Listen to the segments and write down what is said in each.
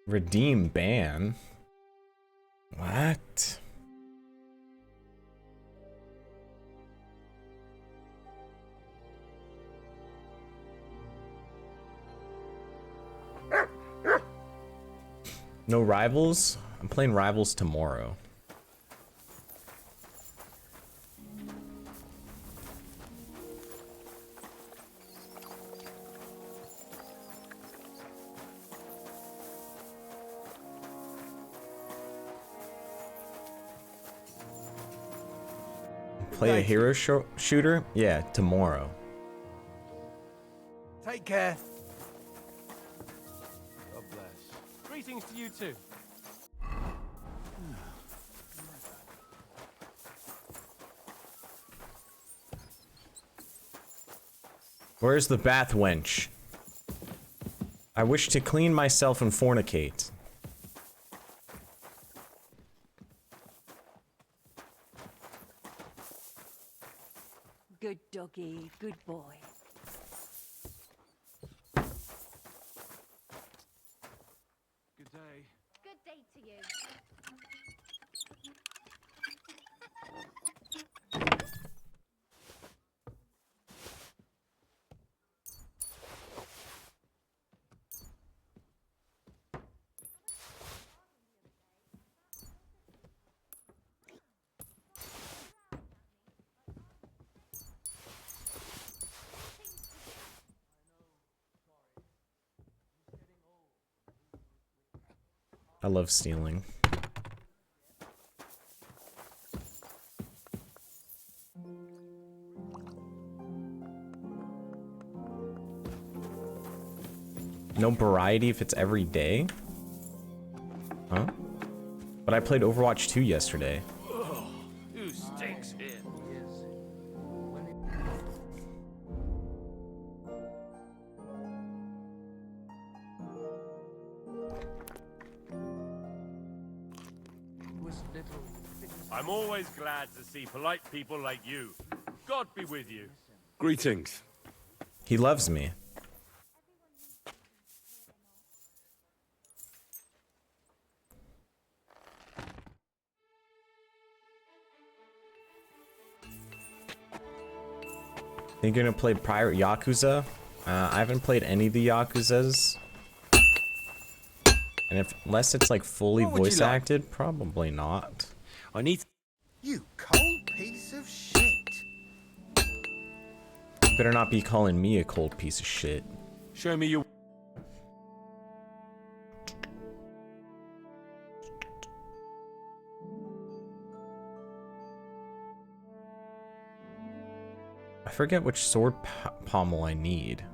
Redeem ban? What? No rivals? I'm playing rivals tomorrow. Play a hero shooter? Yeah, tomorrow. Take care. God bless. Greetings to you too. Where's the bath wench? I wish to clean myself and fornicate. Good doggy, good boy. Good day. Good day to you. I love stealing. No variety if it's every day? Huh? But I played Overwatch 2 yesterday. Who stinks here? I'm always glad to see polite people like you. God be with you. Greetings. He loves me. Think you're gonna play Pirate Yakuza? I haven't played any of the Yakuzas. And unless it's like fully voice acted, probably not. I need. You cold piece of shit. You better not be calling me a cold piece of shit. Show me your. I forget which sword pommel I need.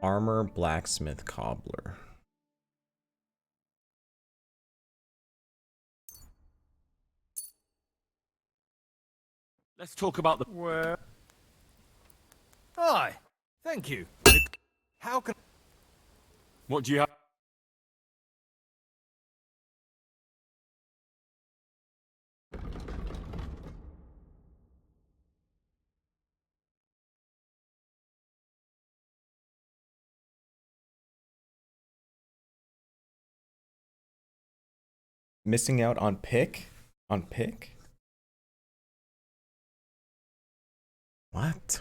Armor, blacksmith, cobbler. Let's talk about the. Where? Hi. Thank you. How can... What do you have? Missing out on pick? On pick? What?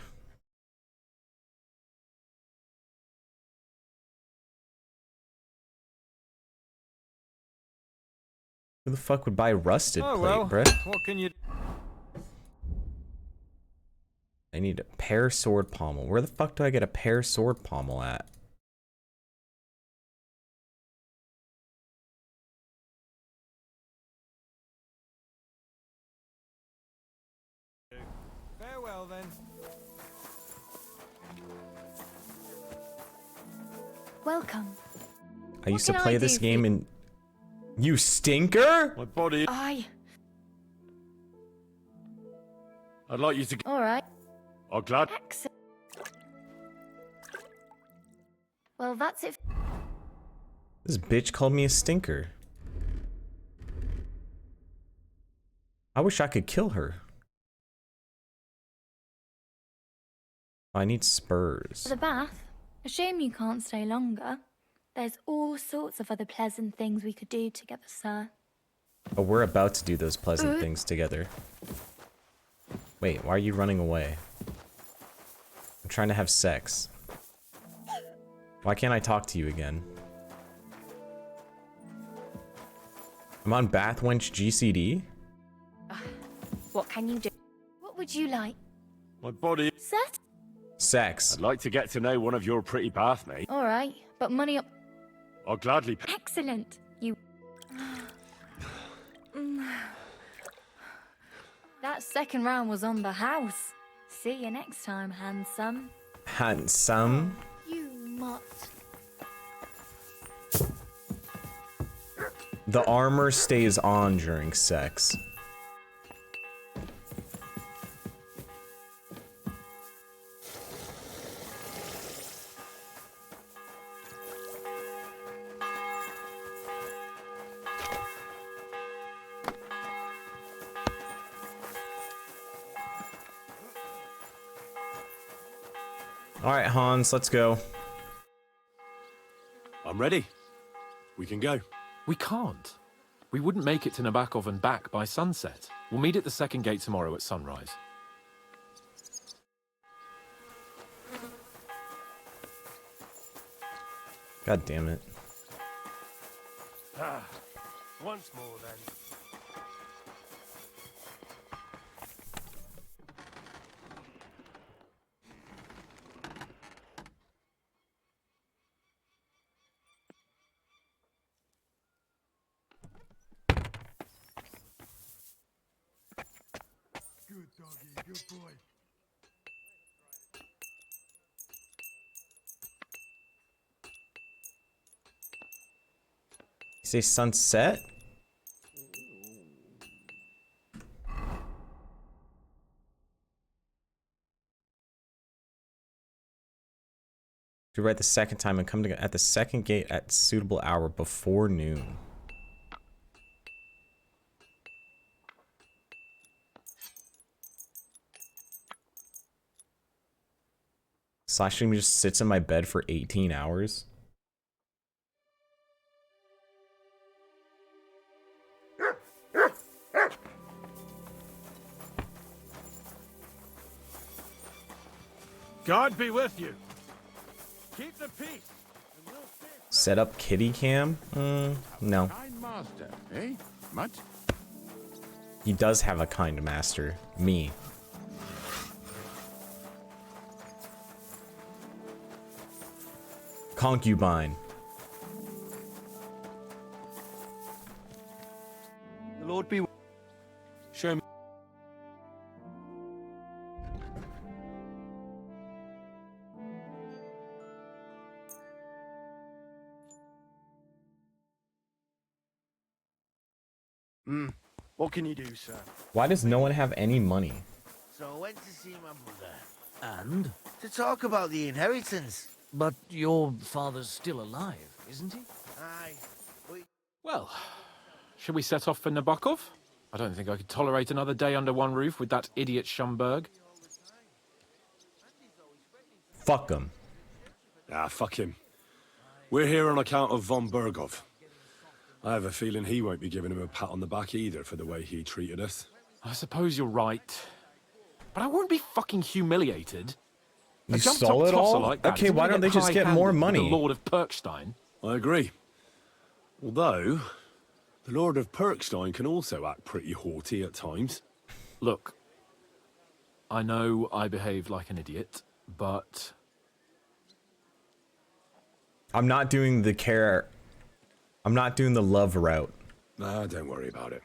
Who the fuck would buy rusted Oh, plate, well, bruh? what can you... I need a pear sword pommel. Where the fuck do I get a pear sword pommel at? Farewell, then. Welcome. I used to can I play do this for game in... You stinker? My body. Aye. I'd like you to. All right. Oh, glad. Excellent. Well, that's it. This bitch called me a stinker. I wish I could kill her. I need spurs. For the bath? A shame you can't stay longer. There's all sorts of other pleasant things we could do together, sir. Oh, we're about to do those pleasant things together. Wait, why are you running away? I'm trying to have sex. Why can't I talk to you again? I'm on Bathwench GCD? What can you do? What would you like? My body. Set? Sex. I'd like to get to know one of your pretty bathmates. All right, but money up. I'll gladly pay. Excellent. You. That second round was on the house. See you next time, handsome. Handsome. You mutt. The armor stays on during sex. Alright, Hans, let's go. I'm ready. We can go. We can't. We wouldn't make it to Nabokov and back by sunset. We'll meet at the second gate tomorrow at sunrise. God damn it. Once more, then. Good doggy, good boy. You say sunset? To write the second time and come to at the second gate at suitable hour before noon. Slash stream just sits in my bed for 18 hours. God be with you. Keep the peace. Set up kitty cam? No. Kind master, eh? Mutt? He does have a kind master. Me. Concubine. The Lord be. Show me. What can you do, sir? Why does no one have any money? So I went to see my mother And? to talk about the inheritance. But your father's still alive, isn't he? Aye. Well, shall we set off for Nabokov? I don't think I could tolerate another day under one roof with that idiot Schumberg. Fuck him. Ah, fuck him. We're here on account of von Bergov. I have a feeling he won't be giving him a pat on the back either for the way he treated us. I suppose you're right. But I won't be fucking humiliated. You A jumped stole up it tosser all? like that Okay, isn't why gonna don't they just get more high-handed with money? The Lord of Perkstein. I agree. Although, the Lord of Perkstein can also act pretty haughty at times. Look, I know I behaved like an idiot, but I'm not doing the care. I'm not doing the love route. Nah, don't worry about it.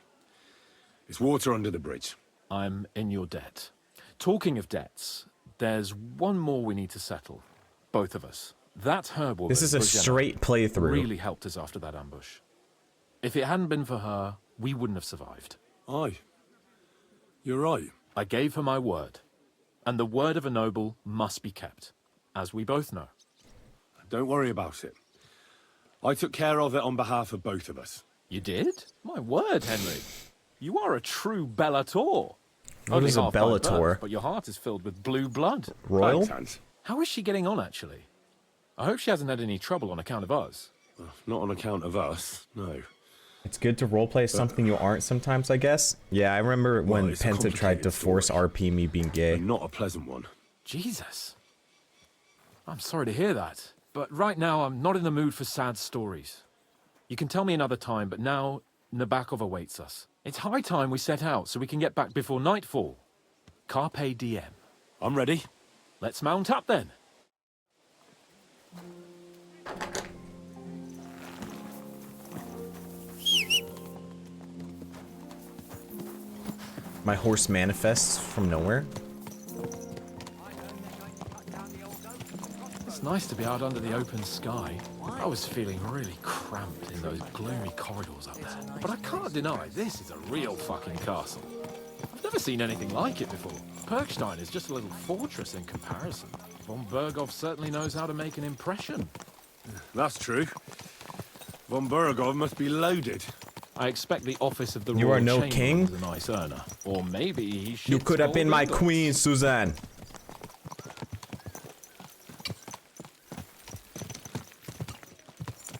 It's water under the bridge. I'm in your debt. Talking of debts, there's one more we need to settle. Both of us. That herb woman, This is a Brigena, straight playthrough. really helped us after that ambush. If it hadn't been for her, we wouldn't have survived. Aye. You're right. I gave her my word. And the word of a noble must be kept, as we both know. Don't worry about it. I took care of it on behalf of both of us. You did? My word, Henry. You are a true bellator. What Only is a half by Bellator? birth, but your heart is filled with blue blood. Royal? Thanks, Hans. How is she getting on, actually? I hope she hasn't had any trouble on account of us. Well, not on account of us, no. It's good to roleplay something you aren't sometimes, I guess. Yeah, I remember when it's a Penta tried to complicated force story. RP me being gay. And not a pleasant one. Jesus. I'm sorry to hear that. But right now, I'm not in the mood for sad stories. You can tell me another time, but now, Nabokov awaits us. It's high time we set out so we can get back before nightfall. Carpe diem. I'm ready. Let's mount up then. My horse manifests from nowhere. It's nice to be out under the open sky. I was feeling really cramped in those gloomy corridors up there. But I can't deny, this is a real fucking castle. I've never seen anything like it before. Perkstein is just a little fortress in comparison. Von Berghoff certainly knows how to make an impression. That's true. Von Bergov must be loaded. I expect the office of the You Royal are no Chamberlain king? is a nice earner. Or maybe he You shits could have gold been my ingots. queen, Suzanne.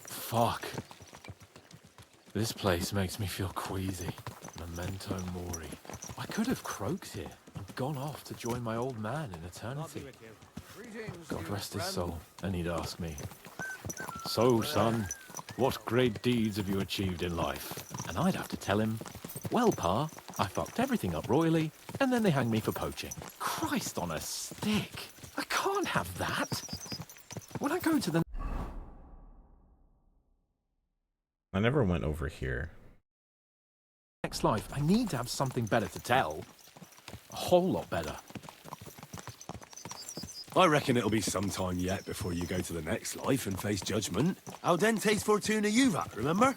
Fuck. This place makes me feel queasy. Memento mori. I could have croaked here and gone off to join my old man in eternity. God rest his soul. And he'd ask me, "So, son, what great deeds have you achieved in life?" And I'd have to tell him, "Well, Pa, I fucked everything up royally, and then they hanged me for poaching." Christ on a stick. I can't have that. When I go to the I never went over here. next life, I need to have something better to tell. A whole lot better. I reckon it'll be some time yet before you go to the next life and face judgment. Audentes fortuna juvat, remember?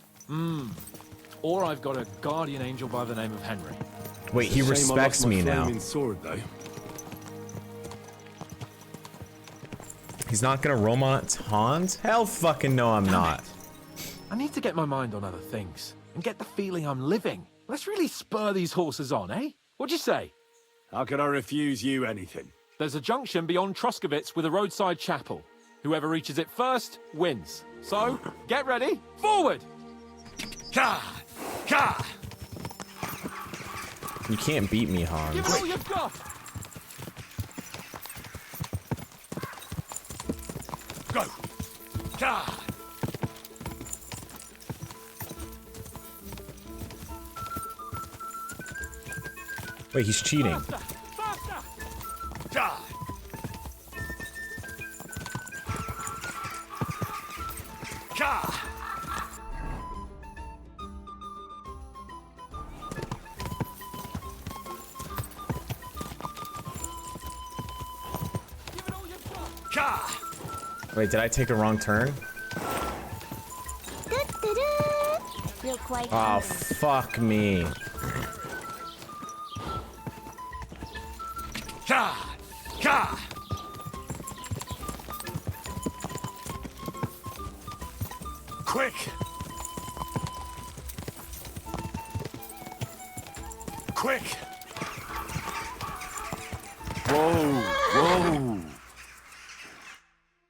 Or I've got a guardian angel by the name of Henry. Wait, he Shame I respects lost my me now. flaming sword, though. He's not gonna roam on its Hans? Hell fucking no, I'm not. I need to get my mind on other things and get the feeling I'm living. Let's really spur these horses on, eh? What'd you say? How could I refuse you anything? There's a junction beyond Troskovitz with a roadside chapel. Whoever reaches it first wins. So, get ready. Forward! Ka! Ka! You can't beat me, Hans. Give it all you've got! Go! Ka! Wait, he's cheating. Faster! Faster! Ka! Ka! Give it all you've got! Ka! Wait, did I take a wrong turn? You're quite Oh, hungry. fuck me. Ka! Ka! Quick! Quick! Whoa! Whoa!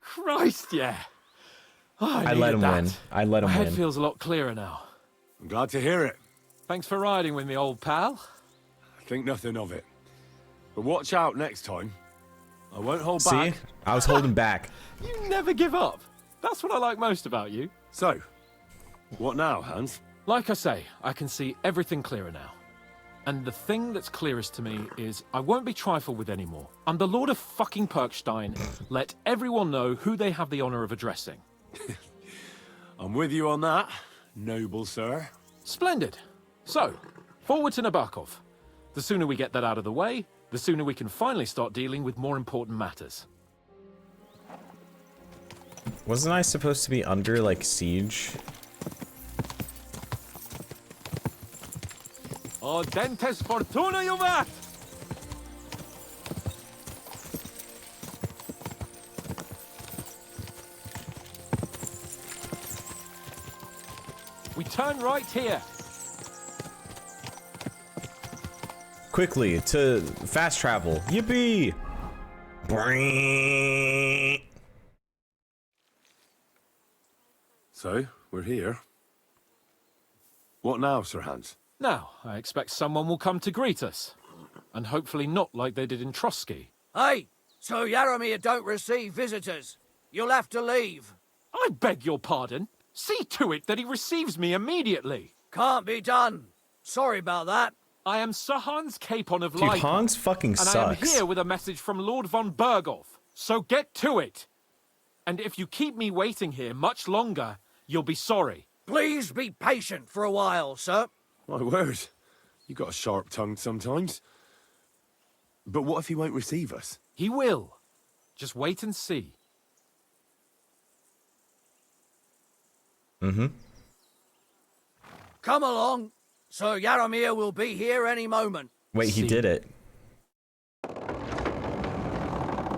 Christ, yeah. Oh, I let him needed win. that. I let him My head win. feels a lot clearer now. I'm glad to hear it. Thanks for riding with me, old pal. Think nothing of it. But watch out next time. I won't hold See? back. I was holding back. You never give up. That's what I like most about you. So, what now, Hans? Like I say, I can see everything clearer now. And the thing that's clearest to me is I won't be trifled with anymore. I'm the Lord of fucking Perkstein. Let everyone know who they have the honor of addressing. I'm with you on that, noble sir. Splendid. So, forward to Nabokov. The sooner we get that out of the way, the sooner we can finally start dealing with more important matters. Wasn't I supposed to be under, like, siege? Audentes fortuna juvat! We turn right here. quickly to fast travel. Yippee! So, we're here. What now, Sir Hans? Now, I expect someone will come to greet us. And hopefully not like they did in Trotsky. Hey, so Yaramir don't receive visitors. You'll have to leave. I beg your pardon. See to it that he receives me immediately. Can't be done. Sorry about that. I am Sir Hans Capon of Dude, Leiden, Hans fucking and sucks. I am here with a message from Lord von Berghoff. So get to it. And if you keep me waiting here much longer, you'll be sorry. Please be patient for a while, sir. My word. You got a sharp tongue sometimes. But what if he won't receive us? He will. Just wait and see. Mm-hmm. Come along. Sir Yaramir will be here any moment. Wait, he did it.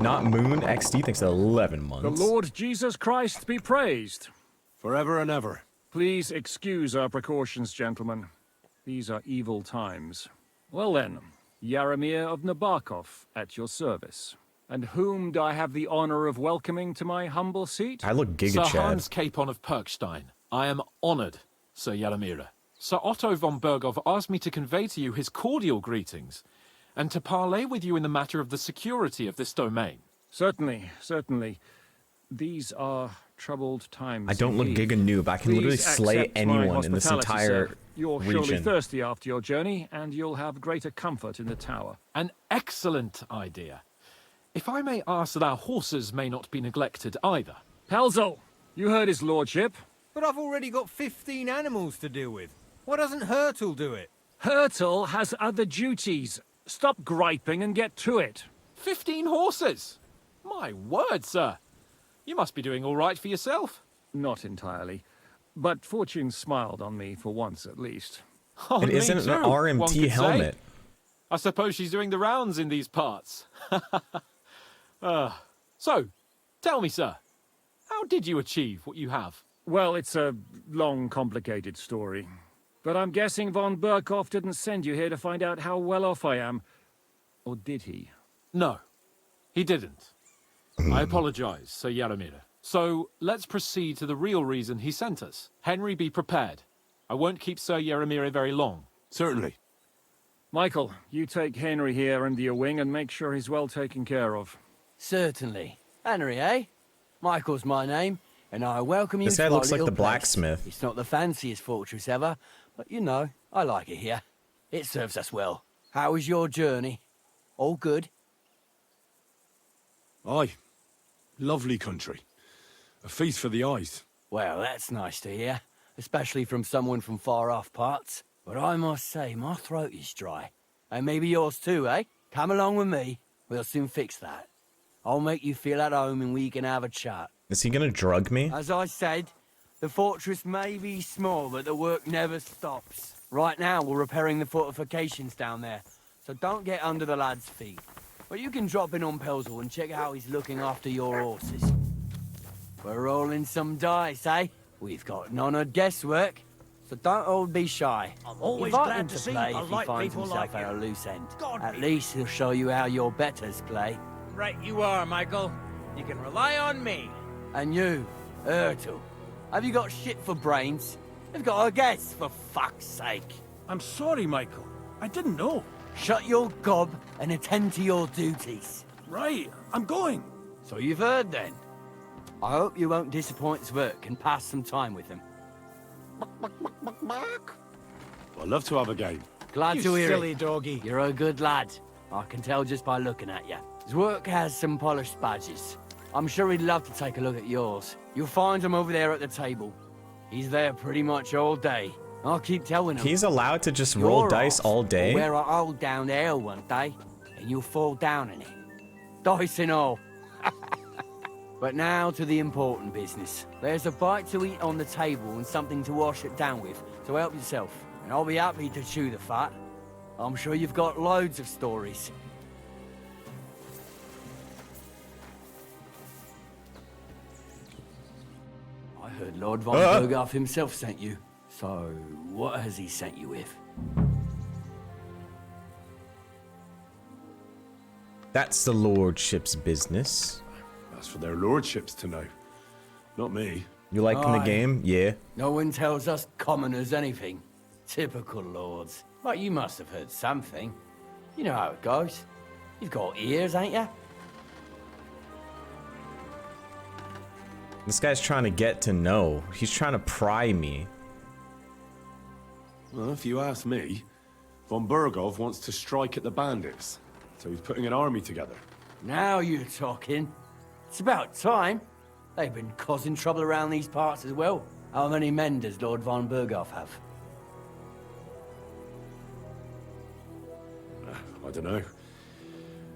Not Moon XD thinks 11 months. The Lord Jesus Christ be praised. Forever and ever. Please excuse our precautions, gentlemen. These are evil times. Well then, Yaramir of Nabokov at your service. And whom do I have the honor of welcoming to my humble seat? I look Giga Sir Chad. Hans Capon of Perkstein. I am honored, Sir Yaramir. Sir Otto von Berghoff asked me to convey to you his cordial greetings, and to parley with you in the matter of the security of this domain. Certainly, certainly. These are troubled times. I don't look indeed. Giga noob. I can literally Please slay accept my anyone in this hospitality, entire sir. You're surely region. thirsty after your journey, and you'll have greater comfort in the tower. An excellent idea. If I may ask that our horses may not be neglected either. Pelzel, you heard his lordship. But I've already got 15 animals to deal with. Why doesn't Hurtle do it? Hurtle has other duties. Stop griping and get to it. 15 horses? My word, sir. You must be doing all right for yourself. Not entirely. But fortune smiled on me for once at least. Oh, It me isn't too, an one RMT could say. helmet. I suppose she's doing the rounds in these parts. So, tell me, sir, how did you achieve what you have? Well, it's a long, complicated story. But I'm guessing von Berghoff didn't send you here to find out how well off I am. Or did he? No, he didn't. I apologize, Sir Yaramir. So, let's proceed to the real reason he sent us. Henry, be prepared. I won't keep Sir Yaramir very long. Certainly. Michael, you take Henry here under your wing and make sure he's well taken care of. Certainly. Henry, eh? Michael's my name, and I welcome you This to guy our looks like little the place. blacksmith. It's not the fanciest fortress ever, but you know, I like it here. It serves us well. How was your journey? All good? Aye. Lovely country. A feast for the eyes. Well, that's nice to hear, especially from someone from far-off parts. But I must say, my throat is dry. And maybe yours too, eh? Come along with me. We'll soon fix that. I'll make you feel at home and we can have a chat. Is he gonna drug me? As I said, the fortress may be small, but the work never stops. Right now, we're repairing the fortifications down there, so don't get under the lad's feet. But you can drop in on Pelzel and check how he's looking after your horses. We're rolling some dice, eh? We've got none of guesswork, so don't all be shy. I'm always Invite glad him to to see play if he polite finds people himself like at a you. loose end. God At be- least he'll show you how your betters play. Right you are, Michael. You can rely on me. And you, Ertl, have you got shit for brains? You've got a guess, for fuck's sake. I'm sorry, Michael. I didn't know. Shut your gob and attend to your duties. Right, I'm going. So you've heard then. I hope you won't disappoint Zwerk and pass some time with him. I'd love to have a game. Glad You to hear silly it. doggy. You're a good lad. I can tell just by looking at you. Zwerk has some polished badges. I'm sure he'd love to take a look at yours. You'll find him over there at the table. He's there pretty much all day. I'll keep telling him. He's allowed to just roll You're dice off all to day? wear a hole down there one day, and you'll fall down in it. Dice and all. But now to the important business. There's a bite to eat on the table and something to wash it down with, so help yourself. And I'll be happy to chew the fat. I'm sure you've got loads of stories. I heard Lord von Berghoff himself sent you. So, what has he sent you with? That's the lordship's business. That's for their lordships to know. Not me. You liking the Aye. game? Yeah. No one tells us commoners anything. Typical lords. But you must have heard something. You know how it goes. You've got ears, ain't you? This guy's trying to get to know. He's trying to pry me. Well, if you ask me, von Burgov wants to strike at the bandits. So he's putting an army together. Now you're talking. It's about time. They've been causing trouble around these parts as well. How many men does Lord von Burgov have? I don't know.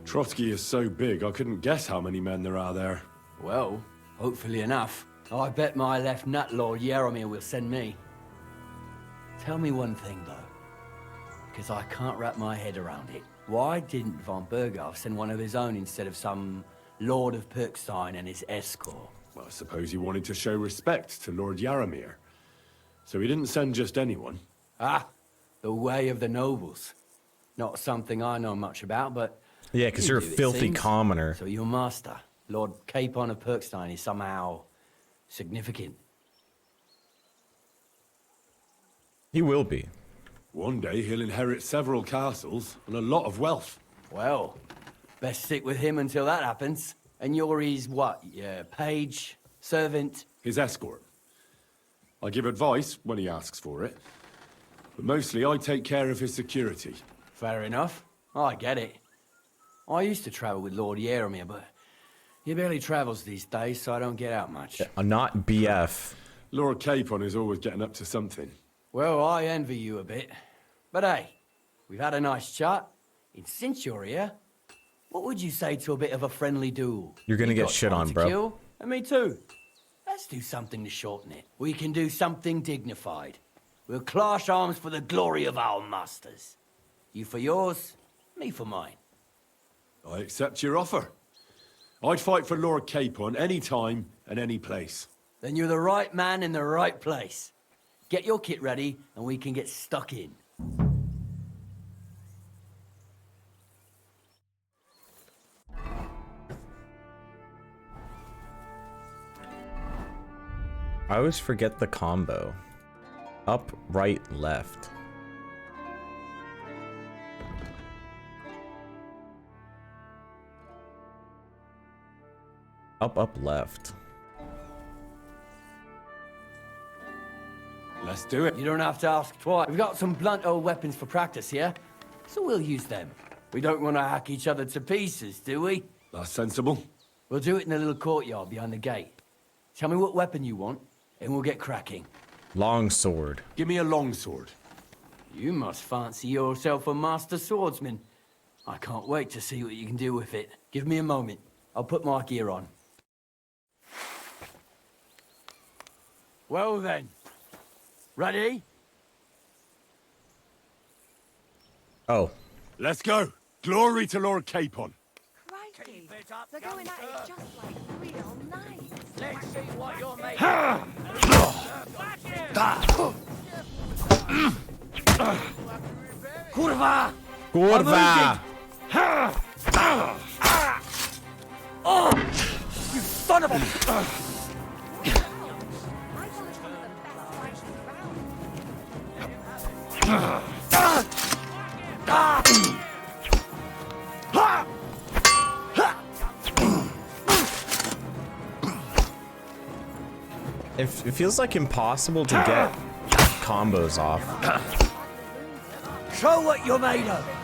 Trotsky is so big, I couldn't guess how many men there are there. Well, hopefully enough. I bet my left nut, Lord Yaromir, will send me. Tell me one thing, though, because I can't wrap my head around it. Why didn't von Burgov send one of his own instead of some Lord of Pirkstein and his escort? Well, I suppose he wanted to show respect to Lord Yaromir. So he didn't send just anyone. Ah, the way of the nobles. Not something I know much about, but... Yeah, because you're a do, it filthy seems. commoner. So your master, Lord Capon of Pirkstein, is somehow significant. He will be. One day he'll inherit several castles and a lot of wealth. Well, best stick with him until that happens. And you're his what? Yeah, page, servant? His escort. I give advice when he asks for it. But mostly I take care of his security. Fair enough. I get it. I used to travel with Lord Yaromir, but he barely travels these days, so I don't get out much. Not BF. Lord Capon is always getting up to something. Well, I envy you a bit. But hey, we've had a nice chat. And since you're here, what would you say to a bit of a friendly duel? You're gonna You get got shit time on, to bro. kill, and me too. Let's do something to shorten it. We can do something dignified. We'll clash arms for the glory of our masters. You for yours, me for mine. I accept your offer. I'd fight for Lord Capon any time and any place. Then you're the right man in the right place. Get your kit ready, and we can get stuck in. I always forget the combo. Up, right, left. Up, left. Let's do it. You don't have to ask twice. We've got some blunt old weapons for practice here, so we'll use them. We don't want to hack each other to pieces, do we? That's sensible. We'll do it in the little courtyard behind the gate. Tell me what weapon you want, and we'll get cracking. Longsword. Give me a longsword. You must fancy yourself a master swordsman. I can't wait to see what you can do with it. Give me a moment. I'll put my gear on. Well then. Ready? Oh. Let's go. Glory to Lord Capon. Crikey, they're going at it just like real knights. Let's see what you're made Kurva! Kurva! Oh! You son of a... It feels like impossible to get combos off. Show what you're made of!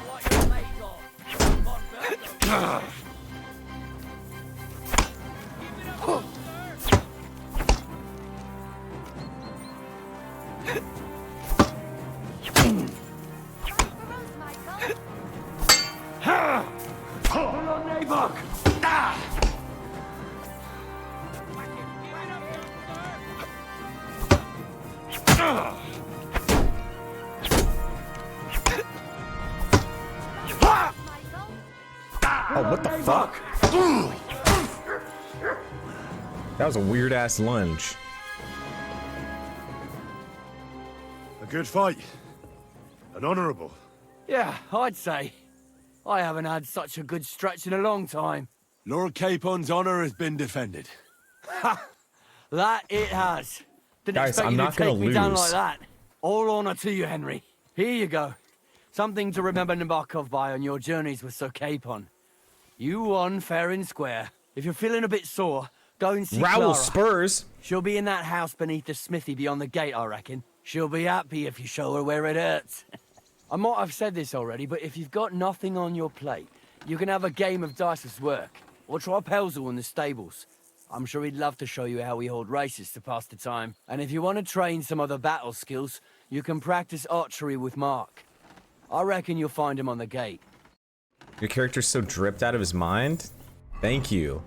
Oh, what the fuck? That was a weird ass lunge. A good fight. An honorable. Yeah, I'd say. I haven't had such a good stretch in a long time. Lord Capon's honor has been defended. Ha! That it has. Didn't Guys, expect I'm you not to take gonna me down lose. like that. All honor to you, Henry. Here you go. Something to remember Nabokov by on your journeys with Sir Capon. You won fair and square. If you're feeling a bit sore, go and see Rowell Clara. Spurs. She'll be in that house beneath the smithy beyond the gate, I reckon. She'll be happy if you show her where it hurts. I might have said this already, but if you've got nothing on your plate, you can have a game of dice's work, or try Pelzel in the stables. I'm sure he'd love to show you how we hold races to pass the time. And if you want to train some other battle skills, you can practice archery with Mark. I reckon you'll find him on the gate. Your character's so dripped out of his mind? Thank you.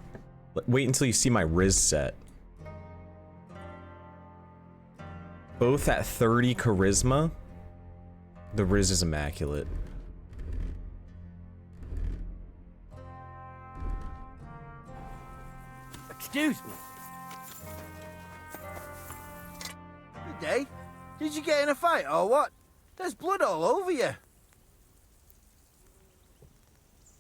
Wait until you see my Riz set. Both at 30 charisma. The Riz is immaculate. Excuse me. Good day. Did you get in a fight or what? There's blood all over you.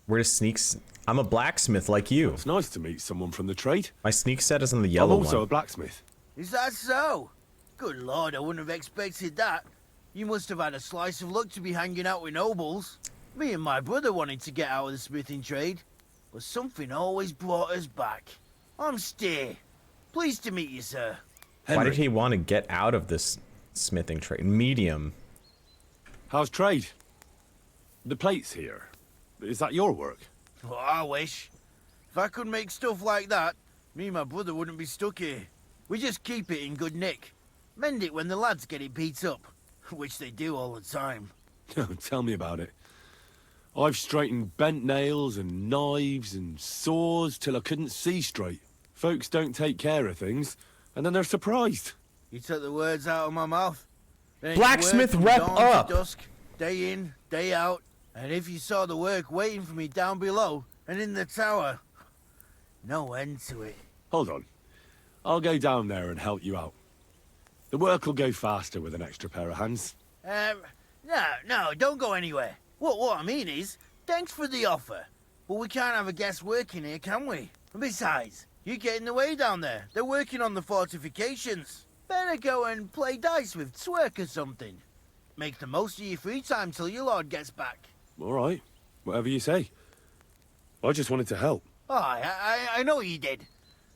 Where does sneaks? I'm a blacksmith like you. It's nice to meet someone from the trade. My sneak set is on the I'm yellow also one. a blacksmith. Is that so? Good lord, I wouldn't have expected that. You must have had a slice of luck to be hanging out with nobles. Me and my brother wanted to get out of the smithing trade, but something always brought us back. I'm Steer. Pleased to meet you, sir. Why did he want to get out of this smithing trade? Medium. How's trade? The plates here. Is that your work? Well, I wish. If I could make stuff like that, me and my brother wouldn't be stuck here. We just keep it in good nick. Mend it when the lads get it beat up, which they do all the time. Tell me about it. I've straightened bent nails and knives and saws till I couldn't see straight. Folks don't take care of things, and then they're surprised. You took the words out of my mouth. Then it's Blacksmith work from rep dawn to up. dusk, day in, day out. And if you saw the work waiting for me down below and in the tower, no end to it. Hold on. I'll go down there and help you out. The work will go faster with an extra pair of hands. No, don't go anywhere. What I mean is, thanks for the offer. But we can't have a guest working here, can we? And besides, you get in the way down there. They're working on the fortifications. Better go and play dice with Twerk or something. Make the most of your free time till your lord gets back. All right. Whatever you say. I just wanted to help. Oh, I know you did.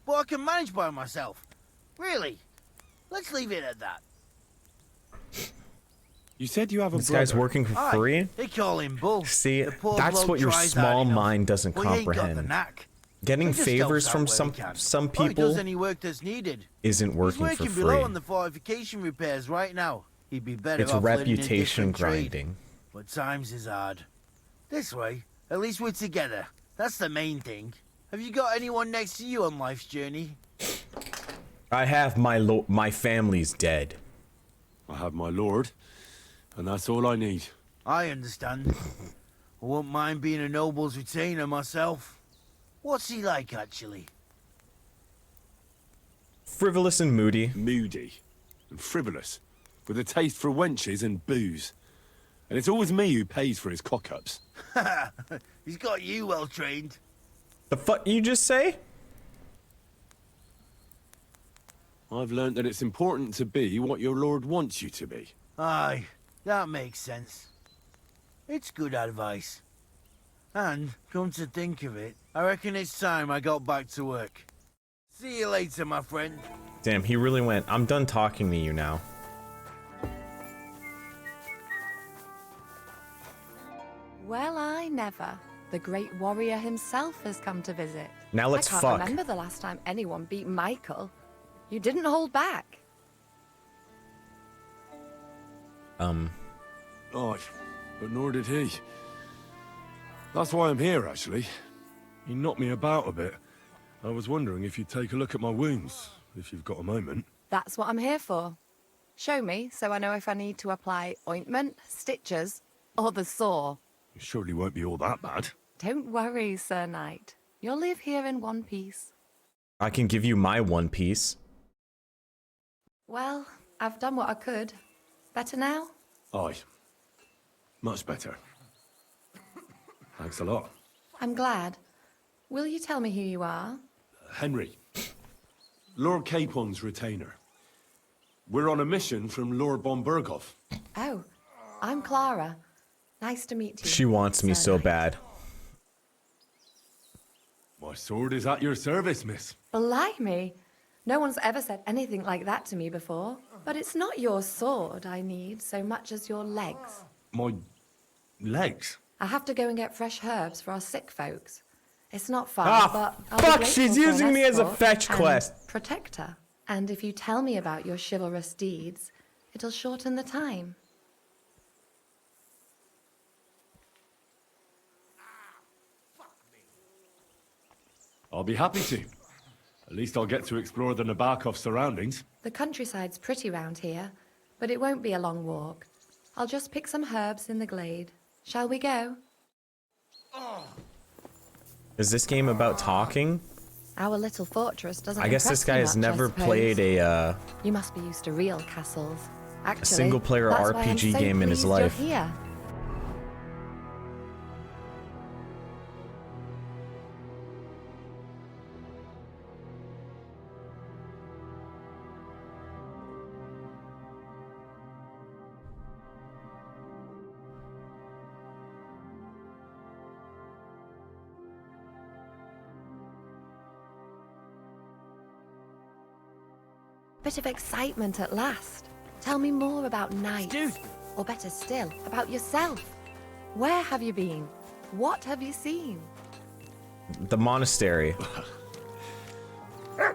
But I can manage by myself. Really. Let's leave it at that. You said you have a This brother. guy's working for Aye, free? they call him Bull. See, The poor that's bloke what your tries small hard enough, mind doesn't but he ain't got the comprehend. knack. Getting He just favors helps out from where he can. some Or he does people any work that's needed. isn't He's working for working free. below on the fortification repairs right now. He'd be better It's off learning a reputation different trade. grinding. But times is hard. This way, at least we're together. That's the main thing. Have you got anyone next to you on life's journey? I have my family's dead. I have my lord, and that's all I need. I understand. I won't mind being a noble's retainer myself. What's he like, actually? Frivolous and moody. Moody and frivolous, with a taste for wenches and booze. And it's always me who pays for his cock-ups. He's got you well trained. The fuck you just say? I've learnt that it's important to be what your lord wants you to be. Aye, that makes sense. It's good advice. And, come to think of it, I reckon it's time I got back to work. See you later, my friend. Damn, he really went, I'm done talking to you now. Well, I never. The great warrior himself has come to visit. Now let's I can't fuck. remember the last time anyone beat Michael. You didn't hold back. Oh, but nor did he. That's why I'm here, actually. He knocked me about a bit. I was wondering if you'd take a look at my wounds, if you've got a moment. That's what I'm here for. Show me so I know if I need to apply ointment, stitches, or the saw. It surely won't be all that bad. Don't worry, Sir Knight. You'll live here in one piece. I can give you my one piece. Well, I've done what I could. Better now? Aye. Much better. Thanks a lot. I'm glad. Will you tell me who you are? Henry. Lord Capon's retainer. We're on a mission from Lord Bombergov. Oh, I'm Clara. Nice to meet you. She wants me Sir so Knight. bad. My sword is at your service, miss. Blimey. No one's ever said anything like that to me before. But it's not your sword I need so much as your legs. My legs? I have to go and get fresh herbs for our sick folks. It's not far, Ah, but I'll be fuck, grateful she's for an using me as a escort fetch and quest. protector. And if you tell me about your chivalrous deeds, it'll shorten the time. I'll be happy to. At least I'll get to explore the Nabokov surroundings. The countryside's pretty round here, but it won't be a long walk. I'll just pick some herbs in the glade. Shall we go? Is this game about talking? Our little fortress doesn't I guess impress this guy me has much, I never suppose. played a You must be used to real castles. Actually, single-player that's why I'm RPG so game in his pleased you're life. Here. Bit of excitement at last. Tell me more about knights. Or better still, about yourself. Where have you been? What have you seen? The monastery.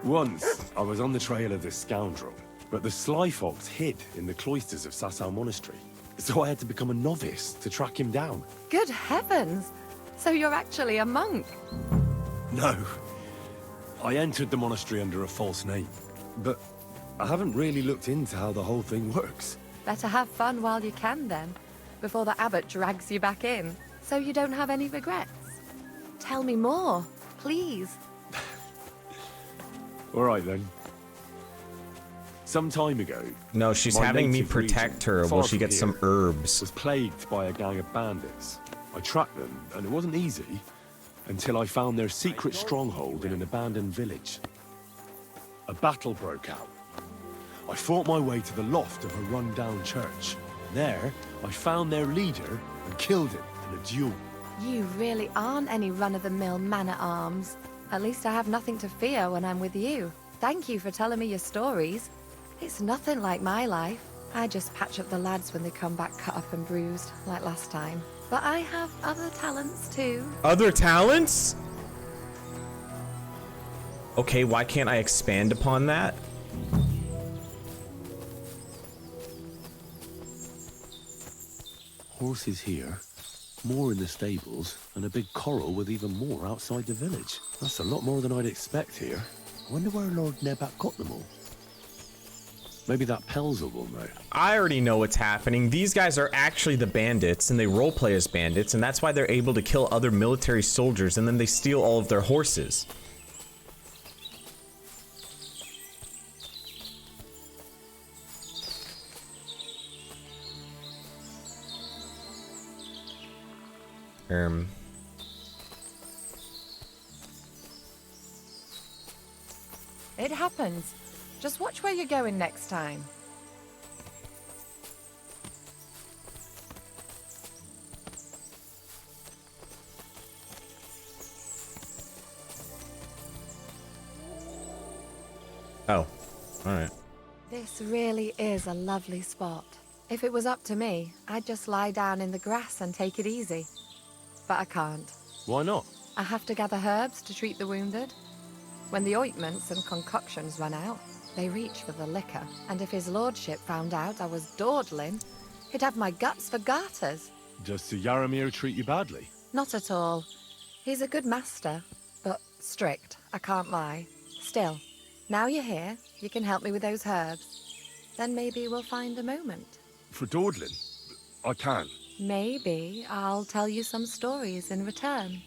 Once, I was on the trail of this scoundrel, but the sly fox hid in the cloisters of Sasau Monastery. So I had to become a novice to track him down. Good heavens! So you're actually a monk? No. I entered the monastery under a false name, but I haven't really looked into how the whole thing works. Better have fun while you can then, before the abbot drags you back in, so you don't have any regrets. Tell me more, please. All right then. Some time ago, No, she's my having me native protect region, her far while she from gets some here, herbs. was plagued by a gang of bandits. I tracked them, and it wasn't easy until I found their secret stronghold in an abandoned village. A battle broke out. I fought my way to the loft of a run-down church. There, I found their leader and killed him in a duel. You really aren't any run-of-the-mill man-at-arms. At least I have nothing to fear when I'm with you. Thank you for telling me your stories. It's nothing like my life. I just patch up the lads when they come back cut up and bruised, like last time. But I have other talents too. Other talents? Okay, why can't I expand upon that? Horses here, more in the stables, and a big corral with even more outside the village. That's a lot more than I'd expect here. I wonder where Lord Nebat got them all. Maybe that Pelzer will know. I already know what's happening. These guys are actually the bandits, and they roleplay as bandits, and that's why they're able to kill other military soldiers, and then they steal all of their horses. It happens. Just watch where you're going next time. Oh, alright. This really is a lovely spot. If it was up to me, I'd just lie down in the grass and take it easy. But I can't. Why not? I have to gather herbs to treat the wounded. When the ointments and concoctions run out, they reach for the liquor. And if his lordship found out I was dawdling, he'd have my guts for garters. Does Sir Yaramir treat you badly? Not at all. He's a good master, but strict, I can't lie. Still, now you're here, you can help me with those herbs. Then maybe we'll find a moment. For dawdling? I can. Maybe I'll tell you some stories in return.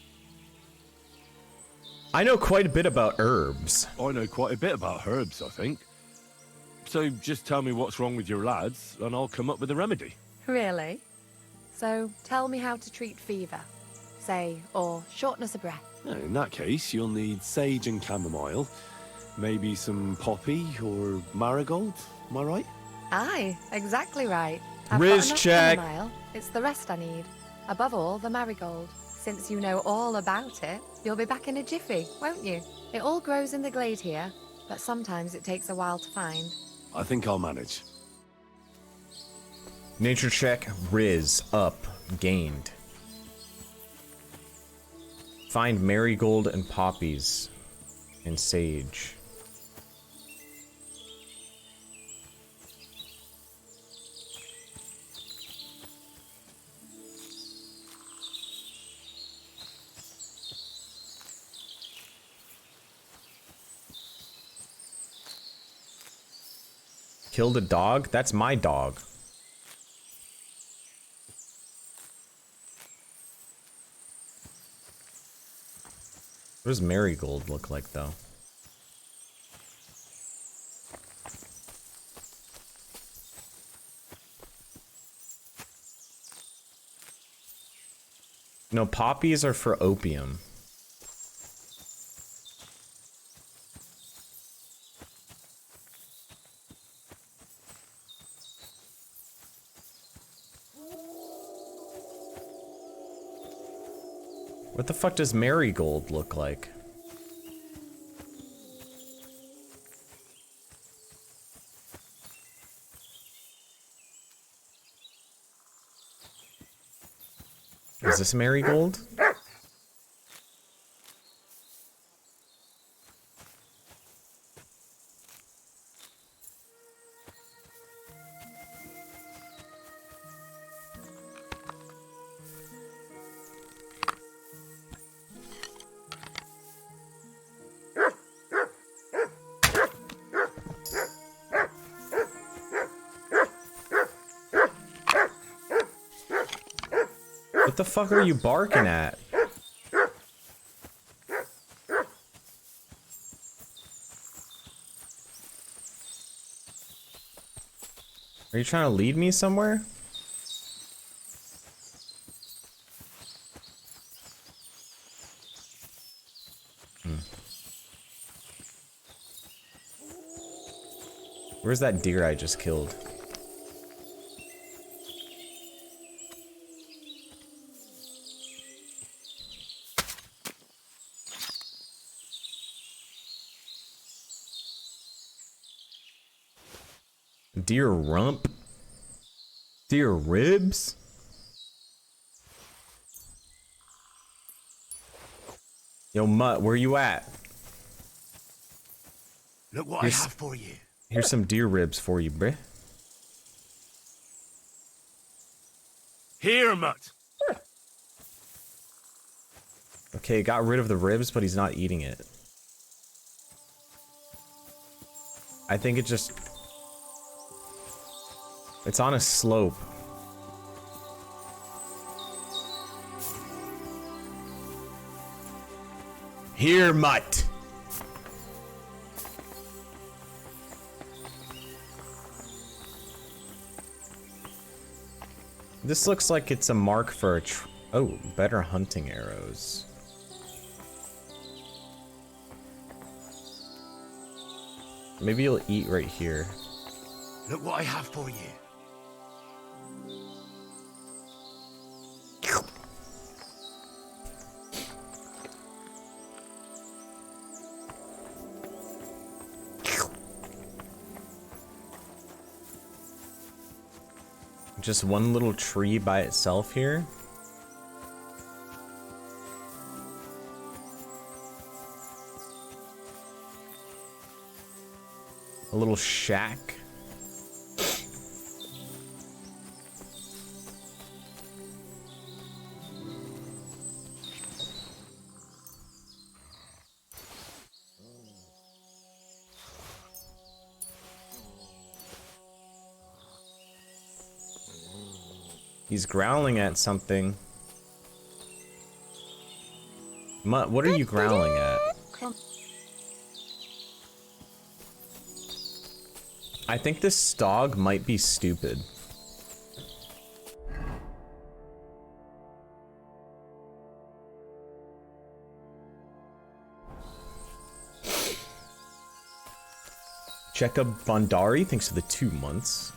I know quite a bit about herbs. I know quite a bit about herbs, I think. So just tell me what's wrong with your lads, and I'll come up with a remedy. Really? So tell me how to treat fever. say, or shortness of breath. In that case, you'll need sage and chamomile, maybe some poppy or marigold, am I right? Aye, exactly right. I've Riz got enough check. chamomile. It's the rest I need. Above all, the marigold. Since you know all about it, you'll be back in a jiffy, won't you? It all grows in the glade here, but sometimes it takes a while to find. I think I'll manage. Nature check, Riz, up, gained. Find marigold and poppies and sage. Killed a dog? That's my dog. What does marigold look like, though? No, poppies are for opium. What the fuck does marigold look like? Is this marigold? What the fuck are you barking at? Are you trying to lead me somewhere? Where's that deer I just killed? Deer rump? Deer ribs? Yo, Mutt, where you at? Look what I have for you. Here's some deer ribs for you, bruh. Here, Mutt. Okay, got rid of the ribs, but he's not eating it. I think it just... It's on a slope. Here, Mutt. This looks like it's a mark for a oh, better hunting arrows. Maybe you'll eat right here. Look what I have for you. Just one little tree by itself here. A little shack. He's growling at something. Mutt, what are you growling at? I think this dog might be stupid. Cheka Bondari, thanks for the 2 months.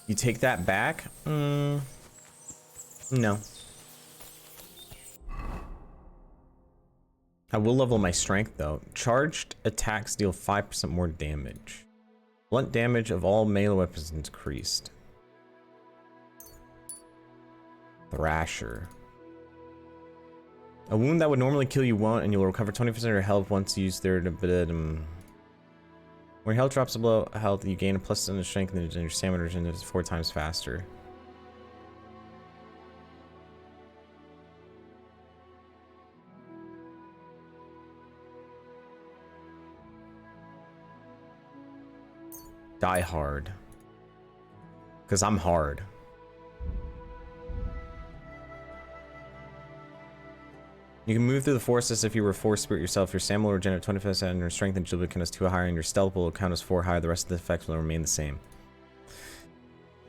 You take that back? No. I will level my strength though. Charged attacks deal 5% more damage. Blunt damage of all melee weapons increased. Thrasher. A wound that would normally kill you won't, and you'll recover 20% of your health once you use their when your health drops below health, you gain a plus in strength and your stamina is 4 times faster. Die hard. Because I'm hard. You can move through the forest as if you were Force Spirit yourself. Your stamina will regenerate 25% and your strength and agility count as 2 higher, and your stealth will count as 4 higher. The rest of the effects will remain the same.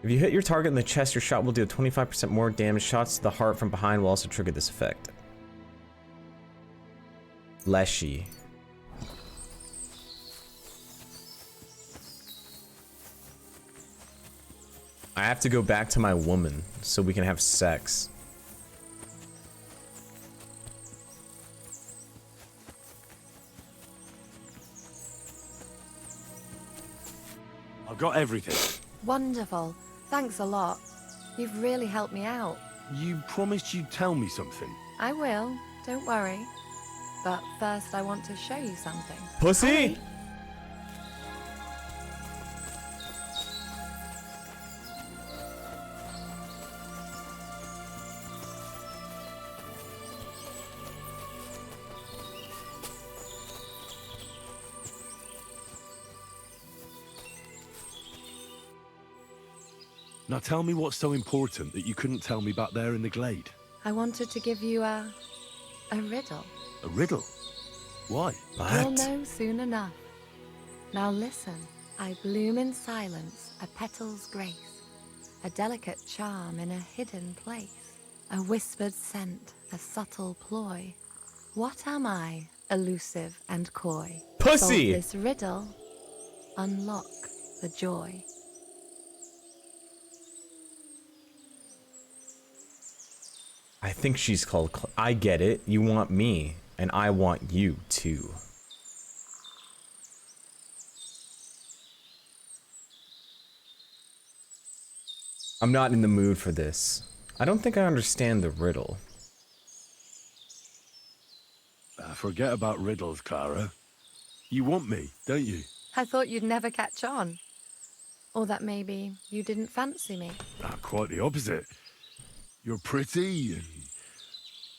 If you hit your target in the chest, your shot will deal 25% more damage. Shots to the heart from behind will also trigger this effect. Leshy. I have to go back to my woman so we can have sex. I've got everything. Wonderful. Thanks a lot. You've really helped me out. You promised you'd tell me something. I will. Don't worry. But first I want to show you something. Pussy! Hurry. Now tell me what's so important that you couldn't tell me back there in the glade. I wanted to give you a riddle. A riddle? Why? You'll know soon enough. Now listen. I bloom in silence, a petal's grace, a delicate charm in a hidden place, a whispered scent, a subtle ploy. What am I, elusive and coy? Pussy! Solve this riddle, unlock the joy. I think she's called... I get it. You want me, and I want you too. I'm not in the mood for this. I don't think I understand the riddle. Forget about riddles, Clara. You want me, don't you? I thought you'd never catch on. Or that maybe you didn't fancy me. Quite the opposite. You're pretty and...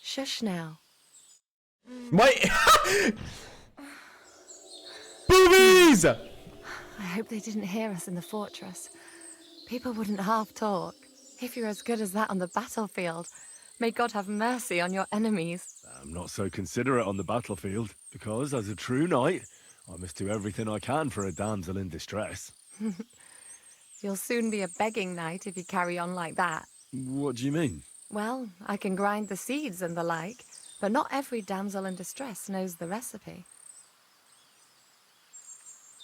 Shush now. Wait! Boobies! I hope they didn't hear us in the fortress. People wouldn't half talk. If you're as good as that on the battlefield, may God have mercy on your enemies. I'm not so considerate on the battlefield, because as a true knight, I must do everything I can for a damsel in distress. You'll soon be a begging knight if you carry on like that. What do you mean? Well, I can grind the seeds and the like, but not every damsel in distress knows the recipe.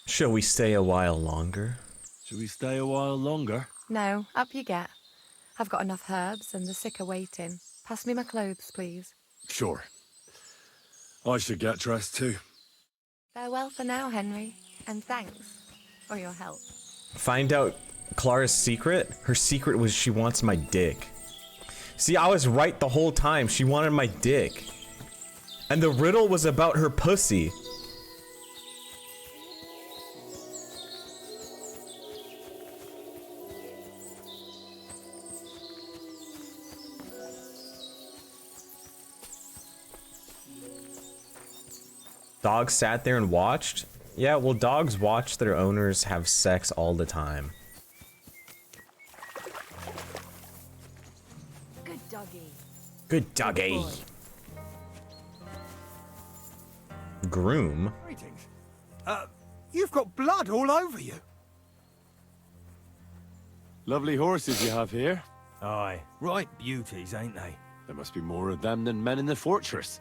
Shall we stay a while longer? Shall we stay a while longer? No, up you get. I've got enough herbs and the sick are waiting. Pass me my clothes, please. Sure. I should get dressed too. Farewell for now, Henry, and thanks for your help. Find out Clara's secret? Her secret was she wants my dick. See, I was right the whole time. She wanted my dick. And the riddle was about her pussy. Dogs sat there and watched? Yeah, well, dogs watch their owners have sex all the time. Good doggy. Good doggy. Groom? Greetings. You've got blood all over you. Lovely horses you have here. Aye, right beauties, ain't they? There must be more of them than men in the fortress.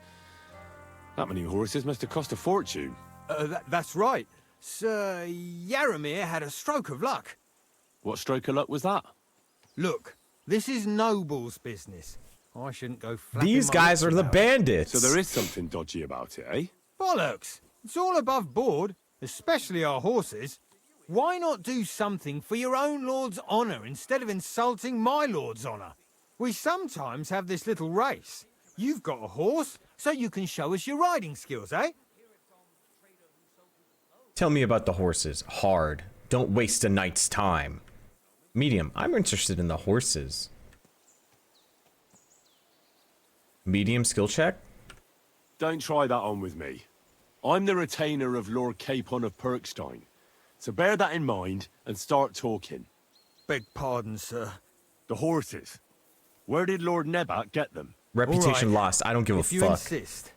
That many horses must have cost a fortune. That's right. Sir Yaramir had a stroke of luck. What stroke of luck was that? Look, this is Noble's business. I shouldn't go flapping These my guys lips are the about it. bandits. So there is something dodgy about it, eh? Bollocks! It's all above board, especially our horses. Why not do something for your own lord's honour instead of insulting my lord's honour? We sometimes have this little race. You've got a horse, so you can show us your riding skills, eh? Tell me about the horses. Hard. Don't waste a knight's time. Medium. I'm interested in the horses. Medium skill check? Don't try that on with me. I'm the retainer of Lord Capon of Perkstein. So bear that in mind and start talking. Beg pardon, sir. The horses. Where did Lord Nebat get them? Reputation All right, lost. I don't give a if you fuck. insist.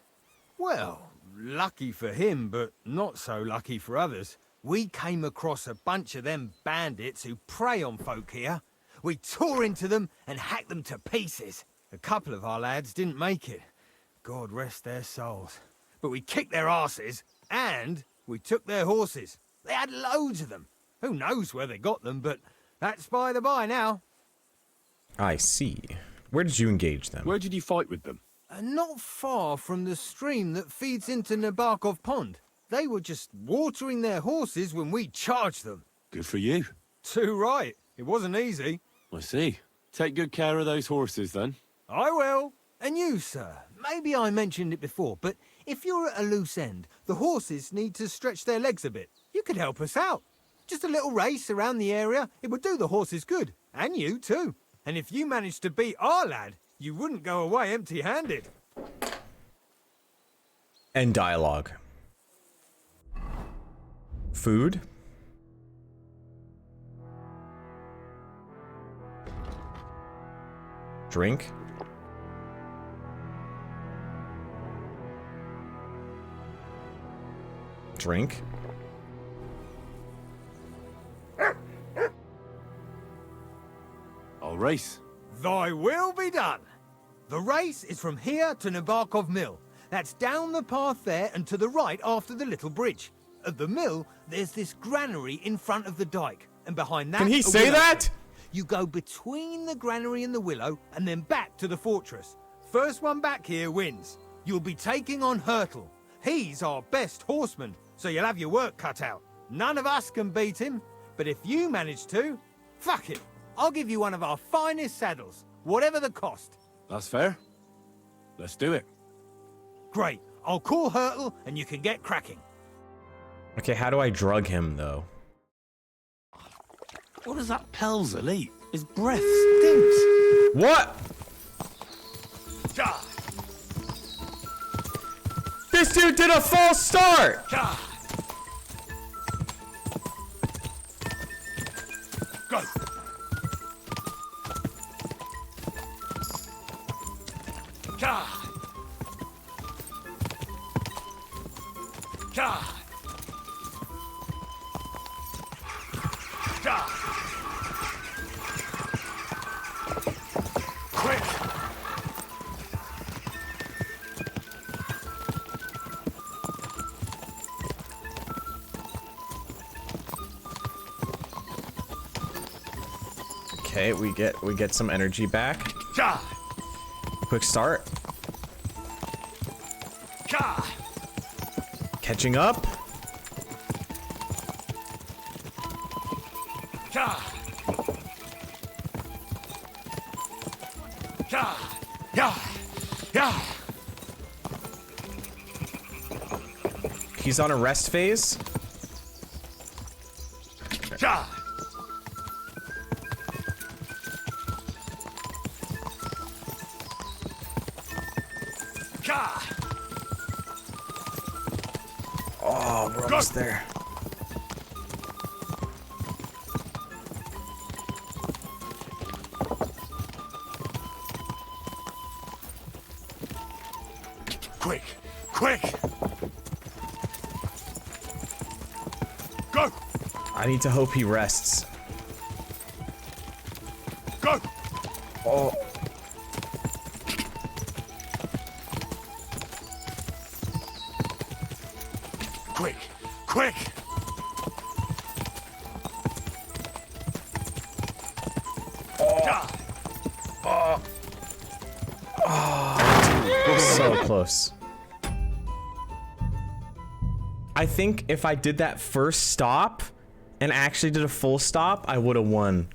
Well, lucky for him, but not so lucky for others. We came across a bunch of them bandits who prey on folk here. We tore into them and hacked them to pieces. A couple of our lads didn't make it. God rest their souls. But we kicked their asses, and we took their horses. They had loads of them. Who knows where they got them, but that's by the by now. I see. Where did you engage them? Where did you fight with them? Not far from the stream that feeds into Nabarkov Pond. They were just watering their horses when we charged them. Good for you. Too right. It wasn't easy. I see. Take good care of those horses, then. I will. And you, sir. Maybe I mentioned it before, but if you're at a loose end, the horses need to stretch their legs a bit. You could help us out. Just a little race around the area. It would do the horses good. And you, too. And if you managed to beat our lad, you wouldn't go away empty-handed. End dialogue. Food? Drink? Drink? I'll race. Thy will be done. The race is from here to Nabarkov Mill. That's down the path there and to the right after the little bridge. At the mill, there's this granary in front of the dike. And behind that... Can he a say willow. that? You go between the granary and the willow and then back to the fortress. First one back here wins. You'll be taking on Hurtle. He's our best horseman, so you'll have your work cut out. None of us can beat him, but if you manage to, fuck it. I'll give you one of our finest saddles, whatever the cost. That's fair. Let's do it. Great. I'll call Hurtle and you can get cracking. Okay, how do I drug him, though? What does that Pelzer eat? His breath stinks. What? This dude did a false start! Go! Quick! Okay, we get some energy back. Quick start. Catching up. He's on a rest phase. Oh, we're almost there. Quick! Quick! Go! I need to hope he rests. Go! Oh. Quick! Quick! So close. I think if I did that first stop and actually did a full stop, I would have won.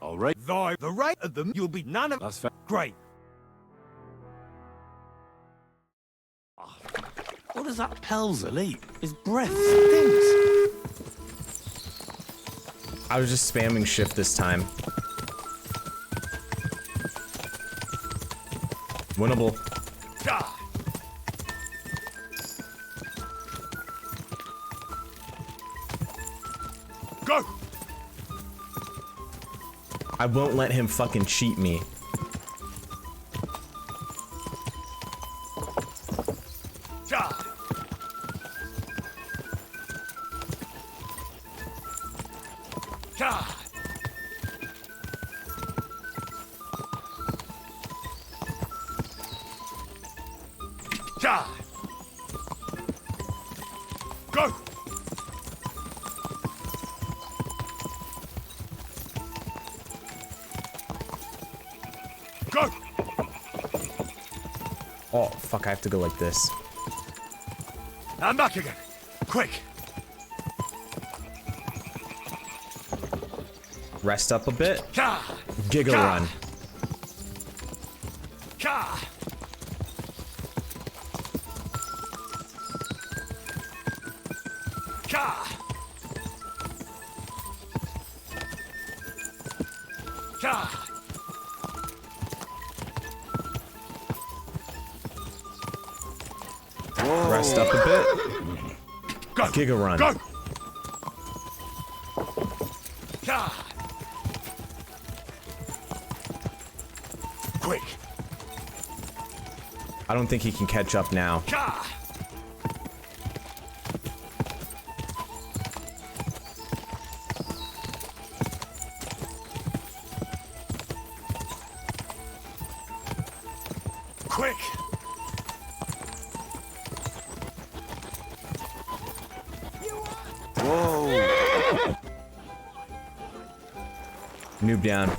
All right. The rate of them, you'll be none of... That's fair. Great. What does that Pelzer eat? His breath stinks. I was just spamming shift this time. Winnable. Go! I won't let him fucking cheat me. Go! Go! Oh, fuck, I have to go like this. I'm back again. Quick! Rest up a bit. Ka! Giga Ka! run. Ka! Ka! Ka! Rest up a bit. Go! Giga run. Go! Ka! Quick! I don't think he can catch up now. Ka! Quick! Whoa! Noob down.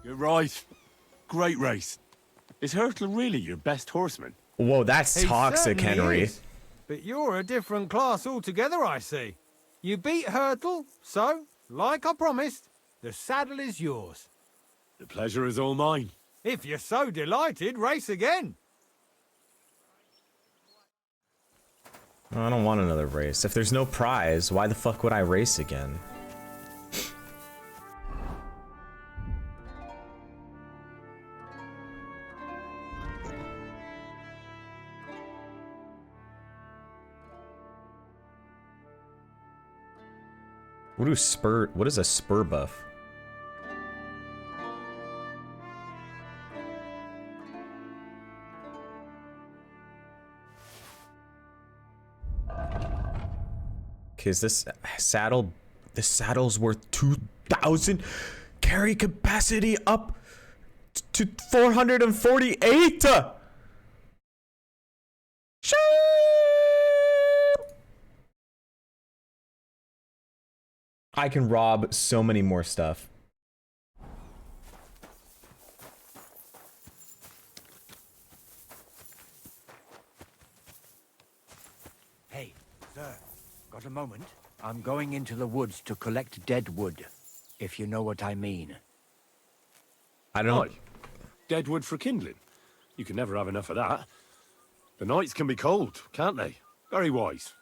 You're right. Great race. Is Hurtle really your best horseman? Whoa, that's He toxic, certainly Henry. is. But you're a different class altogether, I see. You beat Hurtle, so, like I promised, the saddle is yours. The pleasure is all mine. If you're so delighted, race again. I don't want another race. If there's no prize, why the fuck would I race again? What is a spur buff? Okay, is this saddle? The saddle's worth 2,000. Carry capacity up to 448. Shit! I can rob so many more stuff. Hey, sir, got a moment? I'm going into the woods to collect dead wood, if you know what I mean. I don't... Aye. Dead wood for kindling. You can never have enough of that. The nights can be cold, can't they? Very wise.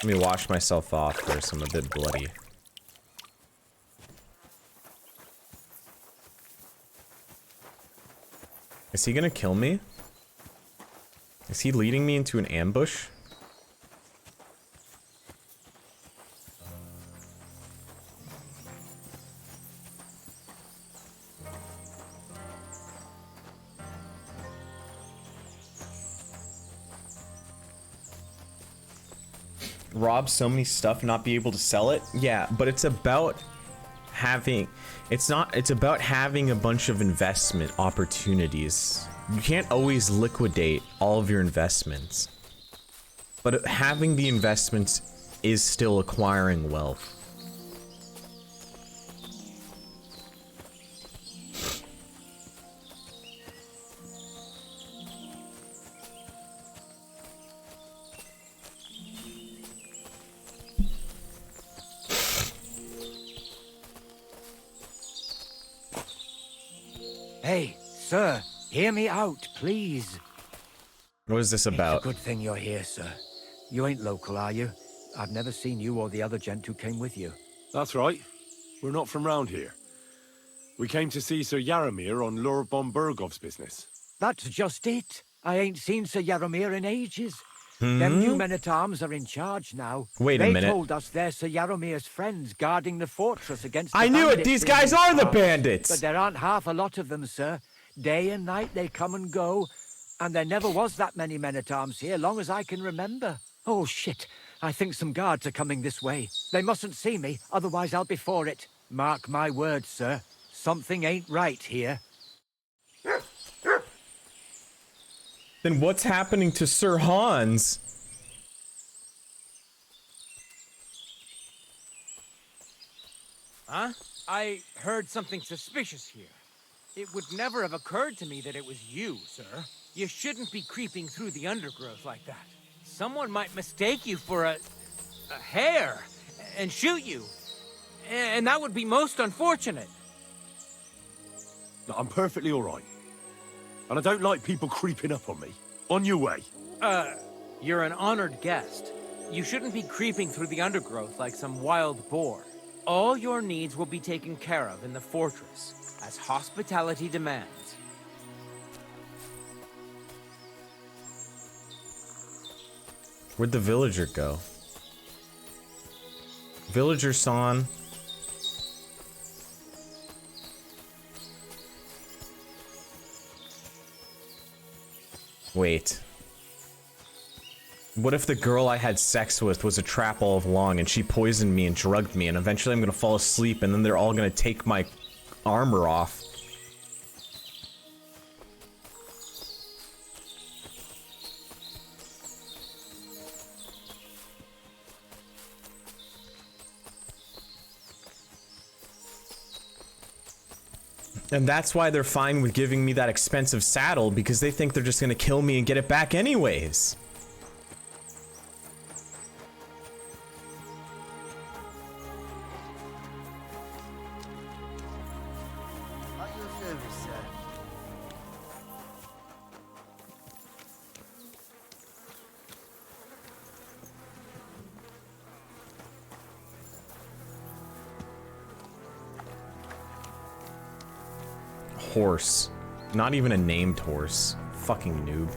Let me wash myself off first. I'm a bit bloody. Is he gonna kill me? Is he leading me into an ambush? rob so many stuff and not be able to sell it? Yeah, but it's about having, it's about having a bunch of investment opportunities. You can't always liquidate all of your investments, but having the investments is still acquiring wealth. Hey, sir, hear me out, please. What is this about? It's a good thing you're here, sir. You ain't local, are you? I've never seen you or the other gent who came with you. That's right. We're not from round here. We came to see Sir Yaramir on Lord von Bergov's business. That's just it. I ain't seen Sir Yaramir in ages. Them new men-at-arms are in charge now. Wait a minute. They told us they're Sir Yaramir's friends guarding the fortress against the I knew it! bandits These in guys are the parts. bandits! But there aren't half a lot of them, sir. Day and night they come and go. And there never was that many men-at-arms here, long as I can remember. Oh, shit. I think some guards are coming this way. They mustn't see me, otherwise I'll be for it. Mark my words, sir. Something ain't right here. Then what's happening to Sir Hans? Huh? I heard something suspicious here. It would never have occurred to me that it was you, sir. You shouldn't be creeping through the undergrowth like that. Someone might mistake you for a hare and shoot you. And that would be most unfortunate. I'm perfectly all right. And I don't like people creeping up on me. On your way. You're an honored guest. You shouldn't be creeping through the undergrowth like some wild boar. All your needs will be taken care of in the fortress, as hospitality demands. Where'd the villager go? Villager-san. Wait. What if the girl I had sex with was a trap all along and she poisoned me and drugged me and eventually I'm gonna fall asleep and then they're all gonna take my armor off? And that's why they're fine with giving me that expensive saddle, because they think they're just gonna kill me and get it back anyways. At your service, sir. Horse. Not even a named horse. Fucking noob.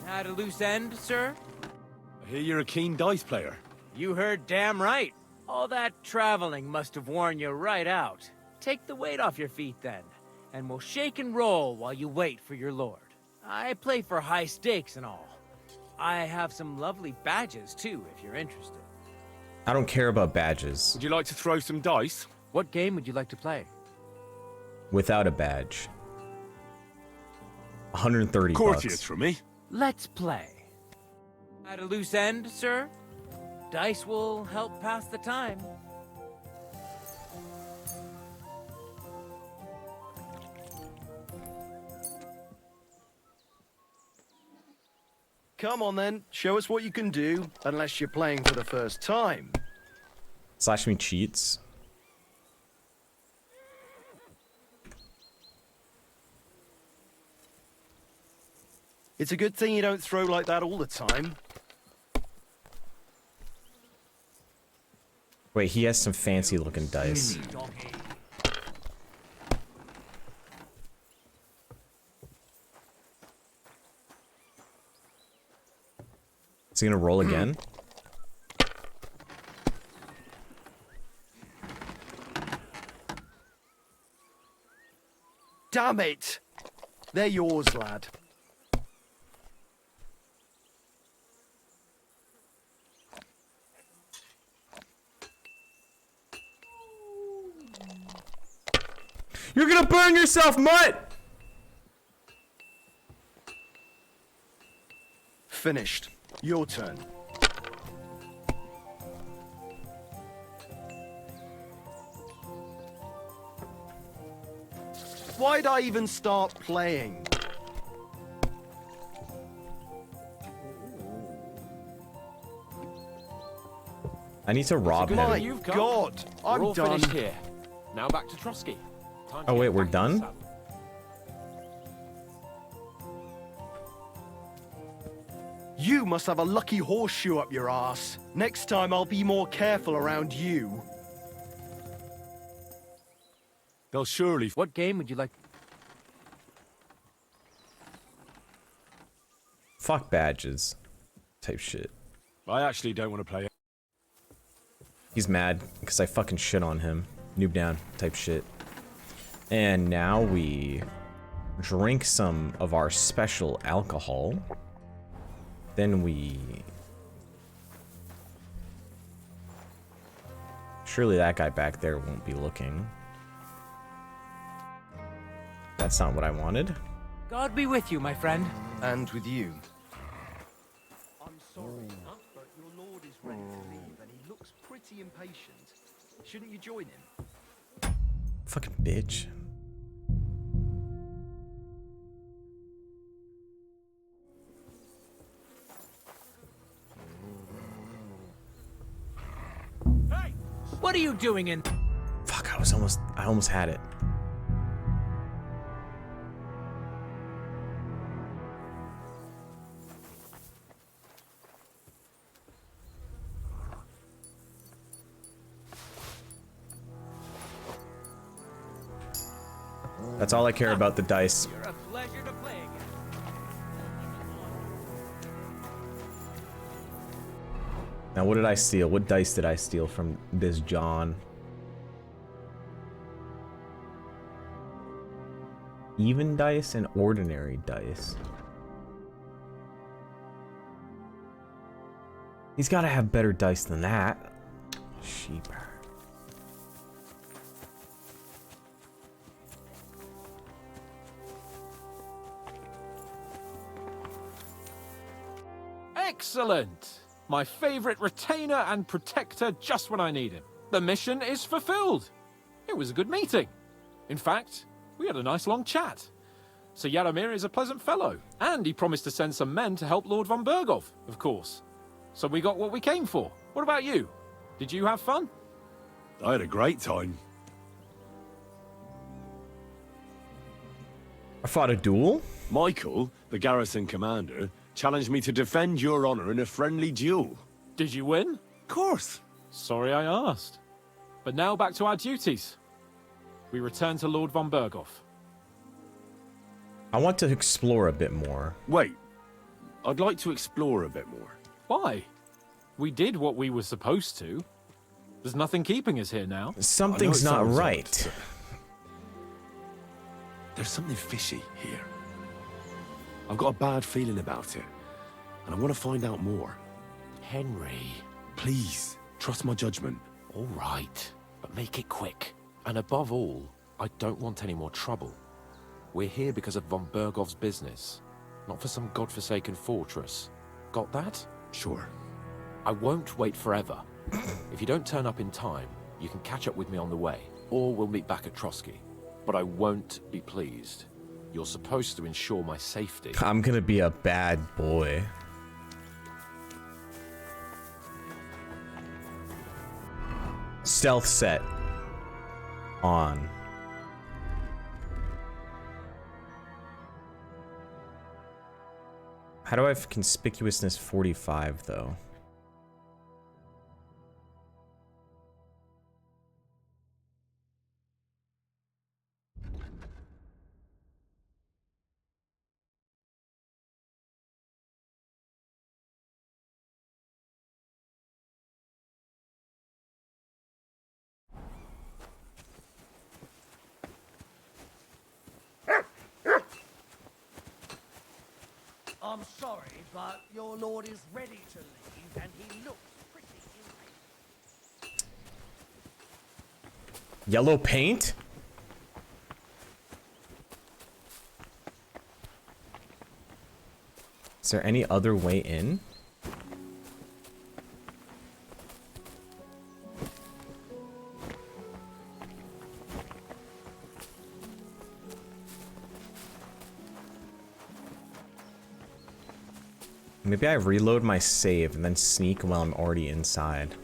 At a loose end, sir? I hear you're a keen dice player. You heard damn right. All that traveling must have worn you right out. Take the weight off your feet then, and we'll shake and roll while you wait for your lord. I play for high stakes and all. I have some lovely badges too, if you're interested. I don't care about badges. Would you like to throw some dice? What game would you like to play? Without a badge. 130 Courtiers bucks. from me. Let's play. At a loose end, sir? Dice will help pass the time. Come on then, show us what you can do, unless you're playing for the first time. Slash me cheats. It's a good thing you don't throw like that all the time. Wait, he has some fancy looking dice. Is he gonna roll again? Damn it! They're yours, lad. You're gonna burn yourself, mutt! Finished. Your turn. Why'd I even start playing? I need to rob him. My You've got. God, We're I'm all done. finished here. Now back to Trotsky. Time to Oh wait, get we're back in the done? saddle. You must have a lucky horseshoe up your ass. Next time I'll be more careful around you. They'll surely... What game would you like? Fuck badges. Type shit. I actually don't want to play it. He's mad because I fucking shit on him. Noob down type shit. And now we drink some of our special alcohol. Then we... Surely that guy back there won't be looking. That's not what I wanted. God be with you, my friend. And with you. I'm sorry, but your lord is ready to leave, and he looks pretty impatient. Shouldn't you join him? Fucking bitch. What are you doing in? Fuck, I almost had it. That's all I care about, the dice. You're a pleasure to play again. Now, what did I steal? What dice did I steal from this John? Even dice and ordinary dice. He's got to have better dice than that. Sheep. Excellent! My favorite retainer and protector just when I need him. The mission is fulfilled. It was a good meeting. In fact, we had a nice long chat. Sir Yaramir is a pleasant fellow, and he promised to send some men to help Lord von Berghoff, of course. So we got what we came for. What about you? Did you have fun? I had a great time. I fought a duel? Michael, the garrison commander, challenged me to defend your honor in a friendly duel. Did you win? Of course. Sorry I asked. But now back to our duties. We return to Lord von Berghoff. I want to explore a bit more. Wait. I'd like to explore a bit more. Why? We did what we were supposed to. There's nothing keeping us here now. Something's not right. There's something fishy here. I've got a bad feeling about it, and I want to find out more. Henry. Please, trust my judgment. All right, but make it quick. And above all, I don't want any more trouble. We're here because of von Berghoff's business, not for some godforsaken fortress. Got that? Sure. I won't wait forever. If you don't turn up in time, you can catch up with me on the way, or we'll meet back at Trotsky. But I won't be pleased. You're supposed to ensure my safety. I'm gonna be a bad boy. Stealth set on. How do I have conspicuousness 45 though? I'm sorry, but your lord is ready to leave, and he looks pretty impatient. Yellow paint? Is there any other way in? Maybe I reload my save and then sneak while I'm already inside.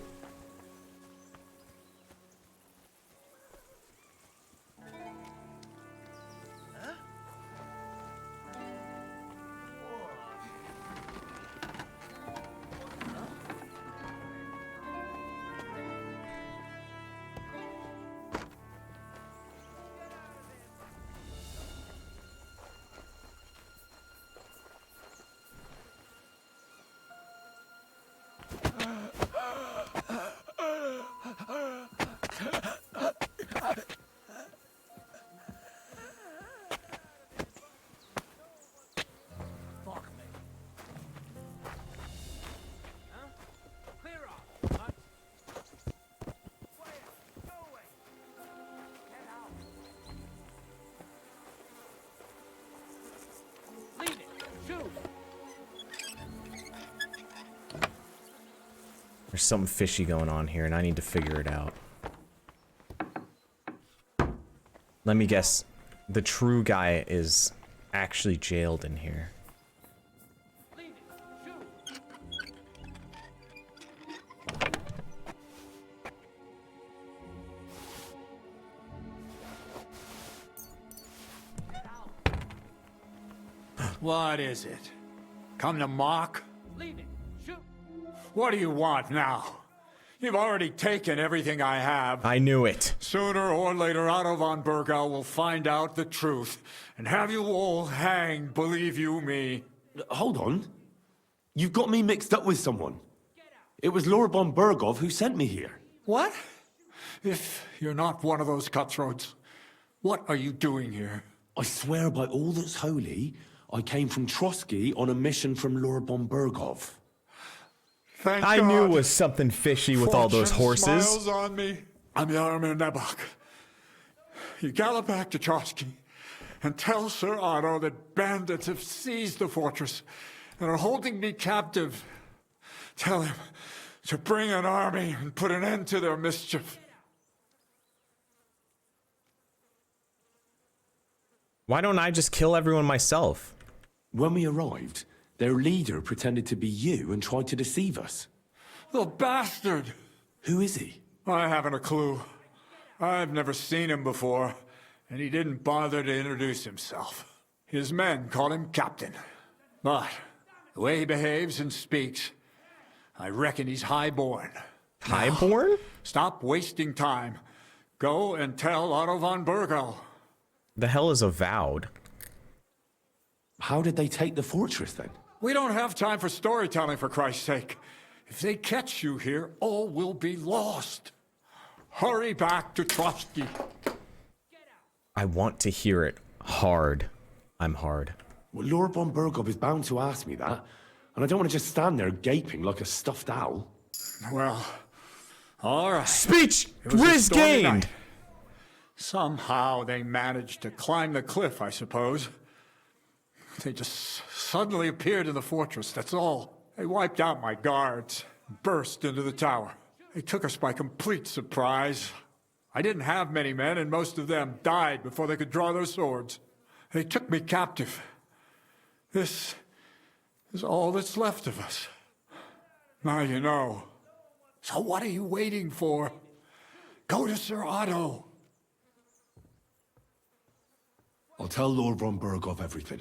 There's something fishy going on here, and I need to figure it out. Let me guess. The true guy is actually jailed in here. What is it? Come to mock? Leave it. Shoot. What do you want now? You've already taken everything I have. I knew it. Sooner or later, Otto von Bergau will find out the truth and have you all hanged, believe you me. Hold on. You've got me mixed up with someone. It was Lord von Bergov who sent me here. What? If you're not one of those cutthroats, what are you doing here? I swear by all that's holy, I came from Trotsky on a mission from Lord von Bergov. Thank I God. knew it was something fishy with all those Fortune horses. smiles on me. I'm Yaromir Nebok. You gallop back to Trotsky and tell Sir Otto that bandits have seized the fortress and are holding me captive. Tell him to bring an army and put an end to their mischief. Why don't I just kill everyone myself? When we arrived, their leader pretended to be you and tried to deceive us. The bastard! Who is he? I haven't a clue. I've never seen him before, and he didn't bother to introduce himself. His men call him Captain. But the way he behaves and speaks, I reckon he's highborn. Highborn? Stop wasting time. Go and tell Otto von Bergau. The hell is avowed? How did they take the fortress then? We don't have time for storytelling, for Christ's sake. If they catch you here, all will be lost. Hurry back to Trotsky. I want to hear it hard. I'm hard. Well, Lord von Bergov is bound to ask me that, and I don't want to just stand there gaping like a stuffed owl. Well, all right. Speech! It was a Riz stormy gained! night. Somehow they managed to climb the cliff, I suppose. They just suddenly appeared in the fortress, that's all. They wiped out my guards, burst into the tower. They took us by complete surprise. I didn't have many men, and most of them died before they could draw their swords. They took me captive. This is all that's left of us. Now you know. So what are you waiting for? Go to Sir Otto. I'll tell Lord von Bergov everything.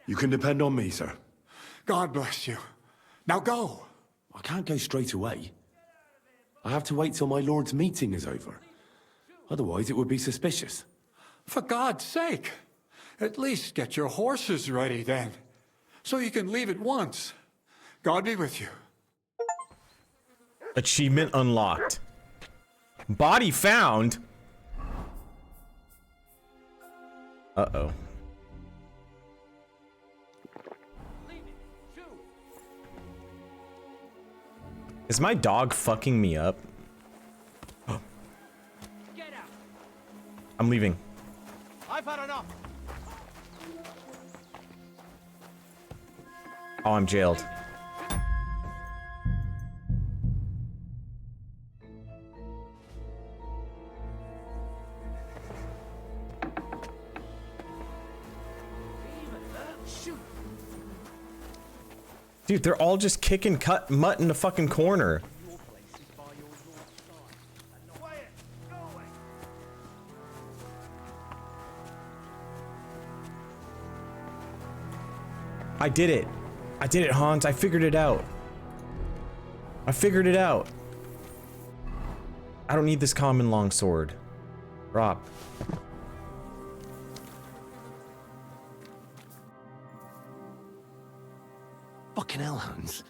You can depend on me, sir. God bless you. Now go. I can't go straight away. I have to wait till my lord's meeting is over. Otherwise, it would be suspicious. For God's sake, at least get your horses ready then, so you can leave at once. God be with you. Achievement unlocked. Body found? Uh-oh. Is my dog fucking me up? I'm leaving. I've had enough. Oh, I'm jailed. Dude, they're all just kicking mutt in the fucking corner. I did it. I did it, Hans. I figured it out. I figured it out. I don't need this common longsword. Drop. Fucking hell, Hans.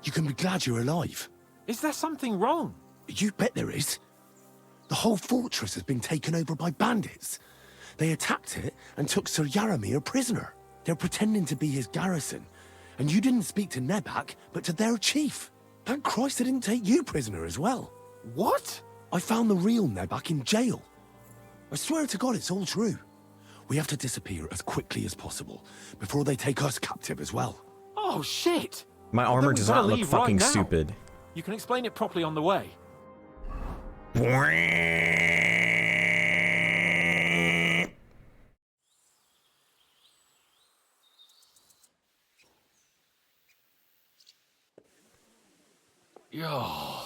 You can be glad you're alive. Is there something wrong? You bet there is. The whole fortress has been taken over by bandits. They attacked it and took Sir Yaramir prisoner. They're pretending to be his garrison. And you didn't speak to Nebak, but to their chief. Thank Christ they didn't take you prisoner as well. What? I found the real Nebak in jail. I swear to God it's all true. We have to disappear as quickly as possible before they take us captive as well. Oh, shit! My armor does not look fucking stupid. You can explain it properly on the way. Yo,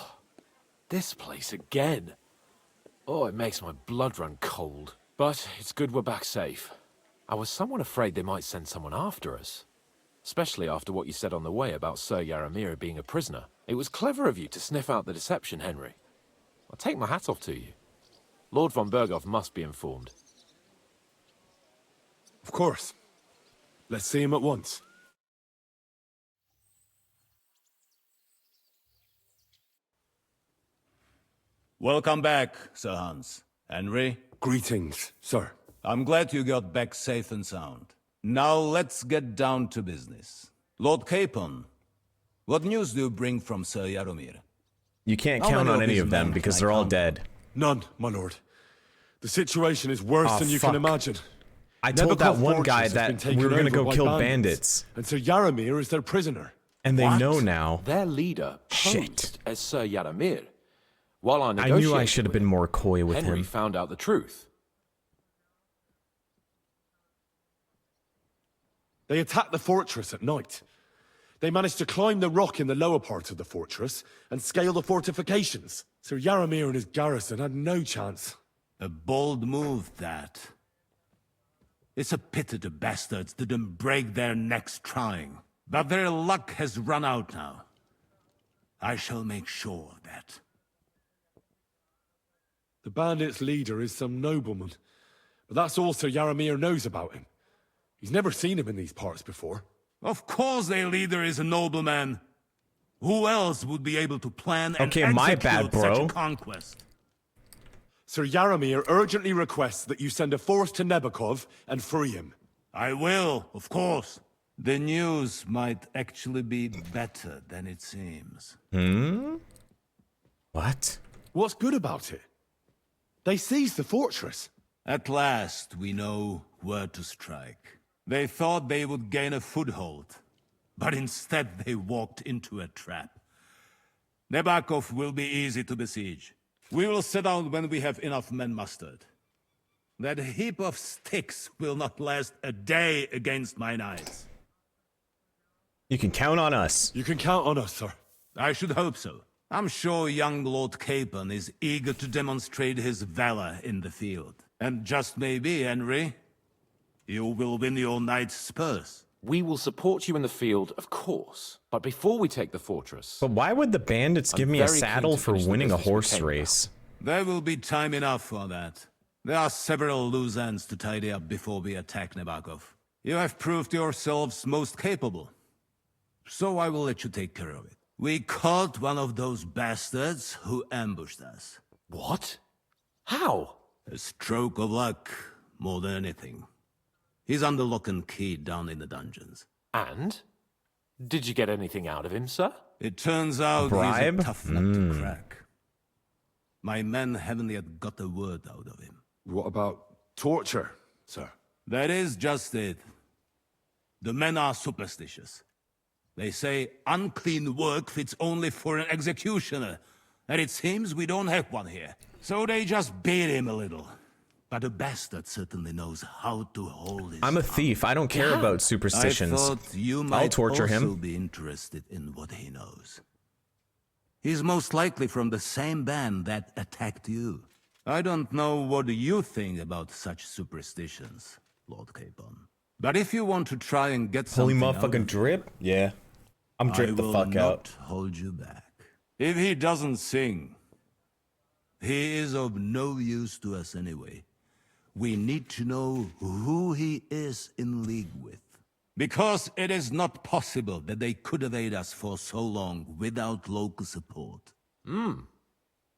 this place again. Oh, it makes my blood run cold. But it's good we're back safe. I was somewhat afraid they might send someone after us. Especially after what you said on the way about Sir Yaramir being a prisoner. It was clever of you to sniff out the deception, Henry. I'll take my hat off to you. Lord von Berghoff must be informed. Of course. Let's see him at once. Welcome back, Sir Hans. Henry? Greetings, sir. I'm glad you got back safe and sound. Now let's get down to business. Lord Capon, what news do you bring from Sir Yaramir? You can't count on any of them because they're all dead. None, my lord. The situation is worse than you can imagine. I told that one guy that we were gonna go kill bandits. And Sir Yaramir is their prisoner. And they know now. Their leader posed as Sir Yaramir. While I I negotiated knew I should have been more coy with Henry him. found out the truth. They attacked the fortress at night. They managed to climb the rock in the lower part of the fortress and scale the fortifications. Sir Yaramir and his garrison had no chance. A bold move, that. It's a pity the bastards didn't break their necks trying. But their luck has run out now. I shall make sure of that. The bandits' leader is some nobleman. But that's all Sir Yaramir knows about him. He's never seen him in these parts before. Of course their leader is a nobleman. Who else would be able to plan and execute such a conquest? Sir Yaramir urgently requests that you send a force to Nebakov and free him. I will, of course. The news might actually be better than it seems. What? What's good about it? They seized the fortress. At last, we know where to strike. They thought they would gain a foothold, but instead they walked into a trap. Nebakov will be easy to besiege. We will set out when we have enough men mustered. That heap of sticks will not last a day against my knights. You can count on us. You can count on us, sir. I should hope so. I'm sure young Lord Capon is eager to demonstrate his valor in the field. And just maybe, Henry, you will win your knight's spurs. We will support you in the field, of course. But before we take the fortress... But why would the bandits give me a saddle for winning a horse race? There will be time enough for that. There are several loose ends to tidy up before we attack Nebakov. You have proved yourselves most capable. So I will let you take care of it. We caught one of those bastards who ambushed us. What? How? A stroke of luck, more than anything. He's under lock and key down in the dungeons. And? Did you get anything out of him, sir? It turns out Bribe? he's a tough nut to crack. My men haven't yet got a word out of him. What about torture, sir? That is just it. The men are superstitious. They say unclean work fits only for an executioner, and it seems we don't have one here. So they just beat him a little. But a bastard certainly knows how to hold his I'm a thief. I don't care about superstitions. I thought you might I'll torture also him. be interested in what he knows. He's most likely from the same band that attacked you. I don't know what you think about such superstitions, Lord Capon. But if you want to try and get Holy something out motherfucking of drip? Yeah. I'm drip the fuck I will out. not hold you back. If he doesn't sing, he is of no use to us anyway. We need to know who he is in league with. Because it is not possible that they could evade us for so long without local support.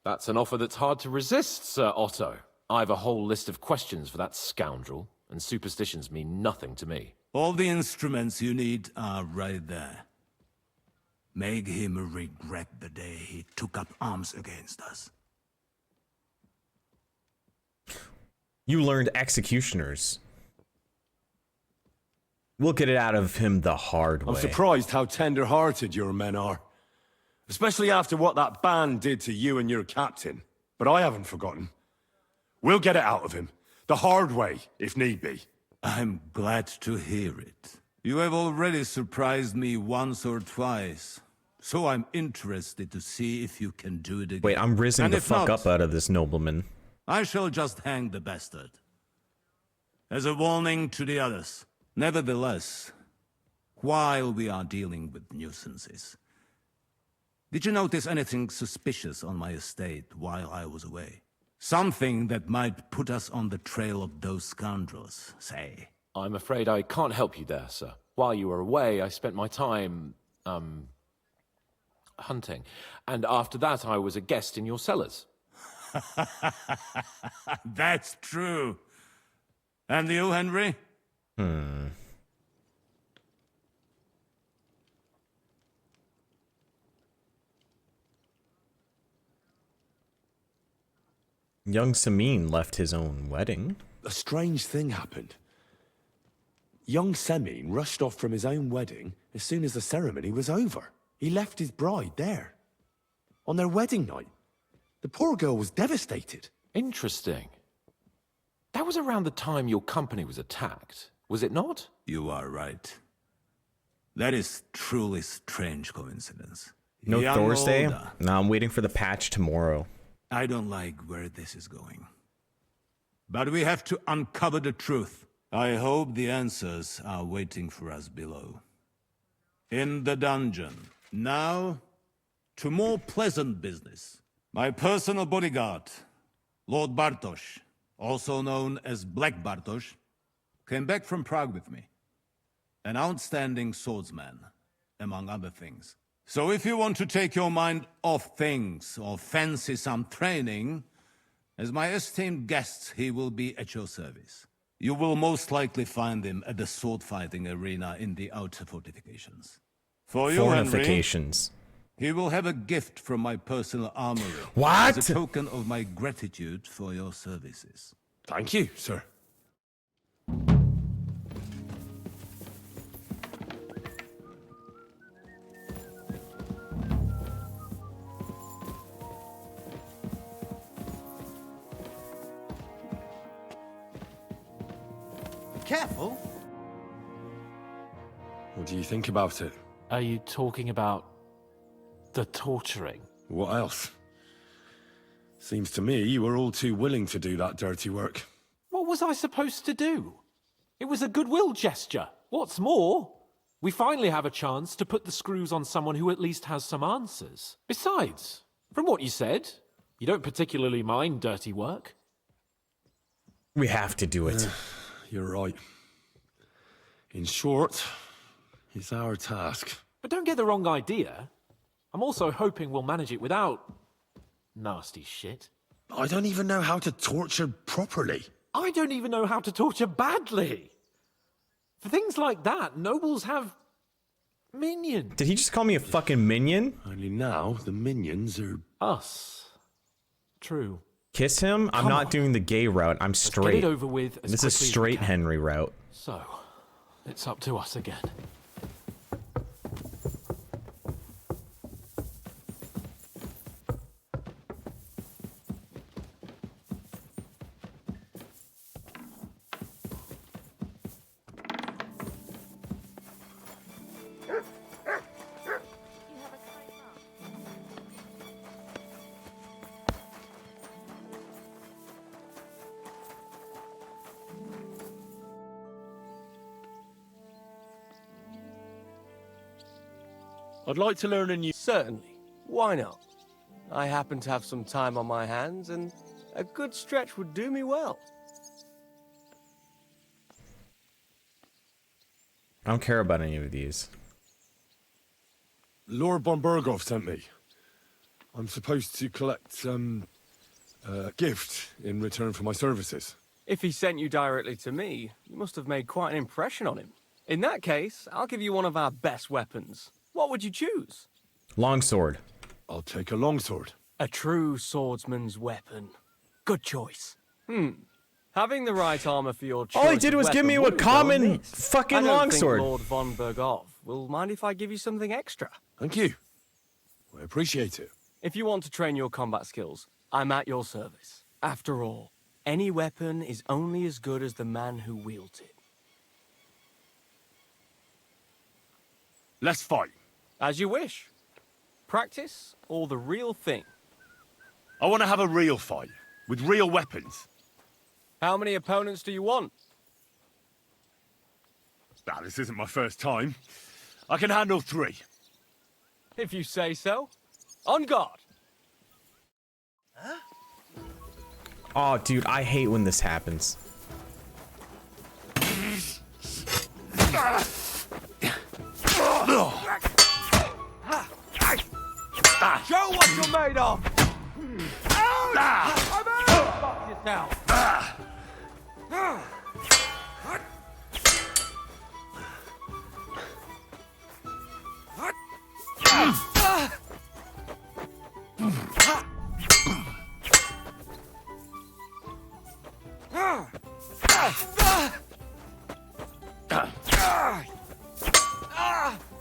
That's an offer that's hard to resist, Sir Otto. I've a whole list of questions for that scoundrel, and superstitions mean nothing to me. All the instruments you need are right there. Make him regret the day he took up arms against us. You learned executioners. We'll get it out of him the hard way. I'm surprised how tender-hearted your men are. Especially after what that band did to you and your captain. But I haven't forgotten. We'll get it out of him. The hard way, if need be. I'm glad to hear it. You have already surprised me once or twice. So I'm interested to see if you can do it again. Wait, I'm rizzing And the if fuck not, up out of this nobleman. I shall just hang the bastard. As a warning to the others. Nevertheless, while we are dealing with nuisances, did you notice anything suspicious on my estate while I was away? Something that might put us on the trail of those scoundrels, say. I'm afraid I can't help you there, sir. While you were away, I spent my time, hunting. And after that, I was a guest in your cellars. That's true. And you, Henry? Young Samin left his own wedding. A strange thing happened. Young Semin rushed off from his own wedding as soon as the ceremony was over. He left his bride there. On their wedding night. The poor girl was devastated. Interesting. That was around the time your company was attacked, was it not? You are right. That is truly strange coincidence. No Young Thursday? Olda. No, I'm waiting for the patch tomorrow. I don't like where this is going. But we have to uncover the truth. I hope the answers are waiting for us below. In the dungeon. Now, to more pleasant business. My personal bodyguard, Lord Bartosz, also known as Black Bartosz, came back from Prague with me. An outstanding swordsman, among other things. So if you want to take your mind off things or fancy some training, as my esteemed guest, he will be at your service. You will most likely find him at the sword-fighting arena in the outer fortifications. For you, Henry, Fortifications. he will have a gift from my personal armory. What? As a token of my gratitude for your services. Thank you, sir. Careful. What do you think about it? Are you talking about the torturing? What else? Seems to me you were all too willing to do that dirty work. What was I supposed to do? It was a goodwill gesture. What's more, we finally have a chance to put the screws on someone who at least has some answers. Besides, from what you said, you don't particularly mind dirty work. We have to do it. You're right. In short, it's our task. But don't get the wrong idea. I'm also hoping we'll manage it without nasty shit. I don't even know how to torture properly. I don't even know how to torture badly. For things like that, nobles have Minion. Did he just call me a fucking minion? Only now the minions are Us. True. Kiss him? I'm Come not on. doing the gay route. I'm Let's straight. get it over with as This is quickly as we straight can. Henry route. So, it's up to us again. I'd like to learn a new... Certainly. Why not? I happen to have some time on my hands, and a good stretch would do me well. I don't care about any of these. Lord von Berghoff sent me. I'm supposed to collect, a gift in return for my services. If he sent you directly to me, you must have made quite an impression on him. In that case, I'll give you one of our best weapons. What would you choose? Longsword. I'll take a longsword. A true swordsman's weapon. Good choice. Having the right armor for your choice All he did was give me a common fucking I don't longsword. think Lord von Berghoff will mind if I give you something extra. Thank you. I appreciate it. If you want to train your combat skills, I'm at your service. After all, any weapon is only as good as the man who wields it. Let's fight. As you wish. Practice or the real thing? I want to have a real fight, with real weapons. How many opponents do you want? Now, this isn't my first time. I can handle 3. If you say so. On guard. Oh, dude, I hate when this happens. Show what you're made of! Fuck yourself!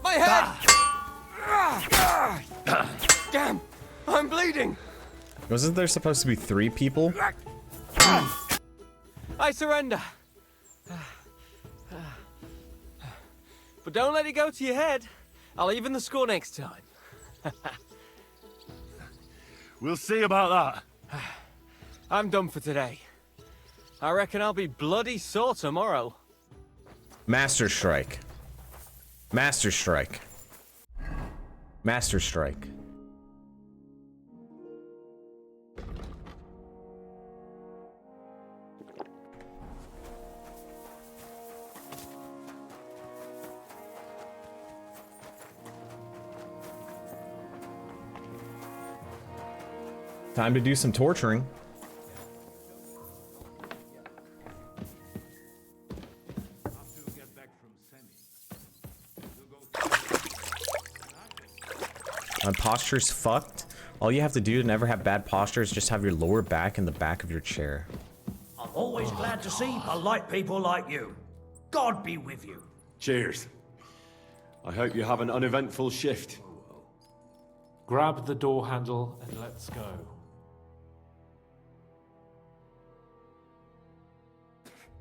My head! Damn! I'm bleeding! Wasn't there supposed to be 3 people? I surrender. But don't let it go to your head. I'll even the score next time. We'll see about that. I'm done for today. I reckon I'll be bloody sore tomorrow. Master Strike. Master Strike. Master Strike. Time to do some torturing. My posture's fucked. All you have to do to never have bad posture is just have your lower back in the back of your chair. I'm always glad to see polite people like you. God be with you. Cheers. I hope you have an uneventful shift. Grab the door handle and let's go.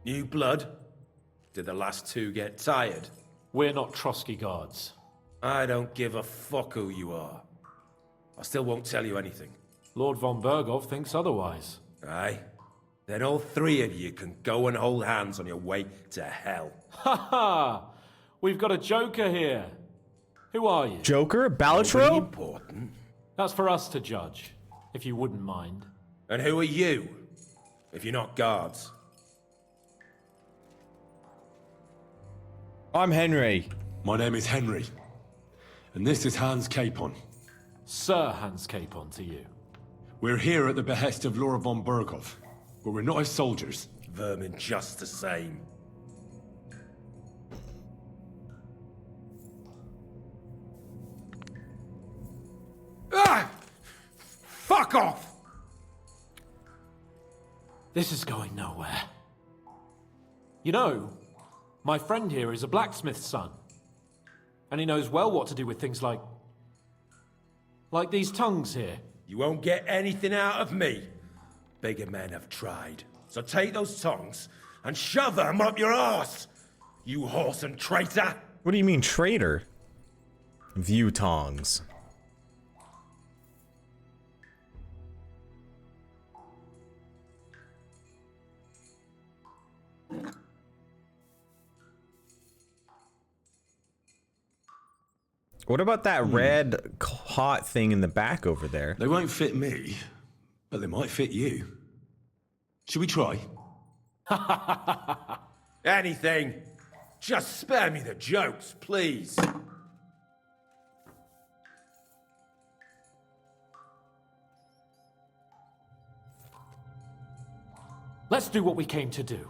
New blood? Did the last 2 get tired? We're not Trotsky guards. I don't give a fuck who you are. I still won't tell you anything. Lord von Berghoff thinks otherwise. Aye? Then all 3 of you can go and hold hands on your way to hell. Ha ha! We've got a joker here. Who are you? Joker? Nobody Balatro? important. That's for us to judge, if you wouldn't mind. And who are you? If you're not guards. I'm Henry. My name is Henry. And this is Hans Capon. Sir Hans Capon to you. We're here at the behest of Lord von Berghoff, but we're not his soldiers. Vermin just the same. Fuck off! This is going nowhere. You know, my friend here is a blacksmith's son. And he knows well what to do with things like these tongues here. You won't get anything out of me. Bigger men have tried. So take those tongs and shove them up your arse, you horse and traitor! What do you mean, traitor? View tongs. What about that red hot thing in the back over there? They won't fit me, but they might fit you. Should we try? Anything. Just spare me the jokes, please. Let's do what we came to do.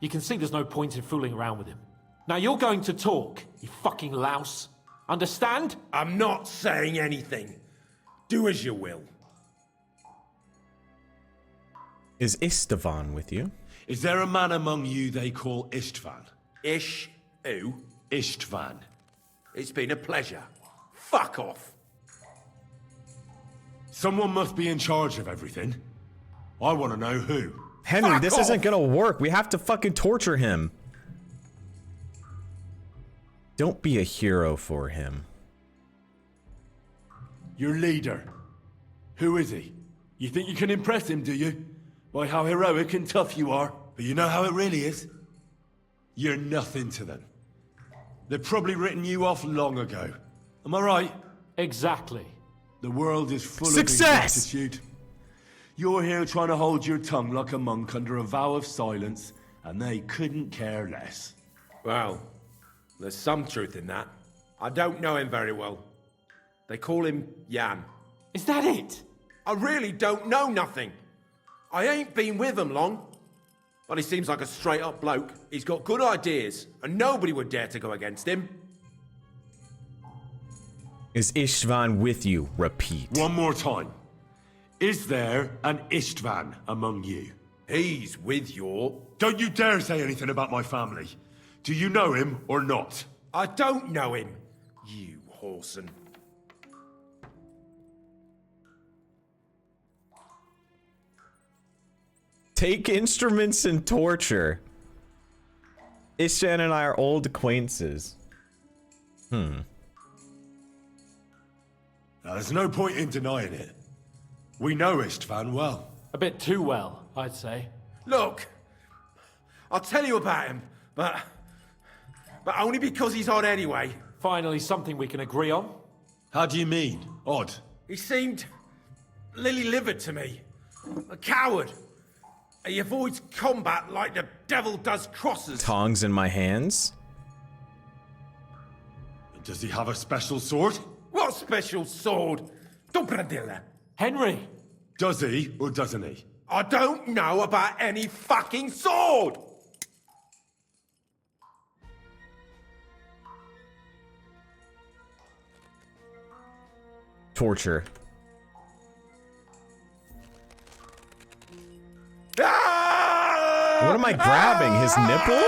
You can see there's no point in fooling around with him. Now you're going to talk, you fucking louse. Understand? I'm not saying anything. Do as you will. Is Istvan with you? Is there a man among you they call Istvan? Who? Istvan. It's been a pleasure. Fuck off. Someone must be in charge of everything. I want to know who. Henry, Fuck this off! isn't gonna work. We have to fucking torture him. Don't be a hero for him. Your leader. Who is he? You think you can impress him, do you? By how heroic and tough you are. But you know how it really is? You're nothing to them. They've probably written you off long ago. Am I right? Exactly. The world is full Success! of ingratitude. You're here trying to hold your tongue like a monk under a vow of silence, and they couldn't care less. Well, there's some truth in that. I don't know him very well. They call him Jan. Is that it? I really don't know nothing. I ain't been with him long. But he seems like a straight-up bloke. He's got good ideas, and nobody would dare to go against him. Is Istvan with you? Repeat. One more time. Is there an Istvan among you? He's with your... Don't you dare say anything about my family. Do you know him or not? I don't know him, you whoreson. Take instruments and torture. Istvan and I are old acquaintances. Now, there's no point in denying it. We know Istvan well. A bit too well, I'd say. Look, I'll tell you about him, but only because he's odd anyway. Finally, something we can agree on. How do you mean, odd? He seemed lily-livered to me. A coward. He avoids combat like the devil does crosses. Tongs in my hands. Does he have a special sword? What special sword? Dobradilla. Henry! Does he or doesn't he? I don't know about any fucking sword! Torture. Ah! What am I grabbing? His nipple?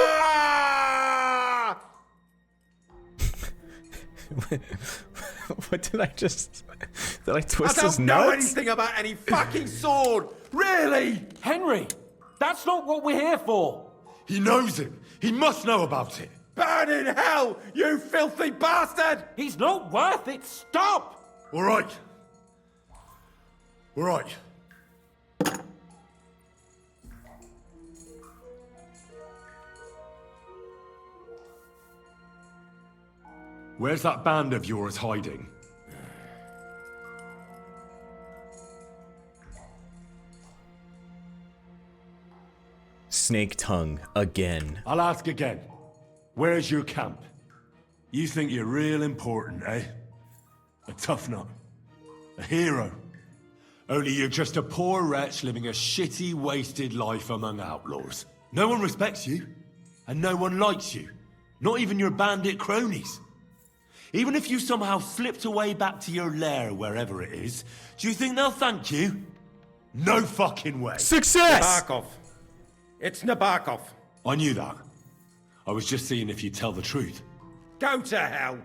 What did I just... Did I twist his nuts? I don't know anything about any fucking sword! Really? Henry! That's not what we're here for! He knows it! He must know about it! Burn in hell, you filthy bastard! He's not worth it! Stop! All right. All right. Where's that band of yours hiding? Snake tongue again. I'll ask again. Where's your camp? You think you're real important, eh? A tough nut. A hero. Only you're just a poor wretch living a shitty, wasted life among outlaws. No one respects you, and no one likes you. Not even your bandit cronies. Even if you somehow slipped away back to your lair, wherever it is, do you think they'll thank you? No fucking way. Success! Nabokov. It's Nabokov. I knew that. I was just seeing if you'd tell the truth. Go to hell.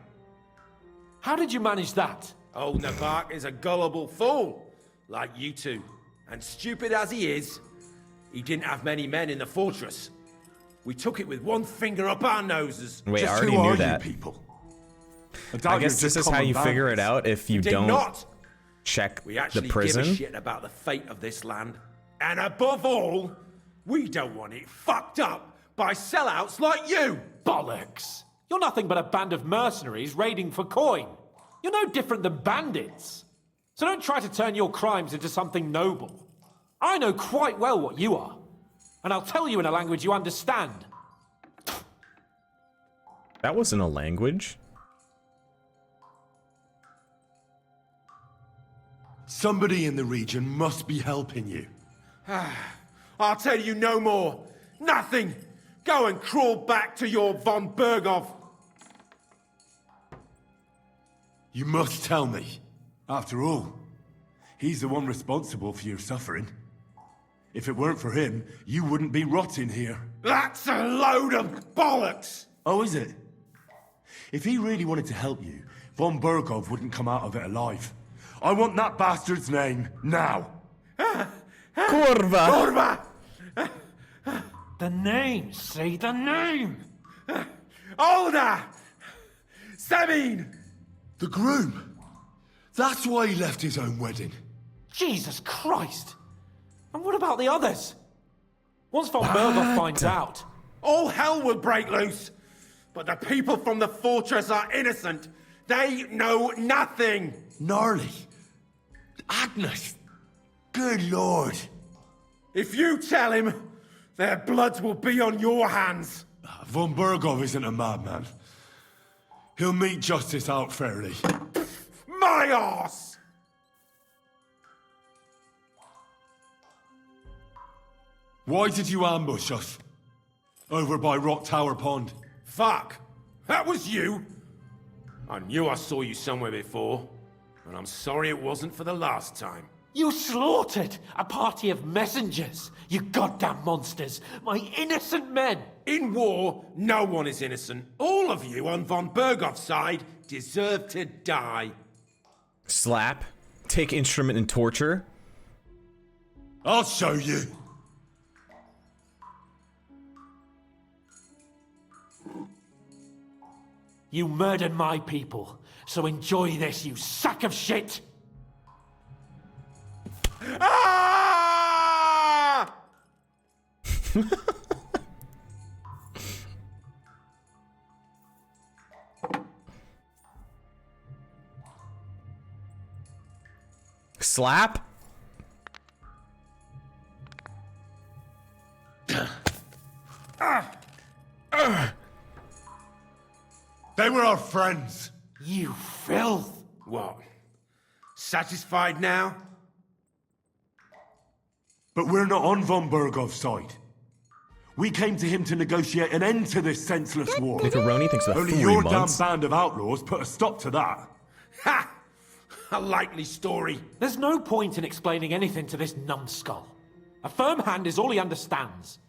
How did you manage that? Old Nabok is a gullible fool, like you two. And stupid as he is, he didn't have many men in the fortress. We took it with one finger up our noses. Wait, Just I already who knew are that. You people? I guess this is how you figure it out if you Did don't not. check We the actually prison. give a shit about the fate of this land. And above all, we don't want it fucked up by sellouts like you. Bollocks! You're nothing but a band of mercenaries raiding for coin. You're no different than bandits. So don't try to turn your crimes into something noble. I know quite well what you are. And I'll tell you in a language you understand. That wasn't a language. Somebody in the region must be helping you. I'll tell you no more. Nothing. Go and crawl back to your von Berghoff. You must tell me. After all, he's the one responsible for your suffering. If it weren't for him, you wouldn't be rotting here. That's a load of bollocks! Oh, is it? If he really wanted to help you, von Berghoff wouldn't come out of it alive. I want that bastard's name, now! Kurva! Kurva! The name, say the name! Older! Sabine! The groom! That's why he left his own wedding. Jesus Christ! And what about the others? Once von Berghoff finds out... All hell will break loose! But the people from the fortress are innocent! They know nothing! Gnarly. Agnes. Good lord. If you tell him, their bloods will be on your hands. Von Berghoff isn't a madman. He'll meet justice out fairly. My arse! Why did you ambush us? Over by Rock Tower Pond. Fuck! That was you! I knew I saw you somewhere before, but I'm sorry it wasn't for the last time. You slaughtered a party of messengers, you goddamn monsters, my innocent men! In war, no one is innocent. All of you on von Berghoff's side deserve to die. Slap. Take instrument and torture. I'll show you. You murdered my people, so enjoy this, you sack of shit! Ah! Slap. They were our friends. You filth! What? Satisfied now? But we're not on von Berghoff's side. We came to him to negotiate an end to this senseless war. Macaroni thinks about Only 3 your months. damn band of outlaws put a stop to that. Ha! A likely story. There's no point in explaining anything to this numbskull. A firm hand is all he understands.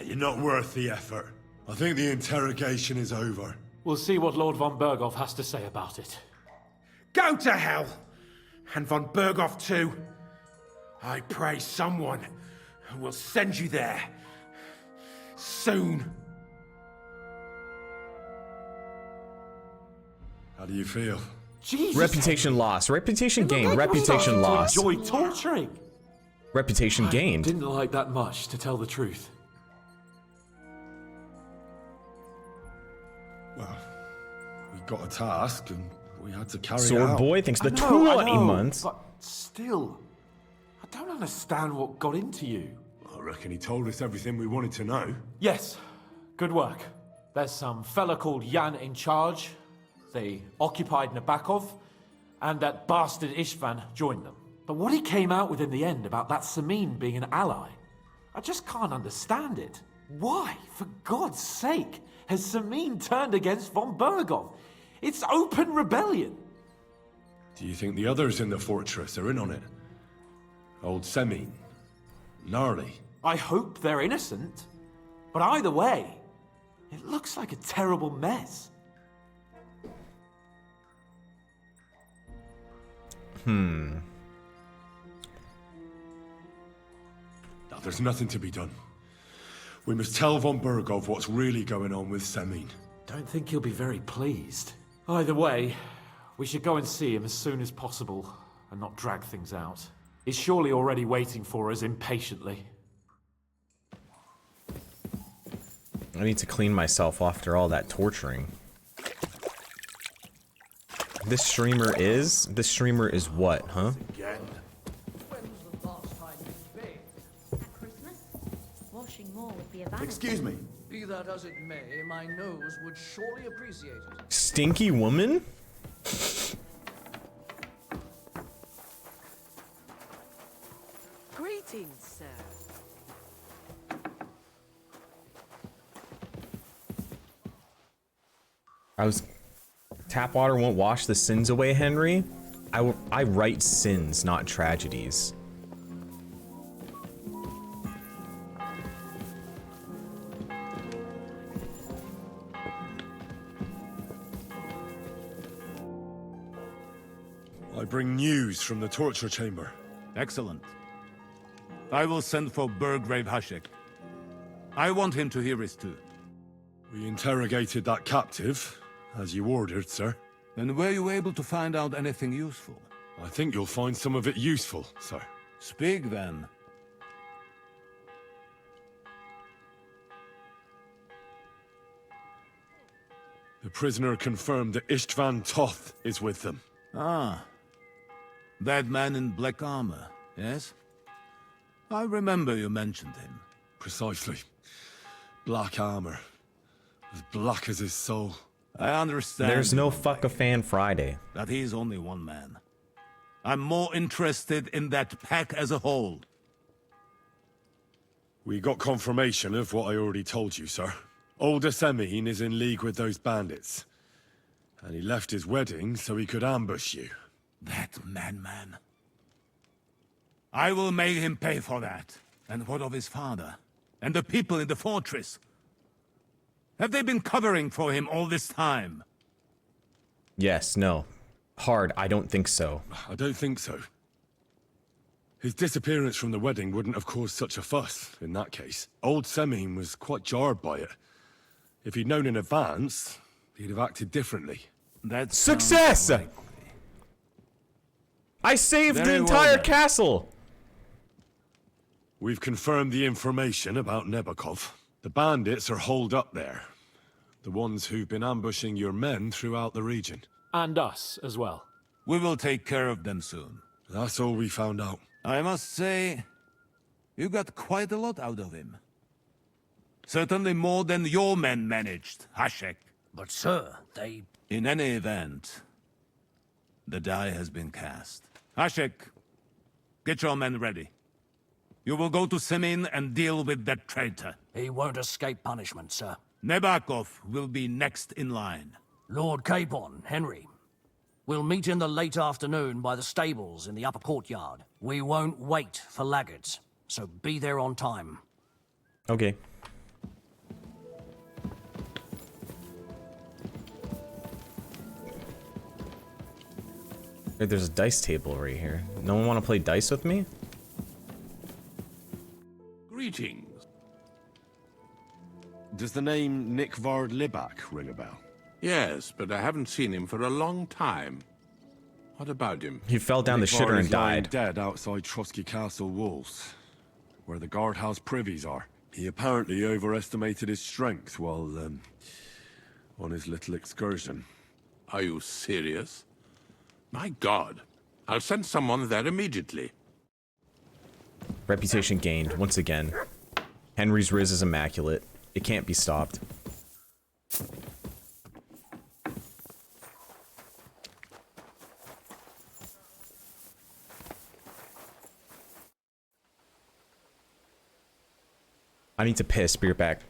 You're not worth the effort. I think the interrogation is over. We'll see what Lord von Berghoff has to say about it. Go to hell! And von Berghoff too. I pray someone will send you there. Soon. How do you feel? Jesus. Reputation lost. Reputation gained. You're Reputation starting to lost. enjoy torturing. Reputation gained. Didn't like that much, to tell the truth. Well, we got a task and we had to carry it Sword out. boy thinks the I know, 20 months. But still, I don't understand what got into you. I reckon he told us everything we wanted to know. Yes, good work. There's some fella called Jan in charge. They occupied Nabokov, and that bastard Istvan joined them. But what he came out with in the end about that Samin being an ally, I just can't understand it. Why, for God's sake, has Samine turned against von Bergov? It's open rebellion. Do you think the others in the fortress are in on it? Old Semine? Gnarly? I hope they're innocent. But either way, it looks like a terrible mess. Now, there's nothing to be done. We must tell von Bergov what's really going on with Semine. Don't think he'll be very pleased. Either way, we should go and see him as soon as possible and not drag things out. He's surely already waiting for us impatiently. I need to clean myself after all that torturing. This streamer is what, huh? Washing more would be a vanity. Excuse me. Be that as it may, my nose would surely appreciate it. Stinky woman? Greetings, sir. Tap water won't wash the sins away, Henry. I write sins, not tragedies. I bring news from the torture chamber. Excellent. I will send for Burgrave Hashek. I want him to hear it too. We interrogated that captive, as you ordered, sir. And were you able to find out anything useful? I think you'll find some of it useful, sir. Speak then. The prisoner confirmed that Istvan Toth is with them. Ah. That man in black armor, yes? I remember you mentioned him. Precisely. Black armor. As black as his soul. I understand. There's no fuck-a-fan Friday. That he's only one man. I'm more interested in that pack as a whole. We got confirmation of what I already told you, sir. Older Semine is in league with those bandits. And he left his wedding so he could ambush you. That man. I will make him pay for that. And what of his father? And the people in the fortress? Have they been covering for him all this time? Yes, no. Hard, I don't think so. I don't think so. His disappearance from the wedding wouldn't have caused such a fuss, in that case. Old Semine was quite jarred by it. If he'd known in advance, he'd have acted differently. That's success! I saved the entire castle! We've confirmed the information about Nebakov. The bandits are holed up there. The ones who've been ambushing your men throughout the region. And us as well. We will take care of them soon. That's all we found out. I must say, you got quite a lot out of him. Certainly more than your men managed, Hashek. But sir, they... In any event, the die has been cast. Hashek, get your men ready. You will go to Semine and deal with that traitor. He won't escape punishment, sir. Nebakov will be next in line. Lord Capon, Henry. We'll meet in the late afternoon by the stables in the upper courtyard. We won't wait for laggards, so be there on time. Okay. Hey, there's a dice table right here. No one want to play dice with me? Greetings. Does the name Nick Vard Libak ring a bell? Yes, but I haven't seen him for a long time. What about him? He fell down Nick the shitter Vard and is lying died. dead outside Trotsky Castle walls, where the guardhouse privies are. He apparently overestimated his strength while, on his little excursion. Are you serious? My God. I'll send someone there immediately. Reputation gained, once again. Henry's Riz is immaculate. It can't be stopped. I need to piss. Be right back.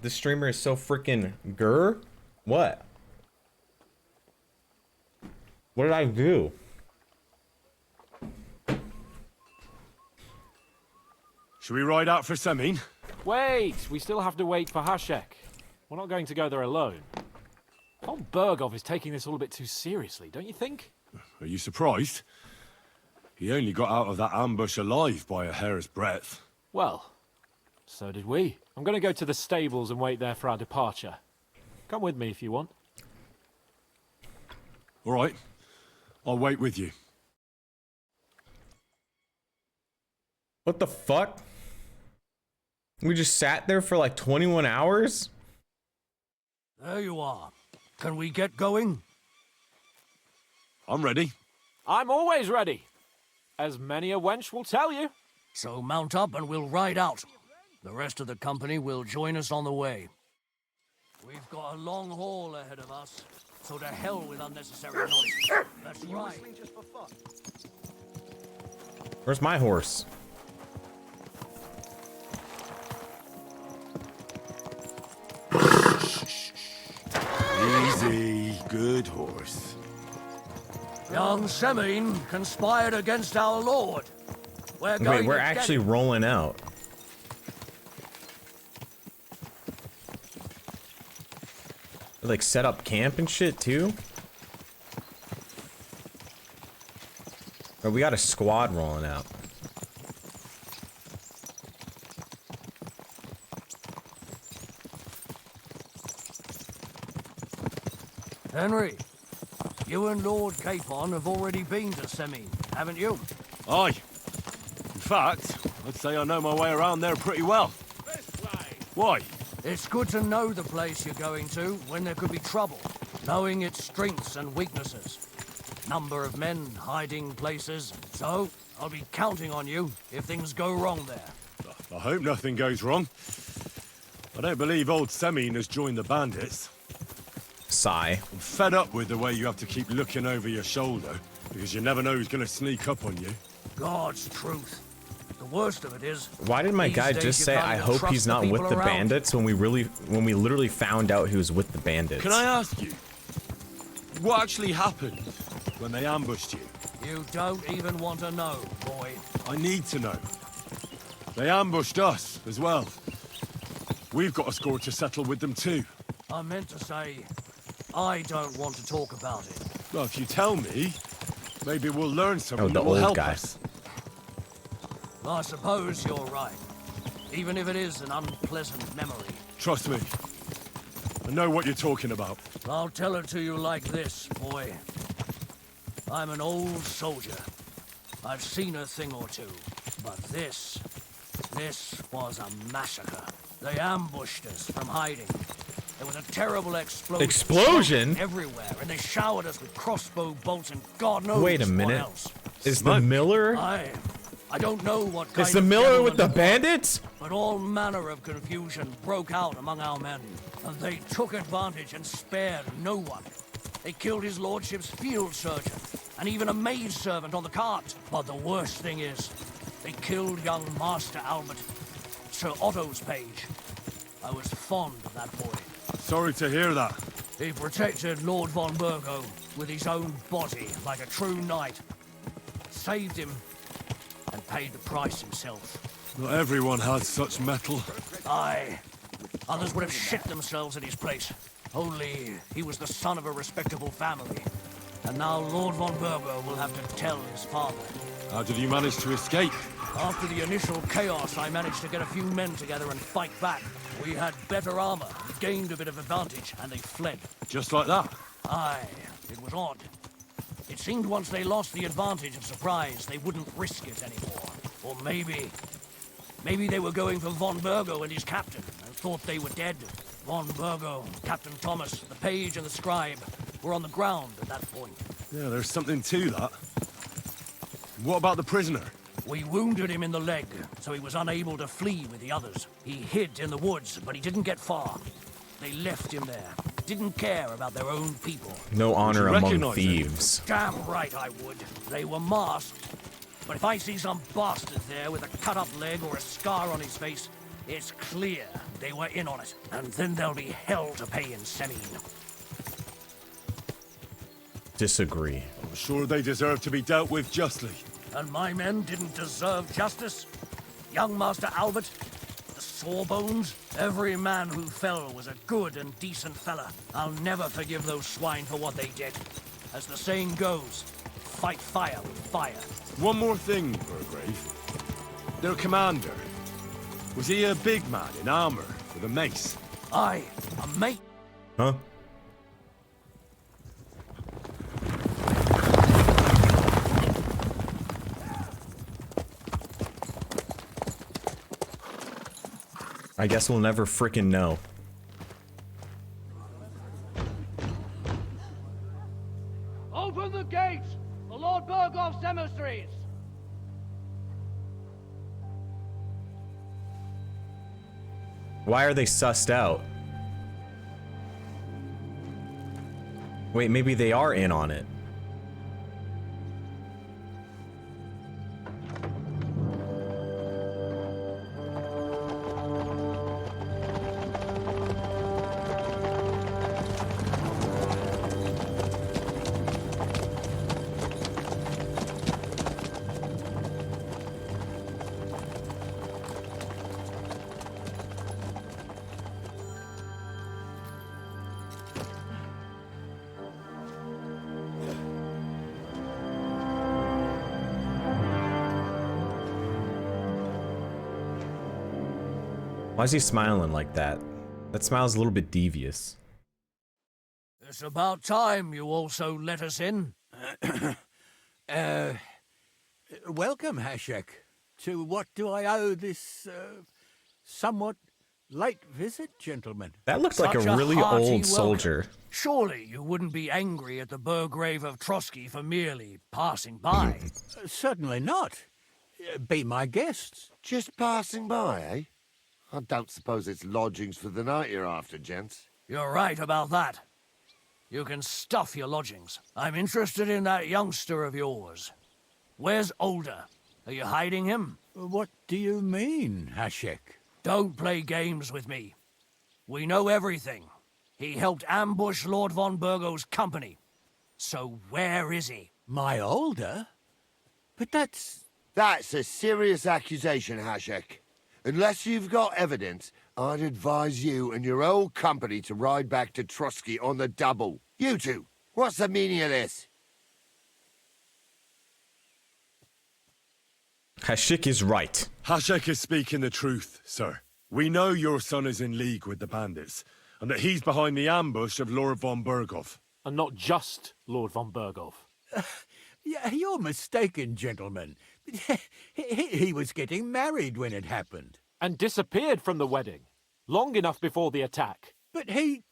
This streamer is so freaking grr. What? What did I do? Should we ride out for Semin? Wait, we still have to wait for Hashek. We're not going to go there alone. Von Bergov is taking this all a bit too seriously, don't you think? Are you surprised? He only got out of that ambush alive by a hair's breadth. Well, so did we. I'm going to go to the stables and wait there for our departure. Come with me if you want. All right. I'll wait with you. What the fuck? We just sat there for like 21 hours? There you are. Can we get going? I'm ready. I'm always ready. As many a wench will tell you. So mount up and we'll ride out. The rest of the company will join us on the way. We've got a long haul ahead of us, so to hell with unnecessary noise. Let's ride. Where's my horse? Easy, good horse. Young Semin conspired against our lord. Wait, we're actually rolling out. Like set up camp and shit too? Or we got a squad rolling out. Henry, you and Lord Capon have already been to Semin, haven't you? Aye. In fact, I'd say I know my way around there pretty well. Why? It's good to know the place you're going to when there could be trouble, knowing its strengths and weaknesses. Number of men, hiding places. So, I'll be counting on you if things go wrong there. I hope nothing goes wrong. I don't believe old Semin has joined the bandits. Sigh. I'm fed up with the way you have to keep looking over your shoulder, because you never know who's gonna sneak up on you. God's truth. The worst of it is... Why did my guy just say, I hope he's not with the bandits when we literally found out he was with the bandits? Can I ask you, what actually happened when they ambushed you? You don't even want to know, boy. I need to know. They ambushed us as well. We've got a score to settle with them too. I meant to say, I don't want to talk about it. Well, if you tell me, maybe we'll learn something the that will old help guy. us. I suppose you're right. Even if it is an unpleasant memory. Trust me. I know what you're talking about. I'll tell it to you like this, boy. I'm an old soldier. I've seen a thing or two. But this was a massacre. They ambushed us from hiding. There was a terrible explosion. Explosion? Everywhere, and they showered us with crossbow bolts and God knows Wait a what minute. else. Is the Miller? I don't know what kind Is the of Miller with the gentleman it was, bandits? but all manner of confusion broke out among our men, and they took advantage and spared no one. They killed his lordship's field surgeon, and even a maid servant on the cart. But the worst thing is, they killed young Master Albert, Sir Otto's page. I was fond of that boy. Sorry to hear that. He protected Lord von Burgo with his own body like a true knight. Saved him and paid the price himself. Not everyone has such mettle. Aye. Others would have shit themselves at his place. Only he was the son of a respectable family. And now Lord von Burgo will have to tell his father. How did you manage to escape? After the initial chaos, I managed to get a few men together and fight back. We had better armor, gained a bit of advantage, and they fled. Just like that? Aye, it was odd. It seemed once they lost the advantage of surprise, they wouldn't risk it anymore. Or maybe they were going for von Burgo and his captain, and thought they were dead. Von Burgo, Captain Thomas, the page and the scribe were on the ground at that point. Yeah, there's something to that. What about the prisoner? We wounded him in the leg, so he was unable to flee with the others. He hid in the woods, but he didn't get far. They left him there. Didn't care about their own people. No honor among thieves. Damn right I would. They were masked. But if I see some bastard there with a cut-up leg or a scar on his face, it's clear they were in on it. And then there'll be hell to pay in Semine. Disagree. I'm sure they deserve to be dealt with justly. And my men didn't deserve justice? Young Master Albert, the Sawbones, every man who fell was a good and decent fella. I'll never forgive those swine for what they did. As the saying goes, fight fire with fire. One more thing, Burgrave. Their commander. Was he a big man in armor with a mace? Aye, a mate. Huh? I guess we'll never frickin' know. Open the gates for Lord Burgoff's emissaries! Why are they sussed out? Wait, maybe they are in on it. Why is he smiling like that? That smile's a little bit devious. It's about time you also let us in. Welcome, Hashek. To what do I owe this, somewhat late visit, gentlemen? That looks like a Such really hearty old welcome. soldier. Surely you wouldn't be angry at the Burgrave of Trotsky for merely passing by. Certainly not. Be my guests. Just passing by, eh? I don't suppose it's lodgings for the night you're after, gents. You're right about that. You can stuff your lodgings. I'm interested in that youngster of yours. Where's Older? Are you hiding him? What do you mean, Hashek? Don't play games with me. We know everything. He helped ambush Lord von Burgo's company. So where is he? My Older? But that's... That's a serious accusation, Hashek. Unless you've got evidence, I'd advise you and your old company to ride back to Trotsky on the double. You two, what's the meaning of this? Hashik is right. Hashek is speaking the truth, sir. We know your son is in league with the bandits, and that he's behind the ambush of Lord von Burgov. And not just Lord von Burgov. Yeah, you're mistaken, gentlemen. He was getting married when it happened. And disappeared from the wedding, long enough before the attack. But he...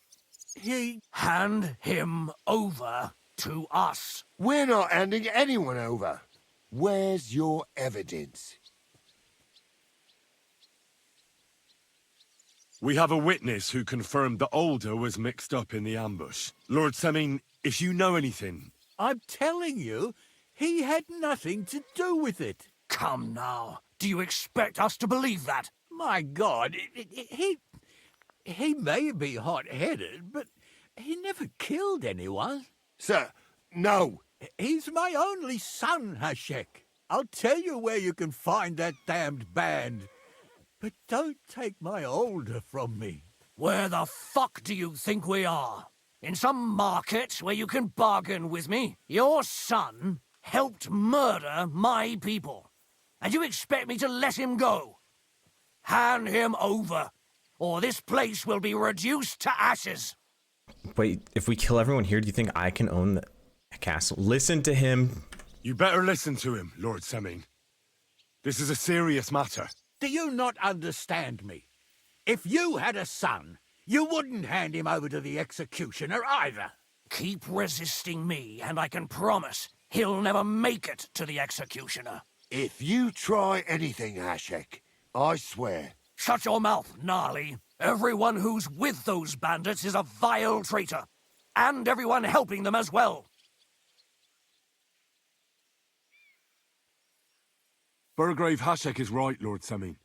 Hand him over to us. We're not handing anyone over. Where's your evidence? We have a witness who confirmed the Older was mixed up in the ambush. Lord Semin, if you know anything... I'm telling you, he had nothing to do with it. Come now. Do you expect us to believe that? My God, he may be hot-headed, but he never killed anyone. Sir, no. He's my only son, Hashek. I'll tell you where you can find that damned band. But don't take my Older from me. Where the fuck do you think we are? In some market where you can bargain with me? Your son helped murder my people. And you expect me to let him go? Hand him over, or this place will be reduced to ashes. Wait, if we kill everyone here, do you think I can own the castle? Listen to him. You better listen to him, Lord Semin. This is a serious matter. Do you not understand me? If you had a son, you wouldn't hand him over to the executioner either. Keep resisting me, and I can promise he'll never make it to the executioner. If you try anything, Hashek, I swear. Shut your mouth, Gnarly. Everyone who's with those bandits is a vile traitor. And everyone helping them as well. Burgrave Hashek is right, Lord Semin.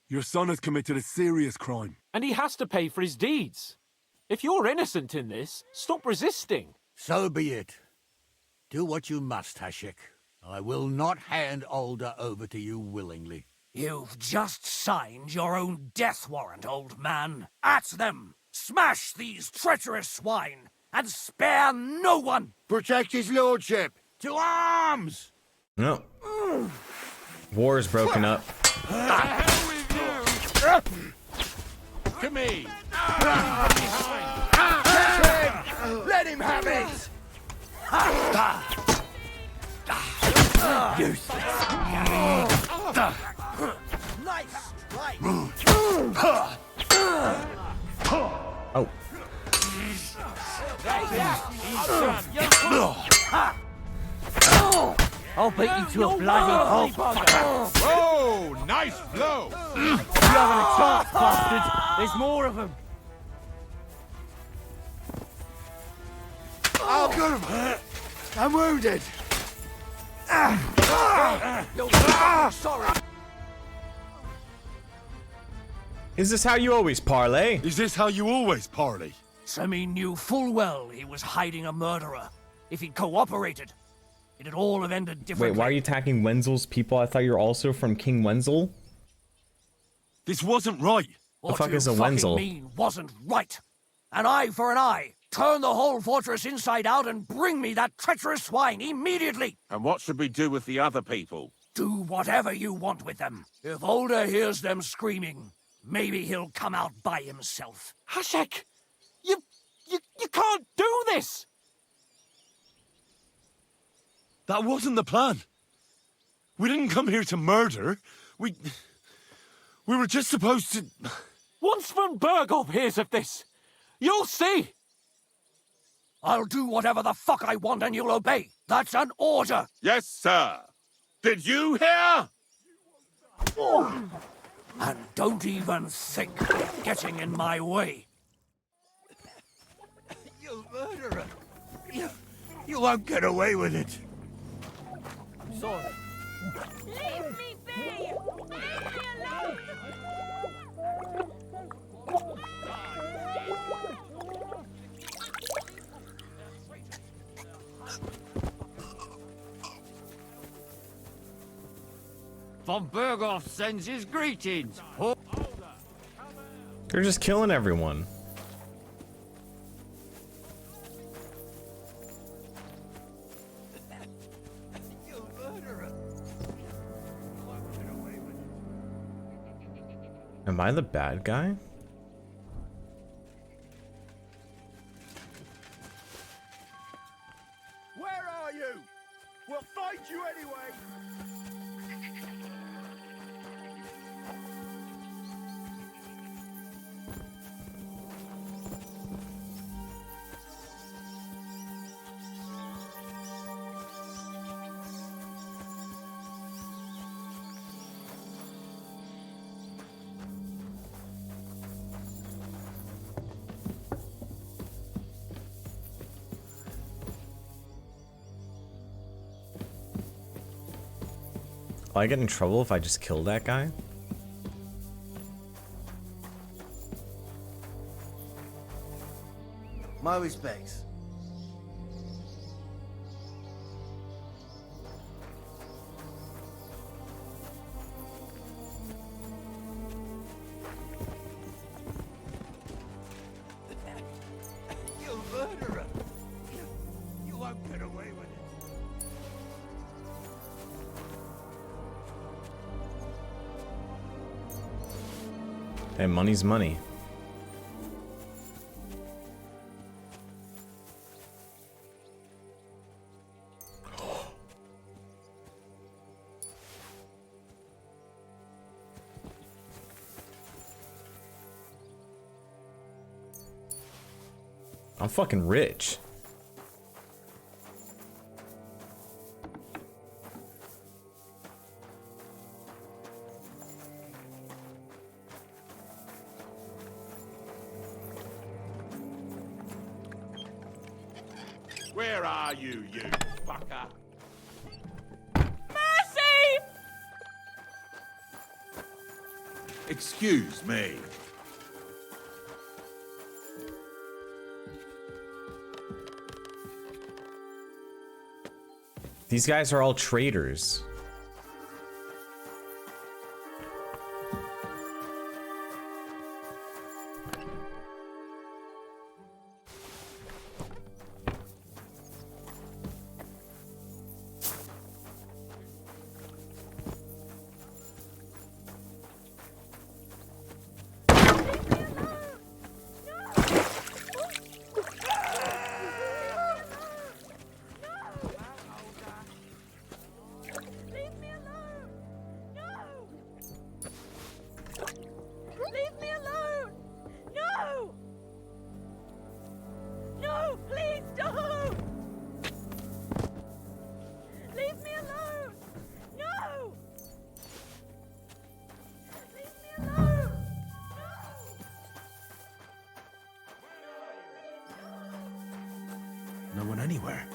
Your son has committed a serious crime. And he has to pay for his deeds. If you're innocent in this, stop resisting. So be it. Do what you must, Hashek. I will not hand Older over to you willingly. You've just signed your own death warrant, old man. At them! Smash these treacherous swine, and spare no one! Protect his lordship! To arms! No. War is broken up. To me! Let him have it! Useless! Nice strike! Oh. I'll beat you to a bloody pulp. Oh, nice blow! You haven't a chance, bastard. There's more of them. I've got him! I'm wounded! Sorry. Is this how you always parlay? Is this how you always parley? Semin knew full well he was hiding a murderer. If he'd cooperated, it'd all have ended differently. Wait, why are you attacking Wenzel's people? I thought you were also from King Wenzel? This wasn't right. The fuck is a Wenzel? What you mean wasn't right. An eye for an eye. Turn the whole fortress inside out and bring me that treacherous swine immediately. And what should we do with the other people? Do whatever you want with them. If Older hears them screaming, maybe he'll come out by himself. Hashek! You can't do this! That wasn't the plan. We didn't come here to murder. We were just supposed to... Once von Berghoff hears of this, you'll see! I'll do whatever the fuck I want and you'll obey. That's an order. Yes, sir. Did you hear? And don't even think of getting in my way. You murderer! You won't get away with it. Sorry. Leave me be! Leave me alone! Von Berghoff sends his greetings. They're just killing everyone. Am I the bad guy? Where are you? We'll find you anyway. Will I get in trouble if I just kill that guy? My respects. You murderer! You won't get away with it. Hey, money's money. I'm fucking rich. Where are you, you fucker? Mercy! Excuse me. These guys are all traitors. Leave me alone! No! No, please don't! Leave me alone! No! Leave me alone! No one anywhere.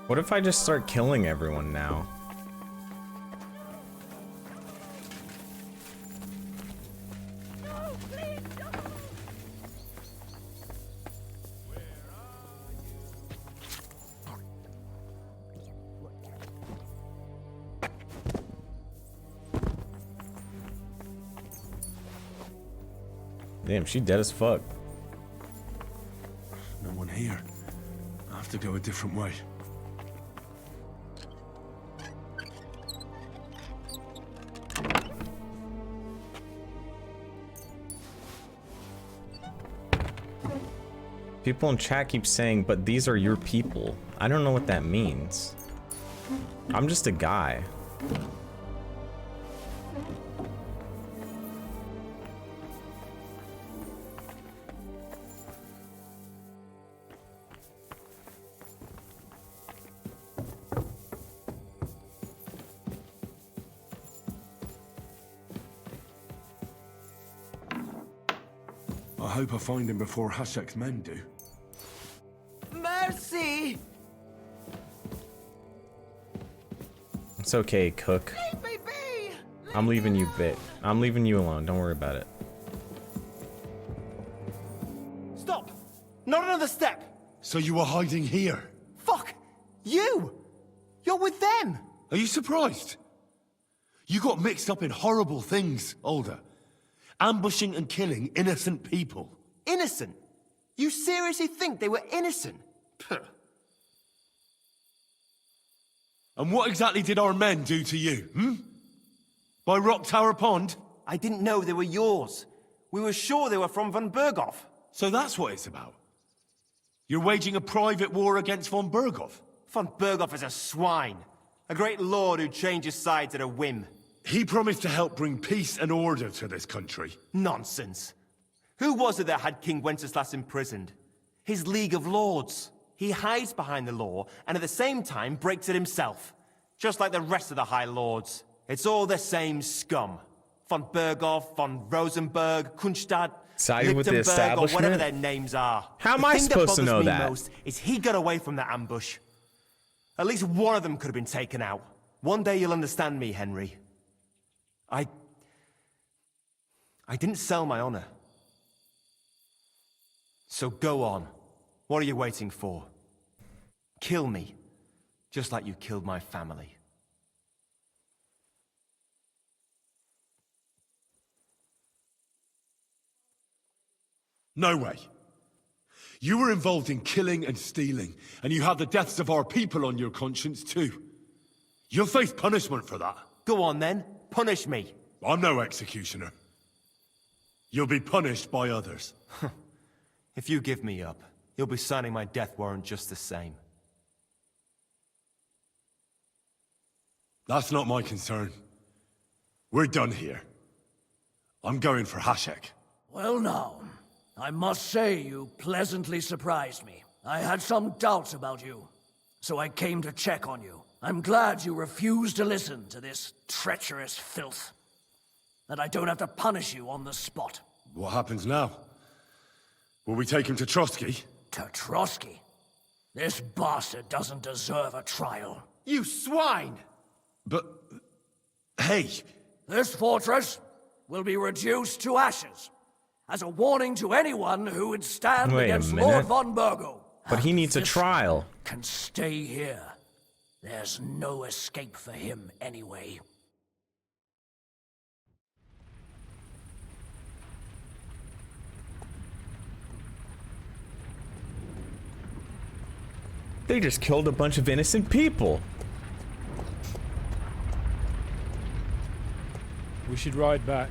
What if I just start killing everyone now? Damn, she dead as fuck. No one here. I have to go a different way. People in chat keep saying, but these are your people. I don't know what that means. I'm just a guy. I hope I find him before Hashek's men do. Mercy! It's okay, Cook. I'm leaving you I'm leaving you alone. Don't worry about it. Stop! Not another step! So you were hiding here? Fuck! You! You're with them! Are you surprised? You got mixed up in horrible things, Alder. Ambushing and killing innocent people. Innocent? You seriously think they were innocent? Puh. And what exactly did our men do to you, hmm? By Rock Tower Pond? I didn't know they were yours. We were sure they were from von Berghoff. So that's what it's about. You're waging a private war against von Berghoff? Von Berghoff is a swine. A great lord who changes sides at a whim. He promised to help bring peace and order to this country. Nonsense. Who was it that had King Wenceslas imprisoned? His League of Lords. He hides behind the law, and at the same time breaks it himself. Just like the rest of the High Lords. It's all the same scum. Von Berghoff, von Rosenberg, Kunstadt, Sided with the Lichtenberg or whatever establishment? their names are. How am The I thing supposed to bothers know me that? most is he got away from that ambush. At least one of them could have been taken out. One day you'll understand me, Henry. I didn't sell my honor. So go on. What are you waiting for? Kill me, just like you killed my family. No way. You were involved in killing and stealing, and you have the deaths of our people on your conscience too. You'll face punishment for that. Go on then, punish me. I'm no executioner. You'll be punished by others. If you give me up, you'll be signing my death warrant just the same. That's not my concern. We're done here. I'm going for Hashek. Well now, I must say you pleasantly surprised me. I had some doubts about you, so I came to check on you. I'm glad you refused to listen to this treacherous filth. That I don't have to punish you on the spot. What happens now? Will we take him to Trotsky? To Trotsky? This bastard doesn't deserve a trial. You swine! But... hey! This fortress will be reduced to ashes, as a warning to anyone who would stand Wait a against minute. Lord von Burgo. But he needs a This trial. Can stay here. There's no escape for him anyway. They just killed a bunch of innocent people. We should ride back.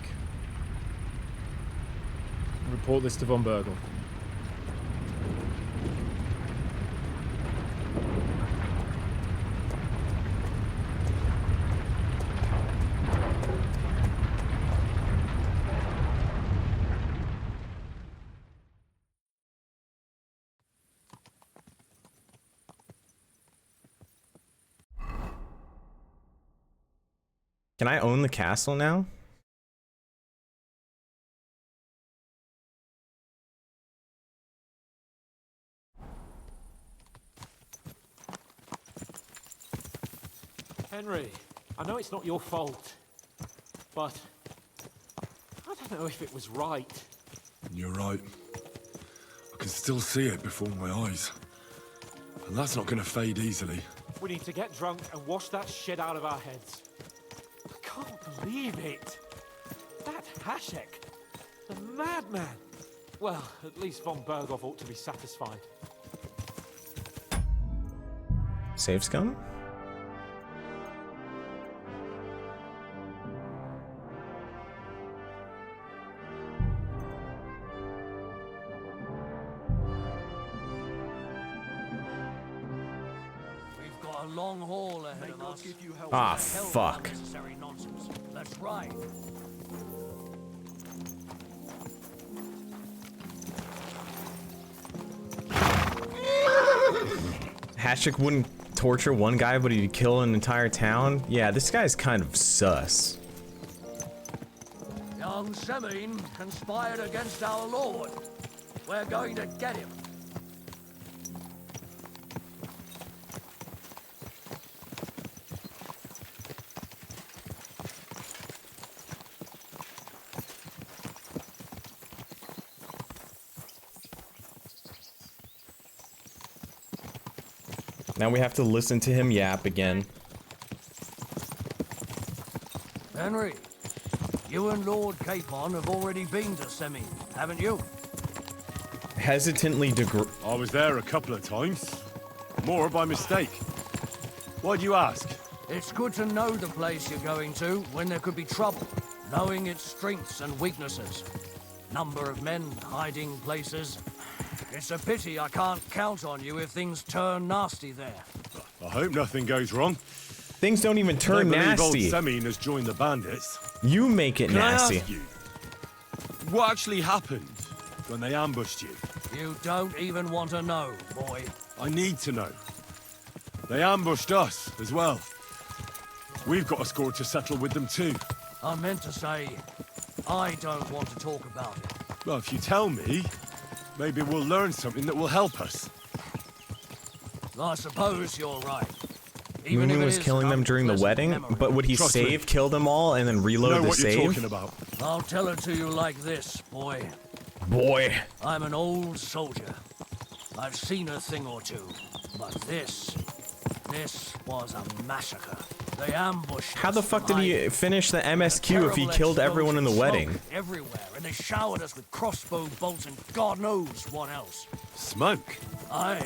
Report this to von Burgle. Can I own the castle now? Henry, I know it's not your fault, but I don't know if it was right. You're right. I can still see it before my eyes. And that's not gonna fade easily. We need to get drunk and wash that shit out of our heads. I can't believe it. That Hashek, the madman. Well, at least von Berghoff ought to be satisfied. Save scum? We've got a long haul ahead of us. Ah, fuck. Let's ride. Hashik wouldn't torture one guy, but he'd kill an entire town? Yeah, this guy's kind of sus. Young Semine conspired against our lord. We're going to get him. Now we have to listen to him yap again. Henry, you and Lord Capon have already been to Semine, haven't you? Hesitantly I was there a couple of times. More by mistake. Why'd you ask? It's good to know the place you're going to when there could be trouble, knowing its strengths and weaknesses. Number of men, hiding places. It's a pity I can't count on you if things turn nasty there. I hope nothing goes wrong. Things don't even turn I believe nasty. old Semine has joined the bandits. You make it Can nasty. I ask you, what actually happened when they ambushed you? You don't even want to know, boy. I need to know. They ambushed us as well. We've got a score to settle with them too. I meant to say, I don't want to talk about it. Well, if you tell me, maybe we'll learn something that will help us. I suppose you're right. Mooney was killing them during the wedding, but would he kill them all, and then reload the save? You're talking about. I'll tell it to you like this, boy. Boy. I'm an old soldier. I've seen a thing or two, but this was a massacre. They ambushed. How the fuck did he finish the MSQ if he killed everyone in the wedding? Everywhere, and they showered us with crossbow bolts and God knows what else. Smoke? I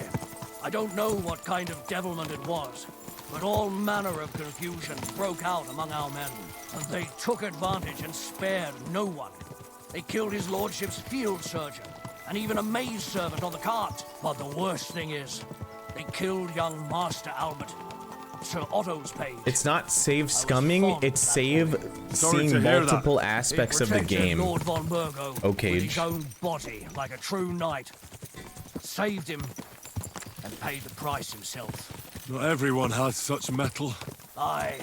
don't know what kind of devilment it was, but all manner of confusion broke out among our men, and they took advantage and spared no one. They killed his lordship's field surgeon, and even a maid servant on the cart. But the worst thing is, they killed young Master Albert, Sir Otto's page. It's not save scumming, it's save seeing multiple aspects of the game. Lord von Burgo Okay. with his own body, like a true knight. Saved him, and paid the price himself. Not everyone has such metal. Aye.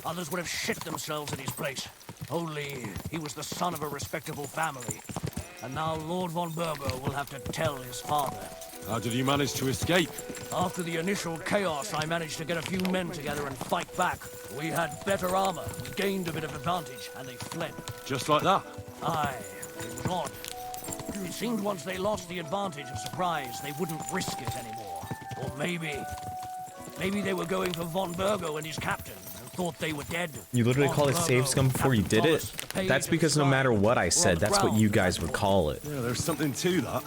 Others would have shit themselves in his place. Only he was the son of a respectable family. And now Lord von Burgo will have to tell his father. How did you manage to escape? After the initial chaos, I managed to get a few men together and fight back. We had better armor, we gained a bit of advantage, and they fled. Just like that? Aye, it was odd. It seemed once they lost the advantage of surprise, they wouldn't risk it anymore. Or maybe they were going for von Burgo and his captain, and thought they were dead. You literally called it save scum before you did it? That's because no matter what I said, that's what you guys would call it. Yeah, there's something to that.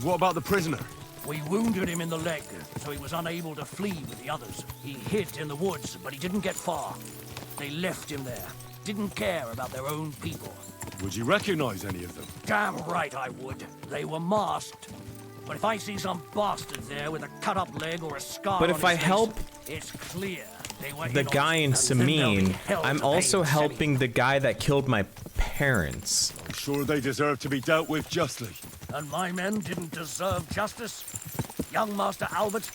What about the prisoner? We wounded him in the leg, so he was unable to flee with the others. He hid in the woods, but he didn't get far. They left him there. Didn't care about their own people. Would you recognize any of them? Damn right I would. They were masked. But if I see some bastard there with a cut-up leg or a scar But on if his I face, help it's clear they were the guy in Sameen, I'm also helping the guy that killed my parents. I'm sure they deserve to be dealt with justly. And my men didn't deserve justice. Young Master Albert,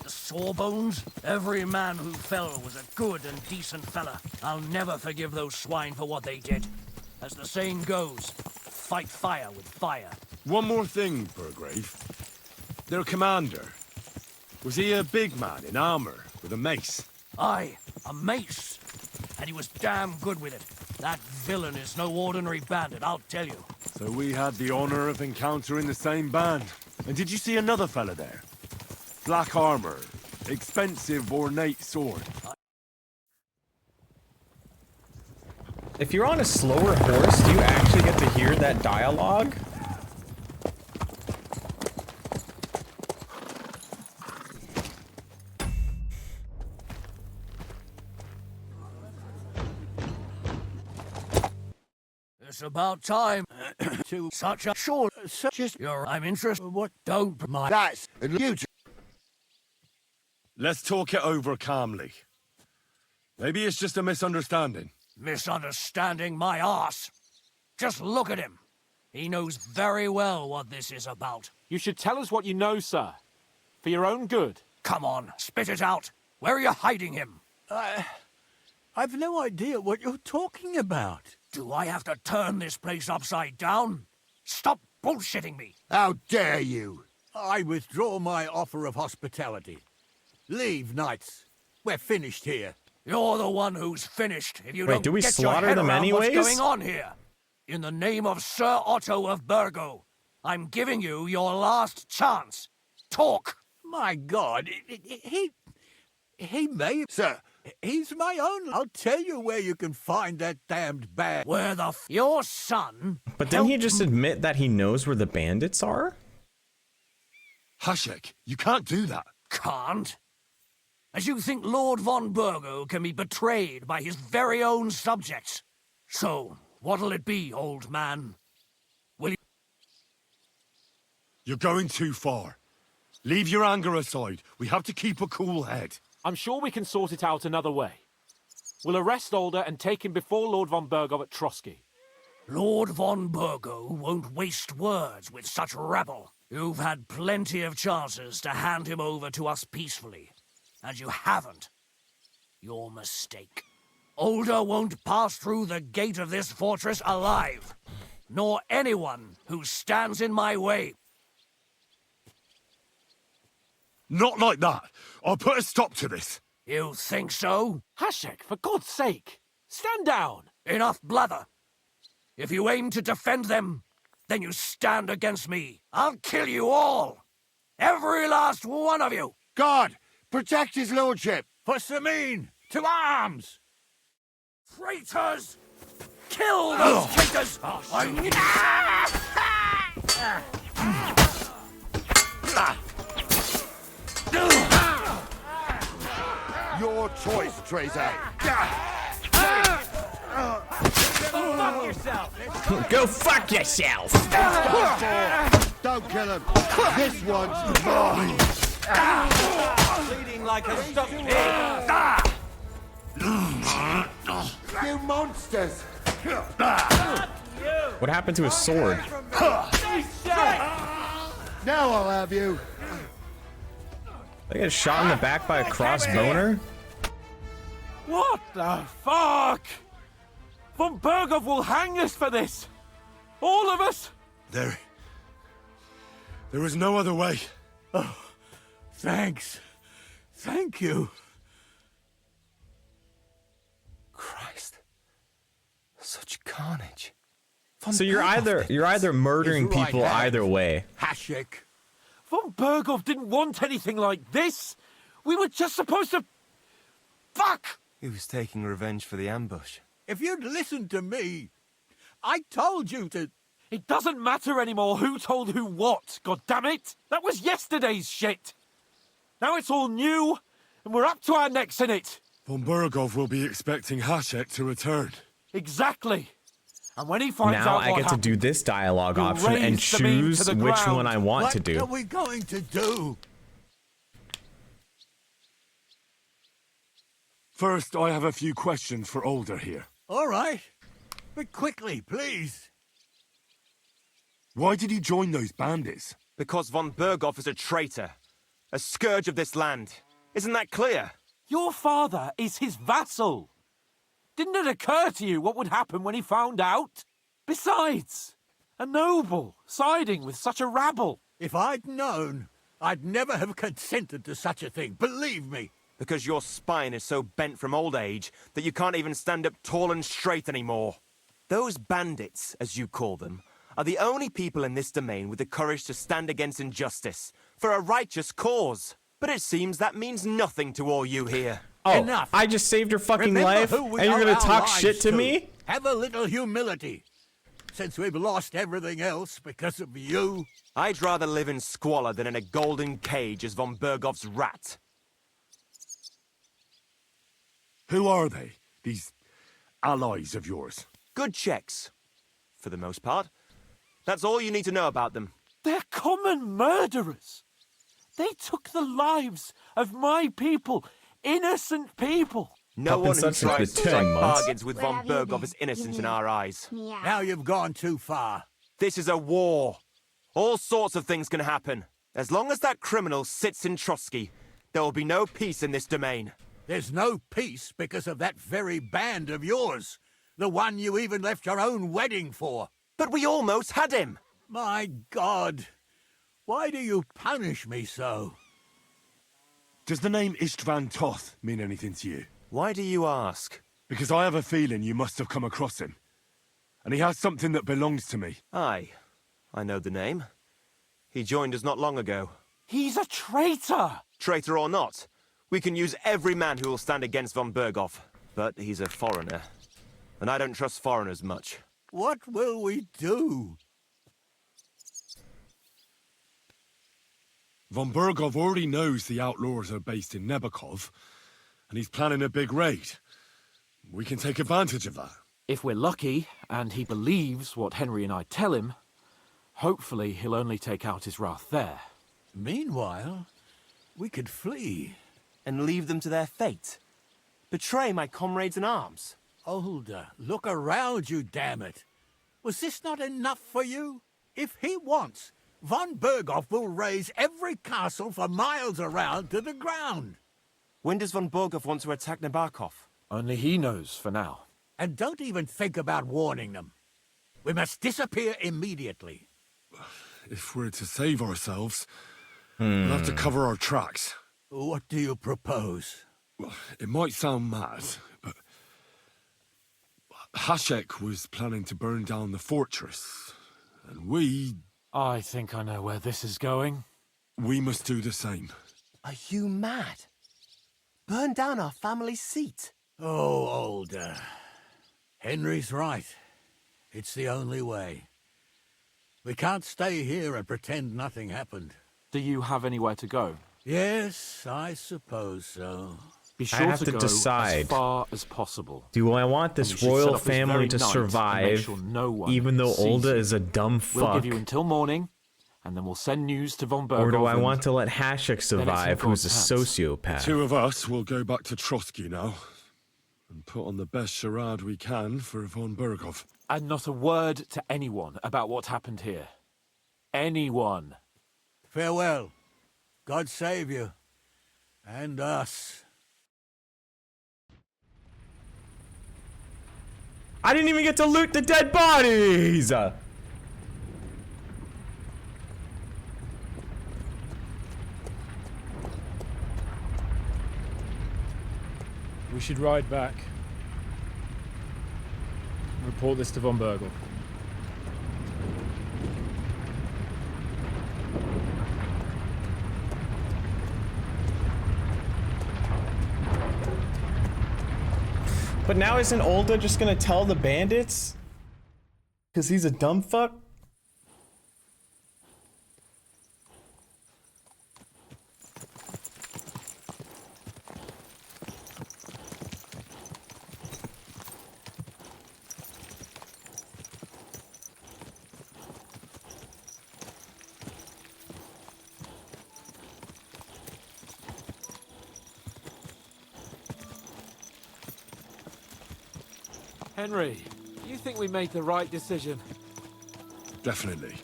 the Sawbones, every man who fell was a good and decent fella. I'll never forgive those swine for what they did. As the saying goes, fight fire with fire. One more thing, Burgrave. Their commander. Was he a big man in armor with a mace? Aye, a mace. And he was damn good with it. That villain is no ordinary bandit, I'll tell you. So we had the honor of encountering the same band. And did you see another fella there? Black armor, expensive ornate sword. If you're on a slower horse, do you actually get to hear that dialogue? It's about time to such a short. I'm interested. What? Don't mind. That's you. Let's talk it over calmly. Maybe it's just a misunderstanding. Misunderstanding my arse. Just look at him. He knows very well what this is about. You should tell us what you know, sir. For your own good. Come on, spit it out. Where are you hiding him? I've no idea what you're talking about. Do I have to turn this place upside down? Stop bullshitting me. How dare you? I withdraw my offer of hospitality. Leave, knights. We're finished here. You're the one who's finished if you Wait, don't do we get slaughter your head them around anyways? what's going on here. In the name of Sir Otto of Burgo, I'm giving you your last chance. Talk. My God, he may... Sir, he's my own... I'll tell you where you can find that damned bag. Where the your son... But didn't he just admit that he knows where the bandits are? Hashek, you can't do that. Can't? As you think Lord von Burgo can be betrayed by his very own subjects. So, what'll it be, old man? Will you... You're going too far. Leave your anger aside. We have to keep a cool head. I'm sure we can sort it out another way. We'll arrest Alder and take him before Lord von Burgo at Trotsky. Lord von Burgo won't waste words with such rabble. You've had plenty of chances to hand him over to us peacefully. And you haven't. Your mistake. Alder won't pass through the gate of this fortress alive. nor anyone who stands in my way. Not like that. I'll put a stop to this. You think so? Hashek, for God's sake, stand down. Enough blather. If you aim to defend them, then you stand against me. I'll kill you all. Every last one of you. God, protect his lordship. For Sameen, to arms! Traitors! Kill those traitors! Your choice, traitor. Fuck yourself! Go fuck yourself! Don't kill him. This one's mine. Bleeding like a stuffed pig! You monsters! What happened to his sword? Now I'll have you. They get shot in the back by a crossboner? What the fuck? Von Berghoff will hang us for this. All of us. There was no other way. Oh, thanks. Thank you. Christ. Such carnage. So you're either murdering His right people hand. either way. Hashek. Von Berghoff didn't want anything like this. We were just supposed to... Fuck! He was taking revenge for the ambush. If you'd listened to me, I told you to... It doesn't matter anymore who told who what, goddammit! That was yesterday's shit! Now it's all new, and we're up to our necks in it! Von Berghoff will be expecting Hashek to return. Exactly! And when he finds Now out I what get to do happened, this dialogue he'll option and raise the meme to choose the which ground. one I want to What do. are we going to do? First, I have a few questions for Older here. All right. But quickly, please. Why did you join those bandits? Because von Berghoff is a traitor. A scourge of this land. Isn't that clear? Your father is his vassal. Didn't it occur to you what would happen when he found out? Besides, a noble siding with such a rabble. If I'd known, I'd never have consented to such a thing, believe me. Because your spine is so bent from old age that you can't even stand up tall and straight anymore. Those bandits, as you call them, are the only people in this domain with the courage to stand against injustice, for a righteous cause. But it seems that means nothing to all you here. Oh, Enough. I just saved your fucking Remember life, who we and you're owe gonna our talk lives shit to me? Have a little humility. Since we've lost everything else because of you. I'd rather live in squalor than in a golden cage as von Berghoff's rat. Who are they, these allies of yours? Good checks, for the most part. That's all you need to know about them. They're common murderers. They took the lives of my people, innocent people. No one who tries to strike bargains with Where von have you Berghoff been? is innocent in our eyes. Now you've gone too far. This is a war. All sorts of things can happen. As long as that criminal sits in Trotsky, there will be no peace in this domain. There's no peace because of that very band of yours. The one you even left your own wedding for. But we almost had him. My God. Why do you punish me so? Does the name Istvan Toth mean anything to you? Why do you ask? Because I have a feeling you must have come across him. And he has something that belongs to me. Aye, I know the name. He joined us not long ago. He's a traitor! Traitor or not, we can use every man who will stand against von Berghoff. But he's a foreigner. And I don't trust foreigners much. What will we do? Von Berghoff already knows the outlaws are based in Nebakov, and he's planning a big raid. We can take advantage of that. If we're lucky, and he believes what Henry and I tell him, hopefully he'll only take out his wrath there. Meanwhile, we could flee. And leave them to their fate? Betray my comrades in arms? Older, look around you, damn it. Was this not enough for you? If he wants, von Berghoff will raise every castle for miles around to the ground. When does von Berghoff want to attack Nebakov? Only he knows for now. And don't even think about warning them. We must disappear immediately. If we're to save ourselves, we'll have to cover our tracks. What do you propose? Well, it might sound mad, but Hashek was planning to burn down the fortress, and we... I think I know where this is going. We must do the same. Are you mad? Burn down our family seat? Oh, Older. Henry's right. It's the only way. We can't stay here and pretend nothing happened. Do you have anywhere to go? Yes, I suppose so. Be I sure have to go decide. as far as possible. Do I want And you this should set royal up this family very to night and make survive, sure no one even though sees Olda you. is a dumb We'll fuck? give you until morning, and then we'll send news to von Berghoff. Or do I and- want to let Hashek survive, who's a sociopath? The two of us will go back to Trotsky now, and put on the best charade we can for von Berghoff. And not a word to anyone about what happened here. Anyone. Farewell. God save you. And us. I didn't even get to loot the dead bodies! We should ride back. Report this to von Berghoff. But now isn't Olda just gonna tell the bandits? Cause he's a dumb fuck? Henry, you think we made the right decision? Definitely.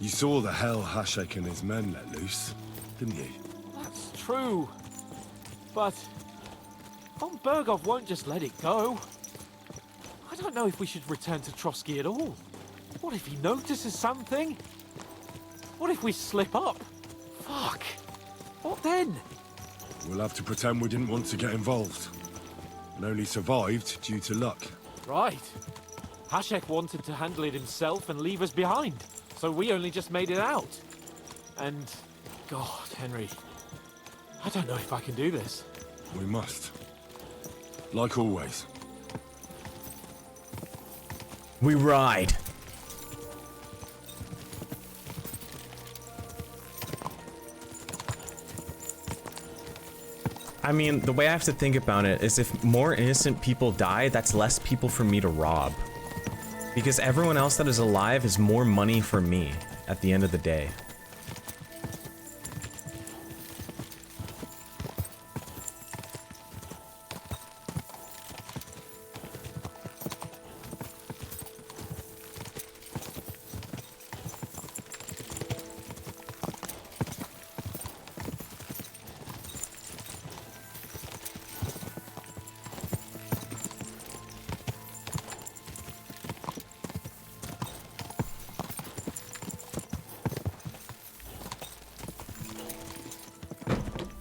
You saw the hell Hashek and his men let loose, didn't you? That's true. But von Berghoff won't just let it go. I don't know if we should return to Trotsky at all. What if he notices something? What if we slip up? Fuck. What then? We'll have to pretend we didn't want to get involved. And only survived due to luck. Right. Hashek wanted to handle it himself and leave us behind. So we only just made it out. And... God, Henry. I don't know if I can do this. We must. Like always. We ride. I mean, the way I have to think about it is if more innocent people die, that's less people for me to rob. Because everyone else that is alive is more money for me at the end of the day.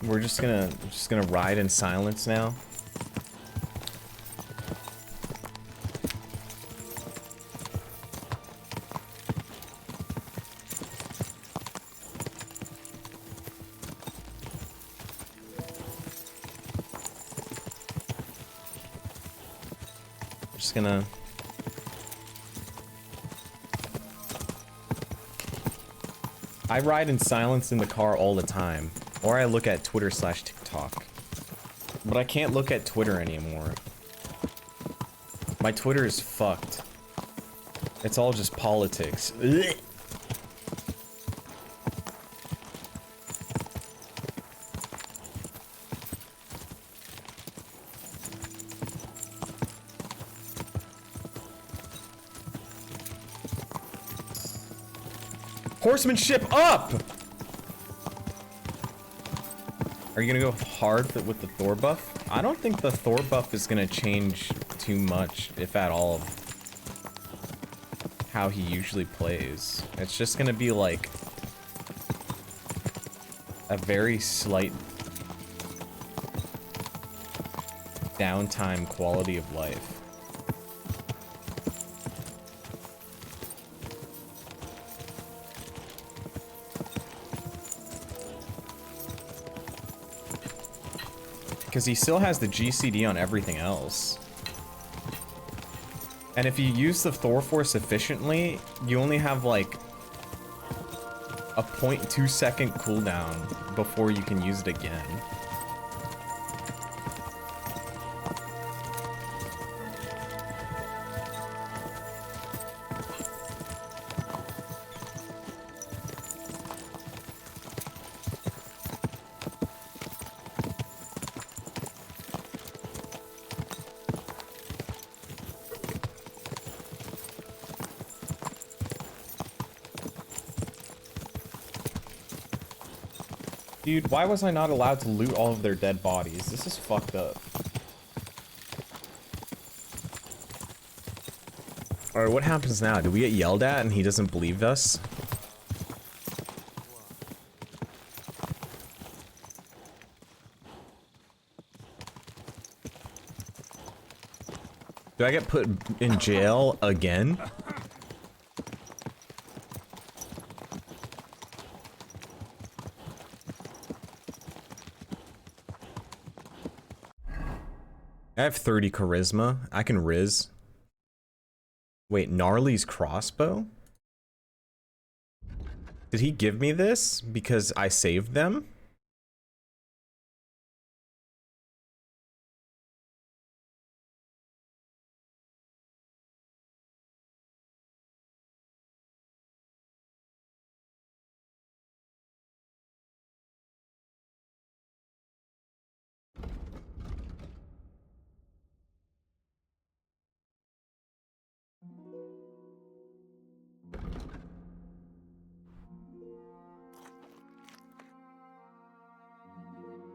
We're just gonna ride in silence now. Just gonna I ride in silence in the car all the time. Or I look at Twitter/TikTok. But I can't look at Twitter anymore. My Twitter is fucked. It's all just politics. Ugh. Horsemanship up! Are you gonna go hard with the Thor buff? I don't think the Thor buff is gonna change too much, if at all. how he usually plays. It's just gonna be like a very slight downtime quality of life. Because he still has the GCD on everything else. And if you use the Surefour sufficiently, you only have like a 0.2 second cooldown before you can use it again. Dude, why was I not allowed to loot all of their dead bodies? This is fucked up. Alright, what happens now? Do we get yelled at and he doesn't believe us? Do I get put in jail again? I have 30 charisma. I can riz. Wait, Gnarly's crossbow? Did he give me this because I saved them?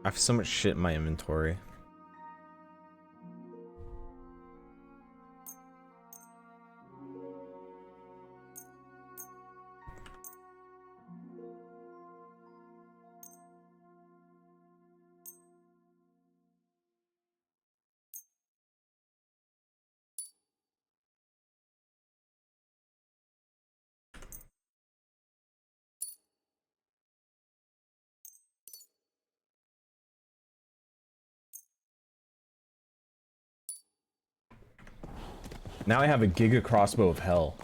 I have so much shit in my inventory. Now I have a Giga crossbow of hell.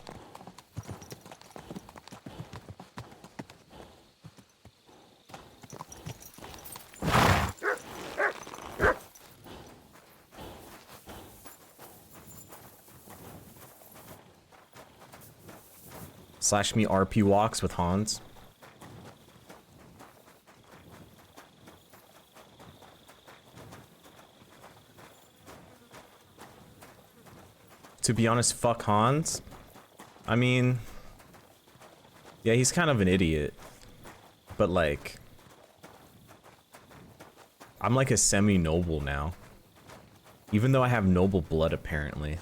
Slash me RP walks with Hans. To be honest, fuck Hans. I mean, yeah, he's kind of an idiot, but like, I'm like a semi-noble now, even though I have noble blood apparently.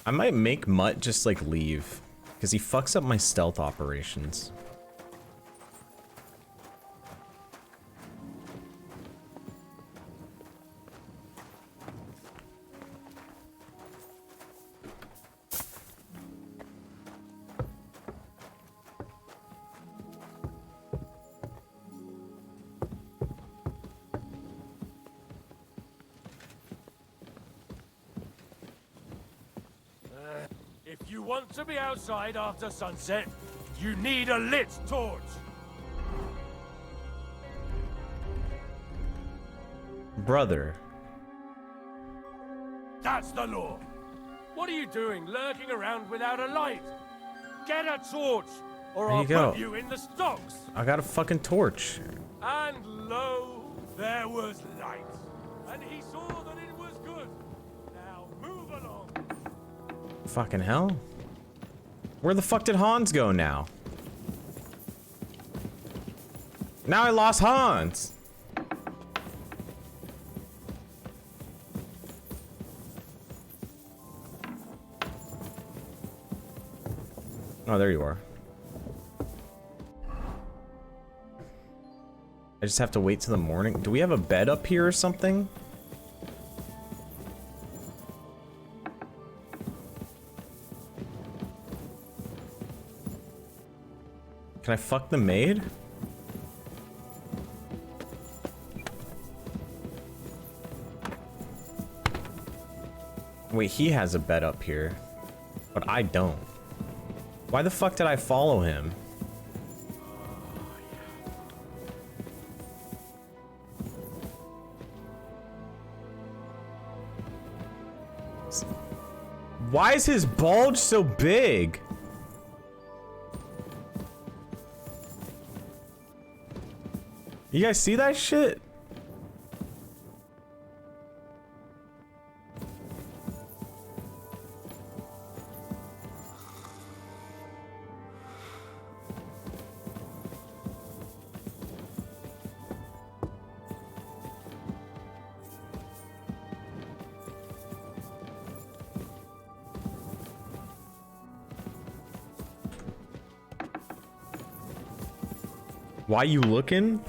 I might make Mutt just like leave, because he fucks up my stealth operations. If you want to be outside after sunset, you need a lit torch. Brother. That's the law. What are you doing lurking around without a light? Get a torch, or There I'll you go. put you in the stocks. I got a fucking torch. And lo, there was light. And he saw that it was good. Now move along. Fucking hell. Where the fuck did Hans go now? Now I lost Hans. Oh, there you are. I just have to wait till the morning. Do we have a bed up here or something? Can I fuck the maid? Wait, he has a bed up here, but I don't. Why the fuck did I follow him? Why is his bulge so big? You guys see that shit? Why you looking?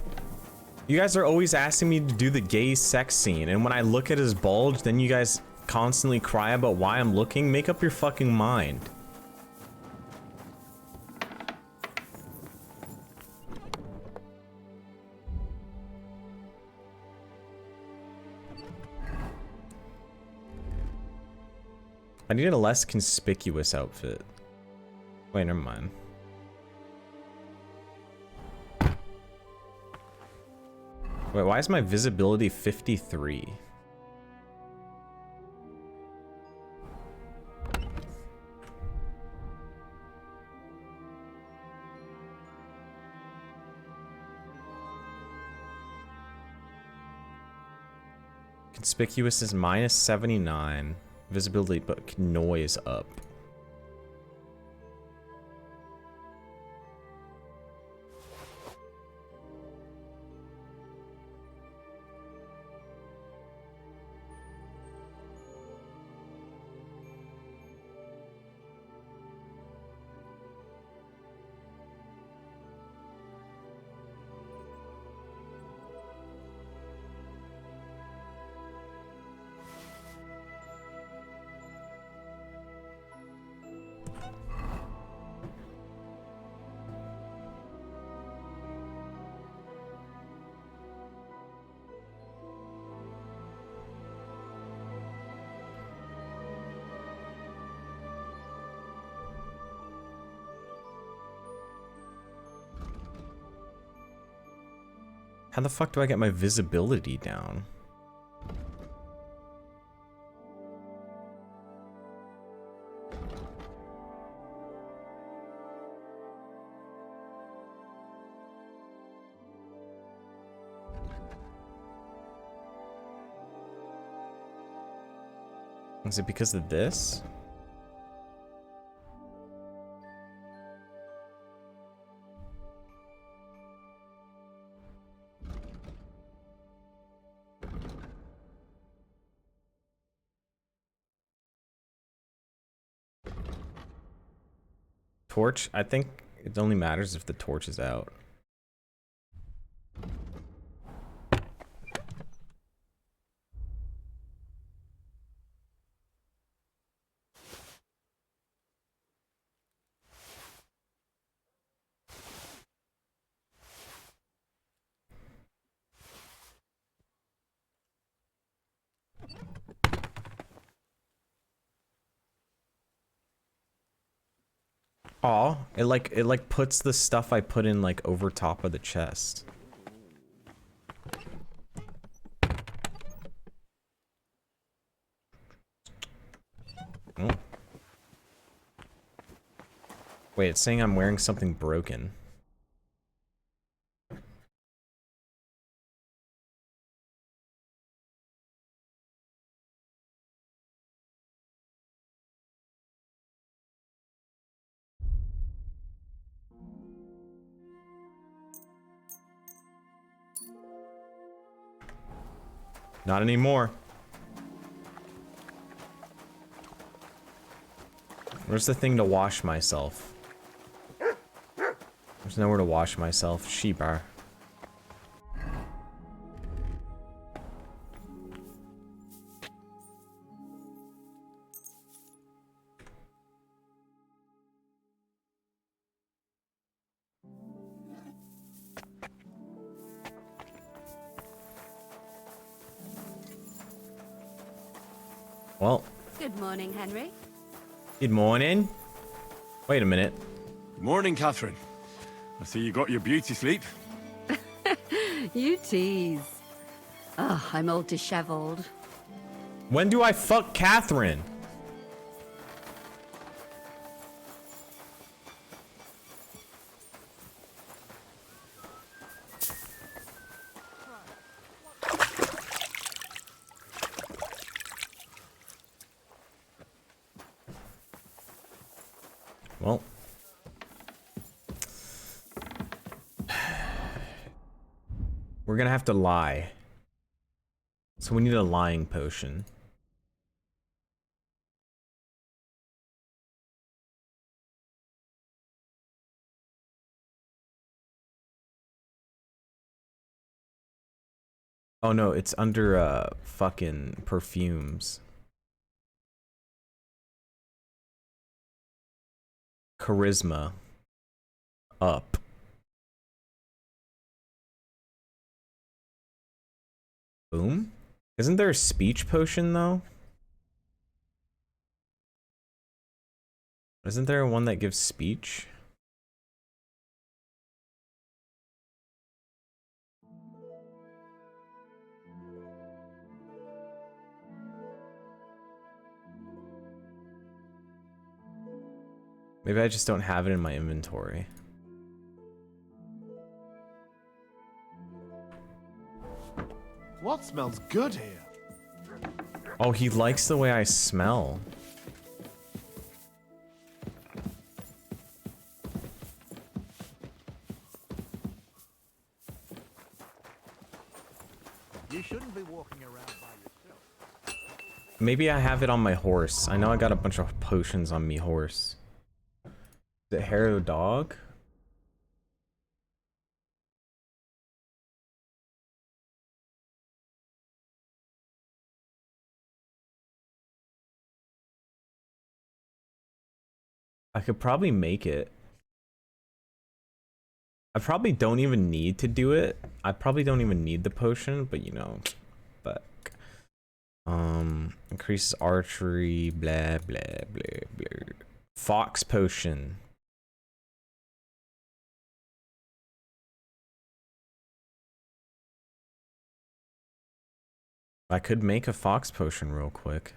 You guys are always asking me to do the gay sex scene, and when I look at his bulge, then you guys constantly cry about why I'm looking. Make up your fucking mind. I needed a less conspicuous outfit. Wait, never mind. Wait, why is my visibility 53? Conspicuous is minus 79. Visibility, but noise up. How the fuck do I get my visibility down? Is it because of this? Torch? I think it only matters if the torch is out. Aw, it like puts the stuff I put in like over top of the chest. Oh. Wait, it's saying I'm wearing something broken. Not anymore. Where's the thing to wash myself? There's nowhere to wash myself. Sheebar. Well. Good morning, Henry. Good morning. Wait a minute. Morning, Catherine. I see you got your beauty sleep. You tease. Oh, I'm all disheveled. When do I fuck Catherine? Well. We're gonna have to lie. So we need a lying potion. Oh no, it's under fucking perfumes. Charisma. Up. Boom? Isn't there a speech potion though? Isn't there one that gives speech? Maybe I just don't have it in my inventory. What smells good here? Oh, he likes the way I smell. You shouldn't be walking around by yourself. Maybe I have it on my horse. I know I got a bunch of potions on me horse. Is it hair of the dog? I could probably make it. I probably don't even need to do it. I probably don't even need the potion, but you know, but increases archery, blah blah blah blah. Fox potion. I could make a fox potion real quick.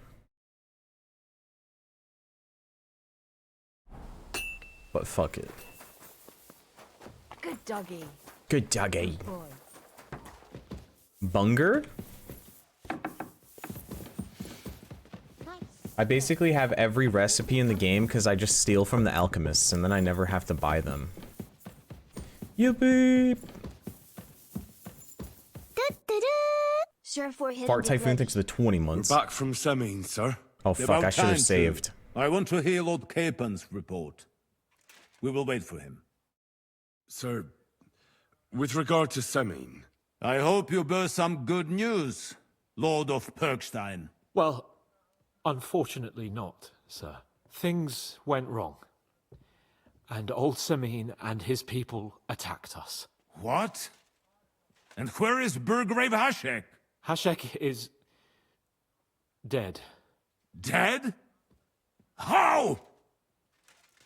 But fuck it. Good doggy. Good doggy. Good boy. Bunger? I basically have every recipe in the game because I just steal from the alchemists and then I never have to buy them. Yippee! Surefour Fart Typhoon thanks for the 20 months. We're back from Semin, sir. Oh fuck, I should have saved. I want to hear Lord Capen's report. We will wait for him. Sir, with regard to Semin... I hope you bear some good news, Lord of Perkstein. Well, unfortunately not, sir. Things went wrong. And old Semin and his people attacked us. What? And where is Burgrave Hashek? Hashek is... dead. Dead? How?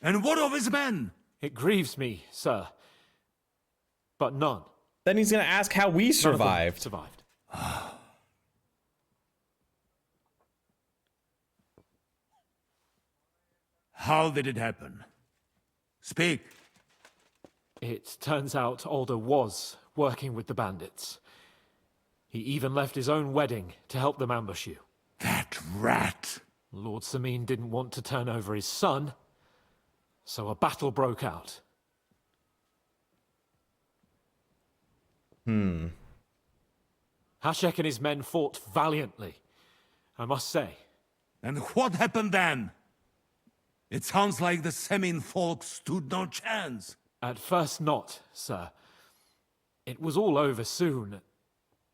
And what of his men? It grieves me, sir. But none. Then he's gonna ask how we survived. Survived. How did it happen? Speak. It turns out Alder was working with the bandits. He even left his own wedding to help them ambush you. That rat! Lord Semin didn't want to turn over his son, so a battle broke out. Hashek and his men fought valiantly, I must say. And what happened then? It sounds like the Semin folk stood no chance. At first not, sir. It was all over soon.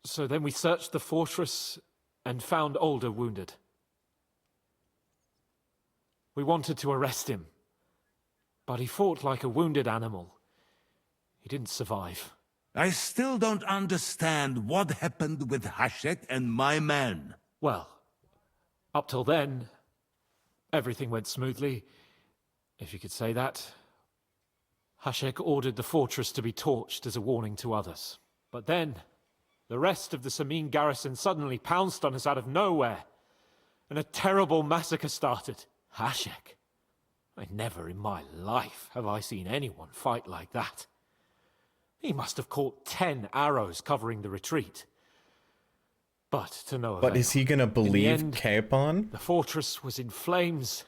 So then we searched the fortress and found Alder wounded. We wanted to arrest him, but he fought like a wounded animal. He didn't survive. I still don't understand what happened with Hashek and my men. Well, up till then, everything went smoothly, if you could say that. Hashek ordered the fortress to be torched as a warning to others. But then, the rest of the Samin garrison suddenly pounced on us out of nowhere, and a terrible massacre started. Hashek? Never in my life have I seen anyone fight like that. He must have caught 10 arrows covering the retreat. But to no avail. But is he gonna believe Capon? The fortress was in flames,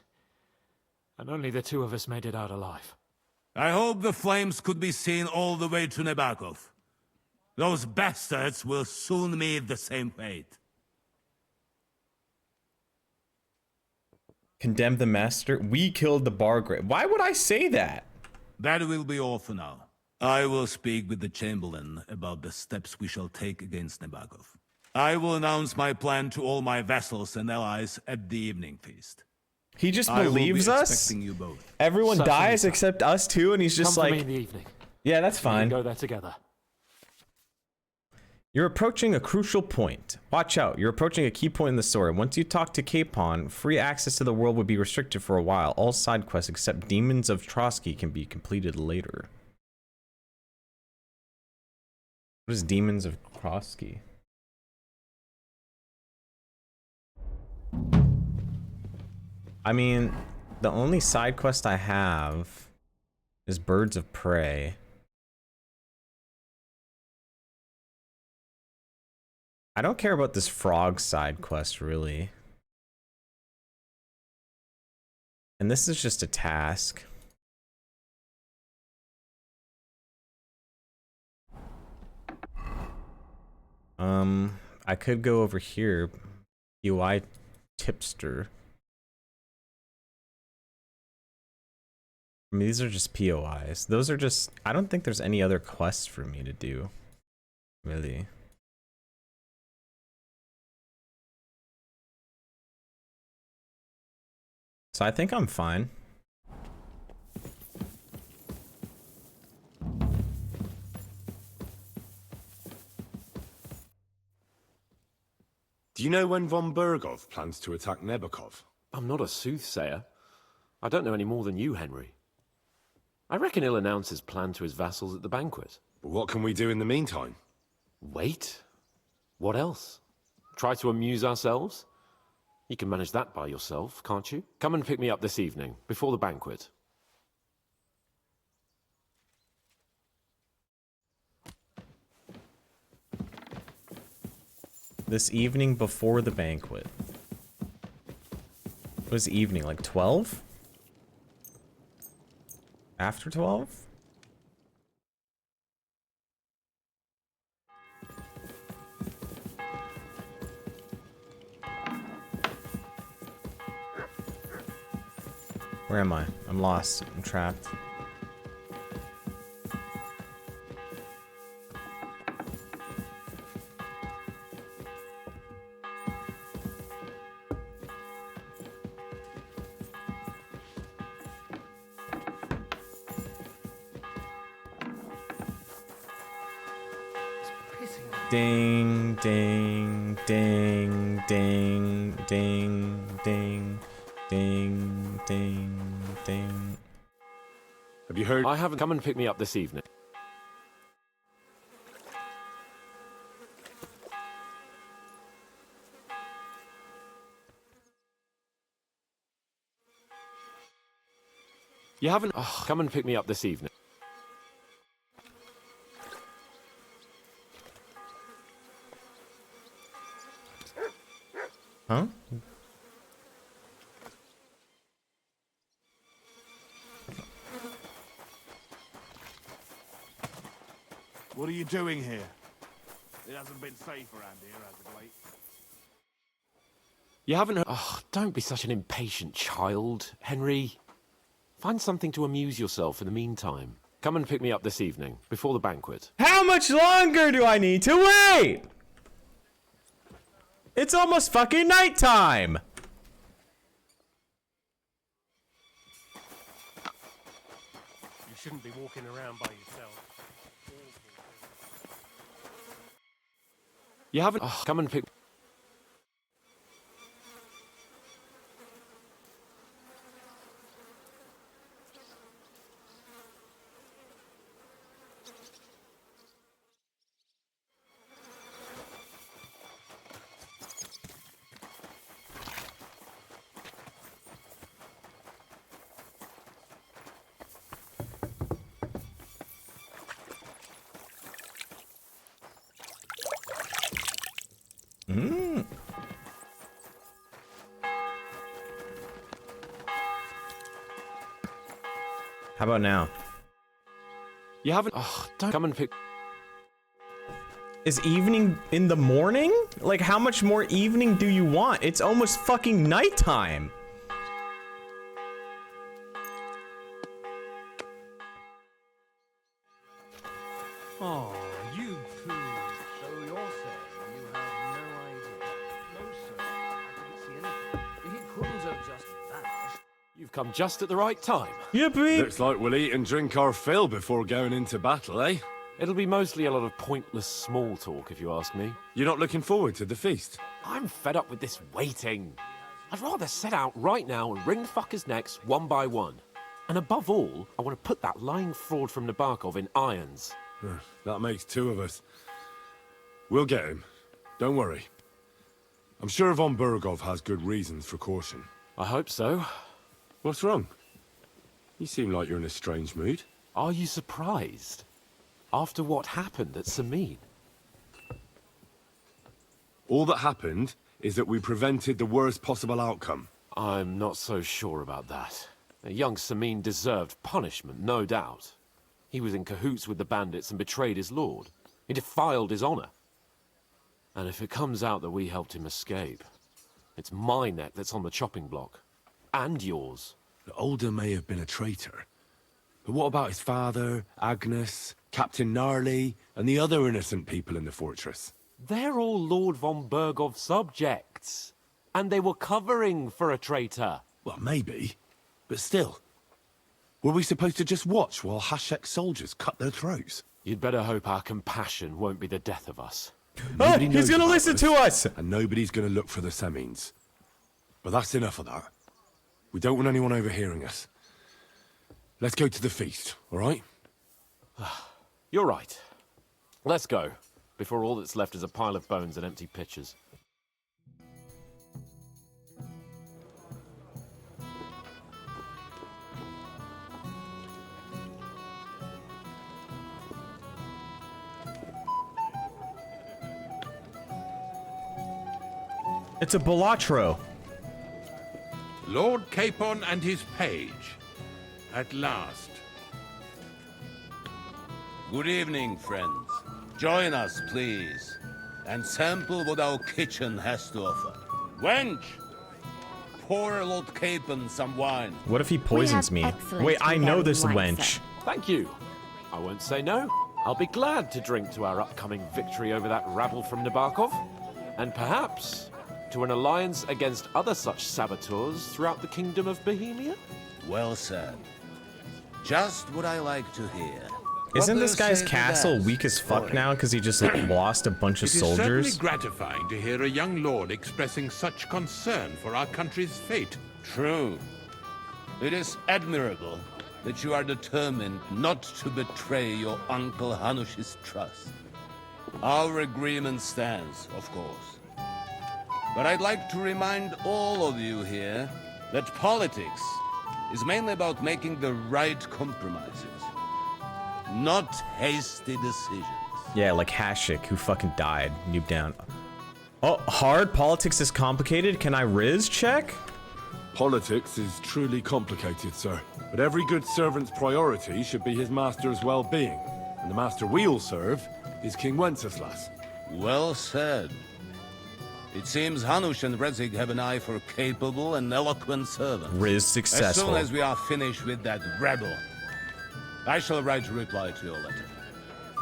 and only the two of us made it out alive. I hope the flames could be seen all the way to Nebakov. Those bastards will soon meet the same fate. Condemn the master. We killed the Bargrave. Why would I say that? That will be all for now. I will speak with the Chamberlain about the steps we shall take against Nebakov. I will announce my plan to all my vassals and allies at the evening feast. He just I believes will be us? expecting you both. Everyone Such dies an- except us two, and he's just Come for like... me in the evening. Yeah, that's We fine. can go there together. You're approaching a crucial point. Watch out, you're approaching a key point in the story. Once you talk to Capon, free access to the world would be restricted for a while. All side quests except Demons of Trotsky can be completed later. What is Demons of Trotsky? I mean, the only side quest I have is Birds of Prey. I don't care about this frog side quest, really. And this is just a task. I could go over here. UI tipster. I mean, these are just POIs. Those are just... I don't think there's any other quests for me to do. Really. So I think I'm fine. Do you know when von Bergov plans to attack Nebakov? I'm not a soothsayer. I don't know any more than you, Henry. I reckon he'll announce his plan to his vassals at the banquet. But what can we do in the meantime? Wait? What else? Try to amuse ourselves? You can manage that by yourself, can't you? Come and pick me up this evening, before the banquet. This evening before the banquet. What was evening, like 12? After 12? Where am I? I'm lost. I'm trapped. Ding, ding, ding, ding, ding, ding, ding, ding, ding. Have you heard? I haven't. Come and pick me up this evening. You haven't. Oh, come and pick me up this evening. Huh? What are you doing here? It hasn't been safe around here as of late. You haven't. Oh, don't be such an impatient child, Henry. Find something to amuse yourself in the meantime. Come and pick me up this evening, before the banquet. How much longer do I need to wait? It's almost fucking nighttime. You shouldn't be walking around by yourself. You haven't... come and pick... How about now? You haven't... don't come and pick... Is evening in the morning? Like, how much more evening do you want? It's almost fucking nighttime. Oh, you poo. So you're saying you have no idea? No, sir. I didn't see anything. He couldn't have just vanished. You've come just at the right time. Yippee! Looks like we'll eat and drink our fill before going into battle, eh? It'll be mostly a lot of pointless small talk, if you ask me. You're not looking forward to the feast? I'm fed up with this waiting. I'd rather set out right now and wring fuckers' necks one by one. And above all, I want to put that lying fraud from Nabokov in irons. That makes two of us. We'll get him. Don't worry. I'm sure von Burgov has good reasons for caution. I hope so. What's wrong? You seem like you're in a strange mood. Are you surprised? After what happened at Samin? All that happened is that we prevented the worst possible outcome. I'm not so sure about that. Young Samin deserved punishment, no doubt. He was in cahoots with the bandits and betrayed his lord. He defiled his honor. And if it comes out that we helped him escape, it's my neck that's on the chopping block. And yours. The Older may have been a traitor. But what about his father, Agnes, Captain Gnarly, and the other innocent people in the fortress? They're all Lord von Burgov's subjects. And they were covering for a traitor. Well, maybe. But still. Were we supposed to just watch while Hashek's soldiers cut their throats? You'd better hope our compassion won't be the death of us. Oh, he's gonna listen to us! And nobody's gonna look for the Semines. But that's enough of that. We don't want anyone overhearing us. Let's go to the feast, all right? You're right. Let's go, before all that's left is a pile of bones and empty pitchers. It's a Balatro. Lord Capon and his page. At last. Good evening, friends. Join us, please, and sample what our kitchen has to offer. Wench! Pour Lord Capon some wine. What if he poisons me? Wait, I know this wench. Thank you. I won't say no. I'll be glad to drink to our upcoming victory over that rabble from Nabokov. And perhaps to an alliance against other such saboteurs throughout the kingdom of Bohemia? Well said. Just what I like to hear. Isn't this guy's castle weak as fuck now because he just lost a bunch of soldiers? It is certainly gratifying to hear a young lord expressing such concern for our country's fate. True. It is admirable that you are determined not to betray your Uncle Hanush's trust. Our agreement stands, of course. But I'd like to remind all of you here that politics is mainly about making the right compromises, not hasty decisions. Yeah, like Hashik, who fucking died. Noob down. Oh, hard? Politics is complicated? Can I Riz check? Politics is truly complicated, sir. But every good servant's priority should be his master's well-being. And the master we'll serve is King Wenceslas. Well said. It seems Hanush and Rezig have an eye for capable and eloquent servants. Riz successful. As soon as we are finished with that rebel, I shall write a reply to your letter.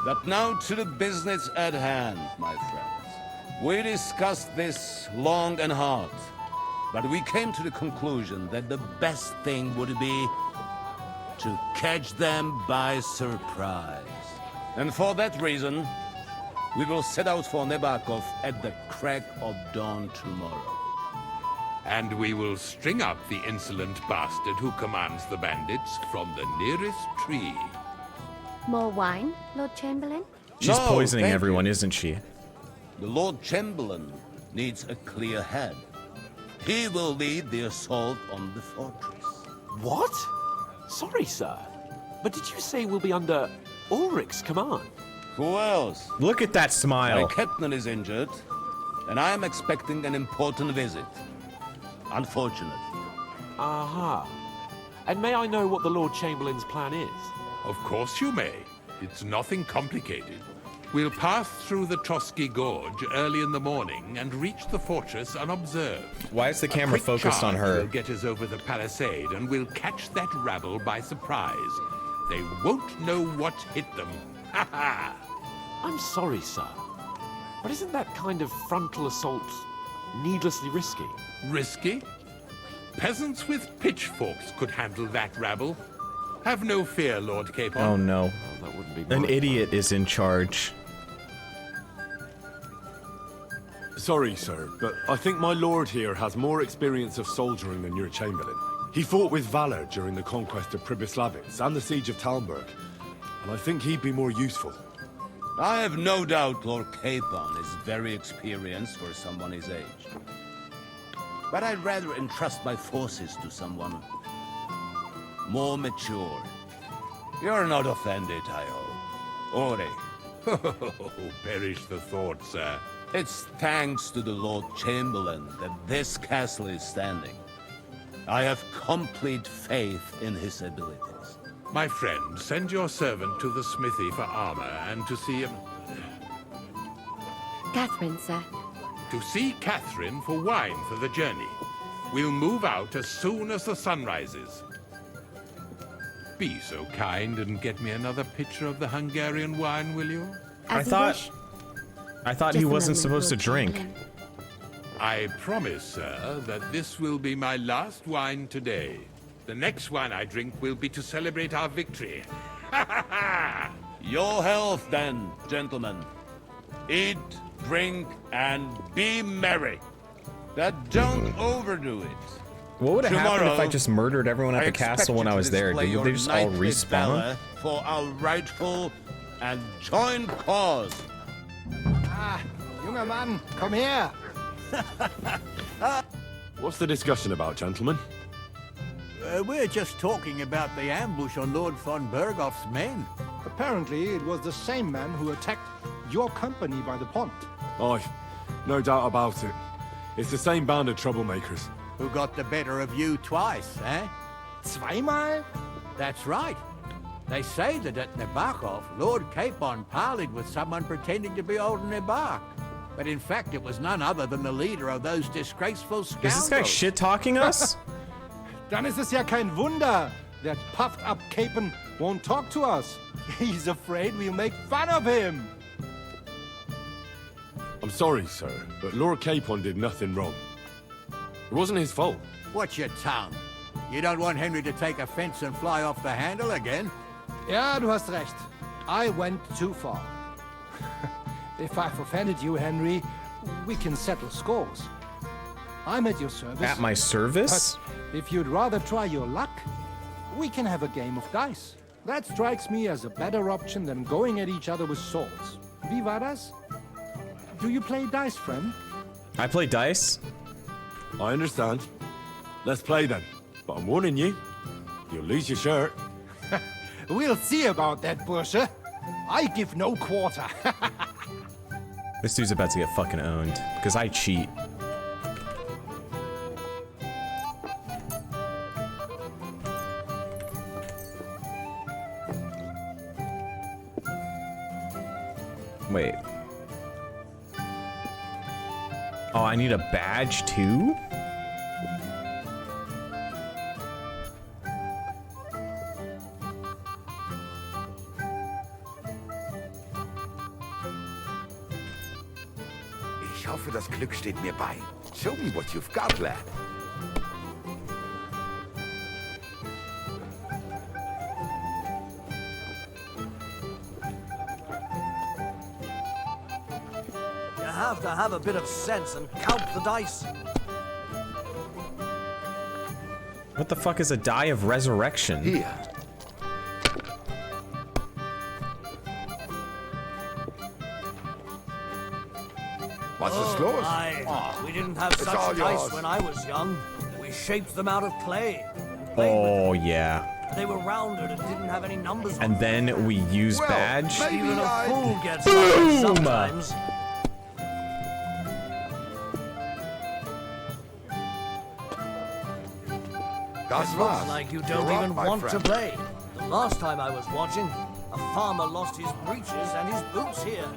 But now to the business at hand, my friends. We discussed this long and hard, but we came to the conclusion that the best thing would be to catch them by surprise. And for that reason, we will set out for Nebakov at the crack of dawn tomorrow. And we will string up the insolent bastard who commands the bandits from the nearest tree. More wine, Lord Chamberlain? She's No, poisoning thank everyone, you. isn't she? The Lord Chamberlain needs a clear head. He will lead the assault on the fortress. What? Sorry, sir. But did you say we'll be under Ulrich's command? Who else? Look at that smile. My captain is injured, and I am expecting an important visit. Unfortunate. Aha. And may I know what the Lord Chamberlain's plan is? Of course you may. It's nothing complicated. We'll pass through the Trotsky Gorge early in the morning and reach the fortress unobserved. Why is the A camera quick focused on charge her? will get us over the palisade, and we'll catch that rabble by surprise. They won't know what hit them. Ha ha! I'm sorry, sir. But isn't that kind of frontal assault needlessly risky? Risky? Peasants with pitchforks could handle that rabble. Have no fear, Lord Capon. Oh no. That wouldn't be An my idiot is in charge. Sorry, sir, but I think my lord here has more experience of soldiering than your chamberlain. He fought with valor during the conquest of Pribyslavitz and the siege of Talmberg, and I think he'd be more useful. I have no doubt Lord Capon is very experienced for someone his age. But I'd rather entrust my forces to someone more mature. You're not offended, I hope. Ore. Oh, perish the thought, sir. It's thanks to the Lord Chamberlain that this castle is standing. I have complete faith in his abilities. My friend, send your servant to the smithy for armor and to see him. Catherine, sir. To see Catherine for wine for the journey. We'll move out as soon as the sun rises. Be so kind and get me another pitcher of the Hungarian wine, will you? I thought he wasn't supposed to drink. I promise, sir, that this will be my last wine today. The next wine I drink will be to celebrate our victory. Your health, then, gentlemen. Eat, drink, and be merry. But don't overdo it. What would have happened if I Tomorrow, just murdered everyone at I the castle when expect I you was to there? display Did your they just all knightly respawn? valor for our rightful and joint cause. Ah, junger Mann, komm her! What's the discussion about, gentlemen? We're just talking about the ambush on Lord von Bergoff's men. Apparently, it was the same man who attacked your company by the pond. Aye, no doubt about it. It's the same band of troublemakers. Who got the better of you twice, eh? Zweimal? That's right. They say that at Nebakov, Lord Capon parleyed with someone pretending to be old Nebak. But in fact, it was none other than the leader of those disgraceful scoundrels. Is this guy shit-talking us? Dann ist es ja kein Wunder that puffed-up Capon won't talk to us. He's afraid we'll make fun of him. I'm sorry, sir, but Lord Capon did nothing wrong. It wasn't his fault. Watch your tongue. You don't want Henry to take offense and fly off the handle again. Ja, du hast recht. I went too far. If I've offended you, Henry, we can settle scores. I'm at your service. At my service? But if you'd rather try your luck, we can have a game of dice. That strikes me as a better option than going at each other with swords. Wie war das? Do you play dice, friend? I play dice? I understand. Let's play then. But I'm warning you, you'll lose your shirt. We'll see about that, Bursche. I give no quarter. This dude's about to get fucking owned, because I cheat. Wait. Oh, I need a badge too? Ich hoffe, das Glück steht mir bei. Show me what you've got, lad. You have to have a bit of sense and count the dice. What the fuck is a die of resurrection? Here. What's the los? We didn't have It's all such dice yours. when I was young. We shaped them out of clay. Oh, yeah. They were rounded and didn't have any numbers on And then we use Well, badge. maybe Even a fool gets Boom! lucky sometimes. Das It war's. looks like you You're don't up, even my want friend. to play. The last time I was watching, a farmer lost his breeches and his boots here.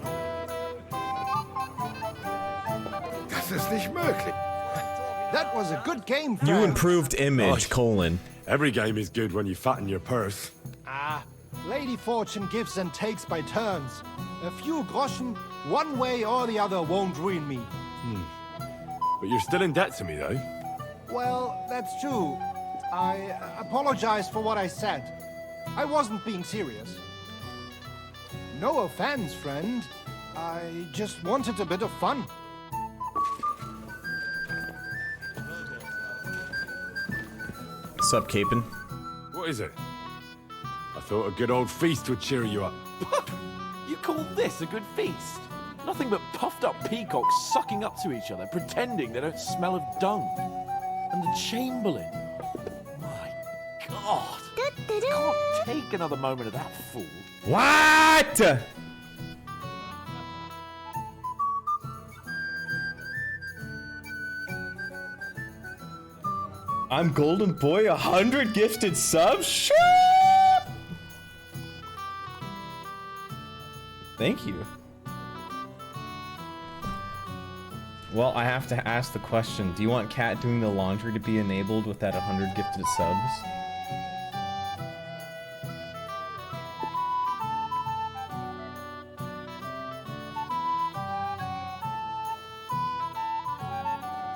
Das ist nicht möglich. That was a good game, You friend. improved image, colon. Every game is good when you fatten your purse. Ah, Lady Fortune gives and takes by turns. A few groschen, one way or the other, won't ruin me. But you're still in debt to me, though. Well, that's true. I apologize for what I said. I wasn't being serious. No offense, friend. I just wanted a bit of fun. What's up, Capin? What is it? I thought a good old feast would cheer you up. You call this a good feast? Nothing but puffed up peacocks sucking up to each other, pretending they don't smell of dung. And the Chamberlain. My God. I can't take another moment of that fool. What? I'm Golden Boy, 100 gifted subs? Shit! Thank you. Well, I have to ask the question. Do you want Cat doing the laundry to be enabled with that 100 gifted subs?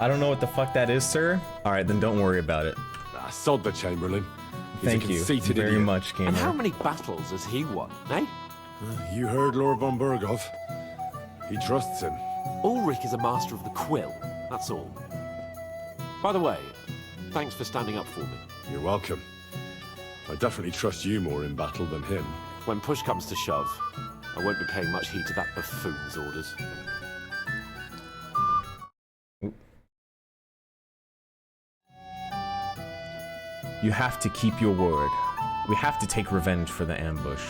I don't know what the fuck that is, sir. Alright, then don't worry about it. Sod the Chamberlain. He's Thank a you conceited very idiot. much, gamer. And how many battles has he won, eh? You heard Lord von Berghoff. He trusts him. Ulrich is a master of the quill, that's all. By the way, thanks for standing up for me. You're welcome. I definitely trust you more in battle than him. When push comes to shove, I won't be paying much heed to that buffoon's orders. You have to keep your word. We have to take revenge for the ambush.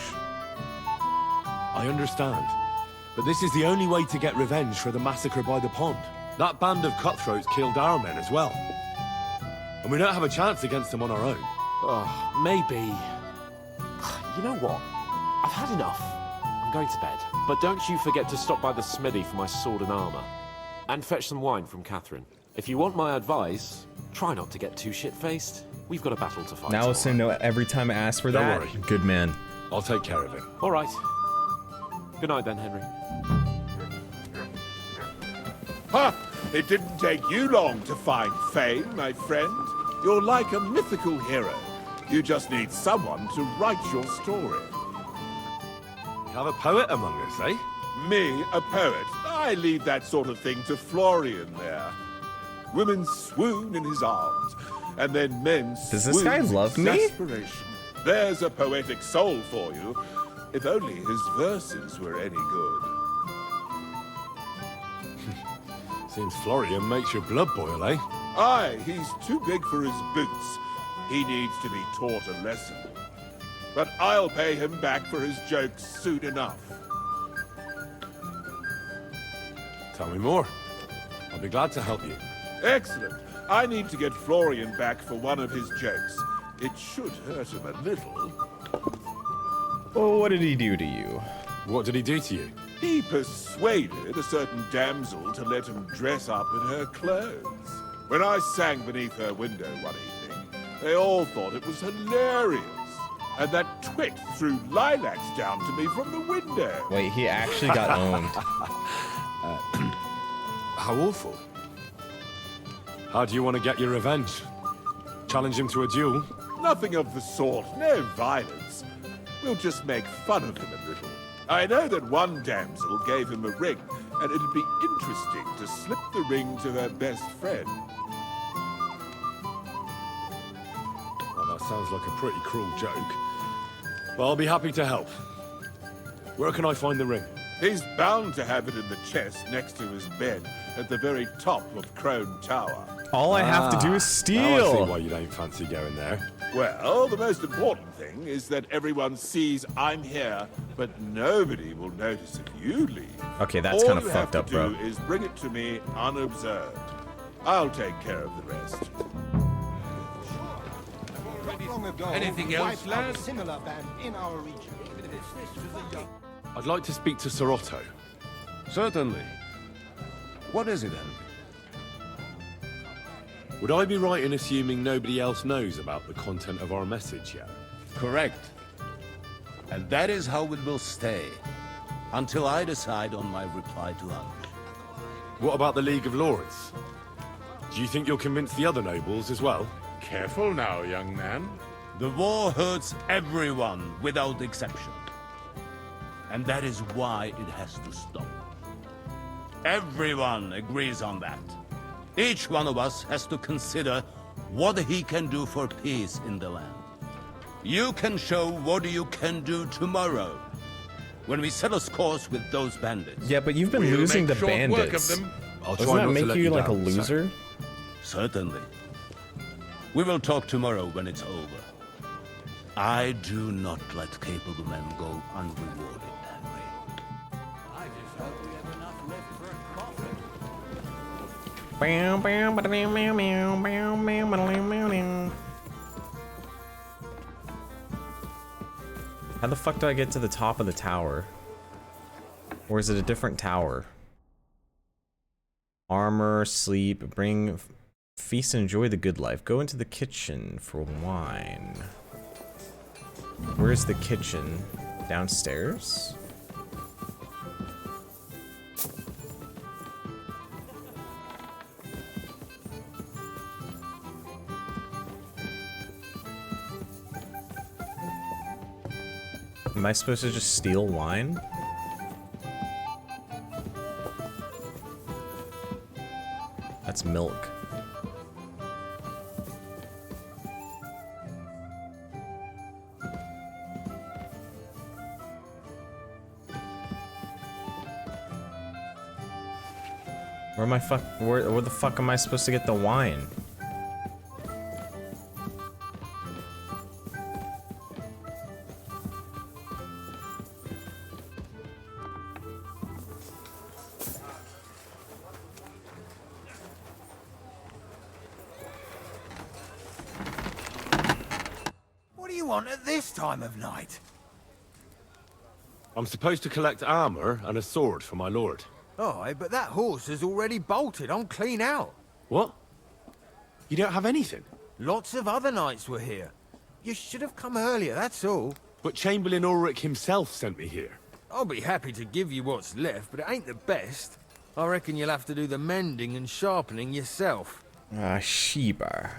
I understand. But this is the only way to get revenge for the massacre by the pond. That band of cutthroats killed our men as well. And we don't have a chance against them on our own. Oh, maybe. You know what? I've had enough. I'm going to bed. But don't you forget to stop by the smithy for my sword and armor. And fetch some wine from Catherine. If you want my advice, try not to get too shit-faced. We've got a battle to fight. Now say no every time I ask for Don't that. worry. Good man. I'll take care of it. All right. Good night then, Henry. Ha! It didn't take you long to find fame, my friend. You're like a mythical hero. You just need someone to write your story. You have a poet among us, eh? Me, a poet? I leave that sort of thing to Florian there. Women swoon in his arms, and then men Does this guy swoon in love me? exasperation. There's a poetic soul for you. If only his verses were any good. Seems Florian makes your blood boil, eh? Aye, he's too big for his boots. He needs to be taught a lesson. But I'll pay him back for his jokes soon enough. Tell me more. I'll be glad to help you. Excellent. I need to get Florian back for one of his jokes. It should hurt him a little. Oh, what did he do to you? What did he do to you? He persuaded a certain damsel to let him dress up in her clothes. When I sang beneath her window one evening, they all thought it was hilarious. And that twit threw lilacs down to me from the window. Wait, he actually got owned. How awful. How do you want to get your revenge? Challenge him to a duel? Nothing of the sort. No violence. We'll just make fun of him a little. I know that one damsel gave him a ring, and it'd be interesting to slip the ring to her best friend. Well, that sounds like a pretty cruel joke. But I'll be happy to help. Where can I find the ring? He's bound to have it in the chest next to his bed at the very top of Crone Tower. All I have to do is steal. Now I see why you don't fancy going there. Well, the most important thing is that everyone sees I'm here, but nobody will notice if you leave. Okay, that's kind of fucked up, bro. All you have to do is bring it to me unobserved. I'll take care of the rest. Long ago, Anything we else, wiped out lad? a similar band in our region. I'd like to speak to Sir Otto. Certainly. What is it, then? Would I be right in assuming nobody else knows about the content of our message yet? Correct. And that is how it will stay, until I decide on my reply to Hunt. What about the League of Lords? Do you think you'll convince the other nobles as well? Careful now, young man. The war hurts everyone without exception. And that is why it has to stop. Everyone agrees on that. Each one of us has to consider what he can do for peace in the land. You can show what you can do tomorrow, when we settle scores with those bandits. Yeah, but you've been losing the bandits. Doesn't that make you like a loser? Certainly. We will talk tomorrow when it's over. I do not let capable men go unrewarded, Henry. I just hope we have enough left for a coffin. How the fuck do I get to the top of the tower? Or is it a different tower? Armor, sleep, bring... Feast and enjoy the good life. Go into the kitchen for wine. Where's the kitchen? Downstairs? Am I supposed to just steal wine? That's milk. Where the fuck am I supposed to get the wine? What do you want at this time of night? I'm supposed to collect armor and a sword for my lord. Oh, but that horse has already bolted. I'm clean out. What? You don't have anything? Lots of other knights were here. You should have come earlier, that's all. But Chamberlain Ulrich himself sent me here. I'll be happy to give you what's left, but it ain't the best. I reckon you'll have to do the mending and sharpening yourself. Ah, Sheba.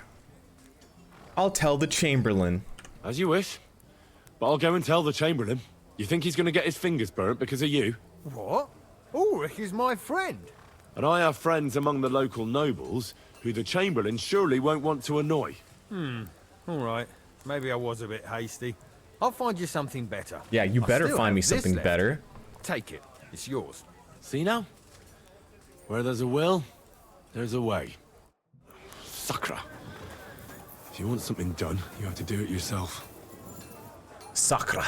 I'll tell the Chamberlain. As you wish. But I'll go and tell the Chamberlain. You think he's gonna get his fingers burnt because of you? What? Ulrich is my friend. And I have friends among the local nobles who the Chamberlain surely won't want to annoy. All right. Maybe I was a bit hasty. I'll find you something better. Yeah, you I better still find have me this something left. better. Take it. It's yours. See now? Where there's a will, there's a way. Sakra. If you want something done, you have to do it yourself. Sakra.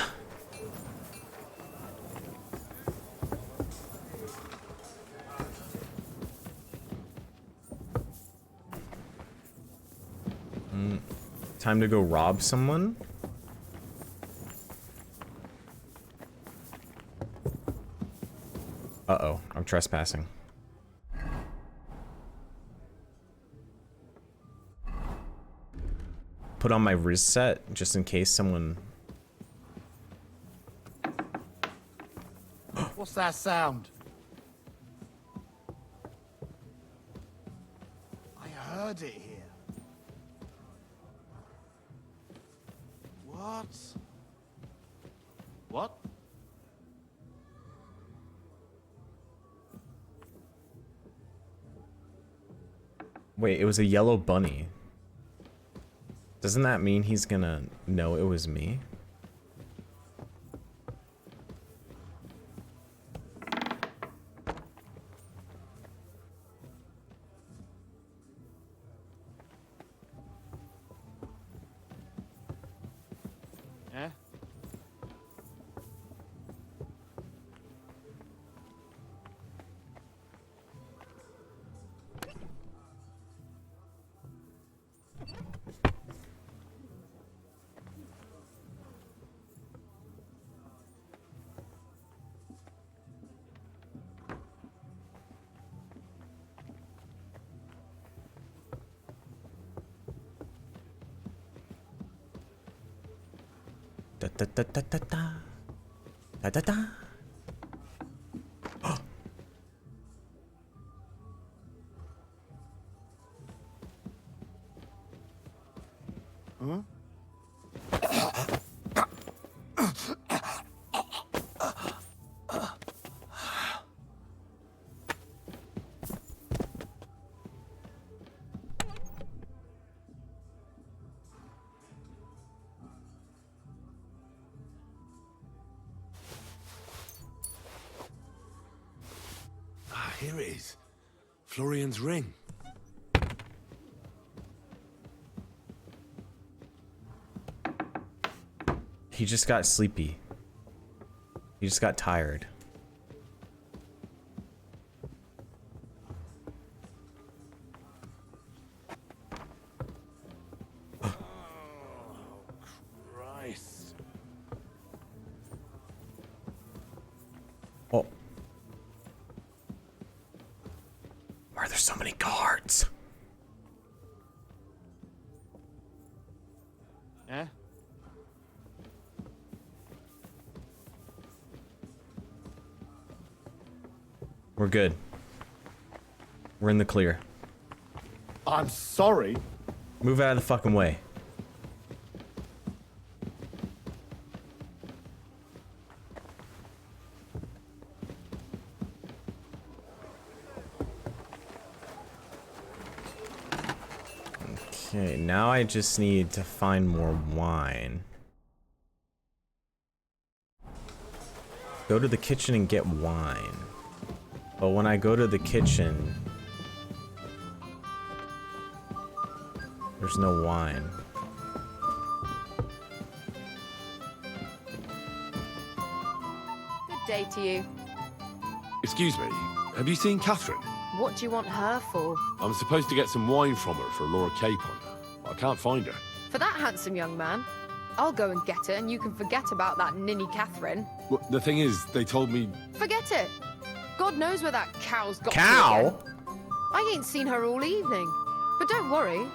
Time to go rob someone? Uh-oh, I'm trespassing. Put on my Riz set, just in case someone... What's that sound? heard it here. What? What? Wait, it was a yellow bunny. Doesn't that mean he's gonna know it was me? Eh? Da da da da da da. Da da da. Huh? Ah, here it is. Florian's ring. He just got sleepy. He just got tired. Christ. Oh. Why are there so many guards? Eh? We're good. We're in the clear. I'm sorry. Move out of the fucking way. Okay, now I just need to find more wine. Go to the kitchen and get wine. But when I go to the kitchen, there's no wine. Good day to you. Excuse me, have you seen Catherine? What do you want her for? I'm supposed to get some wine from her for Laura Capon. I can't find her. For that handsome young man? I'll go and get her, and you can forget about that ninny Catherine. Well, the thing is, they told me... Forget it! God knows where that cow's got Cow? to again. I ain't seen her all evening. But don't worry,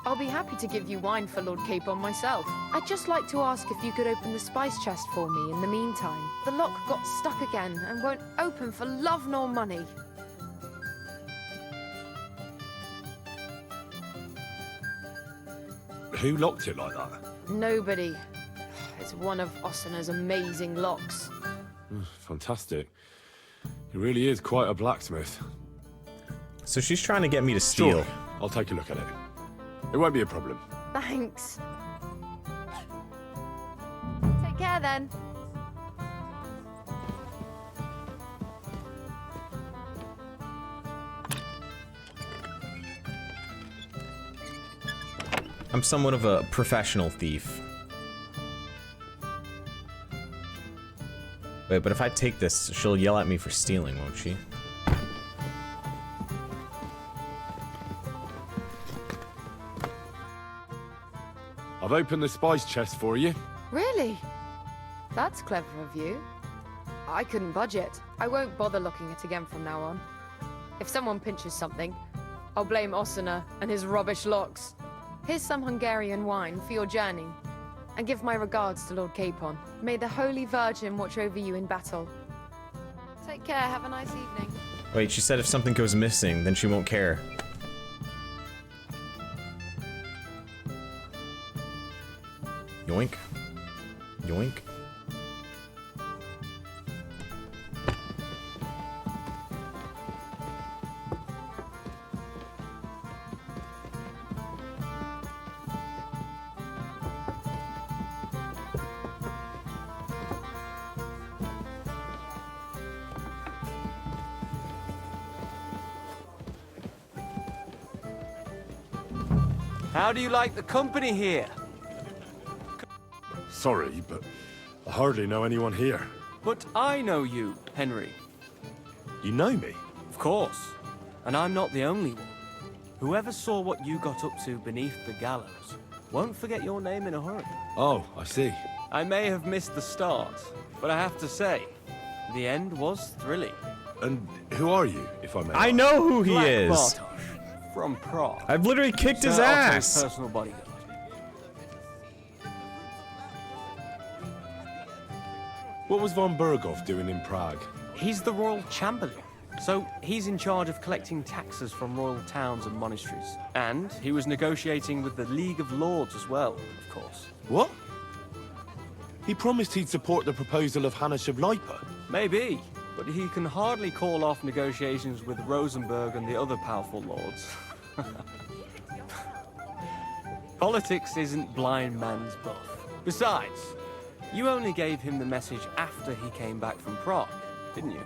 I'll be happy to give you wine for Lord Capon myself. I'd just like to ask if you could open the spice chest for me in the meantime. The lock got stuck again and won't open for love nor money. Who locked it like that? Nobody. It's one of Ossina's amazing locks. Fantastic. He really is quite a blacksmith. So she's trying to get me to steal. Sure, I'll take a look at it. It won't be a problem. Thanks. Take care then. I'm somewhat of a professional thief. Wait, but if I take this, she'll yell at me for stealing, won't she? I've opened the spice chest for you. Really? That's clever of you. I couldn't budget. I won't bother looking it again from now on. If someone pinches something, I'll blame Ossina and his rubbish locks. Here's some Hungarian wine for your journey. And give my regards to Lord Capon. May the Holy Virgin watch over you in battle. Take care, have a nice evening. Wait, she said if something goes missing, then she won't care. Yoink. Yoink. How do you like the company here? Sorry, but I hardly know anyone here. But I know you, Henry. You know me? Of course. And I'm not the only one. Whoever saw what you got up to beneath the gallows won't forget your name in a hurry. Oh, I see. I may have missed the start, but I have to say, the end was thrilling. And who are you, if I may? I know who he Black is. Bartosz, from Prague. I've literally kicked his Sir Otto's ass. personal bodyguard. What was von Berghoff doing in Prague? He's the royal chamberlain. So he's in charge of collecting taxes from royal towns and monasteries. And he was negotiating with the League of Lords as well, of course. What? He promised he'd support the proposal of Hannes of Lipa. Maybe, but he can hardly call off negotiations with Rosenberg and the other powerful lords. Politics isn't blind man's buff. Besides, you only gave him the message after he came back from Prague, didn't you?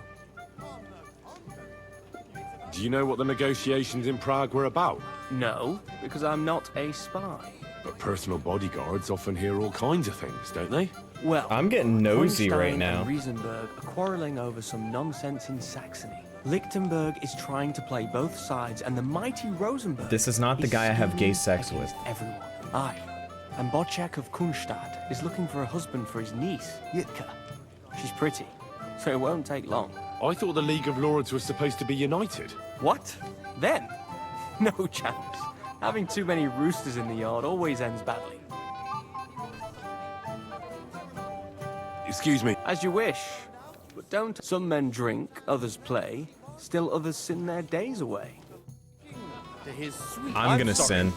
Do you know what the negotiations in Prague were about? No, because I'm not a spy. But personal bodyguards often hear all kinds of things, don't they? Well, I'm getting nosy Hohenstein right now. and Riesenberg are quarreling over some nonsense in Saxony. Lichtenberg is trying to play both sides, and the mighty Rosenberg... This is not the guy I have gay sex with. Everyone. Aye. And Bodchak of Kunstadt is looking for a husband for his niece, Yitka. She's pretty, so it won't take long. I thought the League of Lords was supposed to be united. What? Then? No chance. Having too many roosters in the yard always ends badly. Excuse me. As you wish. But don't. Some men drink, others play, still others sin their days away. To his sweet... I'm gonna sin.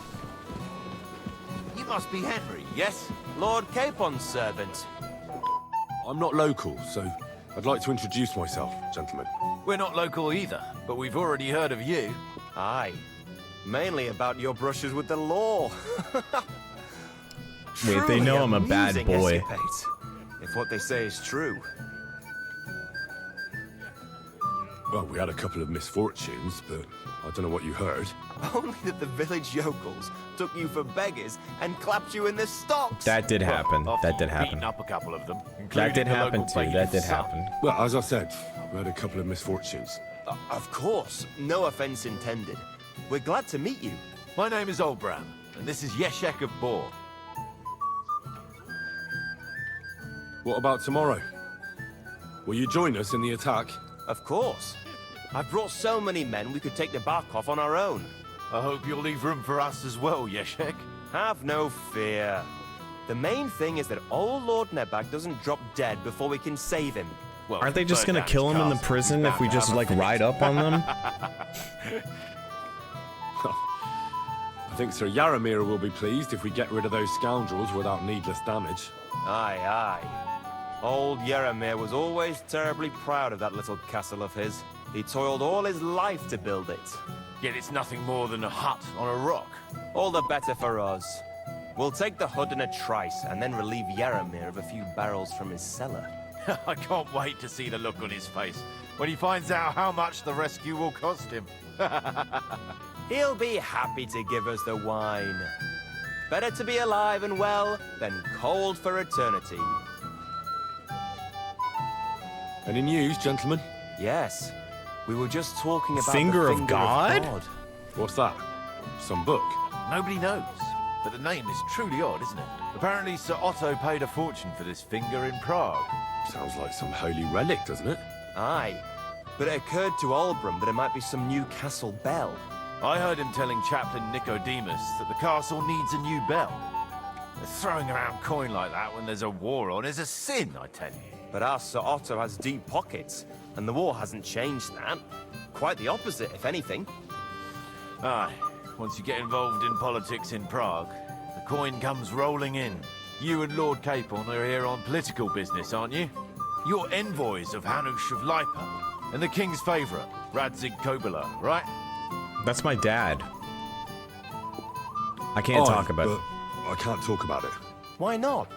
You must be Henry, yes? Lord Capon's servant. I'm not local, so I'd like to introduce myself, gentlemen. We're not local either, but we've already heard of you. Aye. Mainly about your brushes with the law. Wait, they know I'm a bad Truly boy. amusing escapades, if what they say is true. Well, we had a couple of misfortunes, but I don't know what you heard. Only that the village yokels took you for beggars and clapped you in the stocks. That did happen. That did happen. Beaten up a couple of them. That did including the happen local too. That did baker's son. happen. Well, as I said, we had a couple of misfortunes. Of course, no offense intended. We're glad to meet you. My name is Olbram, and this is Yeshek of Bor. What about tomorrow? Will you join us in the attack? Of course. I've brought so many men we could take the Barkov on our own. I hope you'll leave room for us as well, Yeshek. Have no fear. The main thing is that old Lord Nebak doesn't drop dead before we can save him. Well, Aren't they just gonna kill him in the prison if we just like ride up on them? I think Sir Yaramir will be pleased if we get rid of those scoundrels without needless damage. Aye, aye. Old Yaramir was always terribly proud of that little castle of his. He toiled all his life to build it. Yet it's nothing more than a hut on a rock. All the better for us. We'll take the hood in a trice and then relieve Yaramir of a few barrels from his cellar. I can't wait to see the look on his face when he finds out how much the rescue will cost him. He'll be happy to give us the wine. Better to be alive and well than cold for eternity. Any news, gentlemen? Yes. We were just talking about Finger the of Finger God? of God. What's that? Some book? Nobody knows, but the name is truly odd, isn't it? Apparently Sir Otto paid a fortune for this finger in Prague. Sounds like some holy relic, doesn't it? Aye. But it occurred to Olbram that it might be some new castle bell. I heard him telling Chaplain Nicodemus that the castle needs a new bell. Throwing around coin like that when there's a war on is a sin, I tell you. But our Sir Otto has deep pockets, and the war hasn't changed that. Quite the opposite, if anything. Aye, once you get involved in politics in Prague, the coin comes rolling in. You and Lord Capon are here on political business, aren't you? You're envoys of Hanush of Lipa, and the king's favourite, Radzig Kobyla, right? That's my dad. I can't talk about it. I can't talk about it. Why not?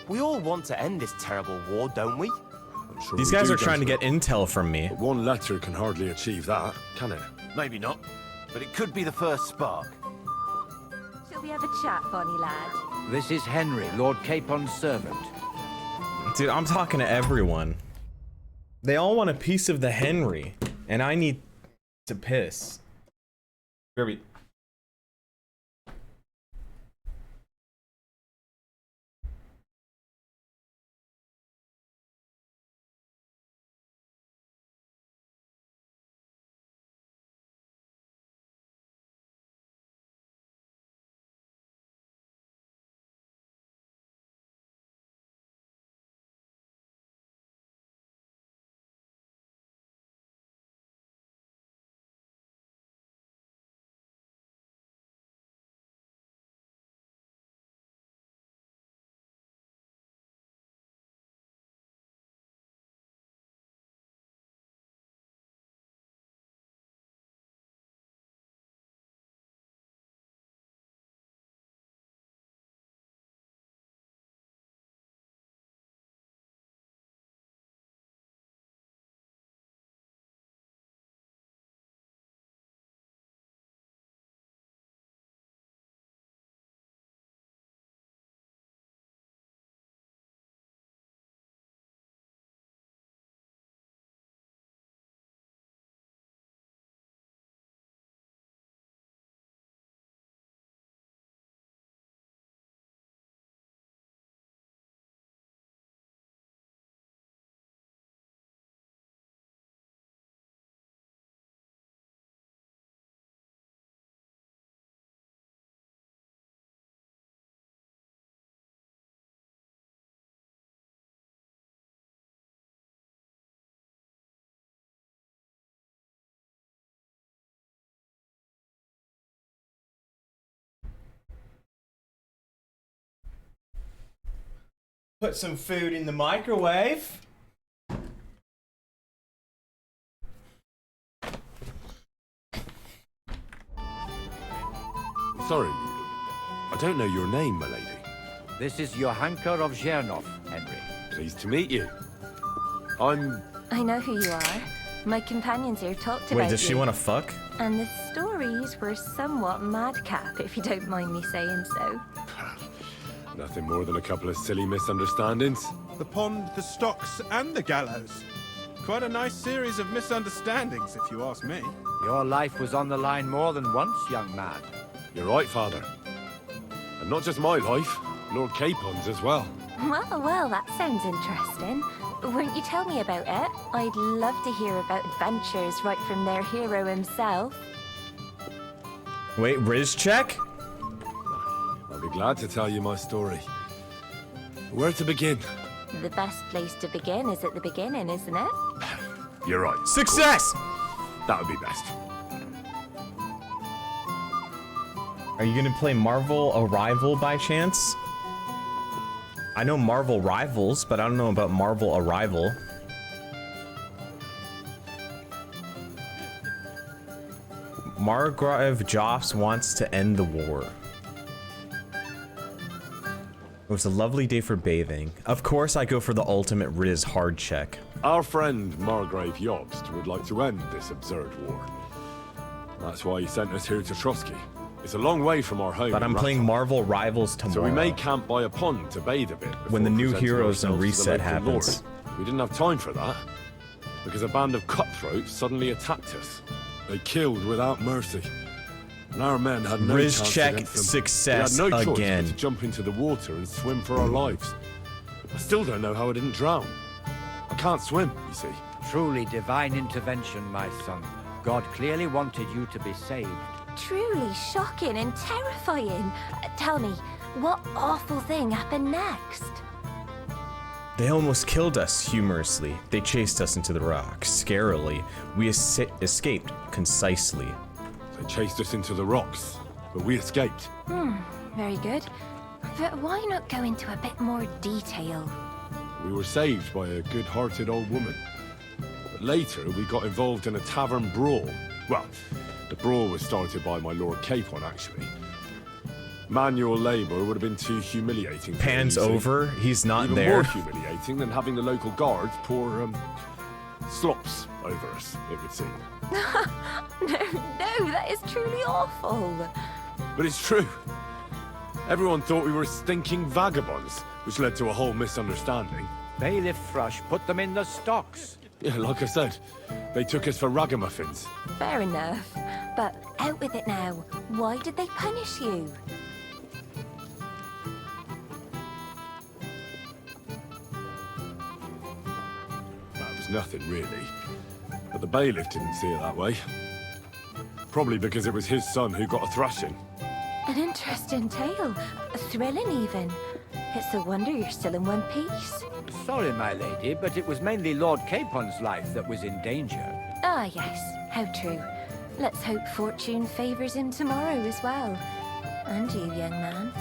We all want to end this terrible war, don't we? Sure These we guys do, are trying to get intel from me. But one letter can hardly achieve that, can it? Maybe not, but it could be the first spark. Shall we have a chat, Bonnie lad? This is Henry, Lord Capon's servant. Dude, I'm talking to everyone. They all want a piece of the Henry, and I need to piss. Kirby. Put some food in the microwave. Sorry, I don't know your name, my lady. This is Johanka of Zhernov, Henry. Pleased to meet you. I know who you are. My companions here talked about you. Wait, does she want to fuck? And the stories were somewhat madcap, if you don't mind me saying so. Nothing more than a couple of silly misunderstandings. The pond, the stocks, and the gallows. Quite a nice series of misunderstandings, if you ask me. Your life was on the line more than once, young man. You're right, Father. And not just my life, Lord Capon's as well. Well, that sounds interesting. Won't you tell me about it? I'd love to hear about adventures right from their hero himself. Wait, Riz check? I'll be glad to tell you my story. Where to begin? The best place to begin is at the beginning, isn't it? You're right. Success! That would be best. Are you gonna play Marvel Arrival by chance? I know Marvel Rivals, but I don't know about Marvel Arrival. Margrave Joffs wants to end the war. It was a lovely day for bathing. Of course I go for the ultimate Riz hard check. Our friend Margrave Jobst would like to end this absurd war. That's why he sent us here to Trotsky. It's a long way from our home. But I'm playing Marvel Rivals tomorrow. So we may camp by a pond to bathe a bit. When the new presenting Heroes and ourselves to the Reset local happens. lord. We didn't have time for that. Because a band of cutthroats suddenly attacked us. They killed without mercy. And our men had no Riz chance check against them. success we had no choice again. but to jump into the water and swim for our lives. I still don't know how I didn't drown. I can't swim, you see. Truly divine intervention, my son. God clearly wanted you to be saved. Truly shocking and terrifying. Tell me, what awful thing happened next? They almost killed us, humorously. They chased us into the rocks. Scarily, we escaped concisely. They chased us into the rocks, but we escaped. Very good. But why not go into a bit more detail? We were saved by a good-hearted old woman. But later, we got involved in a tavern brawl. Well, the brawl was started by my Lord Capon, actually. Manual labor would have been too humiliating. Pans over, he's not Even there. more humiliating than having the local guards pour, slops over us, it would seem. No, that is truly awful. But it's true. Everyone thought we were stinking vagabonds, which led to a whole misunderstanding. Bailiff Thrush put them in the stocks. Yeah, like I said, they took us for ragamuffins. Fair enough. But out with it now. Why did they punish you? That was nothing, really. But the bailiff didn't see it that way. Probably because it was his son who got a thrashing. An interesting tale. Thrilling, even. It's a wonder you're still in one piece. Sorry, my lady, but it was mainly Lord Capon's life that was in danger. Ah, yes. How true. Let's hope fortune favours him tomorrow as well. And you, young man.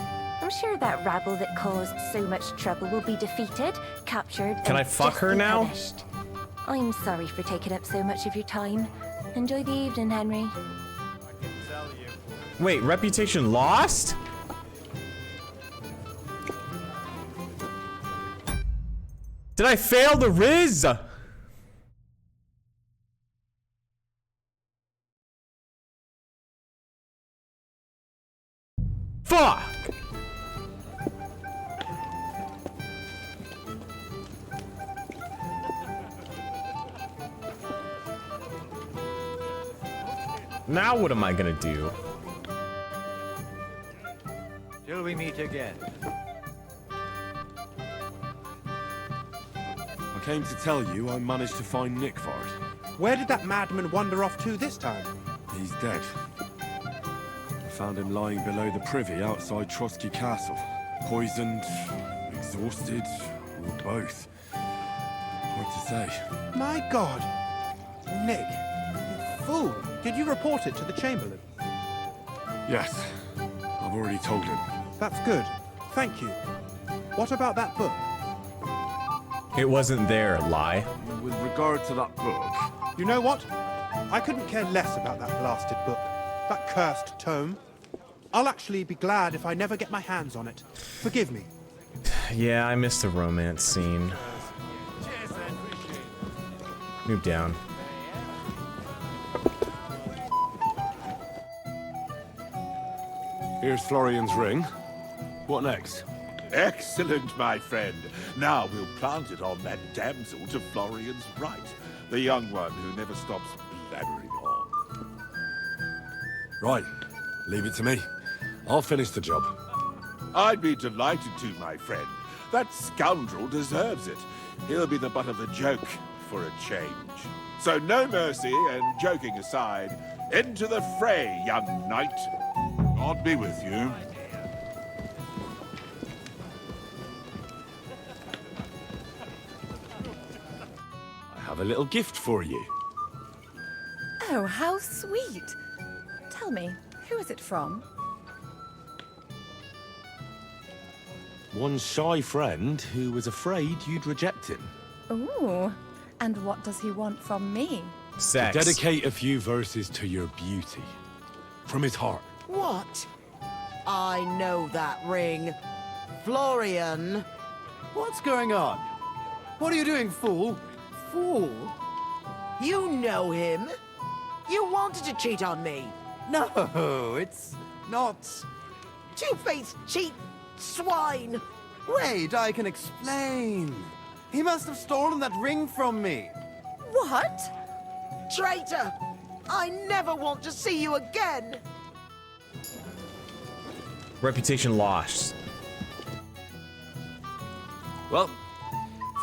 I'm sure that rabble that caused so much trouble will be defeated, captured, Can and I fuck her justly now? punished. I'm sorry for taking up so much of your time. Enjoy the evening, Henry. Wait, reputation lost? Did I fail the Riz? Fuck! Now what am I gonna do? Till we meet again. I came to tell you I managed to find Nickford. Where did that madman wander off to this time? He's dead. I found him lying below the privy outside Trotsky Castle. Poisoned, exhausted, or both. Hard to say. My God! Nick, you fool! Did you report it to the Chamberlain? Yes, I've already told him. That's good. Thank you. What about that book? It wasn't there, lie. With regard to that book... You know what? I couldn't care less about that blasted book. That cursed tome. I'll actually be glad if I never get my hands on it. Forgive me. Yeah, I missed a romance scene. Move down. Here's Florian's ring. What next? Excellent, my friend. Now we'll plant it on that damsel to Florian's right. The young one who never stops blabbering on. Right. Leave it to me. I'll finish the job. I'd be delighted to, my friend. That scoundrel deserves it. He'll be the butt of the joke for a change. So no mercy, and joking aside, into the fray, young knight. God be with you. I have a little gift for you. Oh, how sweet. Tell me, who is it from? One shy friend who was afraid you'd reject him. Ooh, and what does he want from me? Sex. To dedicate a few verses to your beauty. From his heart. What? I know that ring. Florian. What's going on? What are you doing, fool? Fool? You know him. You wanted to cheat on me. No, it's not... Two-faced cheat swine. Wait, I can explain. He must have stolen that ring from me. What? Traitor! I never want to see you again! Reputation lost. Well,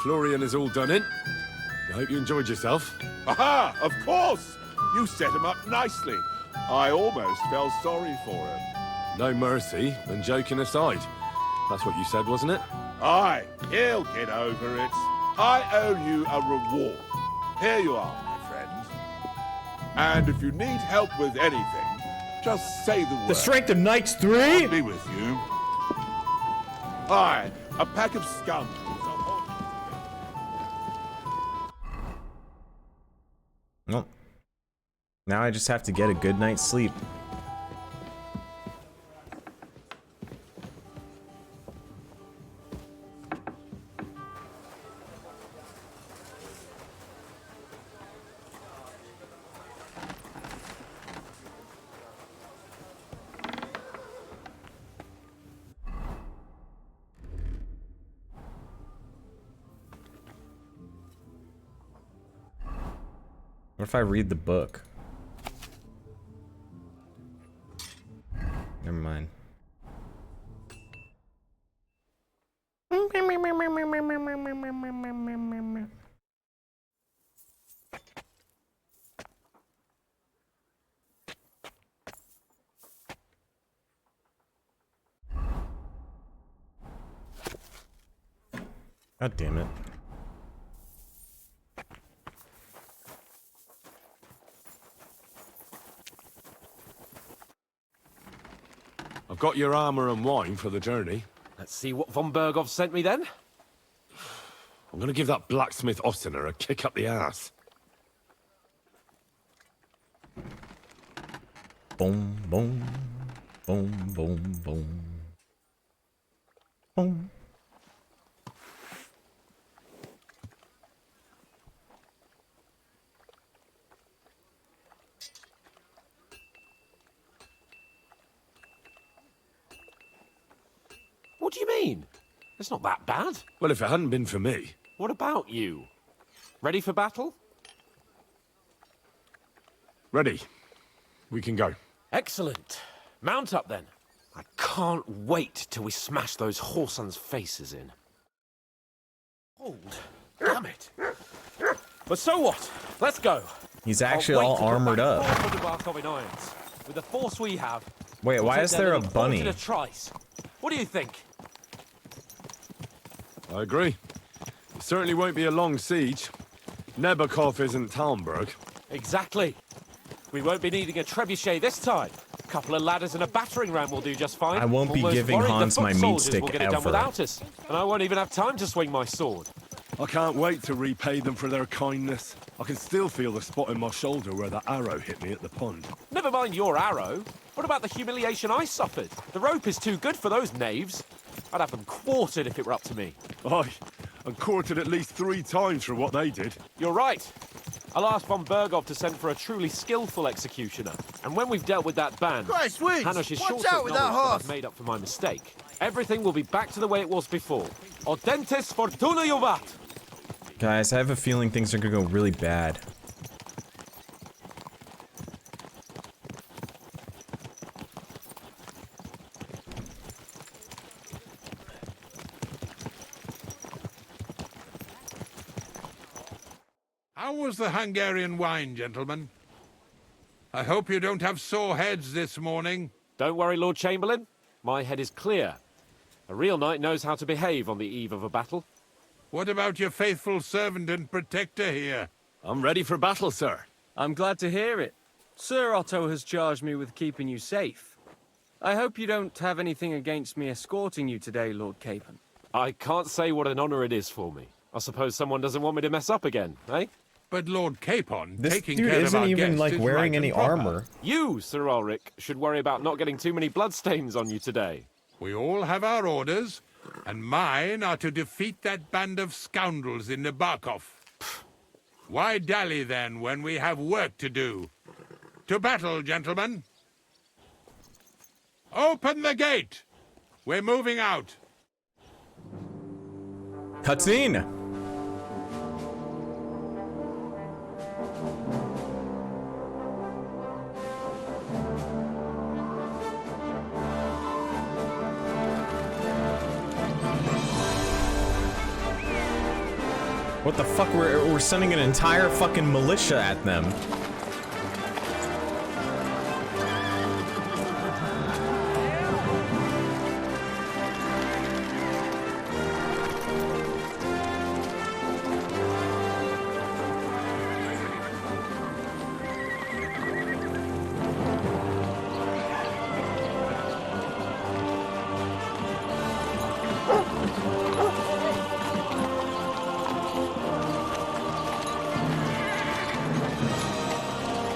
Florian is all done in. I hope you enjoyed yourself. Aha! Of course! You set him up nicely. I almost felt sorry for him. No mercy, and joking aside. That's what you said, wasn't it? Aye, he'll get over it. I owe you a reward. Here you are, my friend. And if you need help with anything, just say the word. The strength of Knights 3? I'll be with you. Aye, a pack of scoundrels. Well, now I just have to get a good night's sleep. What if I read the book? Never mind. God damn it. I've got your armor and wine for the journey. Let's see what von Berghoff sent me then. I'm gonna give that blacksmith Ossiner a kick up the ass. Boom, boom, boom, boom, boom. Boom. What do you mean? It's not that bad. Well, if it hadn't been for me. What about you? Ready for battle? Ready. We can go. Excellent. Mount up then. I can't wait till we smash those whoresons' faces in. Hold. Damn it. But so what? Let's go. He's actually all armored up. With the force we have. Wait, why is there a bunny? What do you think? I agree. It certainly won't be a long siege. Nebakov isn't Talmberg. Exactly. We won't be needing a trebuchet this time. A couple of ladders and a battering ram will do just fine. I won't be giving Hans my meat stick will get it done ever. without us, and I won't even have time to swing my sword. I can't wait to repay them for their kindness. I can still feel the spot in my shoulder where that arrow hit me at the pond. Never mind your arrow. What about the humiliation I suffered? The rope is too good for those knaves. I'd have them quartered if it were up to me. Aye, and quartered at least 3 times for what they did. You're right. I'll ask von Berghoff to send for a truly skillful executioner. And when we've dealt with that band, Christ, Woods, Hanush is watch sure to out with that acknowledge that horse. I've made up for my mistake. Everything will be back to the way it was before. Audentes fortuna juvat! Guys, I have a feeling things are gonna go really bad. How was the Hungarian wine, gentlemen? I hope you don't have sore heads this morning. Don't worry, Lord Chamberlain. My head is clear. A real knight knows how to behave on the eve of a battle. What about your faithful servant and protector here? I'm ready for battle, sir. I'm glad to hear it. Sir Otto has charged me with keeping you safe. I hope you don't have anything against me escorting you today, Lord Capon. I can't say what an honor it is for me. I suppose someone doesn't want me to mess up again, eh? But Lord Capon, This taking dude care of isn't our even guests like is wearing right any and proper. armor. You, Sir Ulrich, should worry about not getting too many bloodstains on you today. We all have our orders, and mine are to defeat that band of scoundrels in Nebakov. Why dally then when we have work to do? To battle, gentlemen! Open the gate! We're moving out. Cutscene! What the fuck? We're sending an entire fucking militia at them.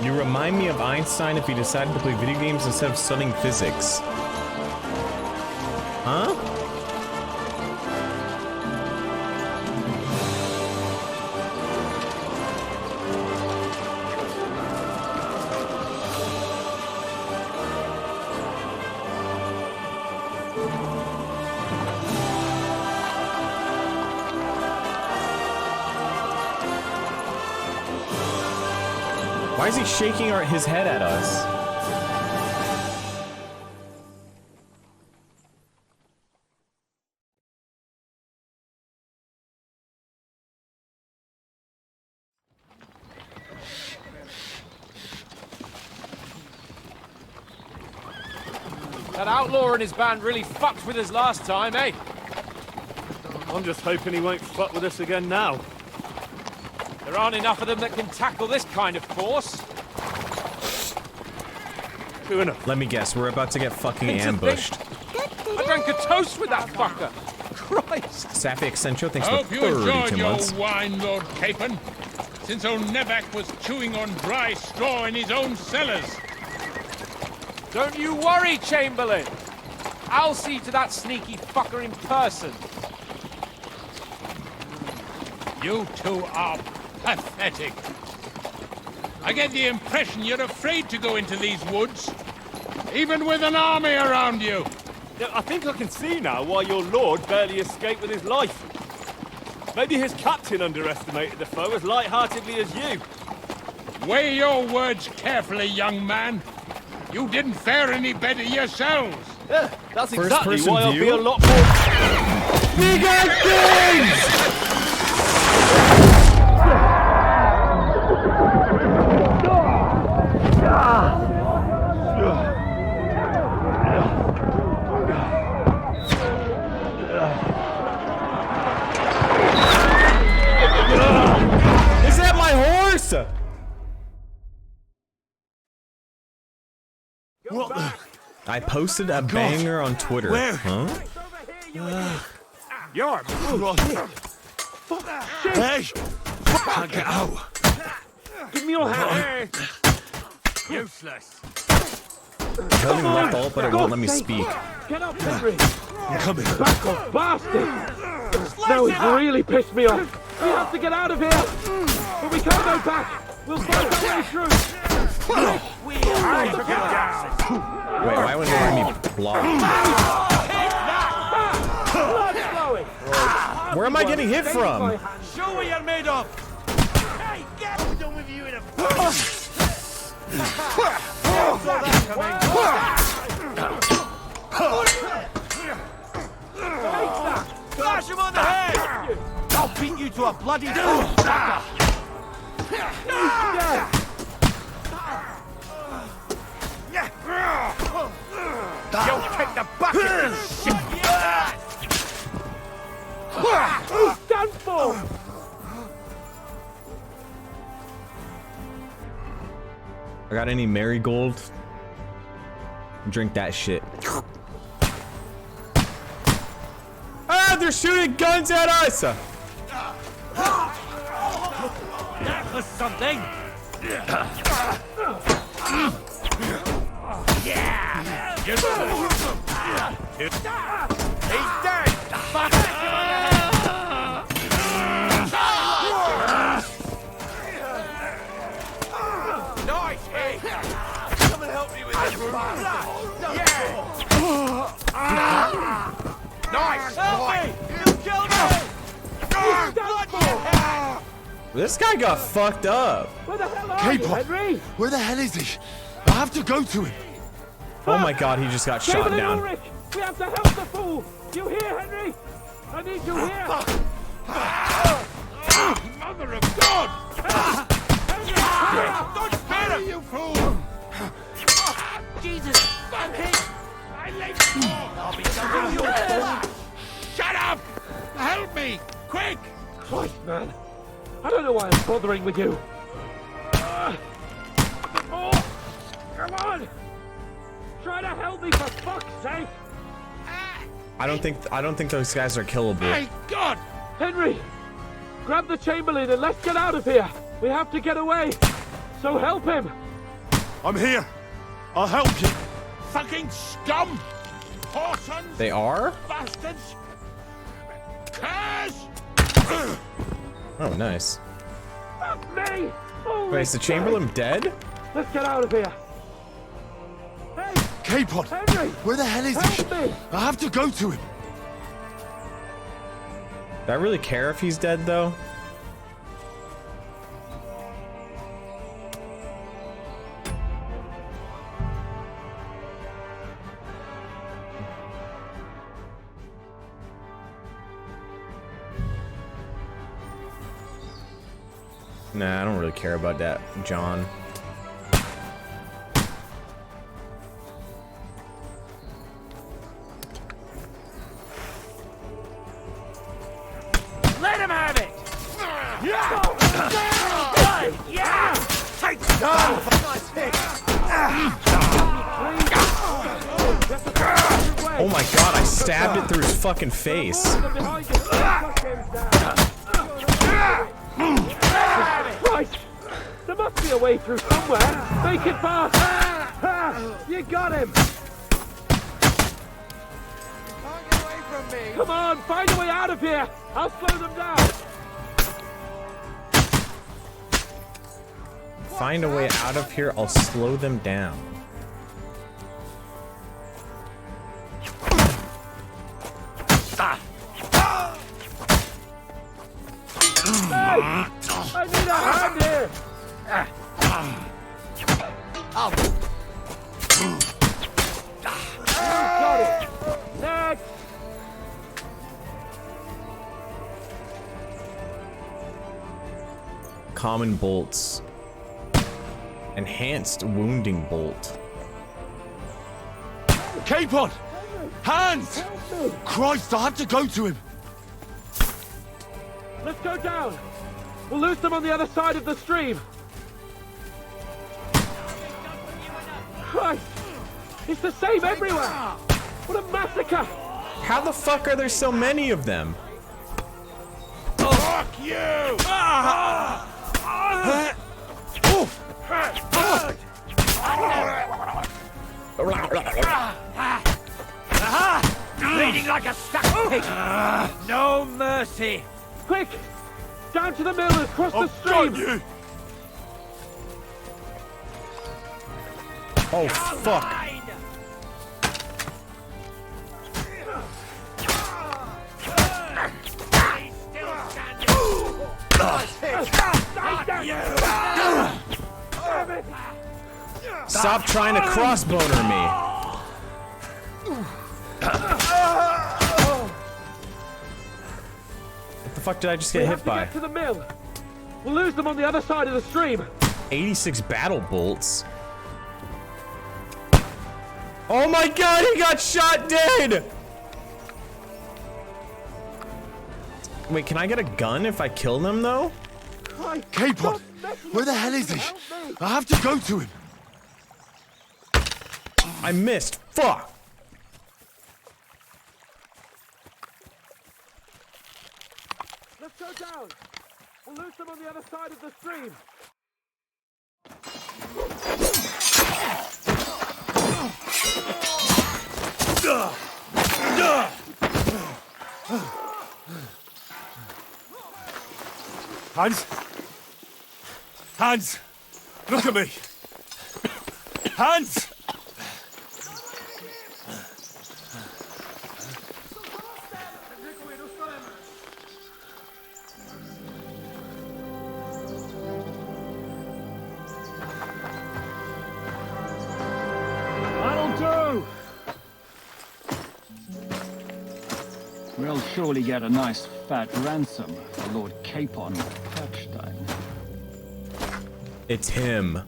You remind me of Einstein if he decided to play video games instead of studying physics. Huh? Why is he shaking his head at us? That outlaw and his band really fucked with us last time, eh? I'm just hoping he won't fuck with us again now. There aren't enough of them that can tackle this kind of force. True enough. Let me guess, we're about to get fucking ambushed. I drank a toast with that fucker. Christ. Safi Accenture, thanks for Hope you 32 enjoyed your months. wine, Lord Capon, since old Nevak was chewing on dry straw in his own cellars. Don't you worry, Chamberlain. I'll see to that sneaky fucker in person. You two are pathetic. I get the impression you're afraid to go into these woods, even with an army around you. Yeah, I think I can see now why your lord barely escaped with his life. Maybe his captain underestimated the foe as light-heartedly as you. Weigh your words carefully, young man. You didn't fare any better yourselves. Yeah, that's First exactly person why I'll view? be a lot more... We got things! Is that my horse? I posted a banger on Twitter. Where? Huh? You're... Hey! Can't get out. Give me your hand. Useless. Held me left alt, but it won't let me speak. Get up, Henry. I'm coming. Back off, bastard. Now he's really pissed me off. We have to get out of here. But we can't go back. We'll find our way through. Wait, why wouldn't it let me block? Where am I getting hit from? Show what you're made of! Hey, get done with you in a Flash him on the head! I'll beat you to a bloody sucker! You'll take the bucket and shit! Who's done for? I got any marigold? Drink that shit. Ah, they're shooting guns at us! That was something! Yeah! He's dead! Fuck! Nice hit! Come and help me with this. Yeah! Nice! Help me! You killed me! This guy got fucked up. Where the hell are you, Henry? Where the hell is he? I have to go to him. Oh my god, he just got shot Chamberlain down. Ulrich, we have to help the fool. You hear, Henry? I need you here. Mother of God! Don't spare him, you fool! Jesus! Fucking! I let you! I'll be done with you! Shut up! Help me! Quick! Christ, man. I don't know why I'm bothering with you. Oh, come on! Try to help me for fuck's sake! I don't think those guys are killable. My God! Henry! Grab the Chamberlain and let's get out of here! We have to get away! So help him! I'm here. I'll help you. Fucking scum! Horsons! They are? Bastards! Curse! Oh, nice. Fuck me! Wait, is the Chamberlain dead? Let's get out of here. Hey! Capon! Henry! Where the hell is he? I have to go to him. Do I really care if he's dead, though? Nah, I don't really care about that, John. Let him have it! Yeah! Yeah! Take Oh my god, I stabbed it through his fucking face. Right! There must be a way through somewhere! Make it fast! You got him! Can't get away from me! Come on, find a way out of here! I'll slow them down! Find a way out of here, I'll slow them down. Hey! I need a hand here! Got it! Next! Common bolts. Enhanced wounding bolt. Capon! Hands! Christ, I have to go to him. Let's go down! We'll lose them on the other side of the stream! Christ! It's the same everywhere! What a massacre! How the fuck are there so many of them? Fuck you! Bleeding like a stuck pig! No mercy! Quick! Down to the mill and across the stream! Oh, fuck. Stop trying to crossboner me. What the fuck did I just get hit by? Get to the mill. We'll lose them on the other side of the stream. 86 battle bolts. Oh my god, he got shot dead! Wait, can I get a gun if I kill them though? Capon, where the hell is he? I have to go to him. I missed. Fuck. Let's go down. We'll lose them on the other side of the stream. Hans? Hans! Look at me! Hans! That'll do! We'll surely get a nice fat ransom for Lord Capon of Kirkstein. It's him.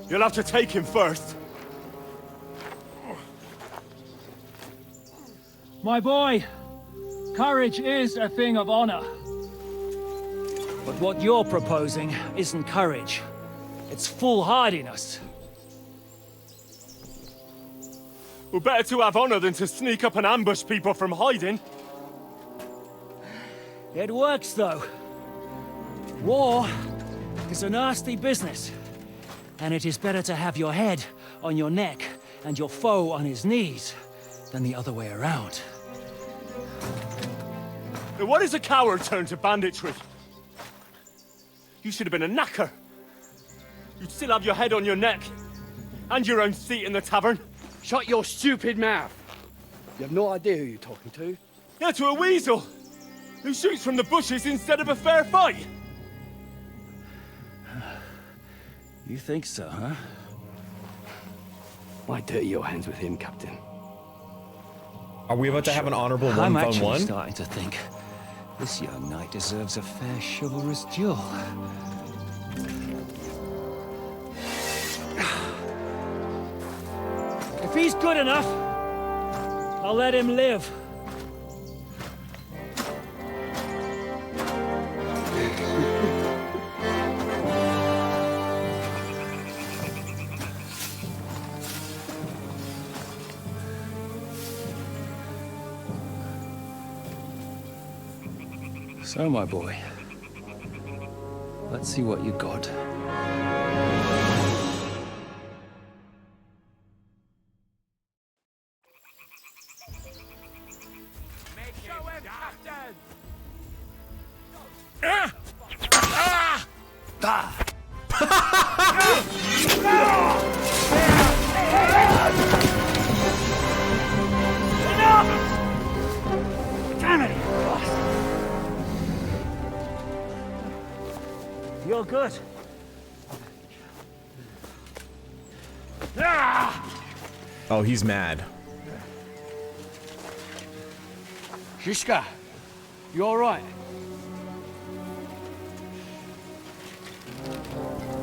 You'll have to take him first. My boy, courage is a thing of honor. But what you're proposing isn't courage. It's foolhardiness. Well, better to have honor than to sneak up and ambush people from hiding. It works, though. War is a nasty business. And it is better to have your head on your neck and your foe on his knees than the other way around. Now, what is a coward turn to banditry? You should have been a knacker. You'd still have your head on your neck. And your own seat in the tavern. Shut your stupid mouth. You have no idea who you're talking to. Yeah, to a weasel. Who shoots from the bushes instead of a fair fight. You think so, huh? Why dirty your hands with him, Captain? Are we about to have an honorable I'm 1v1? actually starting to think this young knight deserves a fair chivalrous duel. If he's good enough, I'll let him live. So, my boy, let's see what you got. Damn it! You're good. Oh, he's mad. Shishka, you all right?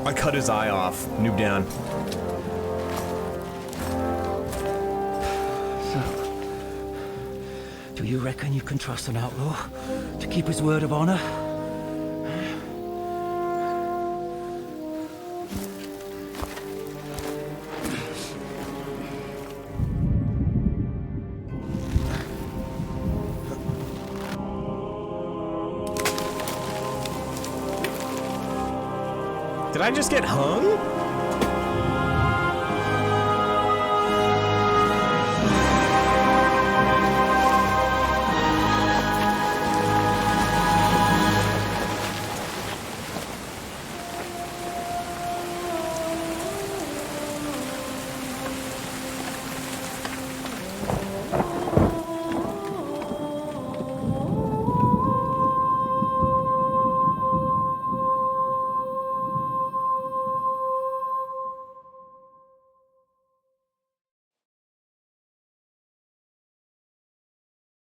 I cut his eye off. Noob down. Do you reckon you can trust an outlaw to keep his word of honor? Did I just get hung?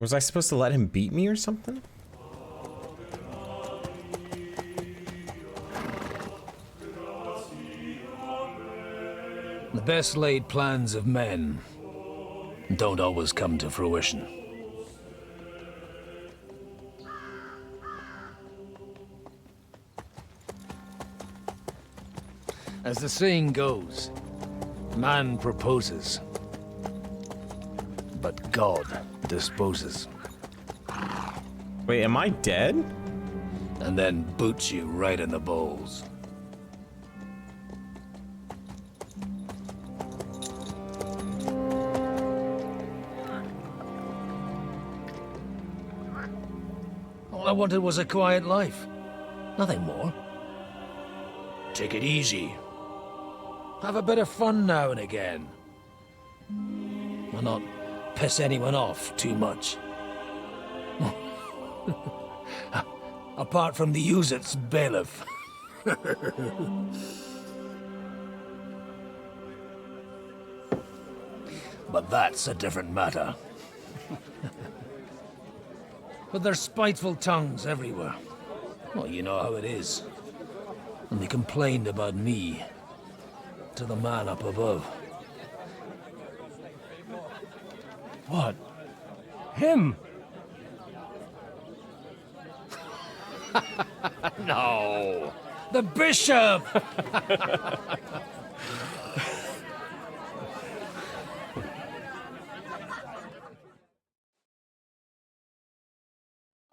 Was I supposed to let him beat me or something? The best laid plans of men don't always come to fruition. As the saying goes, man proposes, but God disposes. Wait, am I dead? And then boots you right in the balls. All I wanted was a quiet life. Nothing more. Take it easy. Have a bit of fun now and again. Well, not piss anyone off too much. Apart from the Uzit's bailiff. But that's a different matter. But there's spiteful tongues everywhere. Well, you know how it is. And they complained about me to the man up above. What? Him? No! The bishop!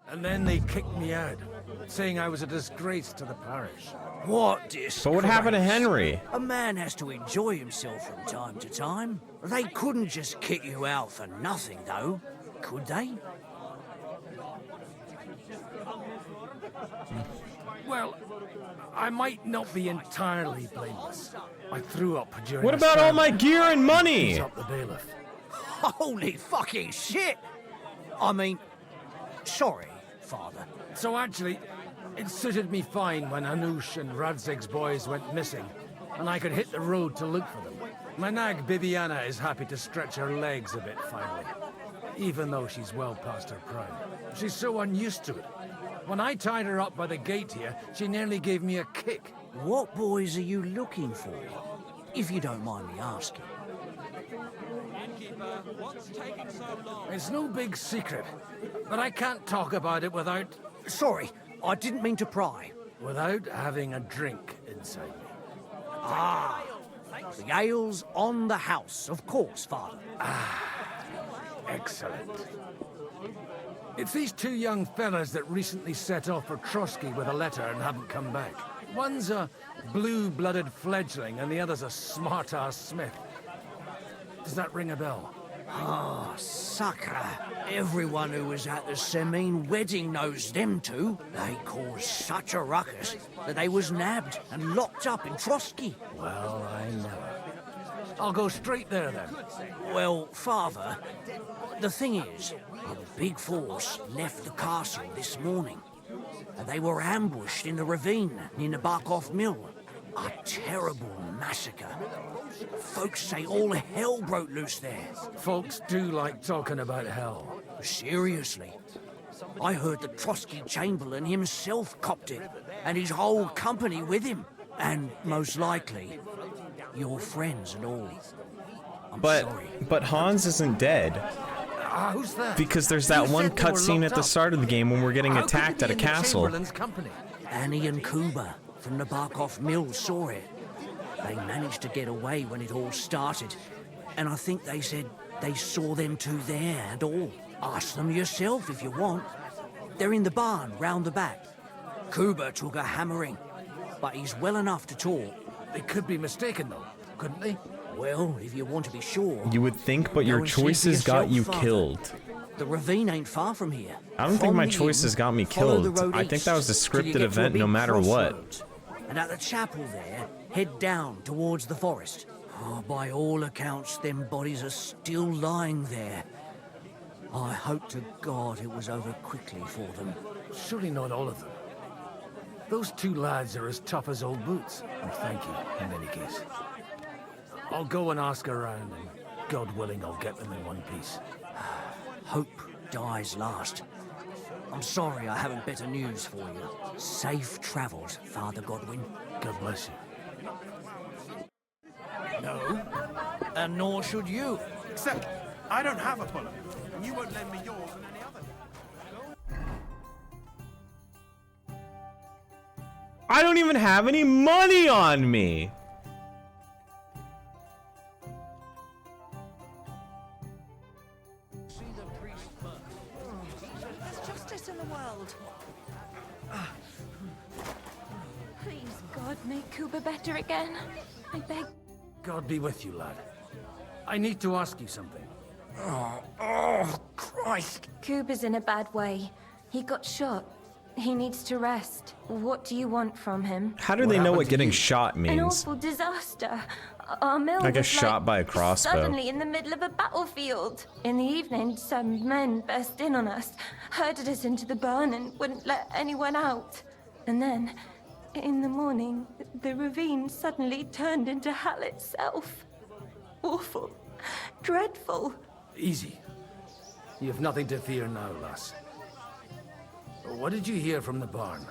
And then they kicked me out, saying I was a disgrace to the parish. What disgrace? But what happened to Henry? A man has to enjoy himself from time to time. They couldn't just kick you out for nothing, though, could they? Well, I might not be entirely blameless. I threw up during What a about all sermon. my gear and money? He's up the bailiff. Holy fucking shit! I mean, sorry, Father. So actually, it suited me fine when Anush and Radzig's boys went missing, and I could hit the road to look for them. My nag Bibiana is happy to stretch her legs a bit finally, even though she's well past her prime. She's so unused to it. When I tied her up by the gate here, she nearly gave me a kick. What boys are you looking for, if you don't mind me asking? It's no big secret, but I can't talk about it without... Sorry, I didn't mean to pry. Without having a drink inside me. Ah, the ale's on the house, of course, Father. Excellent. It's these two young fellas that recently set off for Trotsky with a letter and haven't come back. One's a blue-blooded fledgling and the other's a smart-ass smith. Does that ring a bell? Ah, sucker. Everyone who was at the Semine wedding knows them two. They caused such a ruckus that they was nabbed and locked up in Trotsky. Well, I never. I'll go straight there, then. Well, Father, the thing is, a big force left the castle this morning, and they were ambushed in the ravine near the Barkov Mill. A terrible massacre. Folks say all hell broke loose there. Folks do like talking about hell. Seriously. I heard the Trotsky Chamberlain himself copped it, and his whole company with him. And most likely, your friends and all. I'm sorry. But Hans isn't dead. Who's that? Because there's that one cutscene at the start of the game when we're getting attacked at a castle. Annie and Kuba from the Barkov Mill saw it. They managed to get away when it all started. And I think they said they saw them two there and all. Ask them yourself if you want. They're in the barn round the back. Kuba took a hammering, but he's well enough to talk. They could be mistaken though, couldn't they? Well, if you want to be sure. You would think, but go your and see for choices got yourself, you Father. killed. The ravine ain't far from here. I don't think From my the choices inn, got me follow the killed. road I think that was a east till you scripted get to a event no big matter what. crossroads. And at the chapel there, head down towards the forest. Oh, by all accounts, them bodies are still lying there. I hope to God it was over quickly for them. Surely not all of them. Those two lads are as tough as old boots. And thank you, in any case. I'll go and ask around, and God willing, I'll get them in one piece. Hope dies last. I'm sorry I haven't better news for you. Safe travels, Father Godwin. God bless you. No, and nor should you. Except, I don't have a bullet, and you won't lend me yours and any other. I don't even have any money on me. There's justice in the world. Please, God, make Kuba better again. I beg. God be with you, lad. I need to ask you something. Oh, Christ. Kuba's in a bad way. He got shot. He needs to rest. What do you want from him? How do they know what getting shot An means? awful disaster. Our mill I guess was shot by a crossbow. Suddenly in the middle of a battlefield. In the evening, some men burst in on us, herded us into the barn and wouldn't let anyone out. And then, in the morning, the ravine suddenly turned into hell itself. Awful. Dreadful. Easy. You have nothing to fear now, lass. What did you hear from the barn?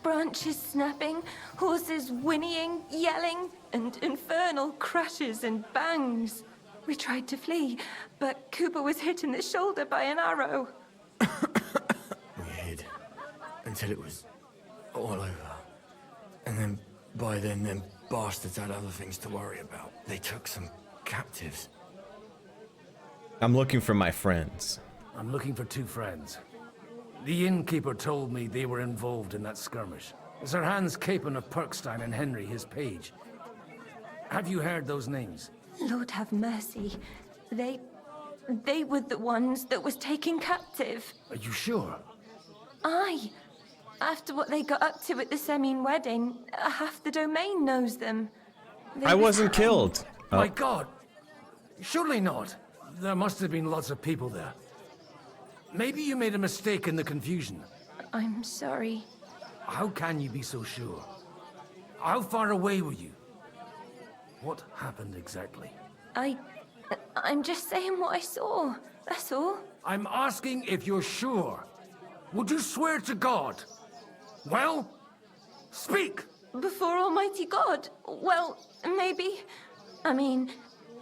Branches snapping, horses whinnying, yelling, and infernal crashes and bangs. We tried to flee, but Cooper was hit in the shoulder by an arrow. We hid until it was all over. And then, by then, them bastards had other things to worry about. They took some captives. I'm looking for my friends. I'm looking for two friends. The innkeeper told me they were involved in that skirmish. Sir Hans Capon of Perkstein and Henry, his page. Have you heard those names? Lord have mercy. They were the ones that was taken captive. Are you sure? Aye. After what they got up to at the Semine wedding, half the domain knows them. I wasn't killed. Oh. My God! Surely not. There must have been lots of people there. Maybe you made a mistake in the confusion. I'm sorry. How can you be so sure? How far away were you? What happened exactly? I'm just saying what I saw. That's all. I'm asking if you're sure. Would you swear to God? Well, speak! Before Almighty God? Well, maybe. I mean,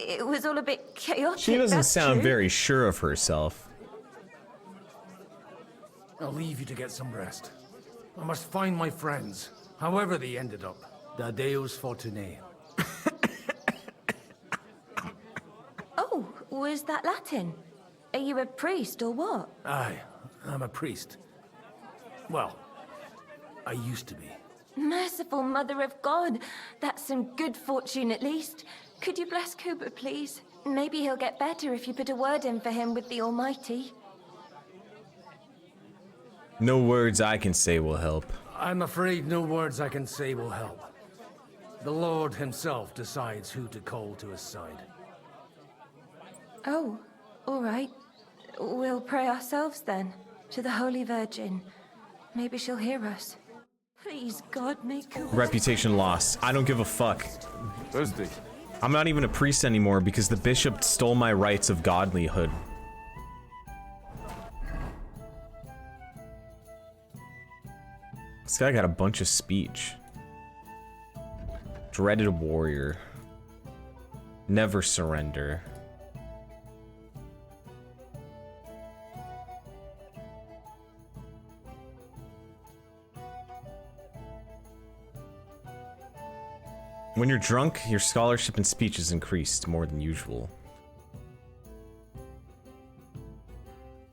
it was all a bit chaotic. She doesn't that's sound true. very sure of herself. I'll leave you to get some rest. I must find my friends, however they ended up. Da Deus Fortunae. Oh, was that Latin? Are you a priest or what? Aye, I'm a priest. Well, I used to be. Merciful Mother of God. That's some good fortune at least. Could you bless Cooper, please? Maybe he'll get better if you put a word in for him with the Almighty. No words I can say will help. I'm afraid no words I can say will help. The Lord himself decides who to call to his side. Oh, all right. We'll pray ourselves then, to the Holy Virgin. Maybe she'll hear us. Please, God, make Cooper... Reputation lost. I don't give a fuck. Thursday. I'm not even a priest anymore because the bishop stole my rights of godlyhood. This guy got a bunch of speech. Dreaded warrior. Never surrender. When you're drunk, your scholarship and speech is increased more than usual.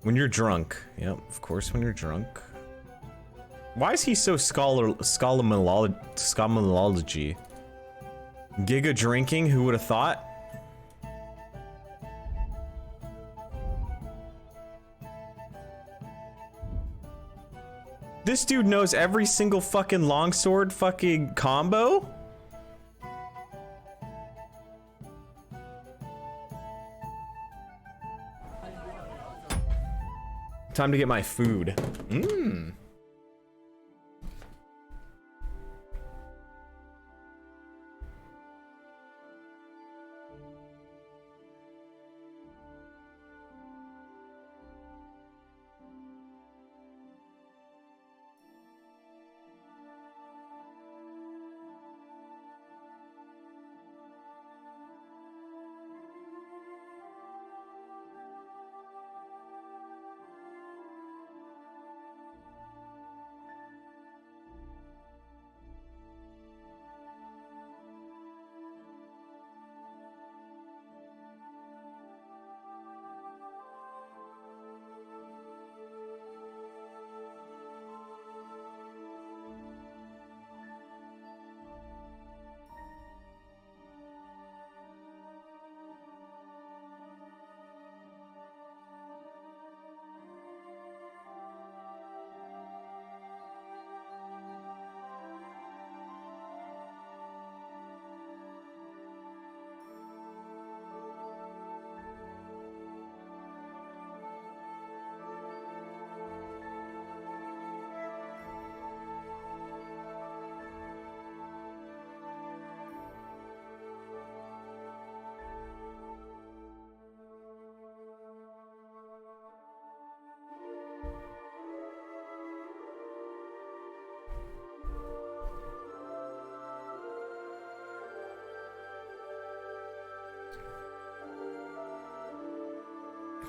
When you're drunk. Yep, of course when you're drunk. Why is he so scholarmology? Giga drinking? Who would have thought? This dude knows every single fucking longsword fucking combo? Time to get my food. Mmm.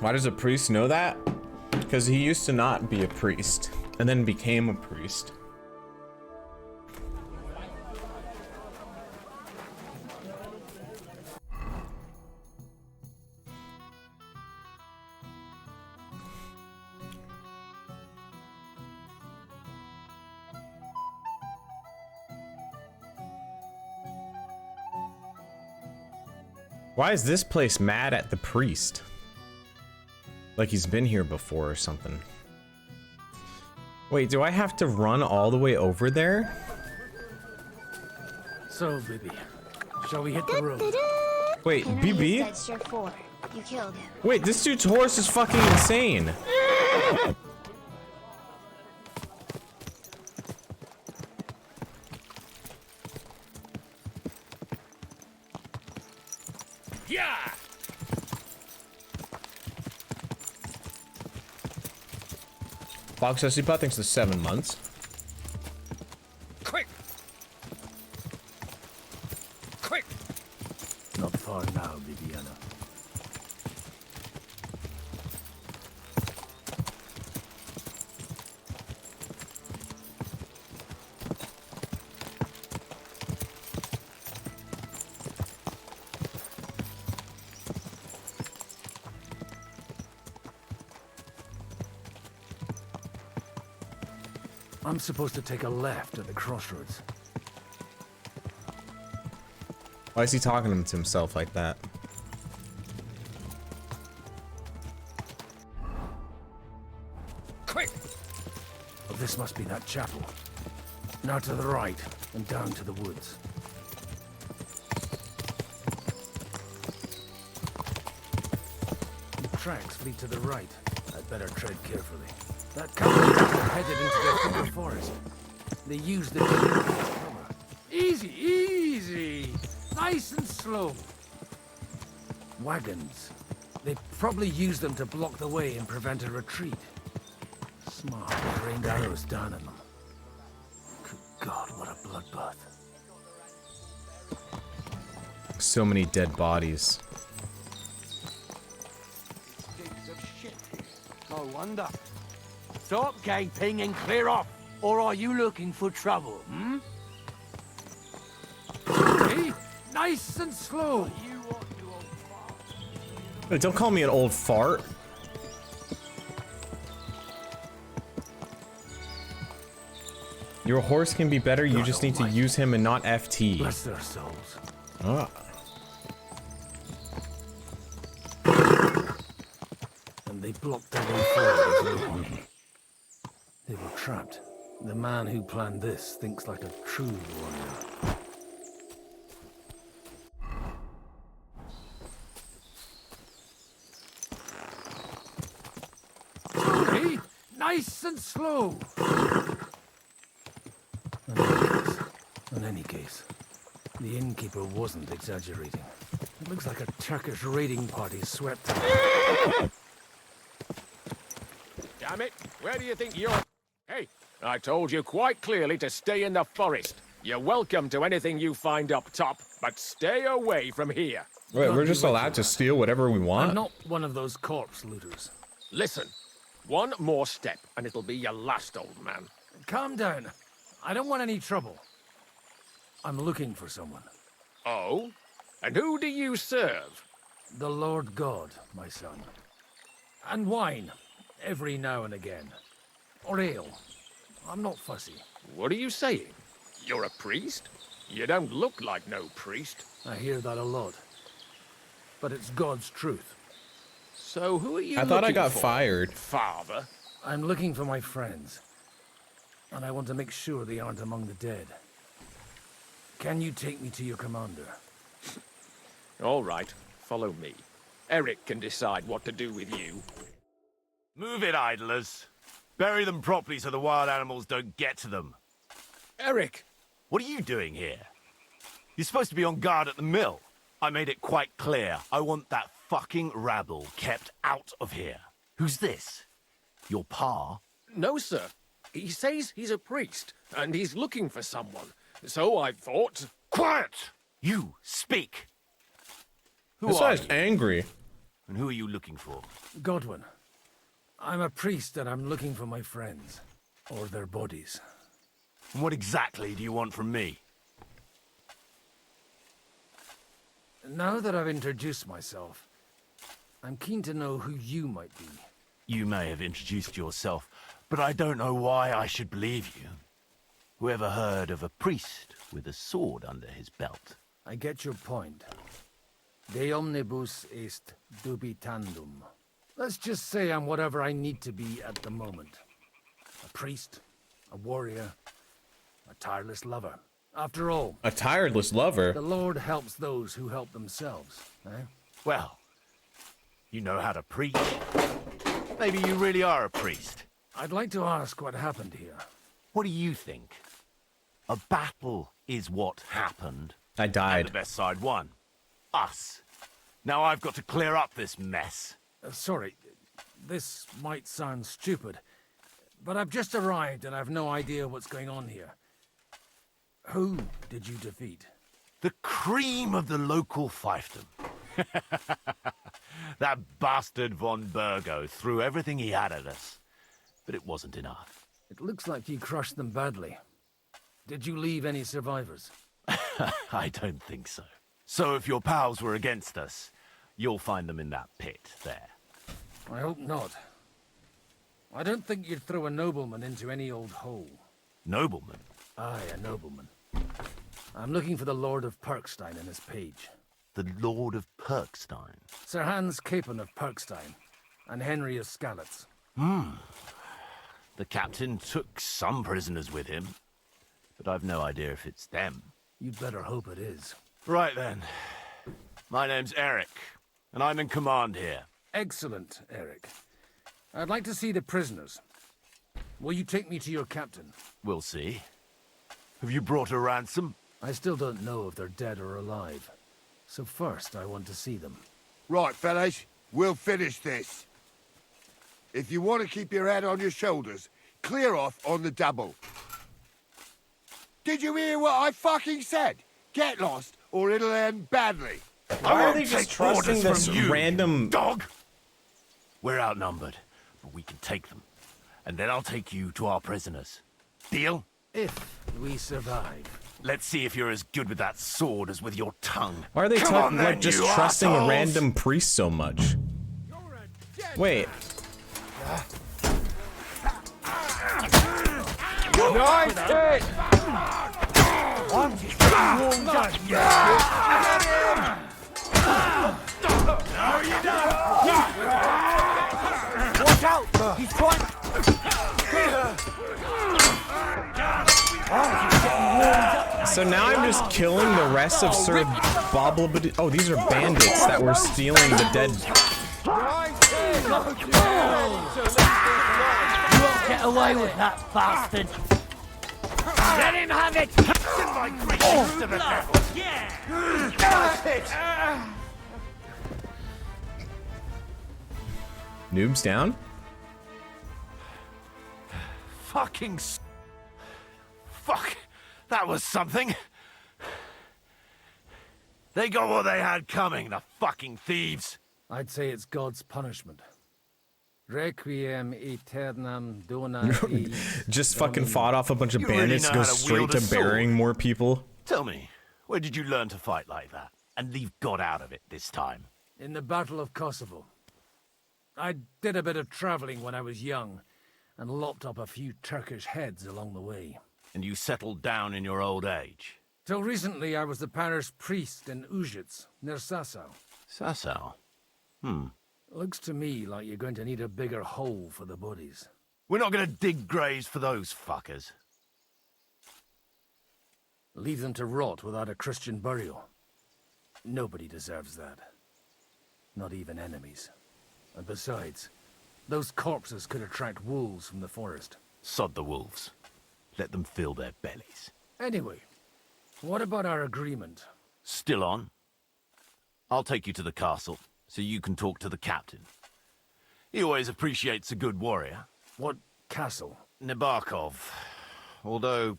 Why does a priest know that? Because he used to not be a priest, and then became a priest. Why is this place mad at the priest? Like he's been here before or something. Wait, do I have to run all the way over there? So, Bibi, shall we hit the road? Wait, BB? Said Surefour. You killed him. Wait, this dude's horse is fucking insane. Yeah! Fox says he thinks the 7 months. Quick! Quick! Not far now, Bibiana. I'm supposed to take a left at the crossroads. Why is he talking to himself like that? Quick! Oh, this must be that chapel. Now to the right, and down to the woods. The tracks lead to the right. I'd better tread carefully. That company are headed into the thicker forest. They use the cover. Easy, easy! Nice and slow. Wagons. They probably use them to block the way and prevent a retreat. Smart, trained arrows down in them. Good God, what a bloodbath. So many dead bodies. Pigs of shit. No wonder. Stop gaping and clear off, or are you looking for trouble, hmm? Hey, nice and slow. Hey, don't call me an old fart. Your horse can be better, you just need to use him and not FT. Bless their souls. Ah. And they blocked their way forward. They were trapped. The man who planned this thinks like a true warrior. Hey, nice and slow. In any case, the innkeeper wasn't exaggerating. It looks like a Turkish raiding party swept. Damn it! Where do you think you're... Hey, I told you quite clearly to stay in the forest. You're welcome to anything you find up top, but stay away from here. Wait, we're just allowed to steal whatever we want? I'm not one of those corpse looters. Listen, one more step and it'll be your last, old man. Calm down. I don't want any trouble. I'm looking for someone. Oh? And who do you serve? The Lord God, my son. And wine, every now and again. Or ale. I'm not fussy. What are you saying? You're a priest? You don't look like no priest. I hear that a lot. But it's God's truth. So who are you I thought I looking got for, fired. Father? I'm looking for my friends. And I want to make sure they aren't among the dead. Can you take me to your commander? All right, follow me. Eric can decide what to do with you. Move it, idlers. Bury them properly so the wild animals don't get to them. Eric! What are you doing here? You're supposed to be on guard at the mill. I made it quite clear. I want that fucking rabble kept out of here. Who's this? Your pa? No, sir. He says he's a priest, and he's looking for someone. So I thought... Quiet! You, speak! Who This are guy's you? angry. And who are you looking for? Godwin. I'm a priest and I'm looking for my friends. Or their bodies. And what exactly do you want from me? Now that I've introduced myself, I'm keen to know who you might be. You may have introduced yourself, but I don't know why I should believe you. Whoever heard of a priest with a sword under his belt? I get your point. De omnibus est dubitandum. Let's just say I'm whatever I need to be at the moment. A priest, a warrior, a tireless lover. After all, A tireless lover? the Lord helps those who help themselves, eh? Well, you know how to preach. Maybe you really are a priest. I'd like to ask what happened here. What do you think? A battle is what happened. I died. And the best side won. Us. Now I've got to clear up this mess. Sorry, this might sound stupid, but I've just arrived and I've no idea what's going on here. Who did you defeat? The cream of the local fiefdom. That bastard von Burgo threw everything he had at us, but it wasn't enough. It looks like you crushed them badly. Did you leave any survivors? I don't think so. So if your pals were against us, you'll find them in that pit there. I hope not. I don't think you'd throw a nobleman into any old hole. Nobleman? Aye, a nobleman. I'm looking for the Lord of Perkstein and his page. The Lord of Perkstein? Sir Hans Capon of Perkstein, and Henry of Skalitz. The captain took some prisoners with him, but I've no idea if it's them. You'd better hope it is. Right then. My name's Eric, and I'm in command here. Excellent, Eric. I'd like to see the prisoners. Will you take me to your captain? We'll see. Have you brought a ransom? I still don't know if they're dead or alive. So first, I want to see them. Right, fellas, we'll finish this. If you want to keep your head on your shoulders, clear off on the double. Did you hear what I fucking said? Get lost, or it'll end badly. Why are they just trusting this random dog? We're outnumbered, but we can take them. And then I'll take you to our prisoners. Deal? If we survive. Let's see if you're as good with that sword as with your tongue. Why are they Come on, just you trusting assholes. a random priest so much? Wait. Nice hit! I'm just warmed up. Get him! No, you don't! Watch out! He's trying... So now I'm just killing the rest of Sir Bobblebody. Oh, these are bandits that were stealing the dead. You won't get away with that, bastard! Let him have it! Send my greetings to the devil! Yeah! Noobs down? Fucking fuck! That was something! They got what they had coming, the fucking thieves! I'd say it's God's punishment. Requiem aeternam dona Just fucking fought off a bunch of You really bandits, know go how to straight wield to a sword. burying more people. Tell me, where did you learn to fight like that? And leave God out of it this time? In the Battle of Kosovo. I did a bit of traveling when I was young, and lopped up a few Turkish heads along the way. And you settled down in your old age? Till recently, I was the parish priest in Ujits, near Sasau. Sasau? Looks to me like you're going to need a bigger hole for the bodies. We're not going to dig graves for those fuckers. Leave them to rot without a Christian burial. Nobody deserves that. Not even enemies. And besides, those corpses could attract wolves from the forest. Sod the wolves. Let them fill their bellies. Anyway, what about our agreement? Still on? I'll take you to the castle, so you can talk to the captain. He always appreciates a good warrior. What castle? Nebarkov. Although,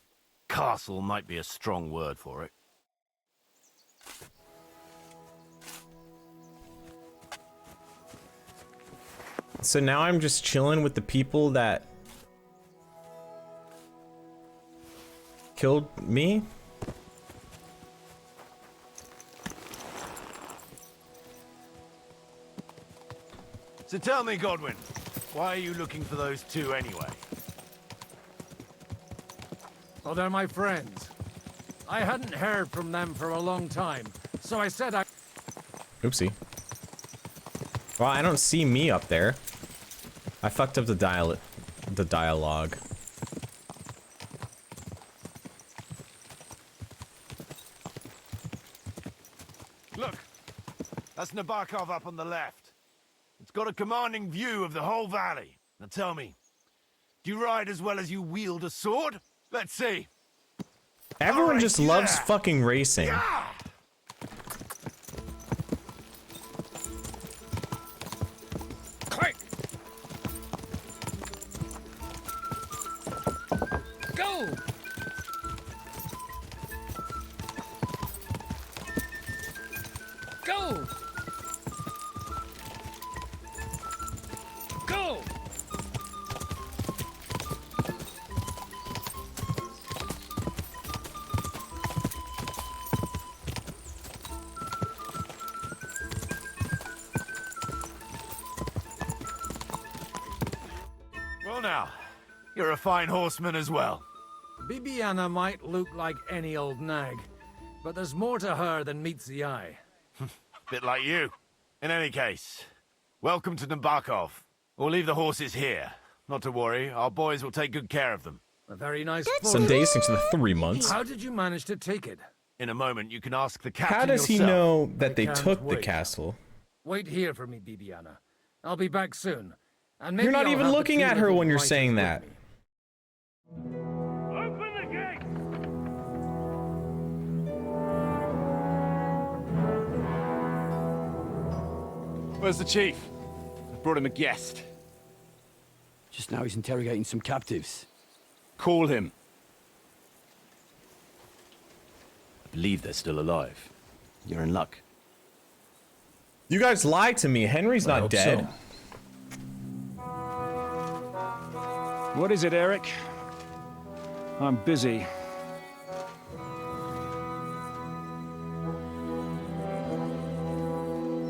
castle might be a strong word for it. So now I'm just chilling with the people that killed me? So tell me, Godwin, why are you looking for those two anyway? Oh, they're my friends. I hadn't heard from them for a long time, so I said I... Oopsie. Well, I don't see me up there. I fucked up the dialogue. Look, that's Nabokov up on the left. It's got a commanding view of the whole valley. Now tell me, do you ride as well as you wield a sword? Let's see. Everyone just loves fucking racing. Yeah! Quick! Go! Go! Go! Well now, you're a fine horseman as well. Bibiana might look like any old nag, but there's more to her than meets the eye. Bit like you. In any case, welcome to Nabokov. We'll leave the horses here. Not to worry, our boys will take good care of them. A very nice Some days into the 3 months. How did you manage to take it? In a moment, you can ask the captain How does he yourself. know that I they can't took the wait. castle? Wait here for me, Bibiana. I'll be back soon. And You're maybe not I'll even have the looking two at her little when you're writers saying with that. me. Open the gate! Where's the chief? I brought him a guest. Just now he's interrogating some captives. Call him. I believe they're still alive. You're in luck. You guys lied to me. Henry's not dead. What is it, Eric? I'm busy.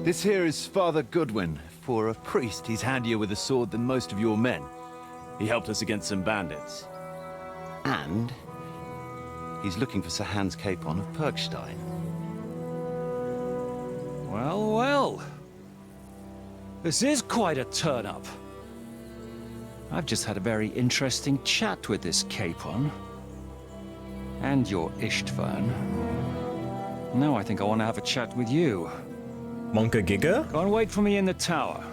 This here is Father Goodwin. For a priest, he's handier with a sword than most of your men. He helped us against some bandits. And he's looking for Sir Hans Capon of Perkstein. Well, well. This is quite a turn-up. I've just had a very interesting chat with this Capon. And your Ishtvan. Now I think I want to have a chat with you. Monka Giga? Go and wait for me in the tower.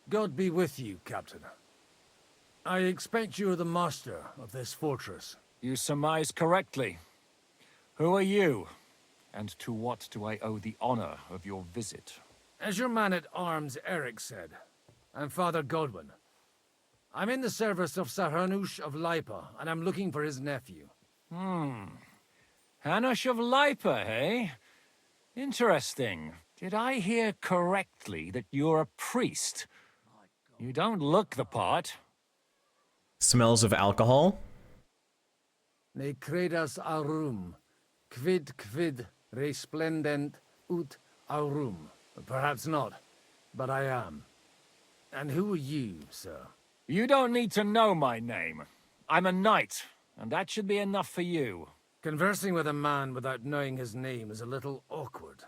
God be with you, Captain. I expect you are the master of this fortress. You surmise correctly. Who are you? And to what do I owe the honor of your visit? As your man-at-arms Eric said, I'm Father Godwin. I'm in the service of Sir Hanush of Lipa, and I'm looking for his nephew. Hanush of Lipa, eh? Interesting. Did I hear correctly that you're a priest? You don't look the part. Smells of alcohol? Ne credas aurum, quid resplendent ut aurum. Perhaps not, but I am. And who are you, sir? You don't need to know my name. I'm a knight, and that should be enough for you. Conversing with a man without knowing his name is a little awkward.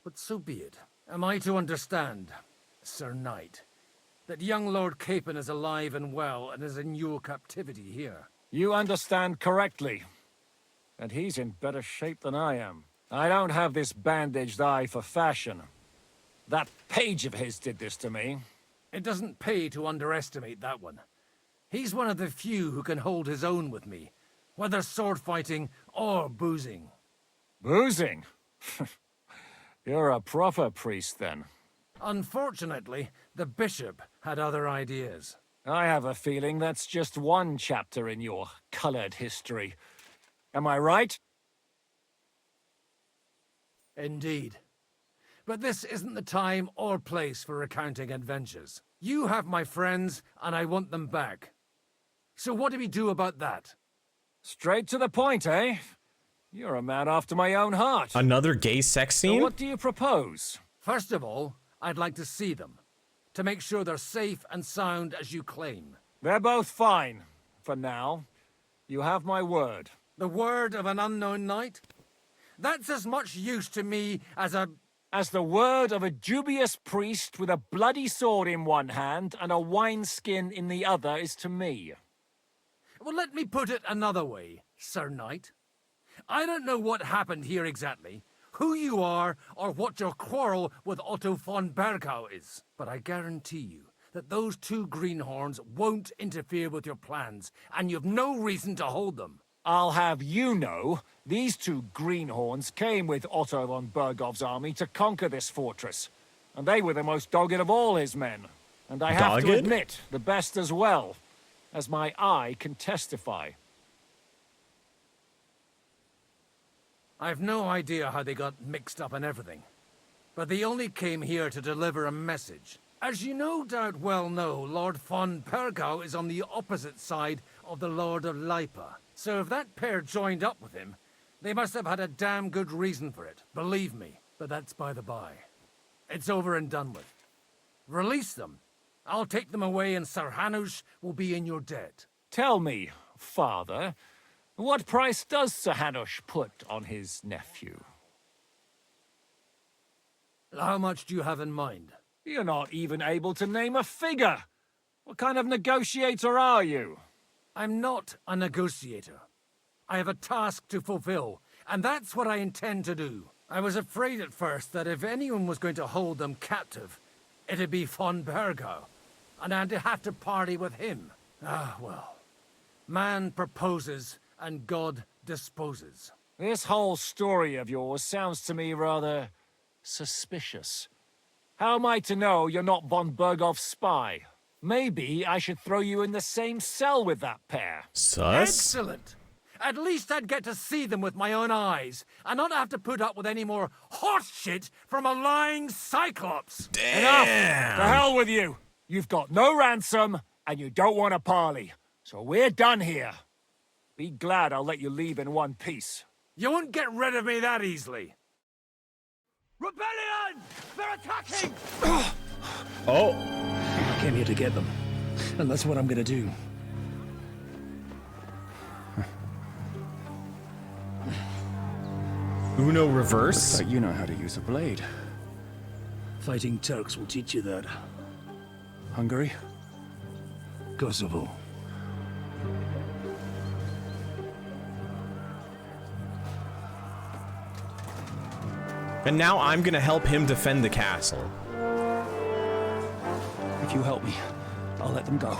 But so be it. Am I to understand, Sir Knight, that young Lord Capon is alive and well and is in your captivity here? You understand correctly. And he's in better shape than I am. I don't have this bandaged eye for fashion. That page of his did this to me. It doesn't pay to underestimate that one. He's one of the few who can hold his own with me, whether sword fighting or boozing. Boozing? You're a proper priest, then. Unfortunately, the bishop had other ideas. I have a feeling that's just one chapter in your colored history. Am I right? Indeed. But this isn't the time or place for recounting adventures. You have my friends, and I want them back. So what do we do about that? Straight to the point, eh? You're a man after my own heart. Another gay sex So scene? what do you propose? First of all, I'd like to see them, to make sure they're safe and sound as you claim. They're both fine, for now. You have my word. The word of an unknown knight? That's as much use to me as the word of a dubious priest with a bloody sword in one hand and a wineskin in the other is to me. Well, let me put it another way, Sir Knight. I don't know what happened here exactly, who you are, or what your quarrel with Otto von Bergau is. But I guarantee you that those two greenhorns won't interfere with your plans, and you've no reason to hold them. I'll have you know, these two greenhorns came with Otto von Bergov's army to conquer this fortress. And they were the most dogged of all his men. And I have to admit, the best as well, as my eye can testify. I've no idea how they got mixed up in everything, but they only came here to deliver a message. As you no doubt well know, Lord von Bergau is on the opposite side of the Lord of Lipa. So if that pair joined up with him, they must have had a damn good reason for it, believe me. But that's by the by. It's over and done with. Release them. I'll take them away and Sir Hanush will be in your debt. Tell me, father, what price does Sir Hanush put on his nephew? How much do you have in mind? You're not even able to name a figure. What kind of negotiator are you? I'm not a negotiator. I have a task to fulfill, and that's what I intend to do. I was afraid at first that if anyone was going to hold them captive, it'd be von Bergau, and I'd have to party with him. Ah, well. Man proposes, and God disposes. This whole story of yours sounds to me rather suspicious. How am I to know you're not von Bergov's spy? Maybe I should throw you in the same cell with that pair. Sus? Excellent! At least I'd get to see them with my own eyes, and not have to put up with any more horse shit from a lying cyclops. Damn! Enough! To hell with you! You've got no ransom, and you don't want a parley. So we're done here. Be glad I'll let you leave in one piece. You won't get rid of me that easily. Rebellion! They're attacking! Oh! I came here to get them, and that's what I'm gonna do. Uno reverse? Looks like you know how to use a blade. Fighting Turks will teach you that. Hungary? Kosovo. And now I'm gonna help him defend the castle. If you help me, I'll let them go.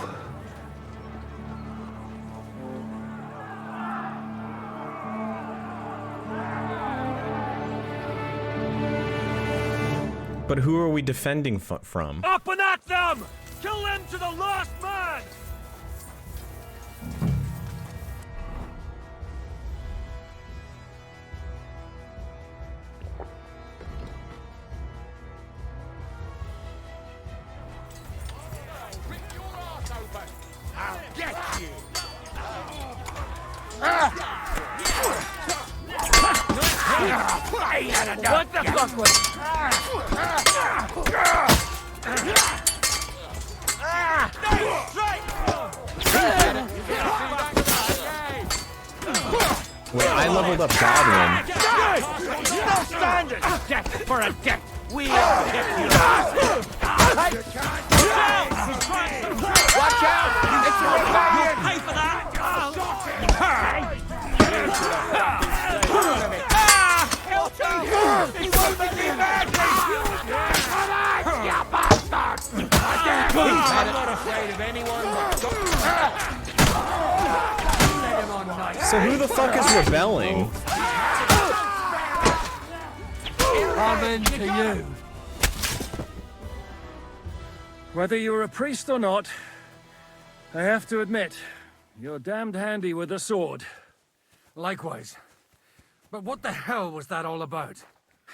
But who are we defending from? Up and at them! Kill them to the last man! I'll get you! What the fuck was... Wait, I leveled up Godwin. No standard! Death for a death! We'll get you! Watch out! It's a rebellion! Pay for that! He won't be you bastard! I'm not afraid of anyone So who the fuck is rebelling? I'm into you. Whether you're a priest or not, I have to admit, you're damned handy with a sword. Likewise. But what the hell was that all about?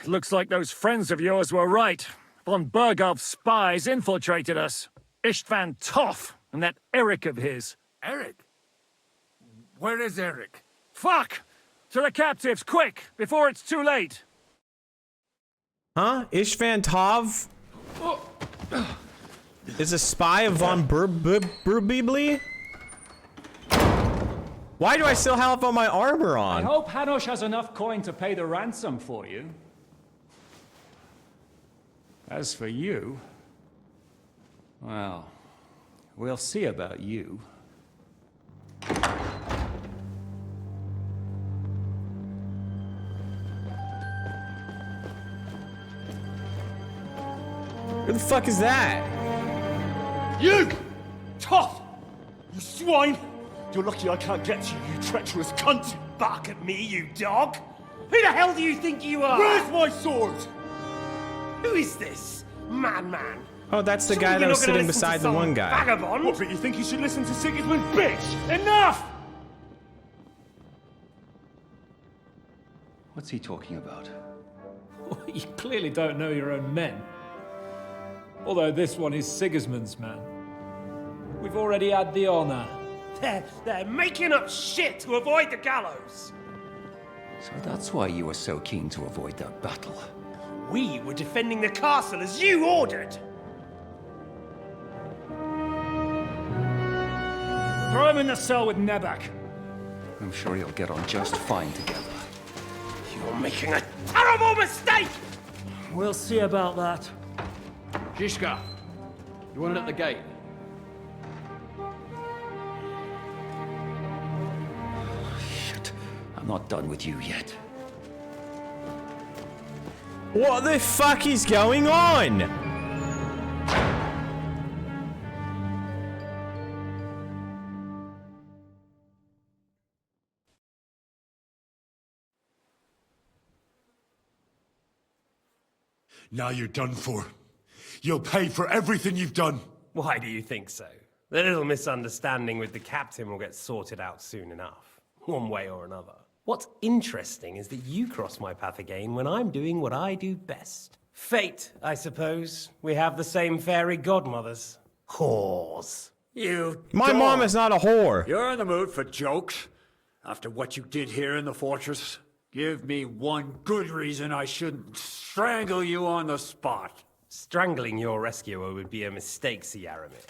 It looks like those friends of yours were right. Von Bergov's spies infiltrated us. Istvan Toff and that Eric of his. Eric? Where is Eric? Fuck! To the captives, quick, before it's too late! Huh? Istvan Tov? Is a spy of von Burbibly? Why do I still have all my armor I on? hope Hanush has enough coin to pay the ransom for you. As for you, well, we'll see about you. Who the fuck is that? You! Tough! You swine! You're lucky I can't get to you, you treacherous cunt! Bark at me, you dog! Who the hell do you think you are? Where's my sword? Who is this? Man. Oh, that's the Sure guy you're that was not gonna sitting listen to beside the some one guy. Vagabond? What, but you think you should listen to Sigismund, bitch? Enough! What's he talking about? You clearly don't know your own men. Although this one is Sigismund's man. We've already had the honor. They're making up shit to avoid the gallows. So that's why you were so keen to avoid that battle. We were defending the castle as you ordered. Throw him in the cell with Nebak. I'm sure you'll get on just fine together. You're making a terrible mistake! We'll see about that. Zhishka, you want it at the gate? Shit, I'm not done with you yet. What the fuck is going on? Now you're done for. You'll pay for everything you've done. Why do you think so? The little misunderstanding with the captain will get sorted out soon enough, one way or another. What's interesting is that you cross my path again when I'm doing what I do best. Fate, I suppose. We have the same fairy godmothers. Whores. My mom is not a whore. You're in the mood for jokes? After what you did here in the fortress? Give me one good reason I shouldn't strangle you on the spot. Strangling your rescuer would be a mistake, Yaramir.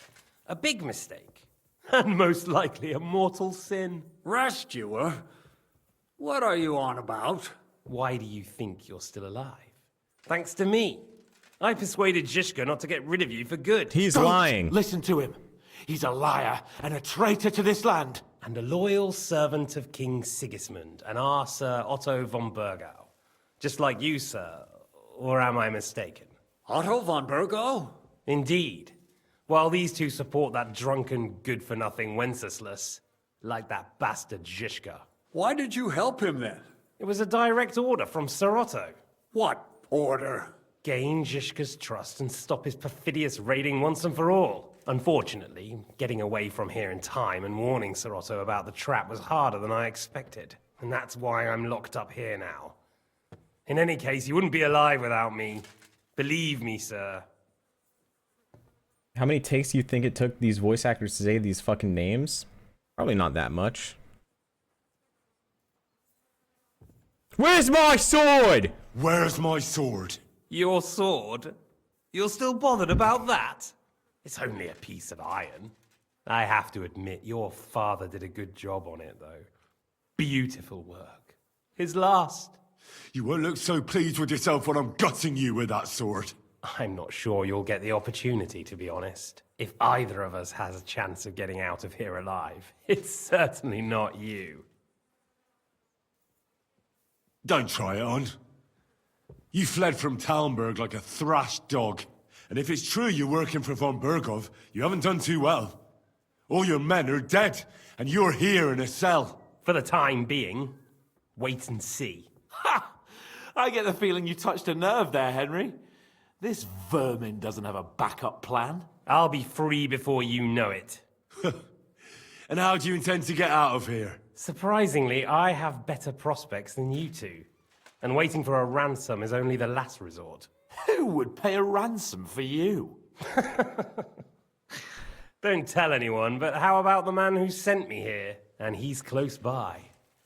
A big mistake. And most likely a mortal sin. Rescuer? What are you on about? Why do you think you're still alive? Thanks to me. I persuaded Zhishka not to get rid of you for good. He's lying. Listen to him. He's a liar and a traitor to this land. And a loyal servant of King Sigismund and our Sir Otto von Burgau. Just like you, sir. Or am I mistaken? Otto von Burgau? Indeed. While these two support that drunken, good-for-nothing Wenceslas, like that bastard Zhishka. Why did you help him then? It was a direct order from Sir Otto. What order? Gain Zhishka's trust and stop his perfidious raiding once and for all. Unfortunately, getting away from here in time and warning Sir Otto about the trap was harder than I expected. And that's why I'm locked up here now. In any case, you wouldn't be alive without me. Believe me, sir. How many takes do you think it took these voice actors to say these fucking names? Probably not that much. Where's my sword? Where's my sword? Your sword? You're still bothered about that? It's only a piece of iron. I have to admit, your father did a good job on it, though. Beautiful work. His last. You won't look so pleased with yourself when I'm gutting you with that sword. I'm not sure you'll get the opportunity, to be honest. If either of us has a chance of getting out of here alive, it's certainly not you. Don't try it on. You fled from Talmberg like a thrashed dog. And if it's true you're working for von Burgov, you haven't done too well. All your men are dead, and you're here in a cell. For the time being, wait and see. Ha! I get the feeling you touched a nerve there, Henry. This vermin doesn't have a backup plan. I'll be free before you know it. And how do you intend to get out of here? Surprisingly, I have better prospects than you two. And waiting for a ransom is only the last resort. Who would pay a ransom for you? Don't tell anyone, but how about the man who sent me here? And he's close by.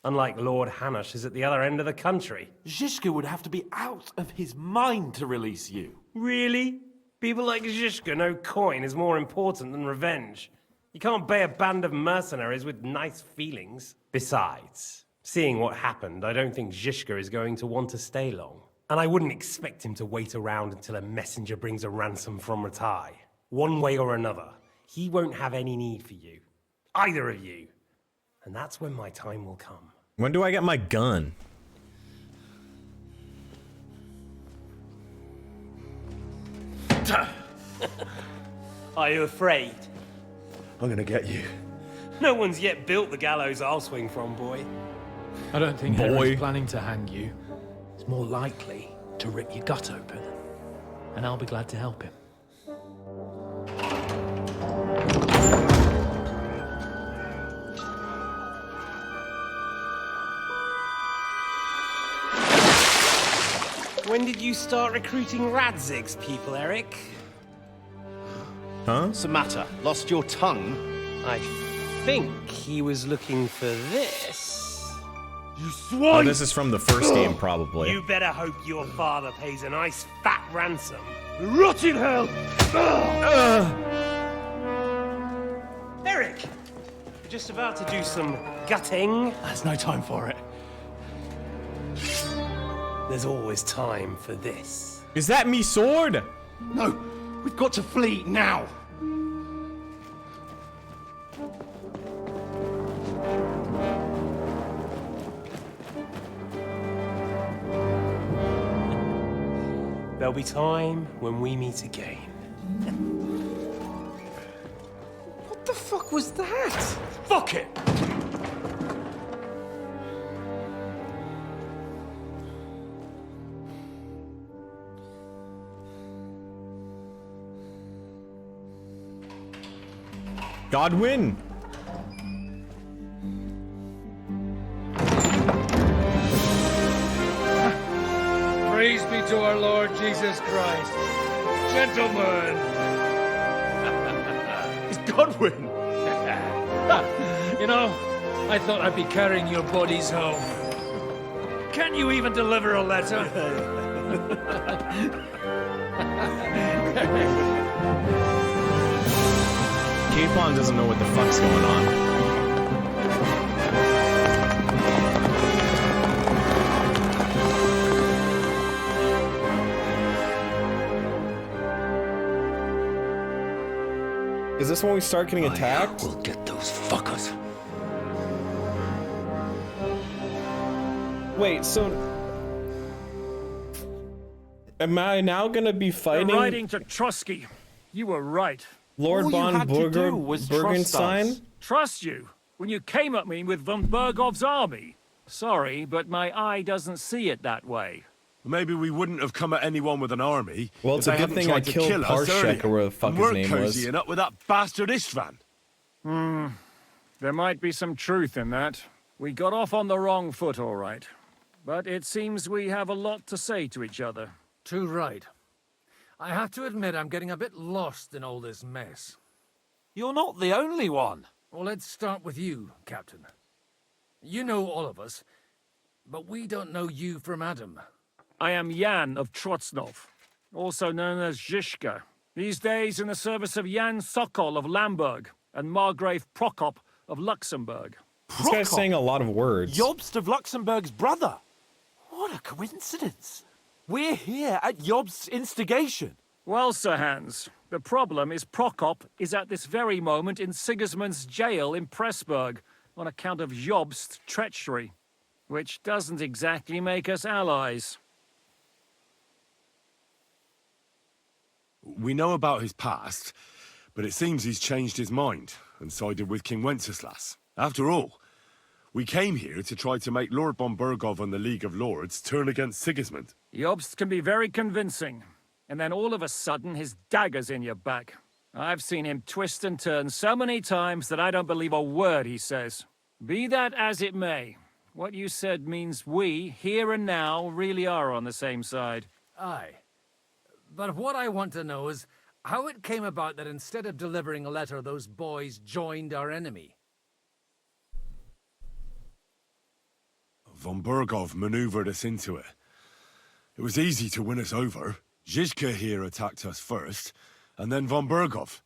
Unlike Lord Hanush is at the other end of the country. Zhishka would have to be out of his mind to release you. Really? People like Zhishka know coin is more important than revenge. You can't bay a band of mercenaries with nice feelings. Besides, seeing what happened, I don't think Zhishka is going to want to stay long. And I wouldn't expect him to wait around until a messenger brings a ransom from Ratai. One way or another, he won't have any need for you. Either of you. And that's when my time will come. When do I get my gun? Are you afraid? I'm gonna get you. No one's yet built the gallows I'll swing from, boy. I don't think Henry's planning to hang you. It's more likely to rip your gut open. And I'll be glad to help him. When did you start recruiting Radzig's people, Eric? Huh? What's the matter? Lost your tongue? I think he was looking for this. You Oh, swine! this is from the first game, probably. You better hope your father pays a nice fat ransom. Rot in hell! Eric! You're just about to do some gutting. There's no time for it. There's always time for this. Is that me sword? No, we've got to flee now. There'll be time when we meet again. What the fuck was that? Fuck it! Godwin! Praise be to our Lord Jesus Christ. Gentlemen! It's Godwin! You know, I thought I'd be carrying your bodies home. Can you even deliver a letter? Capon doesn't know what the fuck's going on. Is this when we start getting attacked? We'll get those fuckers. Wait, so... Am I now gonna be fighting You're riding to Trusky. You were right. Lord von Burgenstein? Trust you when you came at me with von Bergov's army. Sorry, but my eye doesn't see it that way. Maybe we wouldn't have come at anyone with an army. Well, if it's a they good hadn't thing I tried to killed kill us Parshek, earlier or whatever the fuck and his weren't name was. cozying up with that bastard Istvan. There might be some truth in that. We got off on the wrong foot, all right. But it seems we have a lot to say to each other. Too right. I have to admit I'm getting a bit lost in all this mess. You're not the only one. Well, let's start with you, Captain. You know all of us, but we don't know you from Adam. I am Jan of Trotsnov, also known as Zhishka. These days in the service of Jan Sokol of Lamberg and Margrave Prokop of Luxembourg. This guy's saying a lot of words. Jobst of Luxembourg's brother. What a coincidence. We're here at Jobst's instigation. Well, Sir Hans, the problem is Prokop is at this very moment in Sigismund's jail in Pressburg on account of Jobst's treachery, which doesn't exactly make us allies. We know about his past, but it seems he's changed his mind and sided with King Wenceslas. After all, we came here to try to make Lord von Burgov and the League of Lords turn against Sigismund. Jobst can be very convincing, and then all of a sudden his dagger's in your back. I've seen him twist and turn so many times that I don't believe a word he says. Be that as it may, what you said means we, here and now, really are on the same side. Aye. But what I want to know is how it came about that instead of delivering a letter, those boys joined our enemy. Von Burgov maneuvered us into it. It was easy to win us over. Zizka here attacked us first, and then von Berghoff.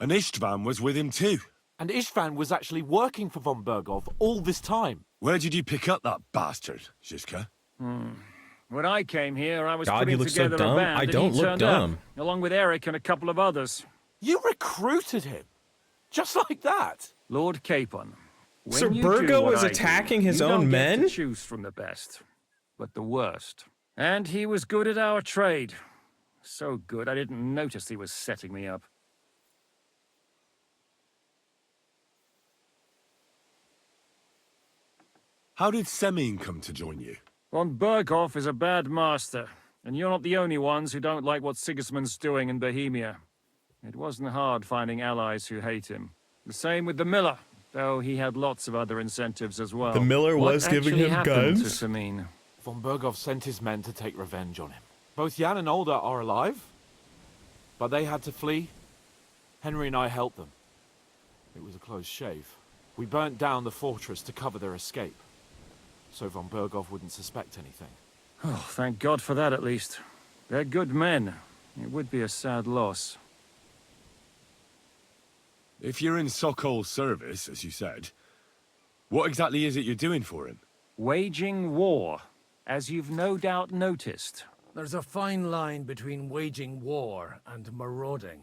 And Istvan was with him too. And Istvan was actually working for von Berghoff all this time. Where did you pick up that bastard, Zizka? When I came here, I was God, putting you look so together dumb. a band, I and don't he look turned dumb. up, along with Eric and a couple of others. You recruited him? Just like that? Lord Capon. when Sir you do Burgo what was I do, attacking his you own don't men? get to choose from the best, but the worst. And he was good at our trade. So good, I didn't notice he was setting me up. How did Semyon come to join you? Von Berghoff is a bad master, and you're not the only ones who don't like what Sigismund's doing in Bohemia. It wasn't hard finding allies who hate him. The same with the miller, though he had lots of other incentives as well. The miller was giving him guns? To Semyon? Von Berghoff sent his men to take revenge on him. Both Jan and Olda are alive, but they had to flee. Henry and I helped them. It was a close shave. We burnt down the fortress to cover their escape, so von Berghoff wouldn't suspect anything. Oh, thank God for that at least. They're good men. It would be a sad loss. If you're in Sokol's service, as you said, what exactly is it you're doing for him? Waging war, as you've no doubt noticed. There's a fine line between waging war and marauding.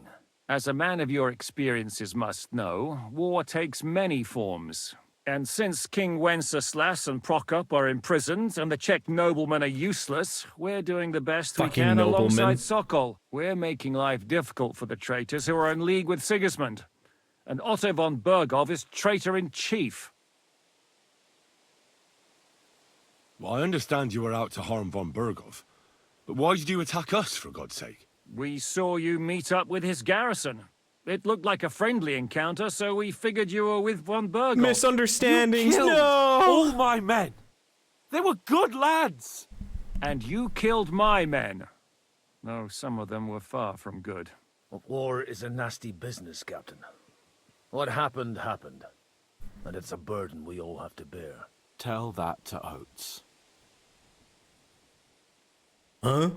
As a man of your experiences must know, war takes many forms. And since King Wenceslas and Prokop are imprisoned and the Czech noblemen are useless, we're doing the best we can alongside Sokol. We're making life difficult for the traitors who are in league with Sigismund. And Otto von Berghoff is traitor-in-chief. Well, I understand you were out to harm von Berghoff, but why did you attack us, for God's sake? We saw you meet up with his garrison. It looked like a friendly encounter, so we figured you were with von Berghoff. Misunderstandings, You killed no! all my men! They were good lads! And you killed my men. Though some of them were far from good. War is a nasty business, Captain. What happened, happened. And it's a burden we all have to bear. Tell that to Oates. Huh?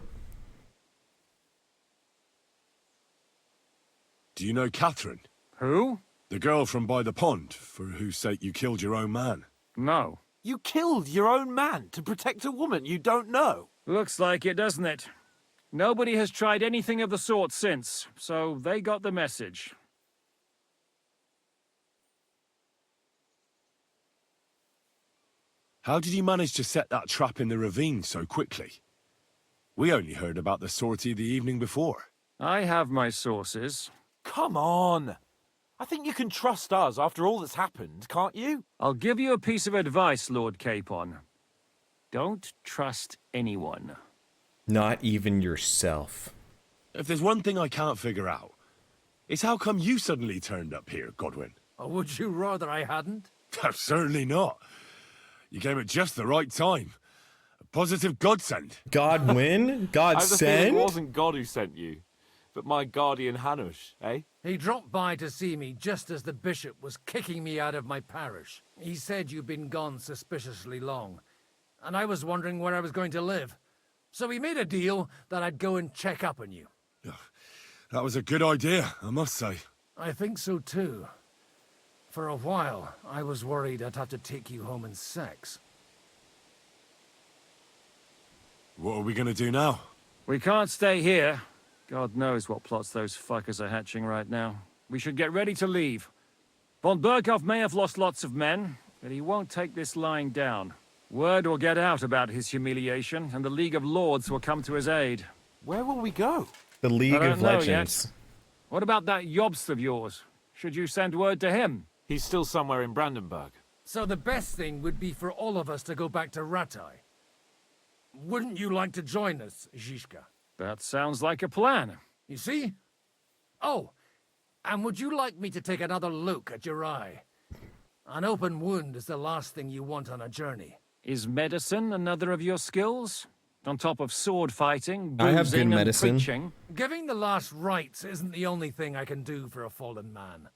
Do you know Catherine? Who? The girl from by the pond, for whose sake you killed your own man. No. You killed your own man to protect a woman you don't know. Looks like it, doesn't it? Nobody has tried anything of the sort since, so they got the message. How did you manage to set that trap in the ravine so quickly? We only heard about the sortie the evening before. I have my sources. Come on! I think you can trust us after all that's happened, can't you? I'll give you a piece of advice, Lord Capon. Don't trust anyone. Not even yourself. If there's one thing I can't figure out, it's how come you suddenly turned up here, Godwin? Or would you rather I hadn't? Certainly not. You came at just the right time. A positive godsend. Godwin? I have a feeling Godsend? it wasn't God who sent you, but my guardian Hanush, eh? He dropped by to see me just as the bishop was kicking me out of my parish. He said you'd been gone suspiciously long, and I was wondering where I was going to live. So we made a deal that I'd go and check up on you. That was a good idea, I must say. I think so too. For a while, I was worried I'd have to take you home in sex. What are we gonna do now? We can't stay here. God knows what plots those fuckers are hatching right now. We should get ready to leave. Von Berghoff may have lost lots of men, but he won't take this lying down. Word will get out about his humiliation, and the League of Lords will come to his aid. Where will we go? The League I don't of know Legends. yet. What about that Jobst of yours? Should you send word to him? He's still somewhere in Brandenburg. So the best thing would be for all of us to go back to Ratai. Wouldn't you like to join us, Zizka? That sounds like a plan. You see? Oh, and would you like me to take another look at your eye? An open wound is the last thing you want on a journey. Is medicine another of your skills? On top of sword fighting, I have boozing, good and medicine. preaching? Giving the last rites isn't the only thing I can do for a fallen man.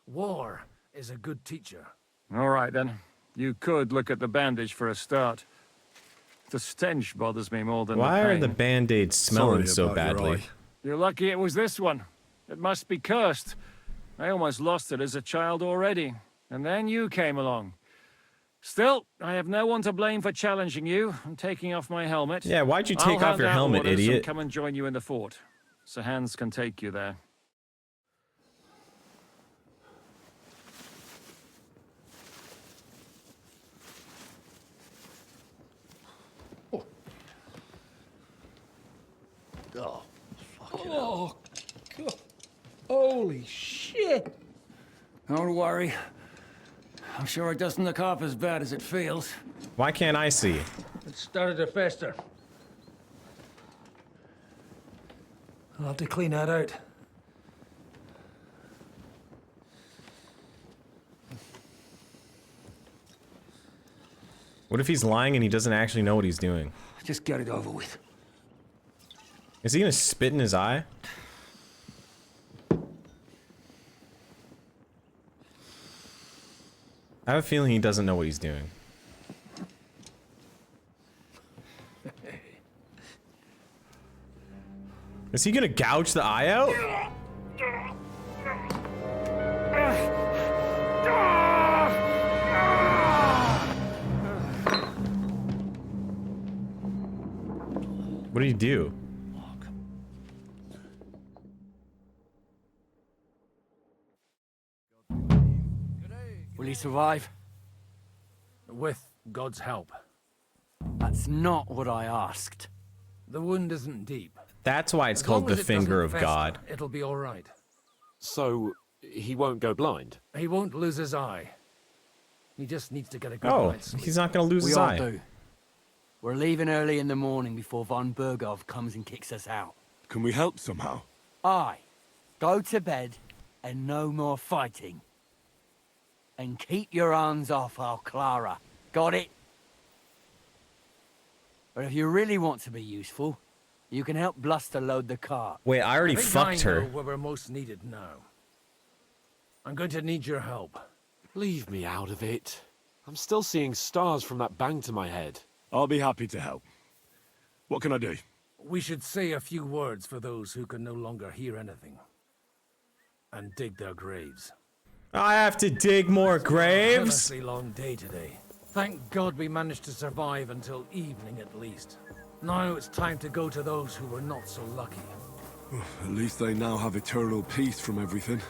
War is a good teacher. All right, then. You could look at the bandage for a start. The stench bothers me more than Why the are pain. the band-aids smelling so badly? You're lucky it was this one. It must be cursed. I almost lost it as a child already. And then you came along. Still, I have no one to blame for challenging you. I'm taking off my helmet. Yeah, why'd you I'll take off hand your out helmet, orders and idiot? come and join you in the fort. Sir Hans can take you there. Oh, fucking hell. God. Holy shit! Don't worry. I'm sure it doesn't look half as bad as it feels. Why can't I see? It started to fester. I'll have to clean that out. What if he's lying and he doesn't actually know what he's doing? Just get it over with. Is he gonna spit in his eye? I have a feeling he doesn't know what he's doing. Is he gonna gouge the eye out? What do you do? Will he survive? With God's help. That's not what I asked. The wound isn't deep. That's why it's As called long the as it finger of doesn't fester, God. It'll be all right. So, he won't go blind? He won't lose his eye. He just needs to get a good Oh, night's sleep. he's not gonna lose We his all eye. do. We're leaving early in the morning before von Burgov comes and kicks us out. Can we help somehow? Aye. Go to bed and no more fighting. And keep your hands off our Clara. Got it? But if you really want to be useful, you can help Bluster load the cart. Wait, I already think fucked I her. know where we're most needed now. I'm going to need your help. Leave me out of it. I'm still seeing stars from that bang to my head. I'll be happy to help. What can I do? We should say a few words for those who can no longer hear anything. And dig their graves. I have to dig more graves? A long day today. Thank God we managed to survive until evening at least. Now it's time to go to those who were not so lucky. At least they now have eternal peace from everything.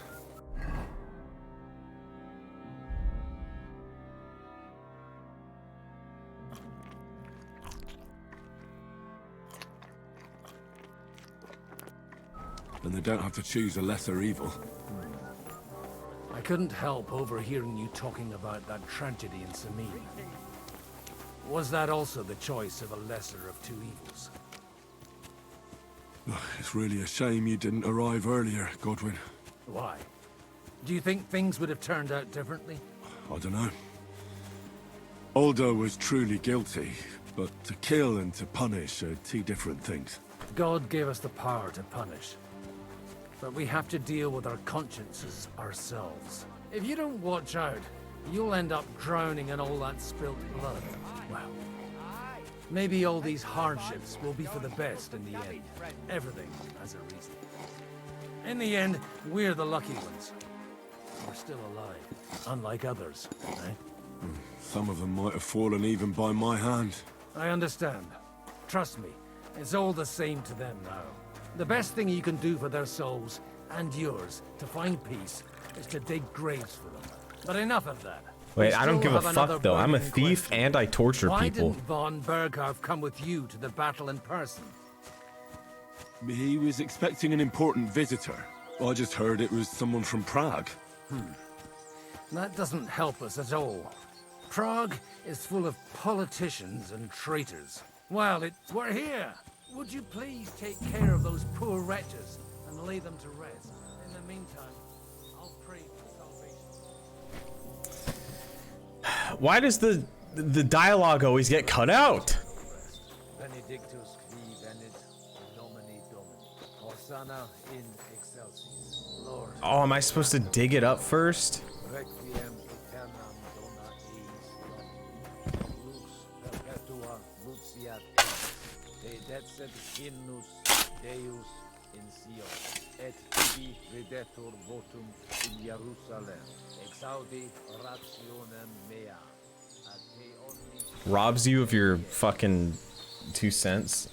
And they don't have to choose a lesser evil. I couldn't help overhearing you talking about that tragedy in Samir. Was that also the choice of a lesser of two evils? It's really a shame you didn't arrive earlier, Godwin. Why? Do you think things would have turned out differently? I don't know. Aldo was truly guilty, but to kill and to punish are two different things. God gave us the power to punish. But we have to deal with our consciences ourselves. If you don't watch out, you'll end up drowning in all that spilt blood. Well, maybe all these hardships will be for the best in the end. Everything has a reason. In the end, we're the lucky ones. We're still alive, unlike others, eh? Some of them might have fallen even by my hand. I understand. Trust me, it's all the same to them now. The best thing you can do for their souls, and yours, to find peace, is to dig graves for them. But enough of that. Wait, We I don't still give a have another fuck though. I'm a burning thief question. and I torture Why people. didn't von Berghoff come with you to the battle in person? He was expecting an important visitor. I just heard it was someone from Prague. That doesn't help us at all. Prague is full of politicians and traitors. Well, we're here. Would you please take care of those poor wretches and lay them to rest? In the meantime, I'll pray for salvation. Why does the dialogue always get cut out? Benedictus qui venit nomine Domini. Hosanna in excelsis. Lord. Oh, am I supposed to dig it up first? Requiem aeternam dona eis Domini. Lux perpetua lucia Dedset innus Deus in Sion, et tibi redetur votum in Jerusalem, exaudi rationem mea, ad te omnis... Robs you of your fucking 2 cents.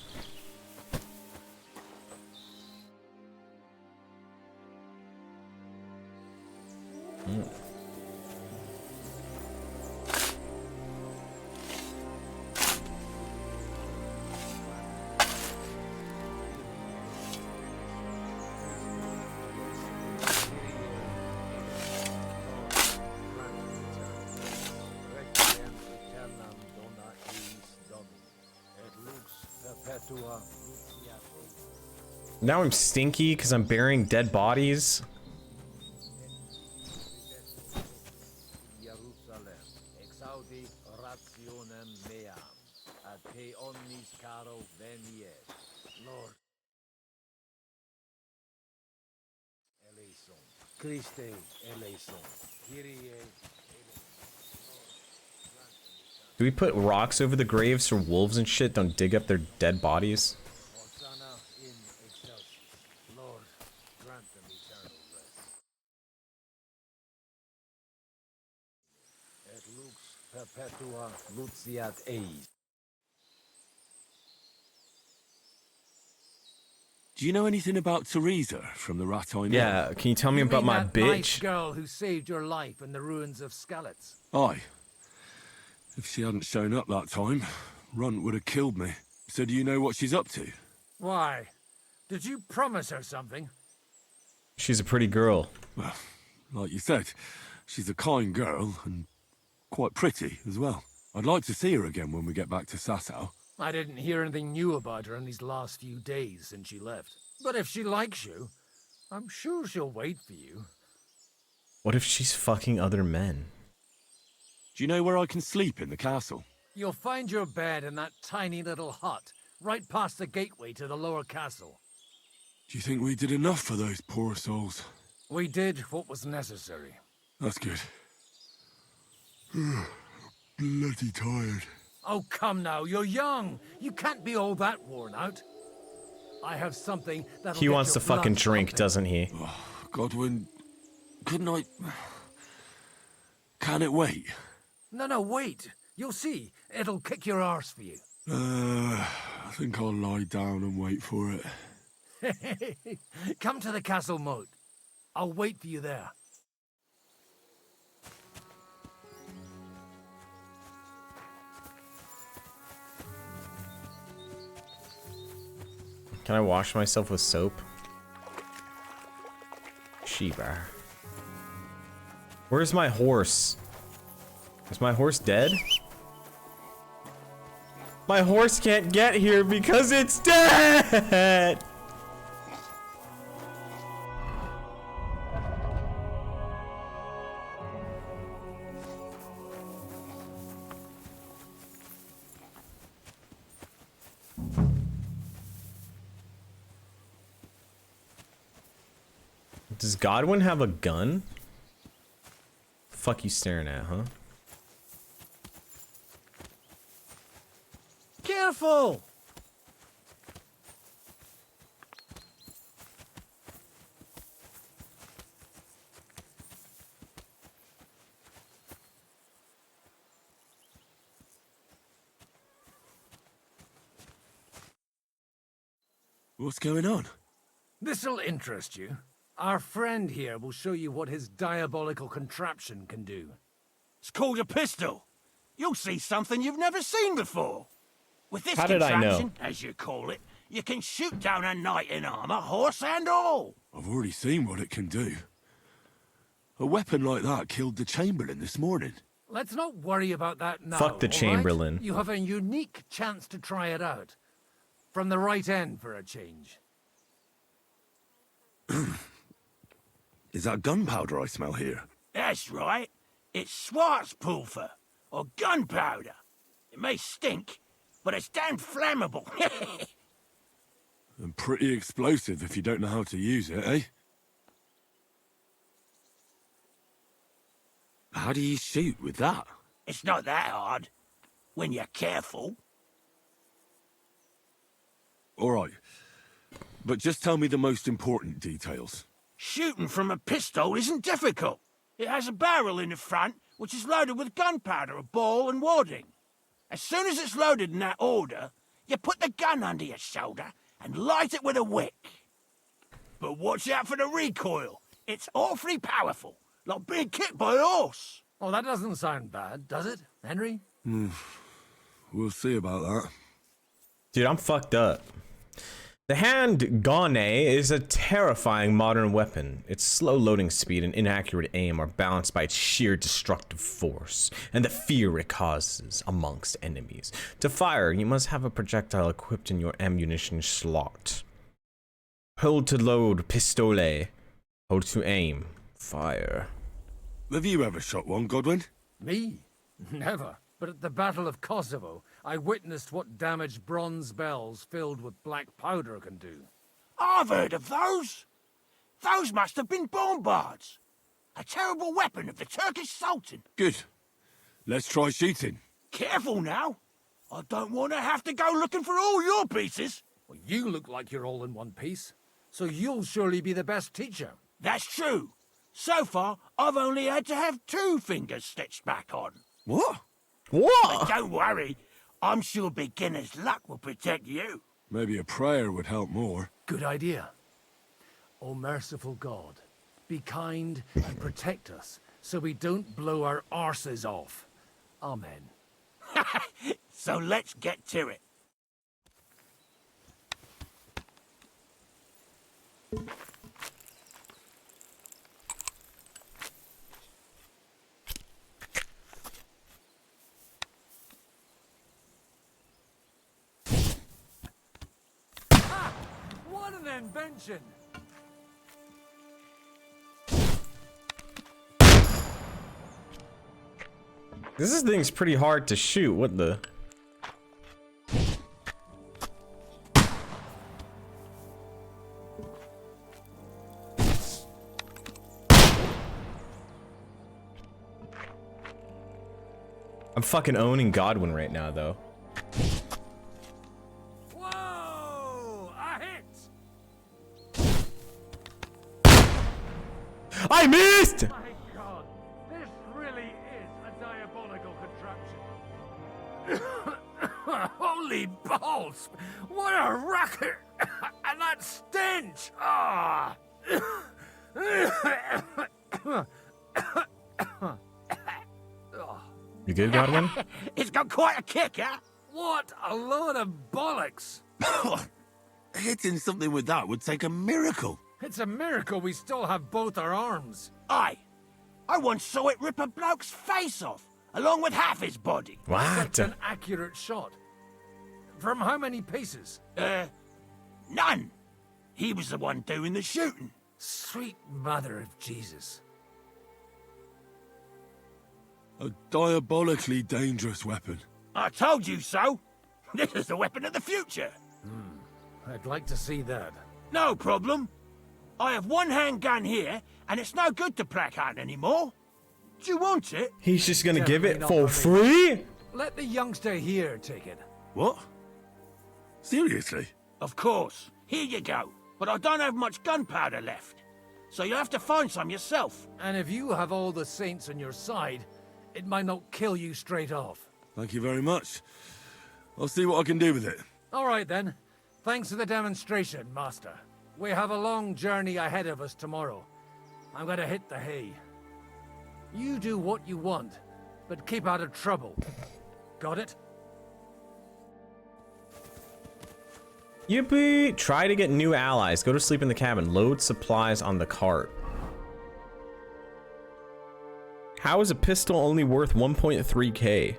Now I'm stinky because I'm burying dead bodies. Jerusalem, exaudi rationem meam, ad te omnis caro veniet, Lord. Eleison, Christe eleison, Kyrie. Do we put rocks over the graves so wolves and shit don't dig up their dead bodies? Hosanna in excelsis, Lord, grant them eternal rest. Et lux perpetua luciat eis. Do you know anything about Teresa from the rat I know? Yeah, can you tell me You about mean my that bitch? nice girl who saved your life in the ruins of Skalitz? Aye. If she hadn't shown up that time, Runt would have killed me. So do you know what she's up to? Why? Did you promise her something? She's a pretty girl. Well, like you said, she's a kind girl and quite pretty as well. I'd like to see her again when we get back to Sasau. I didn't hear anything new about her in these last few days since she left. But if she likes you, I'm sure she'll wait for you. What if she's fucking other men? Do you know where I can sleep in the castle? You'll find your bed in that tiny little hut, right past the gateway to the lower castle. Do you think we did enough for those poor souls? We did what was necessary. That's good. Bloody tired. Oh, come now, you're young. You can't be all that worn out. I have something that'll He get wants your to fucking blood drink, pumping. doesn't he? Oh, Godwin, couldn't I... Can it wait? No, wait. You'll see. It'll kick your arse for you. I think I'll lie down and wait for it. Come to the castle moat. I'll wait for you there. Can I wash myself with soap? Sheba. Where's my horse? Is my horse dead? My horse can't get here because it's dead! Does Godwin have a gun? Fuck you staring at, huh? Careful! What's going on? This'll interest you. Our friend here will show you what his diabolical contraption can do. It's called a pistol. You'll see something you've never seen before. With this How did I know? contraption, as you call it, you can shoot down a knight in armor, horse and all. I've already seen what it can do. A weapon like that killed the Chamberlain this morning. Let's not worry about that now. Fuck the all right? Chamberlain. You have a unique chance to try it out. From the right end for a change. Is that gunpowder I smell here? That's right. It's Schwarzpulver, or gunpowder. It may stink, but it's damn flammable. And pretty explosive if you don't know how to use it, eh? How do you shoot with that? It's not that hard, when you're careful. all right. But just tell me the most important details. Shooting from a pistol isn't difficult. It has a barrel in the front, which is loaded with gunpowder, a ball, and wadding. As soon as it's loaded in that order, you put the gun under your shoulder and light it with a wick. But watch out for the recoil. It's awfully powerful, like being kicked by a horse. Oh, that doesn't sound bad, does it, Henry? We'll see about that. Dude, I'm fucked up. The hand gane is a terrifying modern weapon. Its slow loading speed and inaccurate aim are balanced by its sheer destructive force and the fear it causes amongst enemies. To fire, you must have a projectile equipped in your ammunition slot. Hold to load, pistole. Hold to aim, fire. Have you ever shot one, Godwin? Me? Never. But at the Battle of Kosovo, I witnessed what damage bronze bells filled with black powder can do. I've heard of those. Those must have been bombards. A terrible weapon of the Turkish Sultan. Good. Let's try shooting. Careful now. I don't want to have to go looking for all your pieces. Well, you look like you're all in one piece, so you'll surely be the best teacher. That's true. So far, I've only had to have 2 fingers stitched back on. What? But don't worry. I'm sure beginner's luck will protect you. Maybe a prayer would help more. Good idea. O merciful God, be kind and protect us so we don't blow our arses off. Amen. So let's get to it. What an invention! This thing's pretty hard to shoot. What the? I'm fucking owning Godwin right now, though. Whoa! A hit! I missed! My God, this really is a diabolical contraption. Holy balls! What a racket! And that stench! Ah! You good, Godwin? It's got quite a kick, huh? What a load of bollocks! Hitting something with that would take a miracle. It's a miracle we still have both our arms. Aye. I once saw it rip a bloke's face off, along with half his body. That's an accurate shot. From how many paces? None. He was the one doing the shooting. Sweet mother of Jesus. A diabolically dangerous weapon. I told you so. This is the weapon of the future. I'd like to see that. No problem. I have one handgun here, and it's no good to placard anymore. Do you want it? He's just gonna give it Definitely for not free? Let the youngster here take it. What? Seriously? Of course. Here you go. But I don't have much gunpowder left. So you'll have to find some yourself. And if you have all the saints on your side, it might not kill you straight off. Thank you very much. I'll see what I can do with it. All right then. Thanks for the demonstration, Master. We have a long journey ahead of us tomorrow. I'm gonna hit the hay. You do what you want, but keep out of trouble. Got it? Yippee! Try to get new allies. Go to sleep in the cabin. Load supplies on the cart. How is a pistol only worth 1.3k?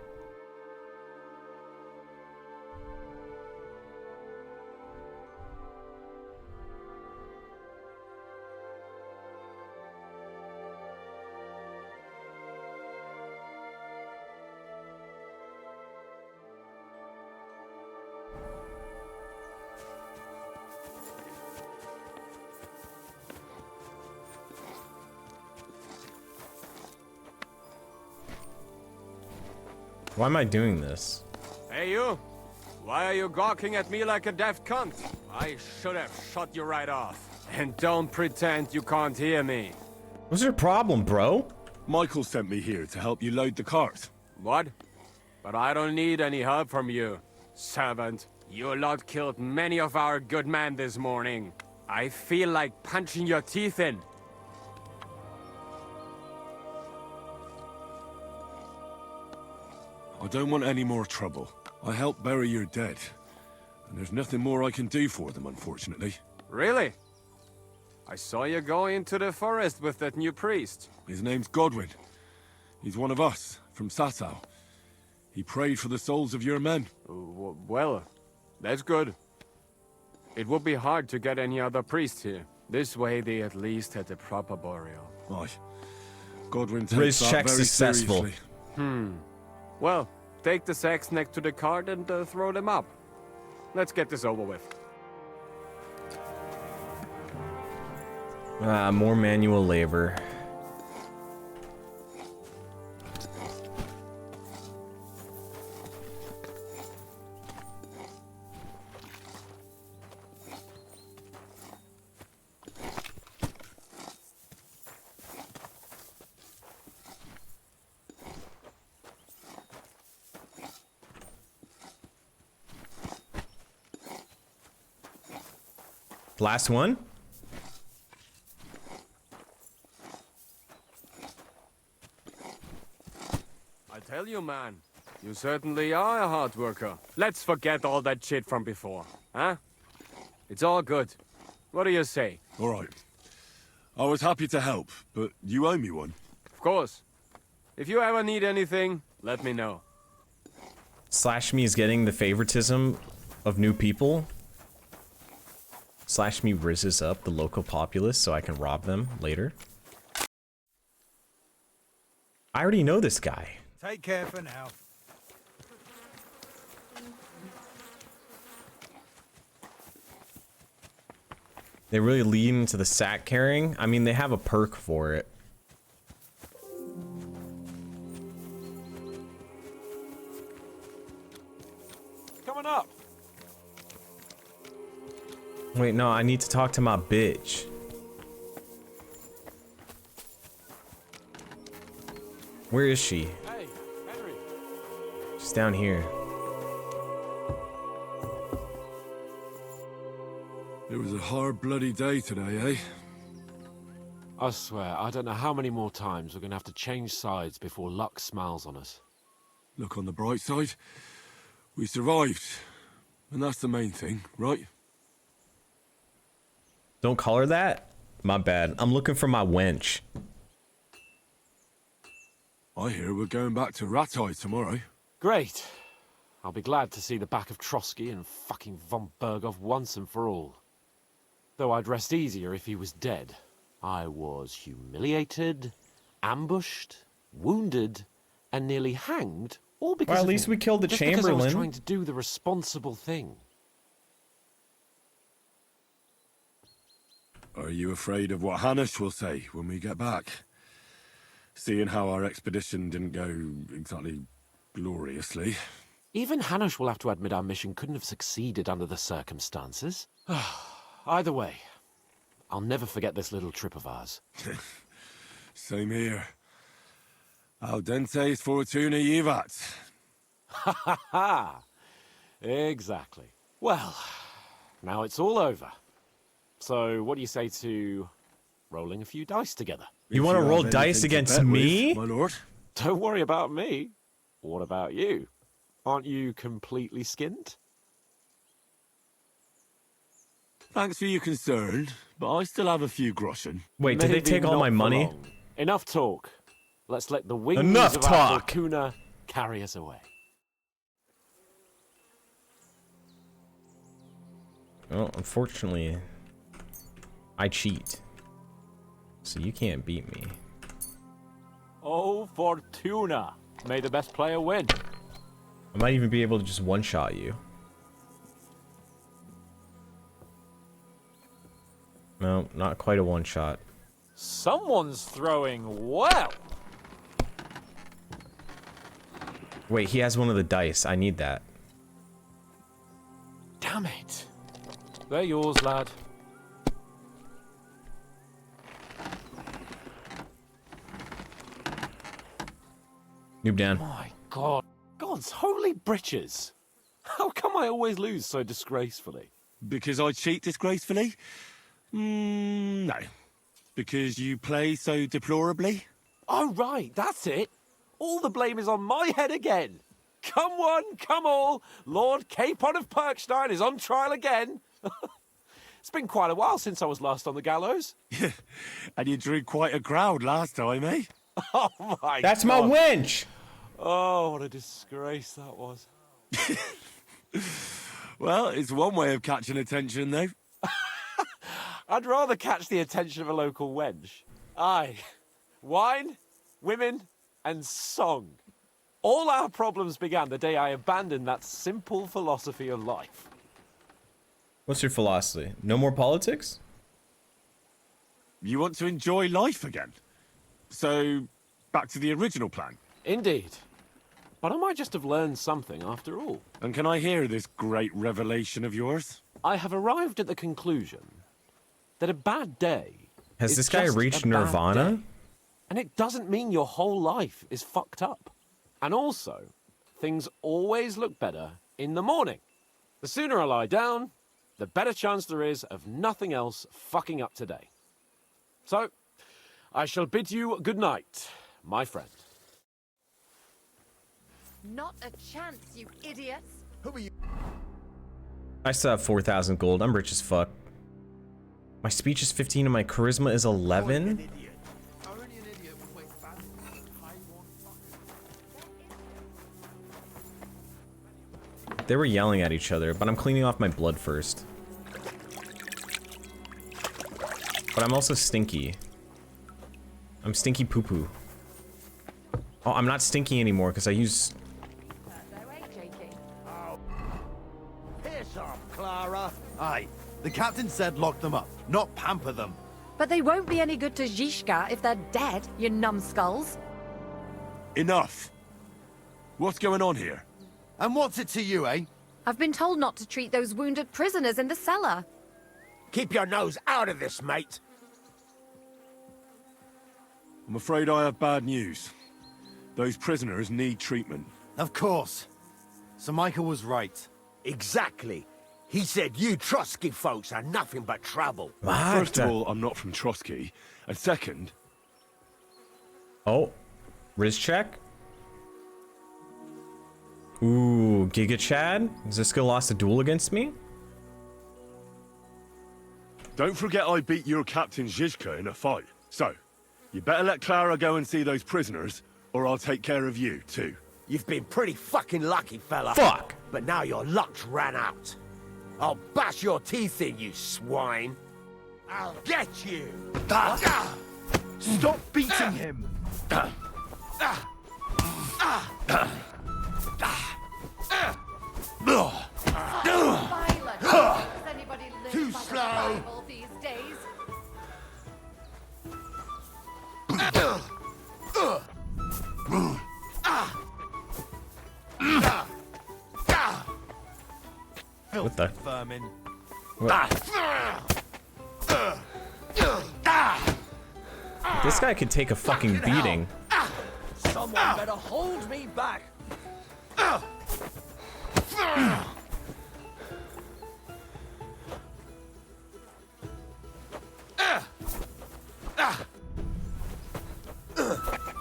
Why am I doing this? Hey, you. Why are you gawking at me like a deaf cunt? I should have shut you right off. And don't pretend you can't hear me. What's your problem, bro? Michael sent me here to help you load the cart. What? But I don't need any help from you, servant. You lot killed many of our good men this morning. I feel like punching your teeth in. I don't want any more trouble. I helped bury your dead, and there's nothing more I can do for them, unfortunately. Really? I saw you go into the forest with that new priest. His name's Godwin. He's one of us, from Sasau. He prayed for the souls of your men. Well, that's good. It would be hard to get any other priest here. This way they at least had a proper burial. Aye. Godwin Riz takes check that very successful. seriously. Well, take the sacks next to the cart and throw them up. Let's get this over with. More manual labor. Last one? I tell you, man, you certainly are a hard worker. Let's forget all that shit from before, huh? It's all good. What do you say? All right. I was happy to help, but you owe me one. Of course. If you ever need anything, let me know. Slash me is getting the favoritism of new people. Slash me rizzes up the local populace so I can rob them later. I already know this guy. Take care for now. They really lean into the sack carrying. I mean, they have a perk for it. Coming up. Wait, no, I need to talk to my bitch. Where is she? Hey, Henry. She's down here. It was a hard bloody day today, eh? I swear, I don't know how many more times we're gonna have to change sides before luck smiles on us. Look on the bright side. We survived. And that's the main thing, right? Don't call her that? My bad. I'm looking for my wench. I hear we're going back to Rattay tomorrow. Great. I'll be glad to see the back of Trotsky and fucking von Berghoff once and for all. Though I'd rest easier if he was dead. I was humiliated, ambushed, wounded, and nearly hanged, all because Well, at of least him. we killed the Just because I was Chamberlain. trying to do the responsible thing. Are you afraid of what Hanush will say when we get back? Seeing how our expedition didn't go exactly gloriously. Even Hanush will have to admit our mission couldn't have succeeded under the circumstances. Either way, I'll never forget this little trip of ours. Same here. Al dentes fortuna jivat. Ha ha ha! Exactly. Well, now it's all over. So, what do you say to rolling a few dice together? You want to roll dice against me? My lord? Don't worry about me. What about you? Aren't you completely skinned? Thanks for your concern, but I still have a few groschen. Wait, did they Maybe take all not my for money? long. Enough talk. Let's let the wings Enough of our talk. Fortuna carry us away. Well, unfortunately, I cheat. So you can't beat me. Oh, Fortuna! May the best player win. I might even be able to just one-shot you. No, not quite a one-shot. Someone's throwing well. Wait, he has one of the dice. I need that. Damn it. They're yours, lad. Noob down. My God. God's holy britches. How come I always lose so disgracefully? Because I cheat disgracefully? No. Because you play so deplorably? Oh, right, that's it. All the blame is on my head again. Come one, come all. Lord Capon of Perkstein is on trial again. It's been quite a while since I was last on the gallows. And you drew quite a crowd last time, eh? Oh, my That's God. my winch! Oh, what a disgrace that was. Well, it's one way of catching attention, though. I'd rather catch the attention of a local wench. Aye. Wine, women, and song. All our problems began the day I abandoned that simple philosophy of life. What's your philosophy? No more politics? You want to enjoy life again? So, back to the original plan? Indeed. But I might just have learned something after all. And can I hear this great revelation of yours? I have arrived at the conclusion that a bad day Has is this guy just reached a bad Nirvana? day. And it doesn't mean your whole life is fucked up. And also, things always look better in the morning. The sooner I lie down, the better chance there is of nothing else fucking up today. So, I shall bid you good night, my friend. Not a chance, you idiots. Who are you? I still have 4,000 gold. I'm rich as fuck. My speech is 15 and my charisma is 11? They were yelling at each other, but I'm cleaning off my blood first. But I'm also stinky. I'm stinky poo-poo. Oh, I'm not stinky anymore because I use... Piss off, Clara. Aye, the captain said lock them up, not pamper them. But they won't be any good to Zhishka if they're dead, you numbskulls. Enough! What's going on here? And what's it to you, eh? I've been told not to treat those wounded prisoners in the cellar. Keep your nose out of this, mate. I'm afraid I have bad news. Those prisoners need treatment. Of course. Sir Michael was right. Exactly. He said you Trotsky folks are nothing but trouble. First of all, I'm not from Trotsky. And second... Oh. Riz check? Ooh, Giga Chad? Ziska lost a duel against me? Don't forget I beat your captain Zhizka in a fight. So, you better let Clara go and see those prisoners, or I'll take care of you, too. You've been pretty fucking lucky, fella. Fuck! But now your luck's ran out. I'll bash your teeth in, you swine. I'll get you. Stop beating him! Too slow. These days? What the? Vermin. What? This guy could take a fucking beating. Someone better hold me back.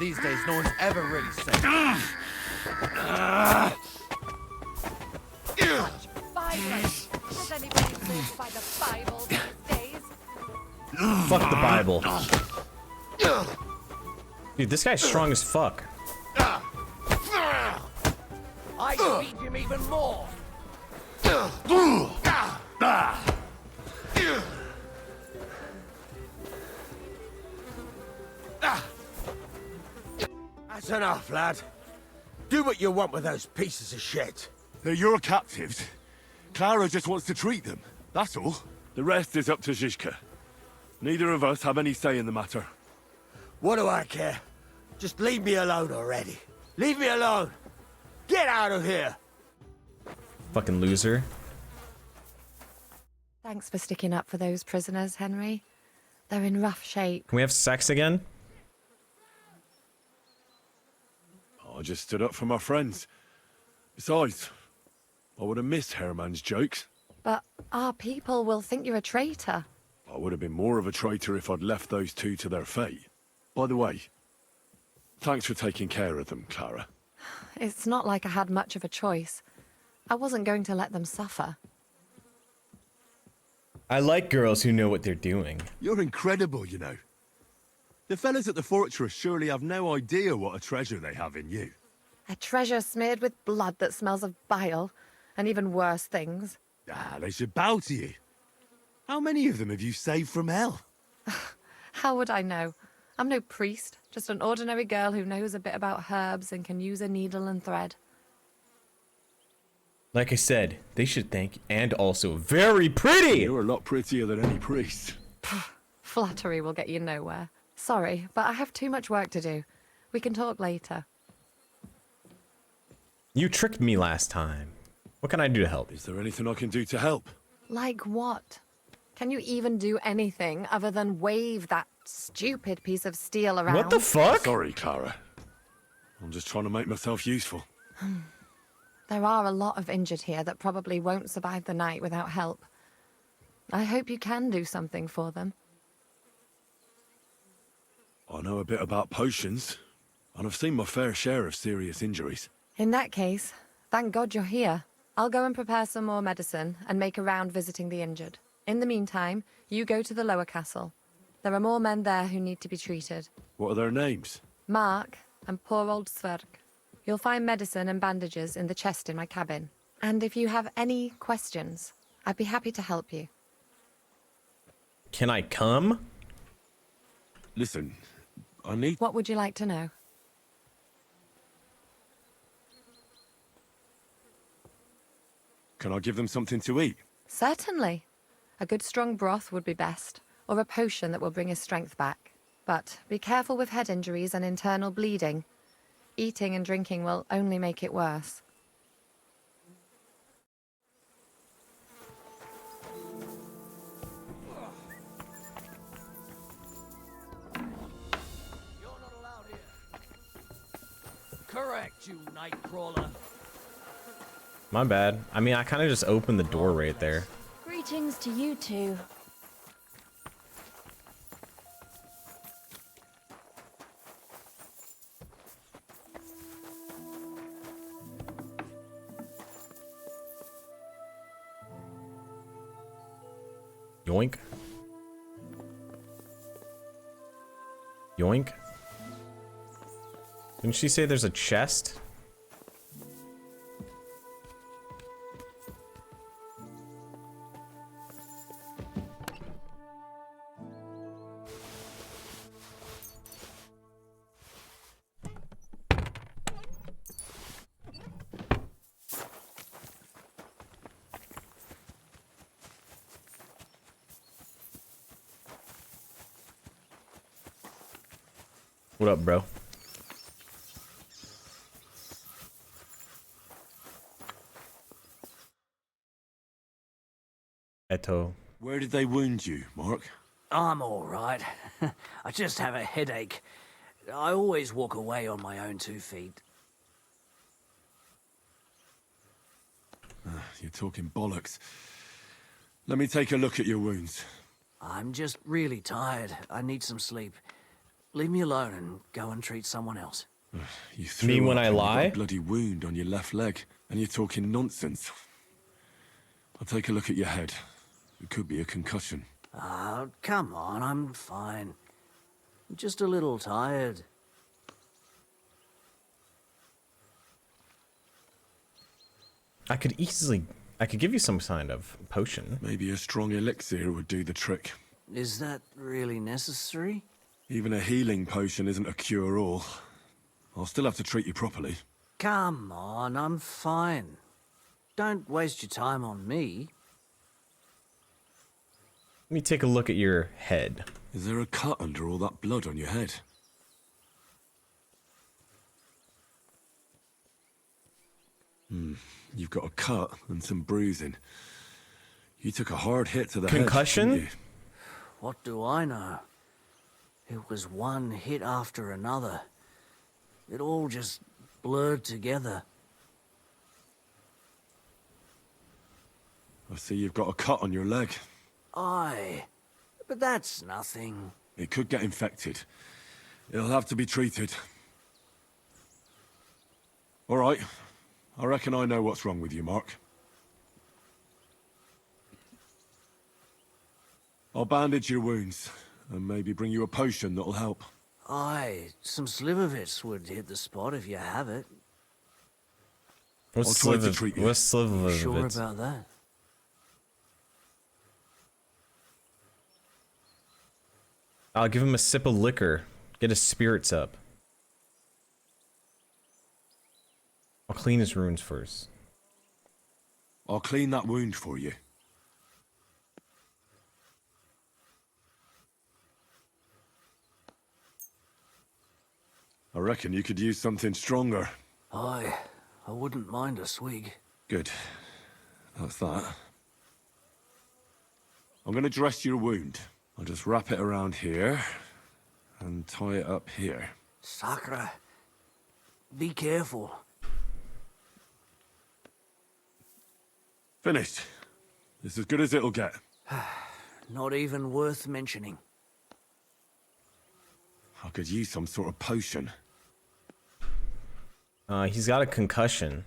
These days, no one's ever really safe. Violence. Does anybody live by the Bible these days? Fuck the Bible. Dude, this guy's strong as fuck. I can beat him even more. That's enough, lad. Do what you want with those pieces of shit. They're your captives. Clara just wants to treat them, that's all. The rest is up to Zhizka. Neither of us have any say in the matter. What do I care? Just leave me alone already. Leave me alone. Get out of here. Fucking loser. Thanks for sticking up for those prisoners, Henry. They're in rough shape. Can we have sex again? I just stood up for my friends. Besides, I would have missed Herman's jokes. But our people will think you're a traitor. I would have been more of a traitor if I'd left those two to their fate. By the way, thanks for taking care of them, Clara. It's not like I had much of a choice. I wasn't going to let them suffer. I like girls who know what they're doing. You're incredible, you know. The fellas at the fortress surely have no idea what a treasure they have in you. A treasure smeared with blood that smells of bile, and even worse things. Ah, they should bow to you. How many of them have you saved from hell? How would I know? I'm no priest, just an ordinary girl who knows a bit about herbs and can use a needle and thread. Like I said, they should thank, and also very pretty! You're a lot prettier than any priest. Flattery will get you nowhere. Sorry, but I have too much work to do. We can talk later. You tricked me last time. What can I do to help? Is there anything I can do to help? Like what? Can you even do anything other than wave that stupid piece of steel around? What the fuck? Sorry, Clara. I'm just trying to make myself useful. There are a lot of injured here that probably won't survive the night without help. I hope you can do something for them. I know a bit about potions, and I've seen my fair share of serious injuries. In that case, thank God you're here. I'll go and prepare some more medicine and make a round visiting the injured. In the meantime, you go to the lower castle. There are more men there who need to be treated. What are their names? Mark and poor old Sverg. You'll find medicine and bandages in the chest in my cabin. And if you have any questions, I'd be happy to help you. Can I come? Listen, I need... What would you like to know? Can I give them something to eat? Certainly. A good strong broth would be best, or a potion that will bring his strength back. But be careful with head injuries and internal bleeding. Eating and drinking will only make it worse. Correct, you nightcrawler. My bad. I mean, I kind of just opened the door right there. Greetings to you two. Yoink. Yoink. Didn't she say there's a chest? What up, bro? Eto. Where did they wound you, Mark? I'm all right. I just have a headache. I always walk away on my own 2 feet. You're talking bollocks. Let me take a look at your wounds. I'm just really tired. I need some sleep. Leave me alone and go and treat someone else. You threw Me when up I and you lie? got a bloody wound on your left leg, and you're talking nonsense. I'll take a look at your head. It could be a concussion. Ah, come on, I'm fine. I'm just a little tired. I could give you some kind of potion. Maybe a strong elixir would do the trick. Is that really necessary? Even a healing potion isn't a cure-all. I'll still have to treat you properly. Come on, I'm fine. Don't waste your time on me. Let me take a look at your head. Is there a cut under all that blood on your head? You've got a cut and some bruising. You took a hard hit to the Concussion? head, didn't you? What do I know? It was one hit after another. It all just blurred together. I see you've got a cut on your leg. Aye, but that's nothing. It could get infected. It'll have to be treated. All right. I reckon I know what's wrong with you, Mark. I'll bandage your wounds, and maybe bring you a potion that'll help. Aye, some slivovitz would hit the spot if you have it. What's I'll try to treat you. What's Slivovitz? Sure about that? I'll give him a sip of liquor. Get his spirits up. I'll clean his wounds first. I'll clean that wound for you. I reckon you could use something stronger. Aye, I wouldn't mind a swig. Good. That's that. I'm gonna dress your wound. I'll just wrap it around here and tie it up here. Sakra, be careful. Finished. It's as good as it'll get. Not even worth mentioning. I could use some sort of potion. He's got a concussion.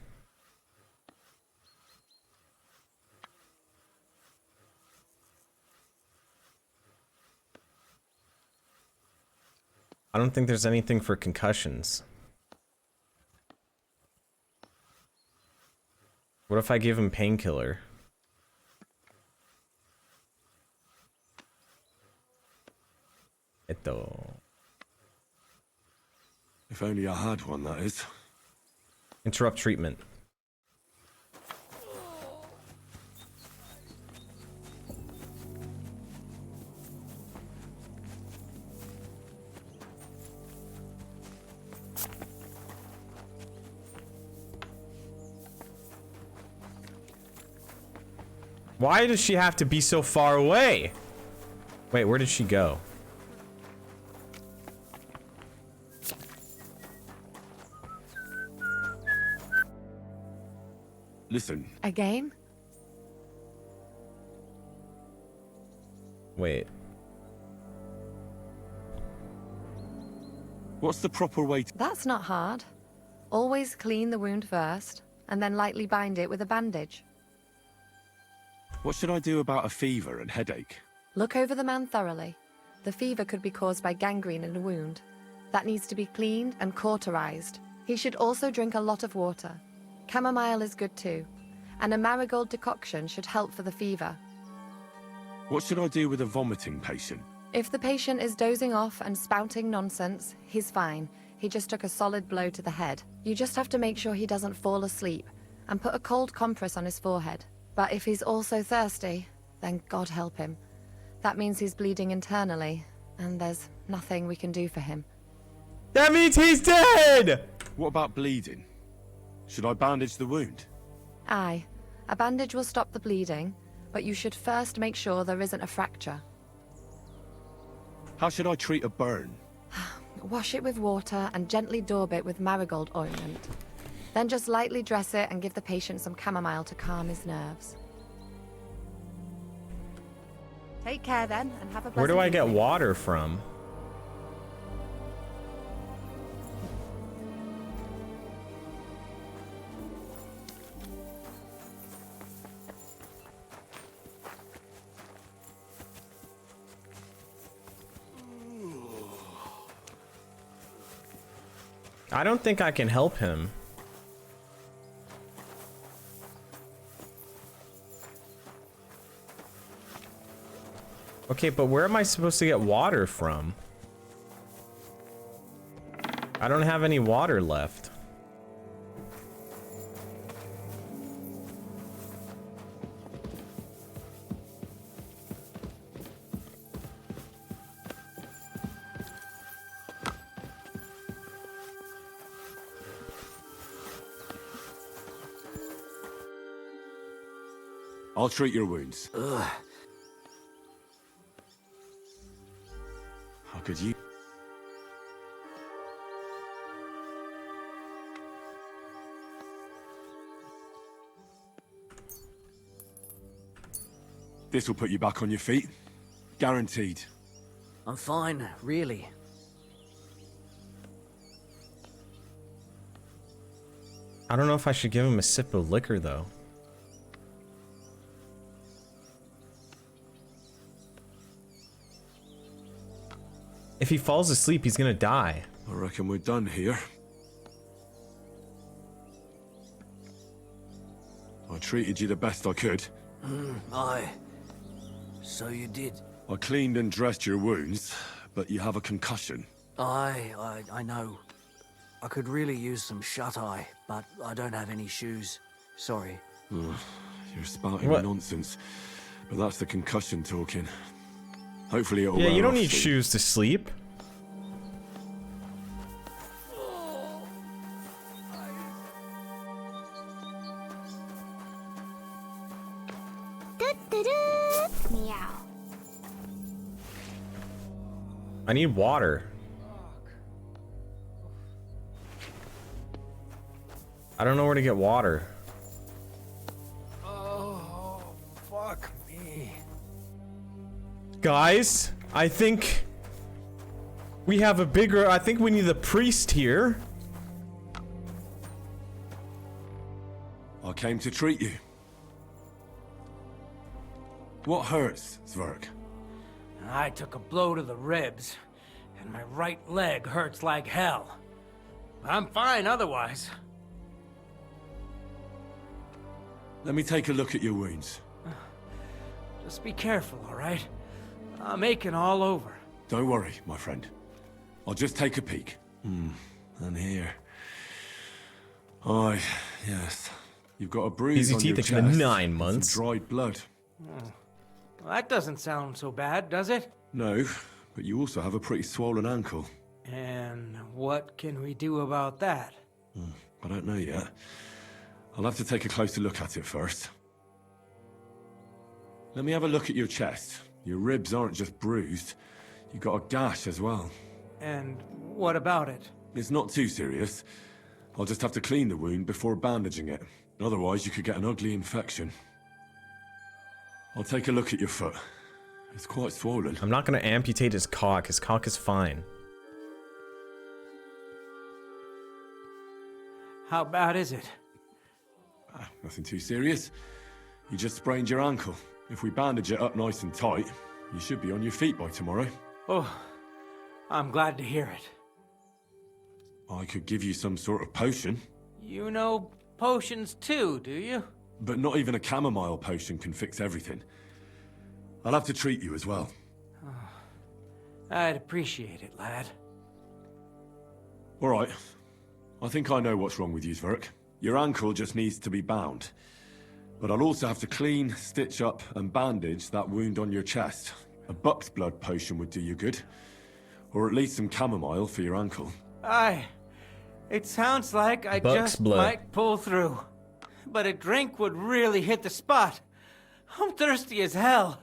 I don't think there's anything for concussions. What if I give him painkiller? If only I had one, that is. Interrupt treatment. Why does she have to be so far away? Wait, where did she go? Listen. Again? Wait. What's the proper way to... That's not hard. Always clean the wound first, and then lightly bind it with a bandage. What should I do about a fever and headache? Look over the man thoroughly. The fever could be caused by gangrene in a wound. That needs to be cleaned and cauterized. He should also drink a lot of water. Chamomile is good too, and a marigold decoction should help for the fever. What should I do with a vomiting patient? If the patient is dozing off and spouting nonsense, he's fine. He just took a solid blow to the head. You just have to make sure he doesn't fall asleep, and put a cold compress on his forehead. But if he's also thirsty, then God help him. That means he's bleeding internally, and there's nothing we can do for him. That means he's dead! What about bleeding? Should I bandage the wound? Aye. A bandage will stop the bleeding, but you should first make sure there isn't a fracture. How should I treat a burn? Wash it with water and gently daub it with marigold ointment. Then just lightly dress it and give the patient some chamomile to calm his nerves. Take care then, and have a pleasant Where do I get evening. water from? I don't think I can help him. Okay, but where am I supposed to get water from? I don't have any water left. I'll treat your wounds. Ugh. How could you? This will put you back on your feet. Guaranteed. I'm fine, really. I don't know if I should give him a sip of liquor, though. If he falls asleep, he's gonna die. I reckon we're done here. I treated you the best I could. Aye. So you did. I cleaned and dressed your wounds, but you have a concussion. I know. I could really use some shut-eye, but I don't have any shoes. Sorry. You're spouting What? nonsense, but that's the concussion talking. Hopefully it'll Yeah, wear you don't off need soon. shoes to sleep. Meow. I need water. I don't know where to get water. Oh, fuck me. Guys, I think we have a bigger... I think we need the priest here. I came to treat you. What hurts, Zwerg? I took a blow to the ribs, and my right leg hurts like hell. I'm fine otherwise. Let me take a look at your wounds. Just be careful, all right? I'm aching all over. Don't worry, my friend. I'll just take a peek. And here. Aye, yes. You've got a bruise Easy on your teeth chest. in 9 and months. some dried blood. Well, that doesn't sound so bad, does it? No, but you also have a pretty swollen ankle. And what can we do about that? I don't know yet. I'll have to take a closer look at it first. Let me have a look at your chest. Your ribs aren't just bruised. You've got a gash as well. And what about it? It's not too serious. I'll just have to clean the wound before bandaging it. Otherwise, you could get an ugly infection. I'll take a look at your foot. It's quite swollen. I'm not gonna amputate his cock. His cock is fine. How bad is it? Nothing too serious. You just sprained your ankle. If we bandage it up nice and tight, you should be on your feet by tomorrow. Oh, I'm glad to hear it. I could give you some sort of potion. You know potions too, do you? But not even a chamomile potion can fix everything. I'll have to treat you as well. I'd appreciate it, lad. All right. I think I know what's wrong with you, Zwerg. Your ankle just needs to be bound. But I'll also have to clean, stitch up, and bandage that wound on your chest. A buck's blood potion would do you good. Or at least some chamomile for your ankle. Aye. It sounds like I Buck's just blood. might pull through. But a drink would really hit the spot. I'm thirsty as hell.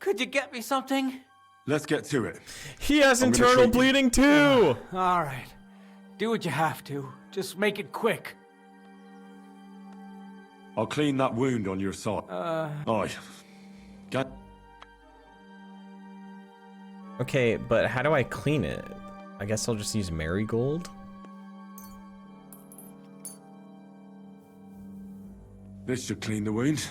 Could you get me something? Let's get to it. He has I'm gonna internal treat you. bleeding too. All right. Do what you have to. Just make it quick. I'll clean that wound on your side. Aye. Get. Okay, but how do I clean it? I guess I'll just use marigold. This should clean the wound.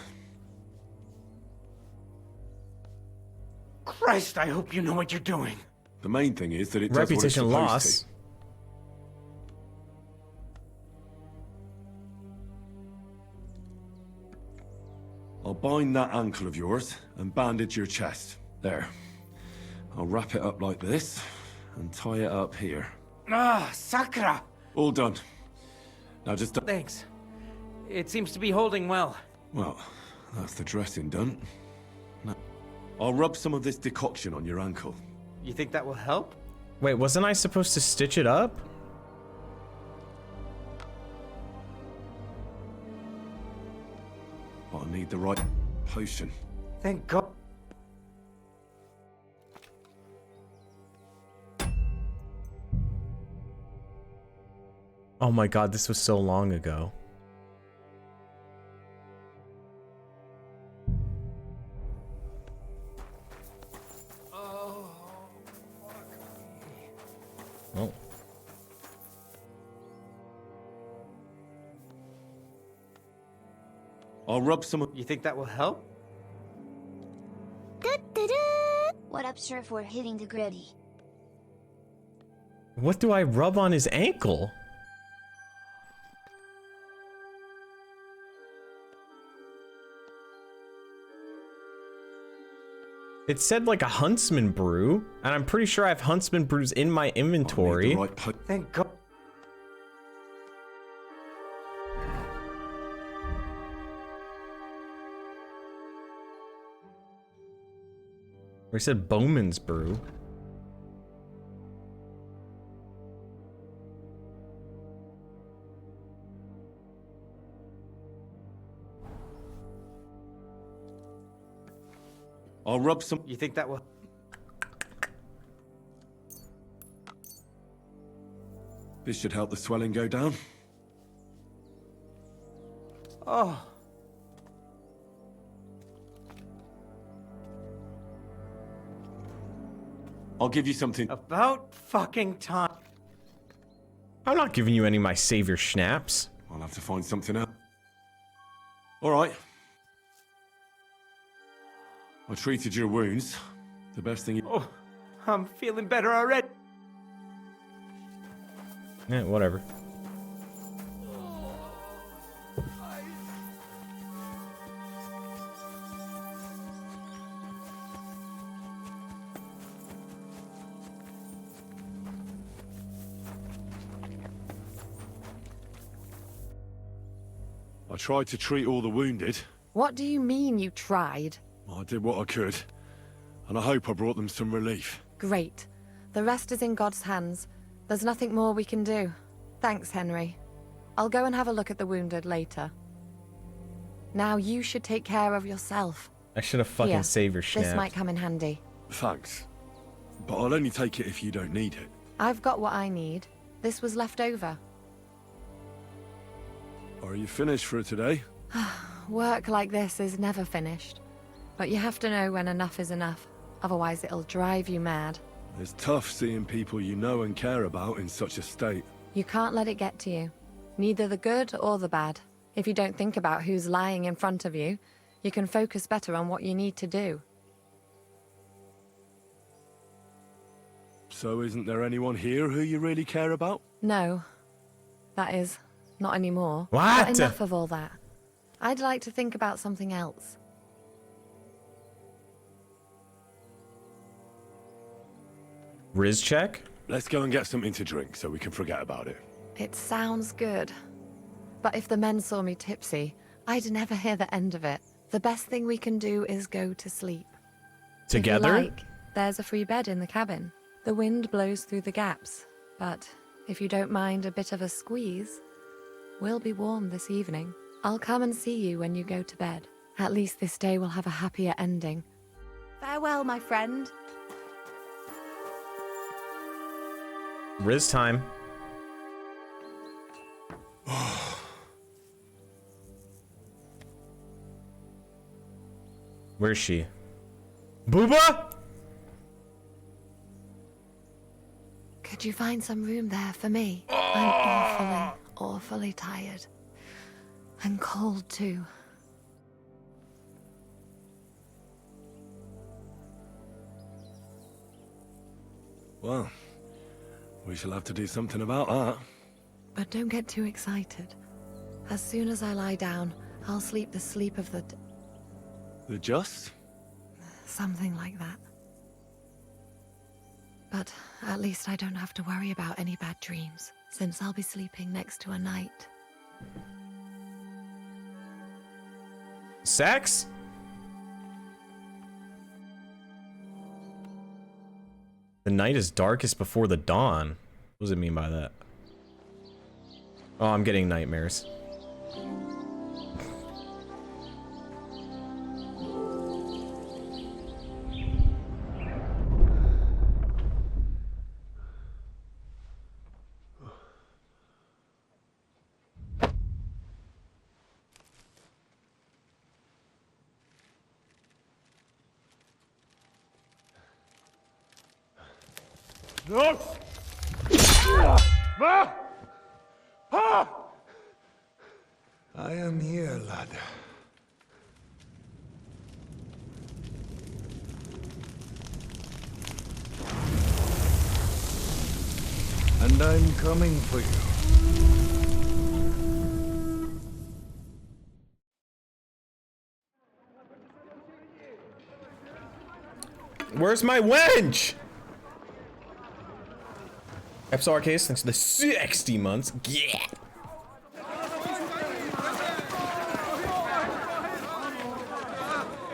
Christ, I hope you know what you're doing. The main thing is that it does what it's Reputation supposed loss. to. I'll bind that ankle of yours and bandage your chest. There. I'll wrap it up like this and tie it up here. Ah, Sakra! All done. Now just... Thanks. It seems to be holding well. Well, that's the dressing done. Now, I'll rub some of this decoction on your ankle. You think that will help? Wait, wasn't I supposed to stitch it up? But I need the right... potion. Thank God. Oh my god, this was so long ago. Oh. I'll rub some. You think that will help? What up, Surefour hitting the gritty? What do I rub on his ankle? It said like a huntsman brew, and I'm pretty sure I have huntsman brews in my inventory. Thank God. Or it said Bowman's brew. I'll rub some. You think that will? This should help the swelling go down. Oh. I'll give you something. About fucking time. I'm not giving you any of my savior schnapps. I'll have to find something out. All right. I treated your wounds. The best thing. Oh, I'm feeling better already. Yeah, whatever. I tried to treat all the wounded. What do you mean you tried? I did what I could, and I hope I brought them some relief. Great. The rest is in God's hands. There's nothing more we can do. Thanks, Henry. I'll go and have a look at the wounded later. Now you should take care of yourself. I should have fucking Here, saved your schnapps. This might come in handy. Thanks. But I'll only take it if you don't need it. I've got what I need. This was left over. Are you finished for today? Work like this is never finished. But you have to know when enough is enough. Otherwise it'll drive you mad. It's tough seeing people you know and care about in such a state. You can't let it get to you. Neither the good or the bad. If you don't think about who's lying in front of you, you can focus better on what you need to do. So isn't there anyone here who you really care about? No. That is, not anymore. What? But enough of all that. I'd like to think about something else. Riz check? Let's go and get something to drink so we can forget about it. It sounds good. But if the men saw me tipsy, I'd never hear the end of it. The best thing we can do is go to sleep. Together? If you like, there's a free bed in the cabin. The wind blows through the gaps, but if you don't mind a bit of a squeeze, we'll be warm this evening. I'll come and see you when you go to bed. At least this day will have a happier ending. Farewell, my friend. Riz time. Where's she? Booba? Could you find some room there for me? I'm awfully tired. And cold too. Well, we shall have to do something about that. But don't get too excited. As soon as I lie down, I'll sleep the sleep of the... The just? Something like that. But at least I don't have to worry about any bad dreams, since I'll be sleeping next to a knight. Sex? The night is darkest before the dawn. What does it mean by that? Oh, I'm getting nightmares. No! Ma! Pa! I am here, lad. And I'm coming for you. Where's my wench? Epsar case, thanks for the 60 months. Yeah.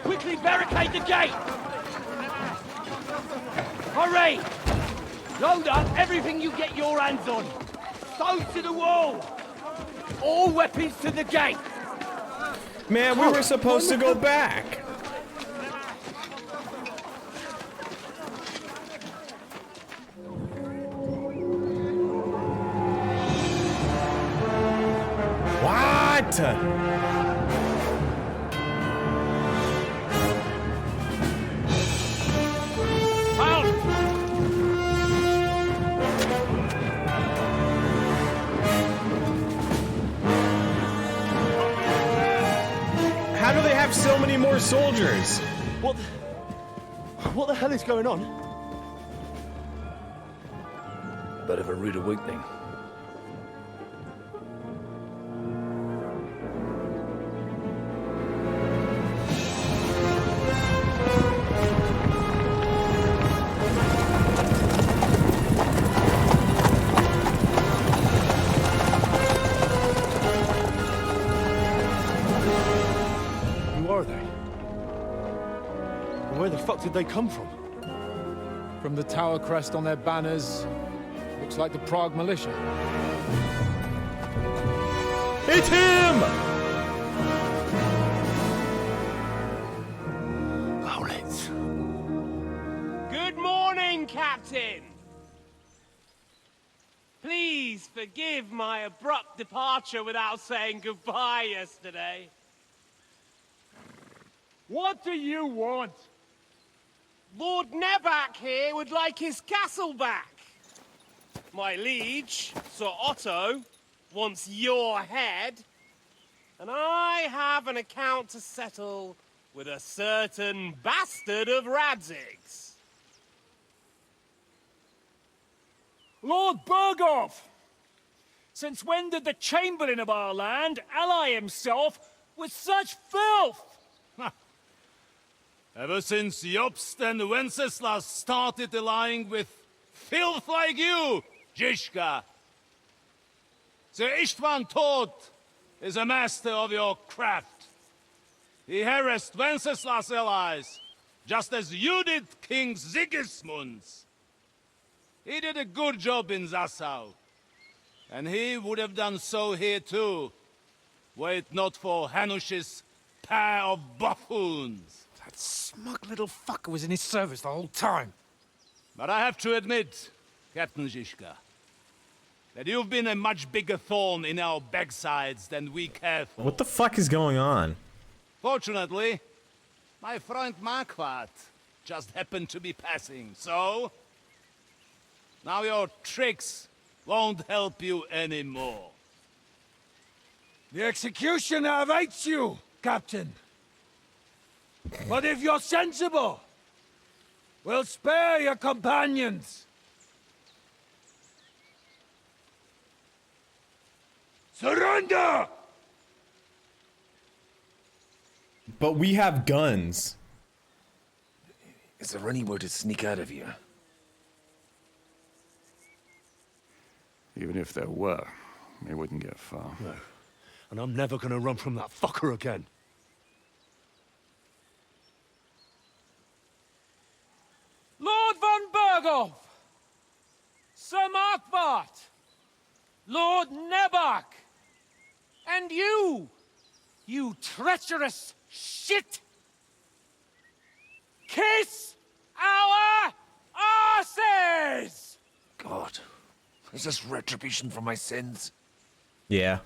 Quickly barricade the gate! Hurry! Load up everything you get your hands on. Stones to the wall! All weapons to the gate! Man, we were supposed to go back. What? How do they have so many more soldiers? What the hell is going on? Bit of a rude awakening. Where the fuck did they come from? From the tower crest on their banners, looks like the Prague militia. It's him! Owlets. Good morning, Captain! Please forgive my abrupt departure without saying goodbye yesterday. What do you want? Lord Nebak here would like his castle back. My liege, Sir Otto, wants your head. And I have an account to settle with a certain bastard of Radzig's. Lord Berghoff! Since when did the Chamberlain of our land ally himself with such filth? Ever since Jobst and Wenceslas started allying with filth like you, Zizka. Sir Istvan Tod is a master of your craft. He harassed Wenceslas' allies, just as you did King Sigismund's. He did a good job in Zassau, and he would have done so here too, were it not for Hanush's pair of buffoons. That smug little fucker was in his service the whole time. But I have to admit, Captain Zizka, that you've been a much bigger thorn in our backsides than we care for. What the fuck is going on? Fortunately, my friend Marquardt just happened to be passing, so... now your tricks won't help you anymore. The executioner awaits you, Captain. But if you're sensible, we'll spare your companions. Surrender! But we have guns. Is there anywhere to sneak out of here? Even if there were, they wouldn't get far. No. And I'm never gonna run from that fucker again. Lord von Berghoff! Sir Markwart! Lord Nebak! And you treacherous shit! Kiss our asses! God, is this retribution for my sins? Yeah.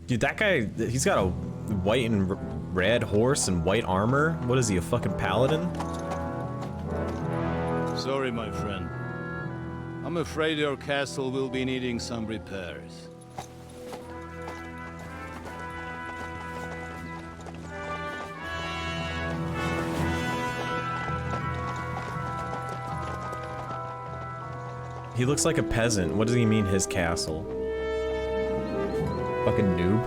Dude, that guy, he's got a white and red horse and white armor. What is he, a fucking paladin? Sorry, my friend. I'm afraid your castle will be needing some repairs. He looks like a peasant. What does he mean, his castle? Fucking noob.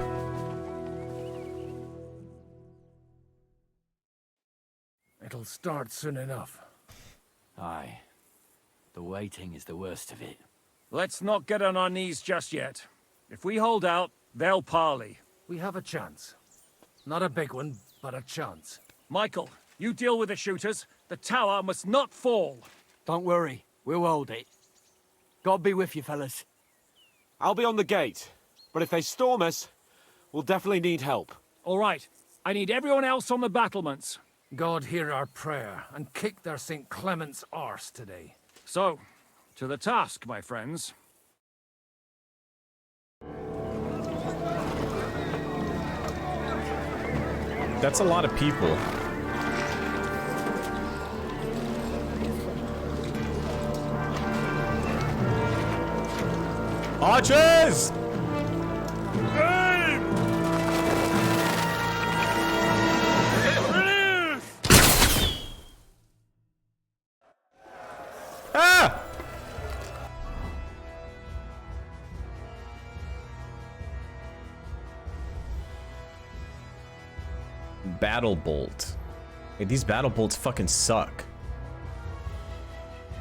It'll start soon enough. Aye. The waiting is the worst of it. Let's not get on our knees just yet. If we hold out, they'll parley. We have a chance. Not a big one, but a chance. Michael, you deal with the shooters. The tower must not fall. Don't worry, we'll hold it. God be with you, fellas. I'll be on the gate, but if they storm us, we'll definitely need help. All right, I need everyone else on the battlements. God hear our prayer, and kick their St. Clement's arse today. So, to the task, my friends. That's a lot of people. Archers! Ah! Battle bolt. Wait, these battle bolts fucking suck.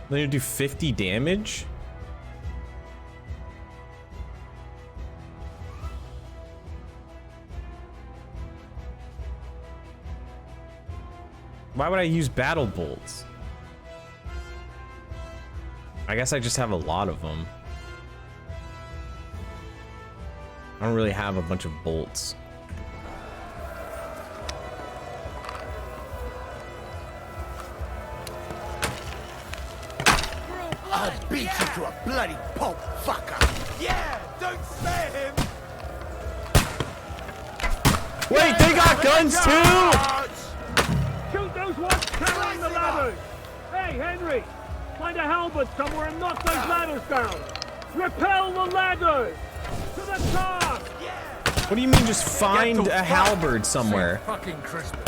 They're gonna do 50 damage? Why would I use battle bolts? I guess I just have a lot of them. I don't really have a bunch of bolts. I'll beat you to a bloody pulp, fucker! Yeah, don't spare him! Wait, they got guns too?! Shoot those ones carrying the ladders! Hey, Henry! Find a halberd somewhere and knock those ladders down! Repel the ladders! To the task! What do you mean just find a halberd somewhere? Fucking Christmas.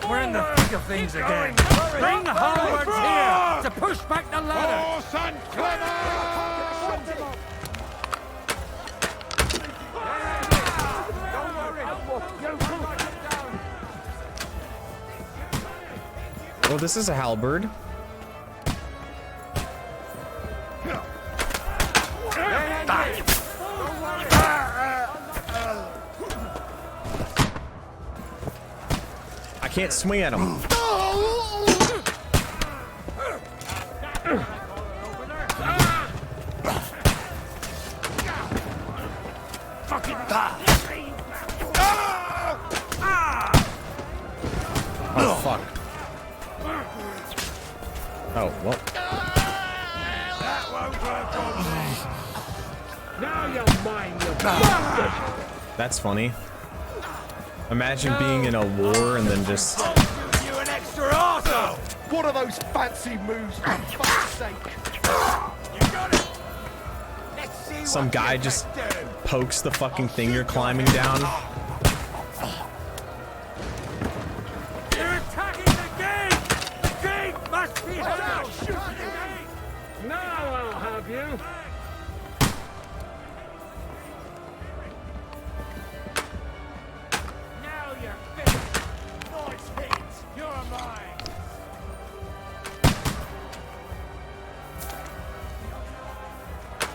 We're in the thick of things again. Bring halberds here to push back the ladder. St. Clement! Well, this is a halberd. I can't swing at him. Oh, fuck. Oh, well. Now you're mine, you bastard! That's funny. Imagine being in a war and then just... You an extra arsehole! What are those fancy moves, for fuck's sake? You got it! Let's see some guy just pokes the fucking thing you're climbing down. You're attacking the gate! The gate must be held! Shoot the gate! Now I'll have you! Now you're finished! Nice hit! You're mine!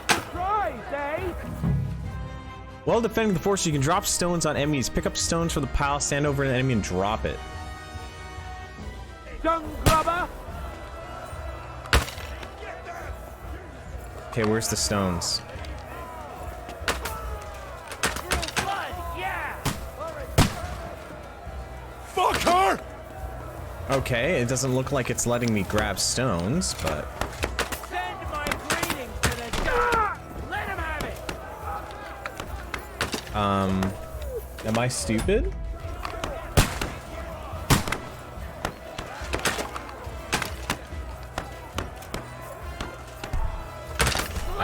Surprise, eh? While defending the fortress, you can drop stones on enemies. Pick up stones from the pile, stand over an enemy, and drop it. Dung grubber! Okay, where's the stones? Fuck her! Okay, it doesn't look like it's letting me grab stones, but... Send my greetings to the dog! Let him have it! Am I stupid?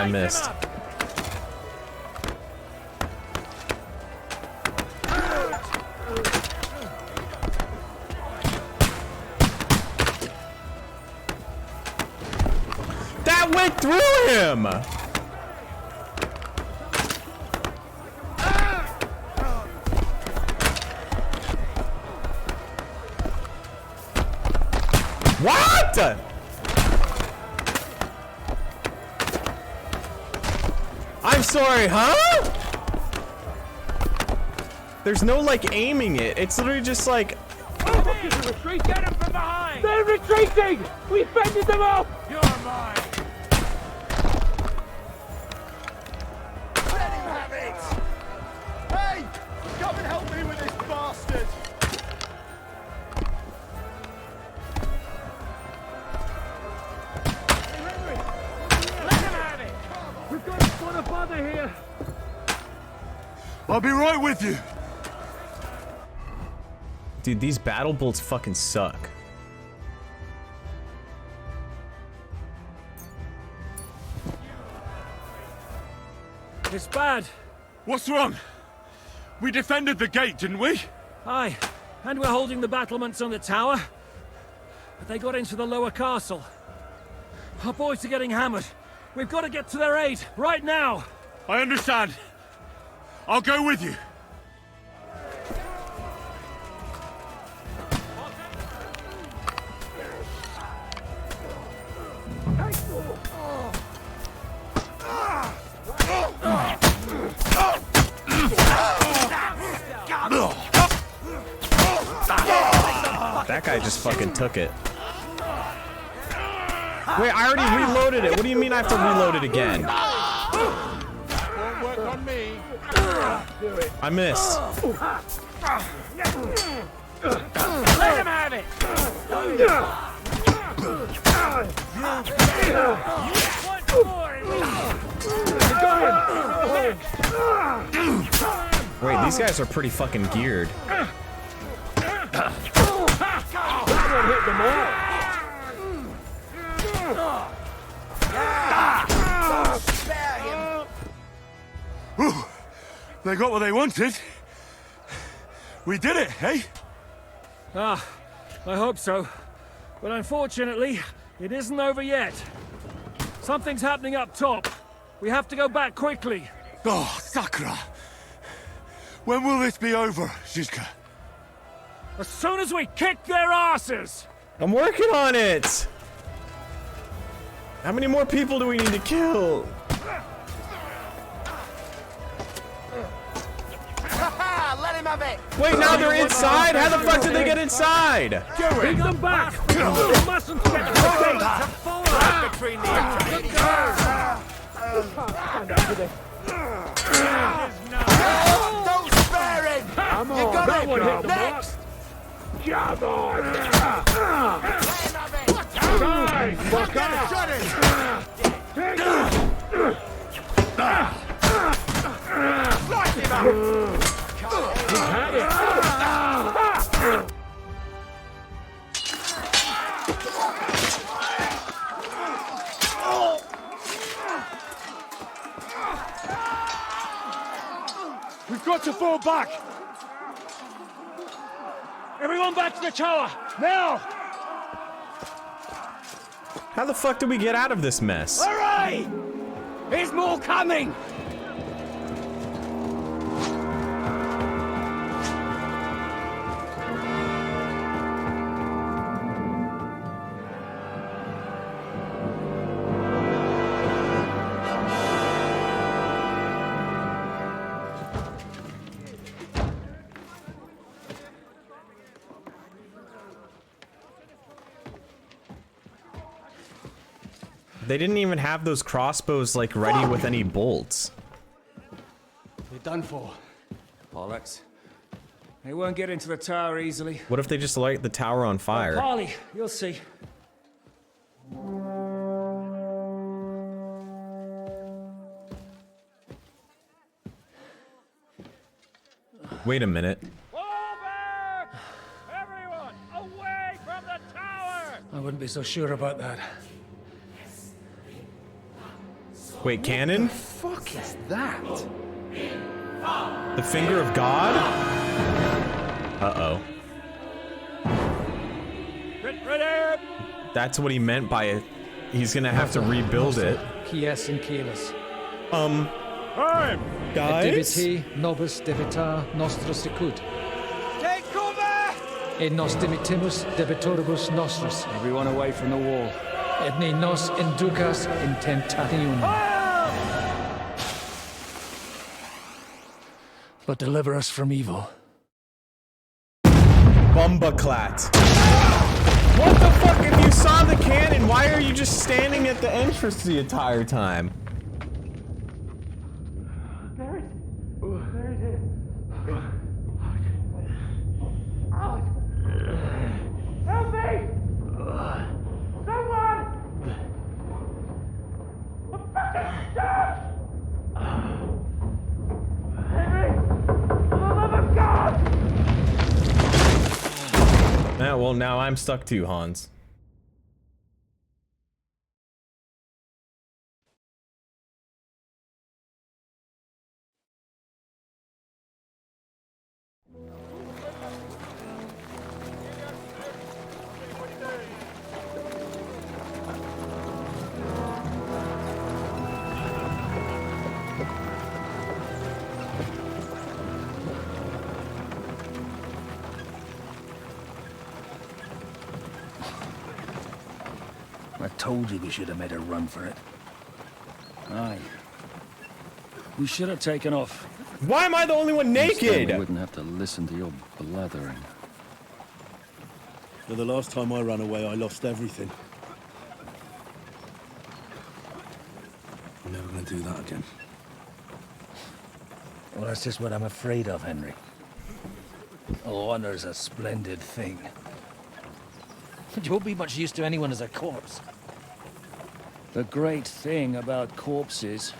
I missed. That went through him! What? I'm sorry, huh? There's no like aiming it. It's literally just like. Retreat! Get him from behind! They're retreating! We fended them off! You're mine! Let him have it! Hey! Come and help me with this bastard! Let him have it! We've got a spot of bother here! I'll be right with you. Dude, these battle bolts fucking suck. It's bad. What's wrong? We defended the gate, didn't we? Aye, and we're holding the battlements on the tower. But they got into the lower castle. Our boys are getting hammered. We've got to get to their aid, right now! I understand. I'll go with you. That guy just fucking took it. Wait, I already reloaded it. What do you mean I have to reload it again? Won't work on me. I missed. Let him have it! Wait, these guys are pretty fucking geared. They got what they wanted. We did it, eh? Ah, I hope so. But unfortunately, it isn't over yet. Something's happening up top. We have to go back quickly. Oh, Sakura. When will this be over, Zizka? As soon as we kick their asses! I'm working on it! How many more people do we need to kill? Let him have it! Wait, now they're inside? How the fuck did they get inside? Bring them back! They mustn't get the Between the don't spare him! You got it! Next! Come on! Fuck off! Shut it! Slice him up! We've got to fall back! Everyone back to the tower! Now! How the fuck did we get out of this mess? Hurry! There's more coming! They didn't even have those crossbows like ready with any bolts. You're done for. Bollocks. They won't get into the tower easily. What if they just light the tower on fire? Parley, you'll see. Wait a minute. Everyone, away from the tower! I wouldn't be so sure about that. Wait, cannon? Fuck is that? The finger of God? Uh-oh. Ready! That's what he meant by it. He's gonna have to rebuild it. Kies and Kelis. Time! Guys? Diviti nobis debitar nostros sicut. Take cover! Et nos dimitimus debitoribus nostros. Everyone away from the wall. Et ne nos inducas in tentationem. But deliver us from evil. Bumbaclat. What the fuck? If you saw the cannon, why are you just standing at the entrance the entire time? There it is. Help me! Someone! I'm fucking stuck! Henry! For the love of God! Well, now I'm stuck too, Hans. I told you we should have made a run for it. Aye. We should have taken off. Why am I the only one Instead, naked? we wouldn't have to listen to your blathering. But the last time I ran away, I lost everything. I'm never gonna do that again. Well, that's just what I'm afraid of, Henry. Honor's a splendid thing. You won't be much use to anyone as a corpse. The great thing about corpses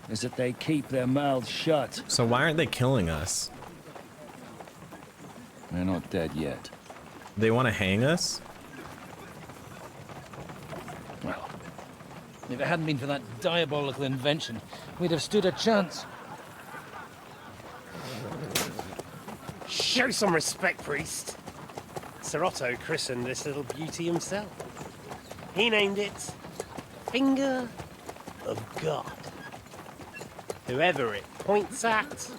is that they keep their mouths shut. So why aren't they killing us? They're not dead yet. They want to hang us? Well, if it hadn't been for that diabolical invention, we'd have stood a chance. Show some respect, priest. Sir Otto christened this little beauty himself. He named it Finger of God. Whoever it points at,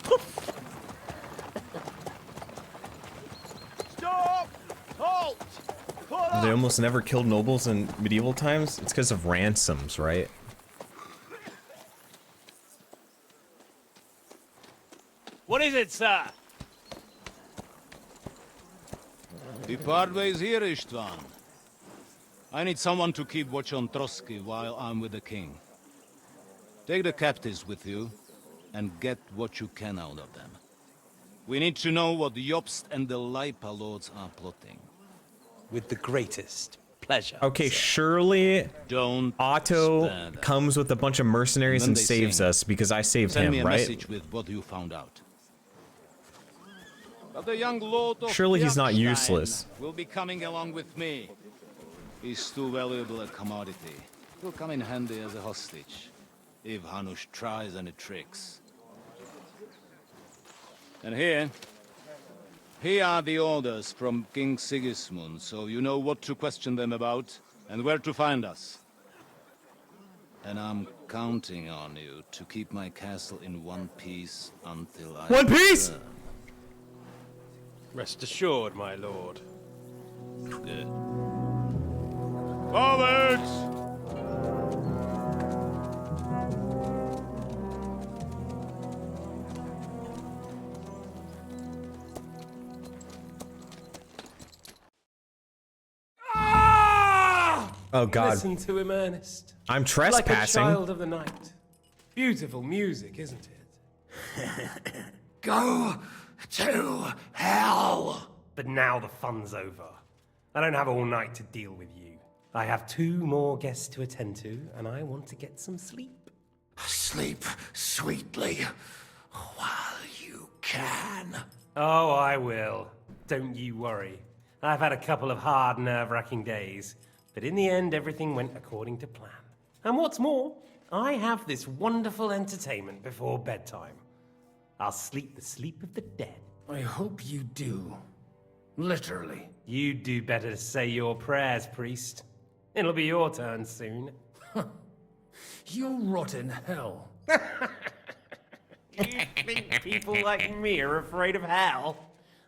poof! Stop! Halt! They almost never killed nobles in medieval times? It's because of ransoms, right? What is it, sir? The Parway's here, Istvan. I need someone to keep watch on Trotsky while I'm with the king. Take the captives with you, and get what you can out of them. We need to know what the Jobst and the Leipa lords are plotting. With the greatest pleasure. Okay, sir. surely Don't Otto spare them. comes with a bunch of mercenaries When and they saves sing, us because I saved Send him, me a right? message with what you found out. But the young lord of Surely he's not Bjergstein useless. will be coming along with me. He's too valuable a commodity. He'll come in handy as a hostage, if Hanush tries any tricks. And here are the orders from King Sigismund, so you know what to question them about, and where to find us. And I'm counting on you to keep my castle in one piece until I One piece? return. Rest assured, my lord. Good. Forwards! Oh god. Listen to him, Ernest. I'm Like a trespassing. child of the night. Beautiful music, isn't it? Go to hell! But now the fun's over. I don't have all night to deal with you. I have 2 more guests to attend to, and I want to get some sleep. Sleep sweetly while you can. Oh, I will. Don't you worry. I've had a couple of hard, nerve-wracking days, but in the end, everything went according to plan. And what's more, I have this wonderful entertainment before bedtime. I'll sleep the sleep of the dead. I hope you do. Literally. You'd do better to say your prayers, priest. It'll be your turn soon. You rot in hell. You think people like me are afraid of hell?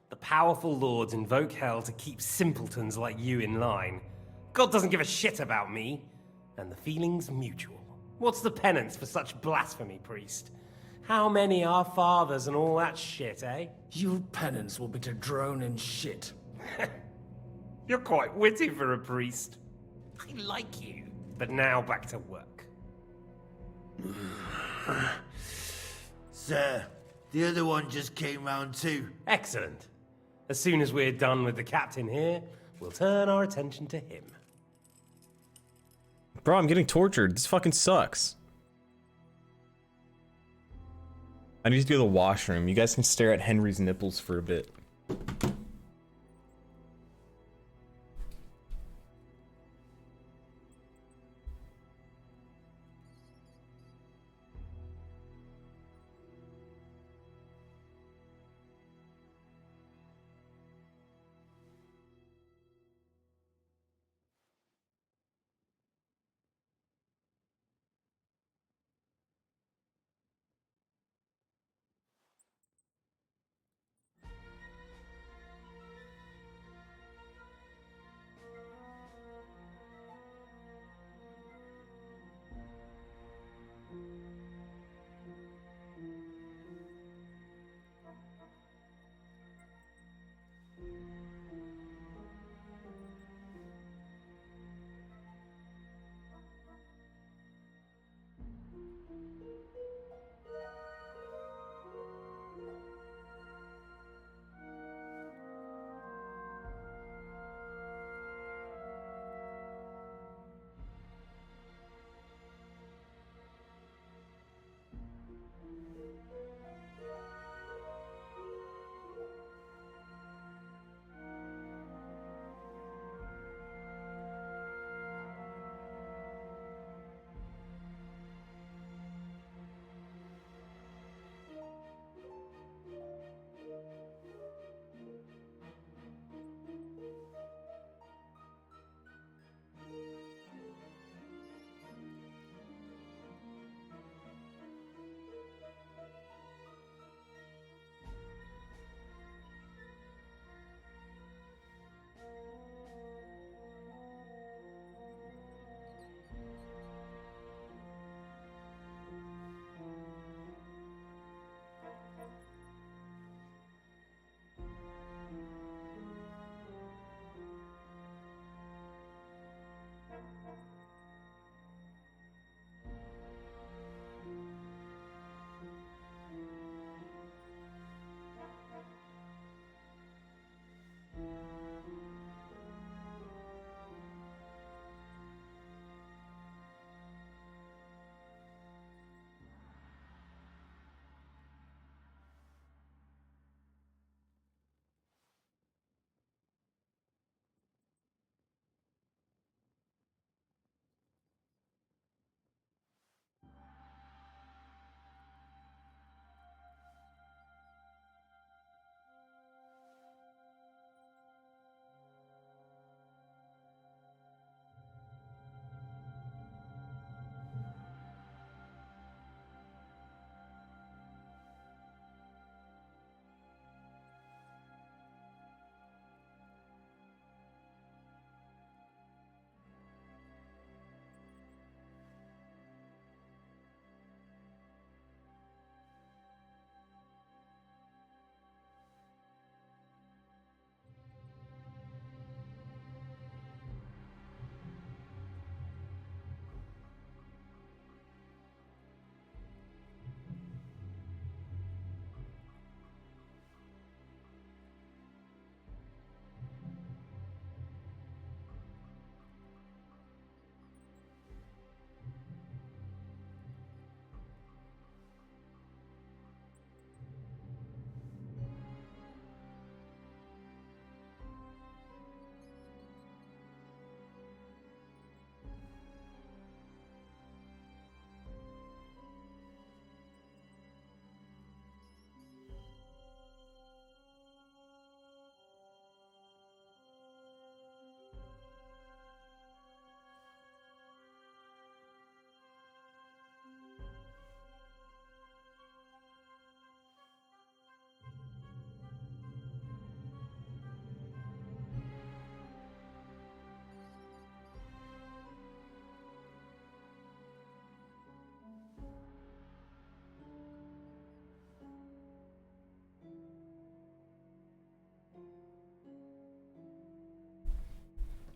The powerful lords invoke hell to keep simpletons like you in line. God doesn't give a shit about me. And the feeling's mutual. What's the penance for such blasphemy, priest? How many are fathers and all that shit, eh? Your penance will be to drown in shit. You're quite witty for a priest. I like you. But now back to work. Sir, the other one just came round too. Excellent. As soon as we're done with the captain here, we'll turn our attention to him. Bro, I'm getting tortured. This fucking sucks. I need to go to the washroom. You guys can stare at Henry's nipples for a bit.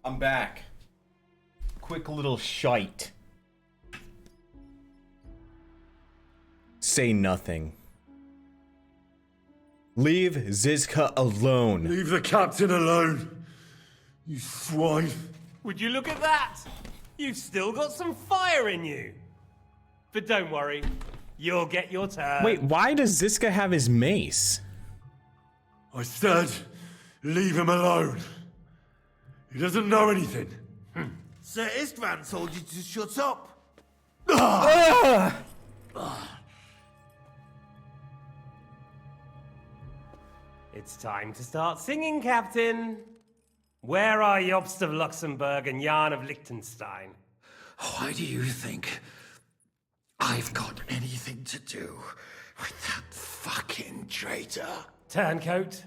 I'm back. Quick little shite. Say nothing. Leave Zizka alone. Leave the captain alone, you swine. Would you look at that? You've still got some fire in you. But don't worry, you'll get your turn. Wait, why does Zizka have his mace? I said, leave him alone. He doesn't know anything. Sir Istvan told you to shut up. It's time to start singing, Captain. Where are Jobst of Luxembourg and Jan of Liechtenstein? Why do you think I've got anything to do with that fucking traitor? Turncoat.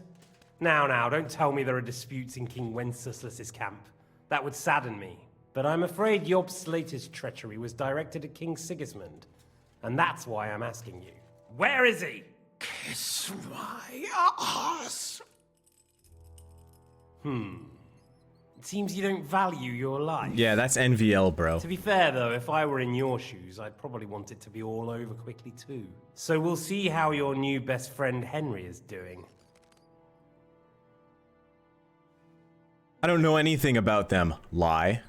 Now, don't tell me there are disputes in King Wenceslas's camp. That would sadden me. But I'm afraid Jobst's latest treachery was directed at King Sigismund. And that's why I'm asking you. Where is he? Kiss my ass. It seems you don't value your life. Yeah, that's NVL, bro. To be fair, though, if I were in your shoes, I'd probably want it to be all over quickly, too. So we'll see how your new best friend Henry is doing. I don't know anything about them. Lie.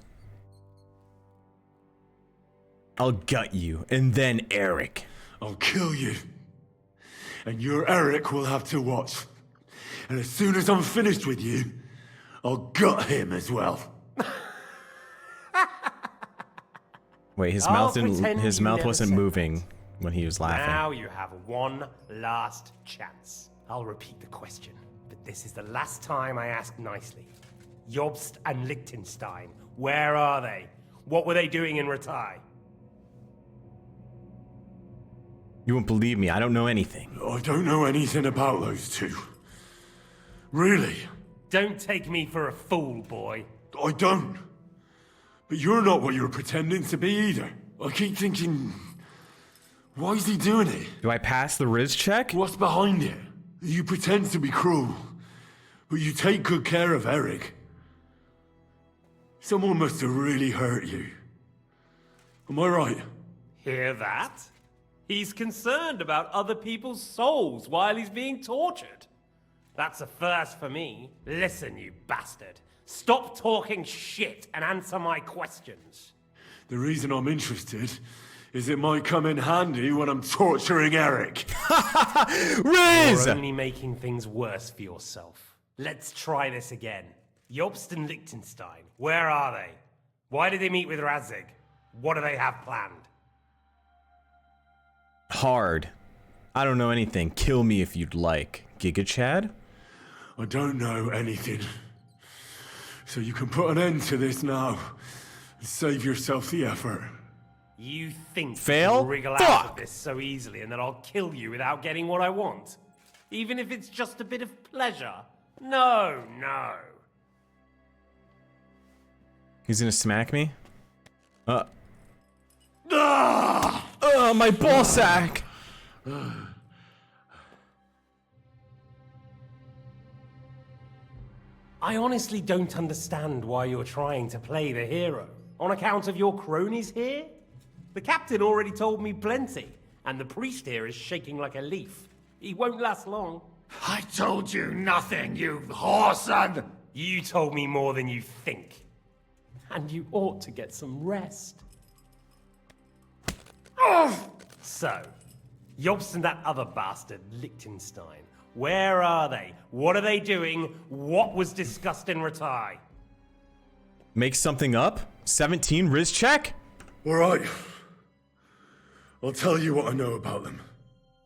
I'll gut you, and then Eric. I'll kill you. And your Eric will have to watch. And as soon as I'm finished with you, I'll gut him as well. Wait, his mouth wasn't moving when he was laughing. Now you have one last chance. I'll repeat the question, but this is the last time I ask nicely. Jobst and Liechtenstein, where are they? What were they doing in Ratai? You won't believe me, I don't know anything. I don't know anything about those two. Really? Don't take me for a fool, boy. I don't. But you're not what you're pretending to be either. I keep thinking, why is he doing it? Do I pass the Riz check? What's behind it? You pretend to be cruel, but you take good care of Eric. Someone must have really hurt you. Am I right? Hear that? He's concerned about other people's souls while he's being tortured. That's a first for me. Listen, you bastard. Stop talking shit and answer my questions. The reason I'm interested is it might come in handy when I'm torturing Eric. Riz! You're only making things worse for yourself. Let's try this again. Jobst and Liechtenstein, where are they? Why did they meet with Radzig? What do they have planned? Hard. I don't know anything. Kill me if you'd like. Giga Chad? I don't know anything. So you can put an end to this now. And save yourself the effort. You think Fail? you'll wriggle out of this so easily and that I'll kill you without getting what I want? Even if it's just a bit of pleasure? No. He's gonna smack me? My ball sack! I honestly don't understand why you're trying to play the hero. On account of your cronies here? The captain already told me plenty, and the priest here is shaking like a leaf. He won't last long. I told you nothing, you whoreson! You told me more than you think. And you ought to get some rest. So, Jobst and that other bastard, Liechtenstein, where are they? What are they doing? What was discussed in Ratai? Make something up? 17 Riz check? Alright. I'll tell you what I know about them.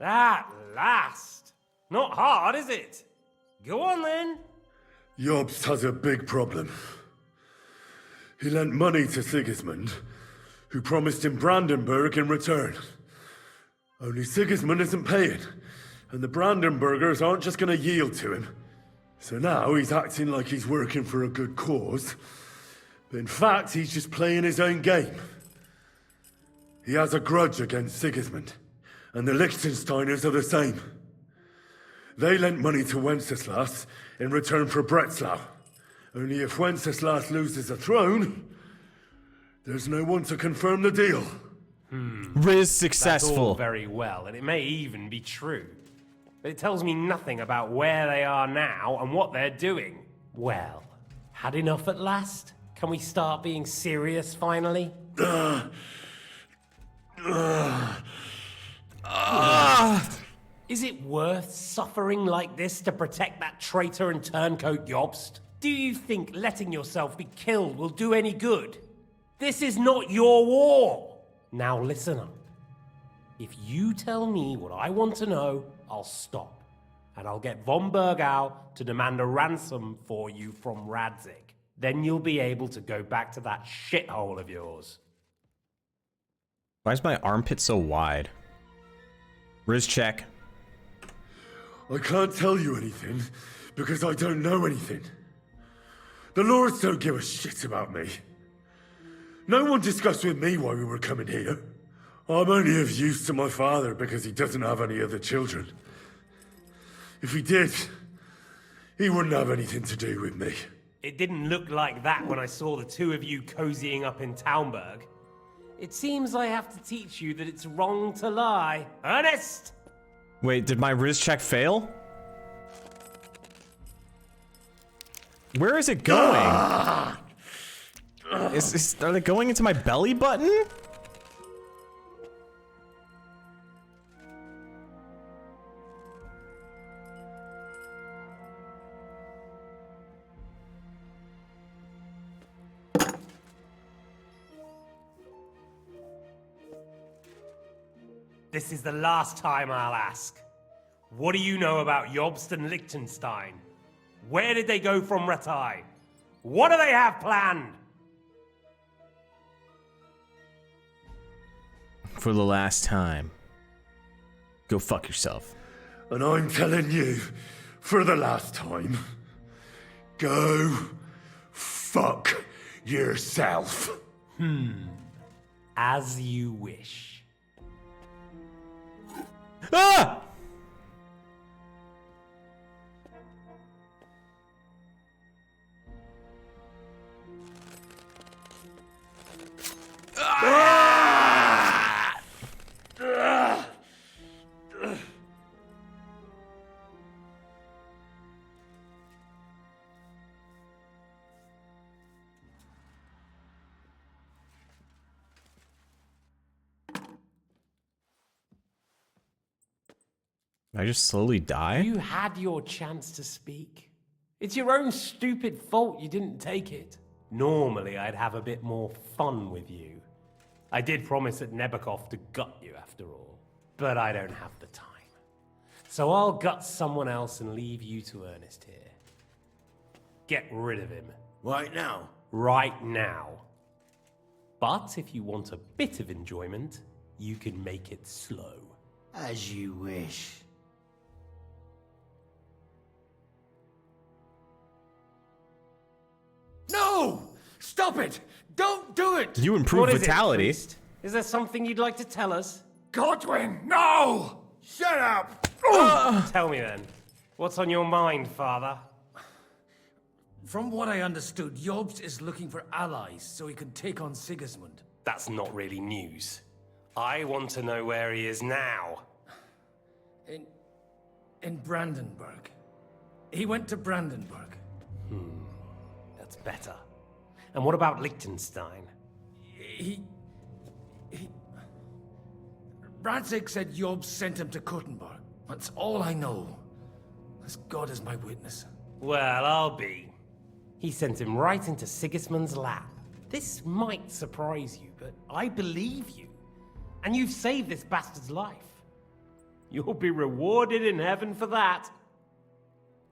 At last! Not hard, is it? Go on then. Jobst has a big problem. He lent money to Sigismund, who promised him Brandenburg in return. Only Sigismund isn't paying, and the Brandenburgers aren't just going to yield to him. So now he's acting like he's working for a good cause, but in fact he's just playing his own game. He has a grudge against Sigismund, and the Liechtensteiners are the same. They lent money to Wenceslas in return for Breslau, Only if Wenceslas loses the throne, there's no one to confirm the deal. Riz That's successful. all very well, and it may even be true. But it tells me nothing about where they are now and what they're doing. Well, had enough at last? Can we start being serious finally? Is it worth suffering like this to protect that traitor and turncoat Jobst? Do you think letting yourself be killed will do any good? This is not your war! Now listen up. If you tell me what I want to know, I'll stop. And I'll get von Bergau to demand a ransom for you from Radzig. Then you'll be able to go back to that shithole of yours. Why is my armpit so wide? Riz check. I can't tell you anything because I don't know anything. The lords don't give a shit about me. No one discussed with me why we were coming here. I'm only of use to my father because he doesn't have any other children. If he did, he wouldn't have anything to do with me. It didn't look like that when I saw the two of you cozying up in Taumberg. It seems I have to teach you that it's wrong to lie. Ernest! Wait, did my Riz check fail? Where is it going? Are they going into my belly button? This is the last time I'll ask. What do you know about Jobst and Liechtenstein? Where did they go from Ratai? What do they have planned? For the last time. Go fuck yourself. And I'm telling you, for the last time, go fuck yourself. As you wish. Ah! I just slowly die? You had your chance to speak. It's your own stupid fault you didn't take it. Normally, I'd have a bit more fun with you. I did promise at Nebakov to gut you after all, but I don't have the time. So I'll gut someone else and leave you to Ernest here. Get rid of him. Right now? Right now. But if you want a bit of enjoyment, you can make it slow. As you wish. No! Stop it! Don't do it! You improve What is it, vitality. priest? Is there something you'd like to tell us? Godwin, no! Shut up! Tell me then. What's on your mind, father? From what I understood, Jobst is looking for allies so he can take on Sigismund. That's not really news. I want to know where he is now. In Brandenburg. He went to Brandenburg. That's better. And what about Liechtenstein? Radzig said Jobst sent him to Kuttenberg. That's all I know. As God is my witness. Well, I'll be. He sent him right into Sigismund's lap. This might surprise you, but I believe you. And you've saved this bastard's life. You'll be rewarded in heaven for that.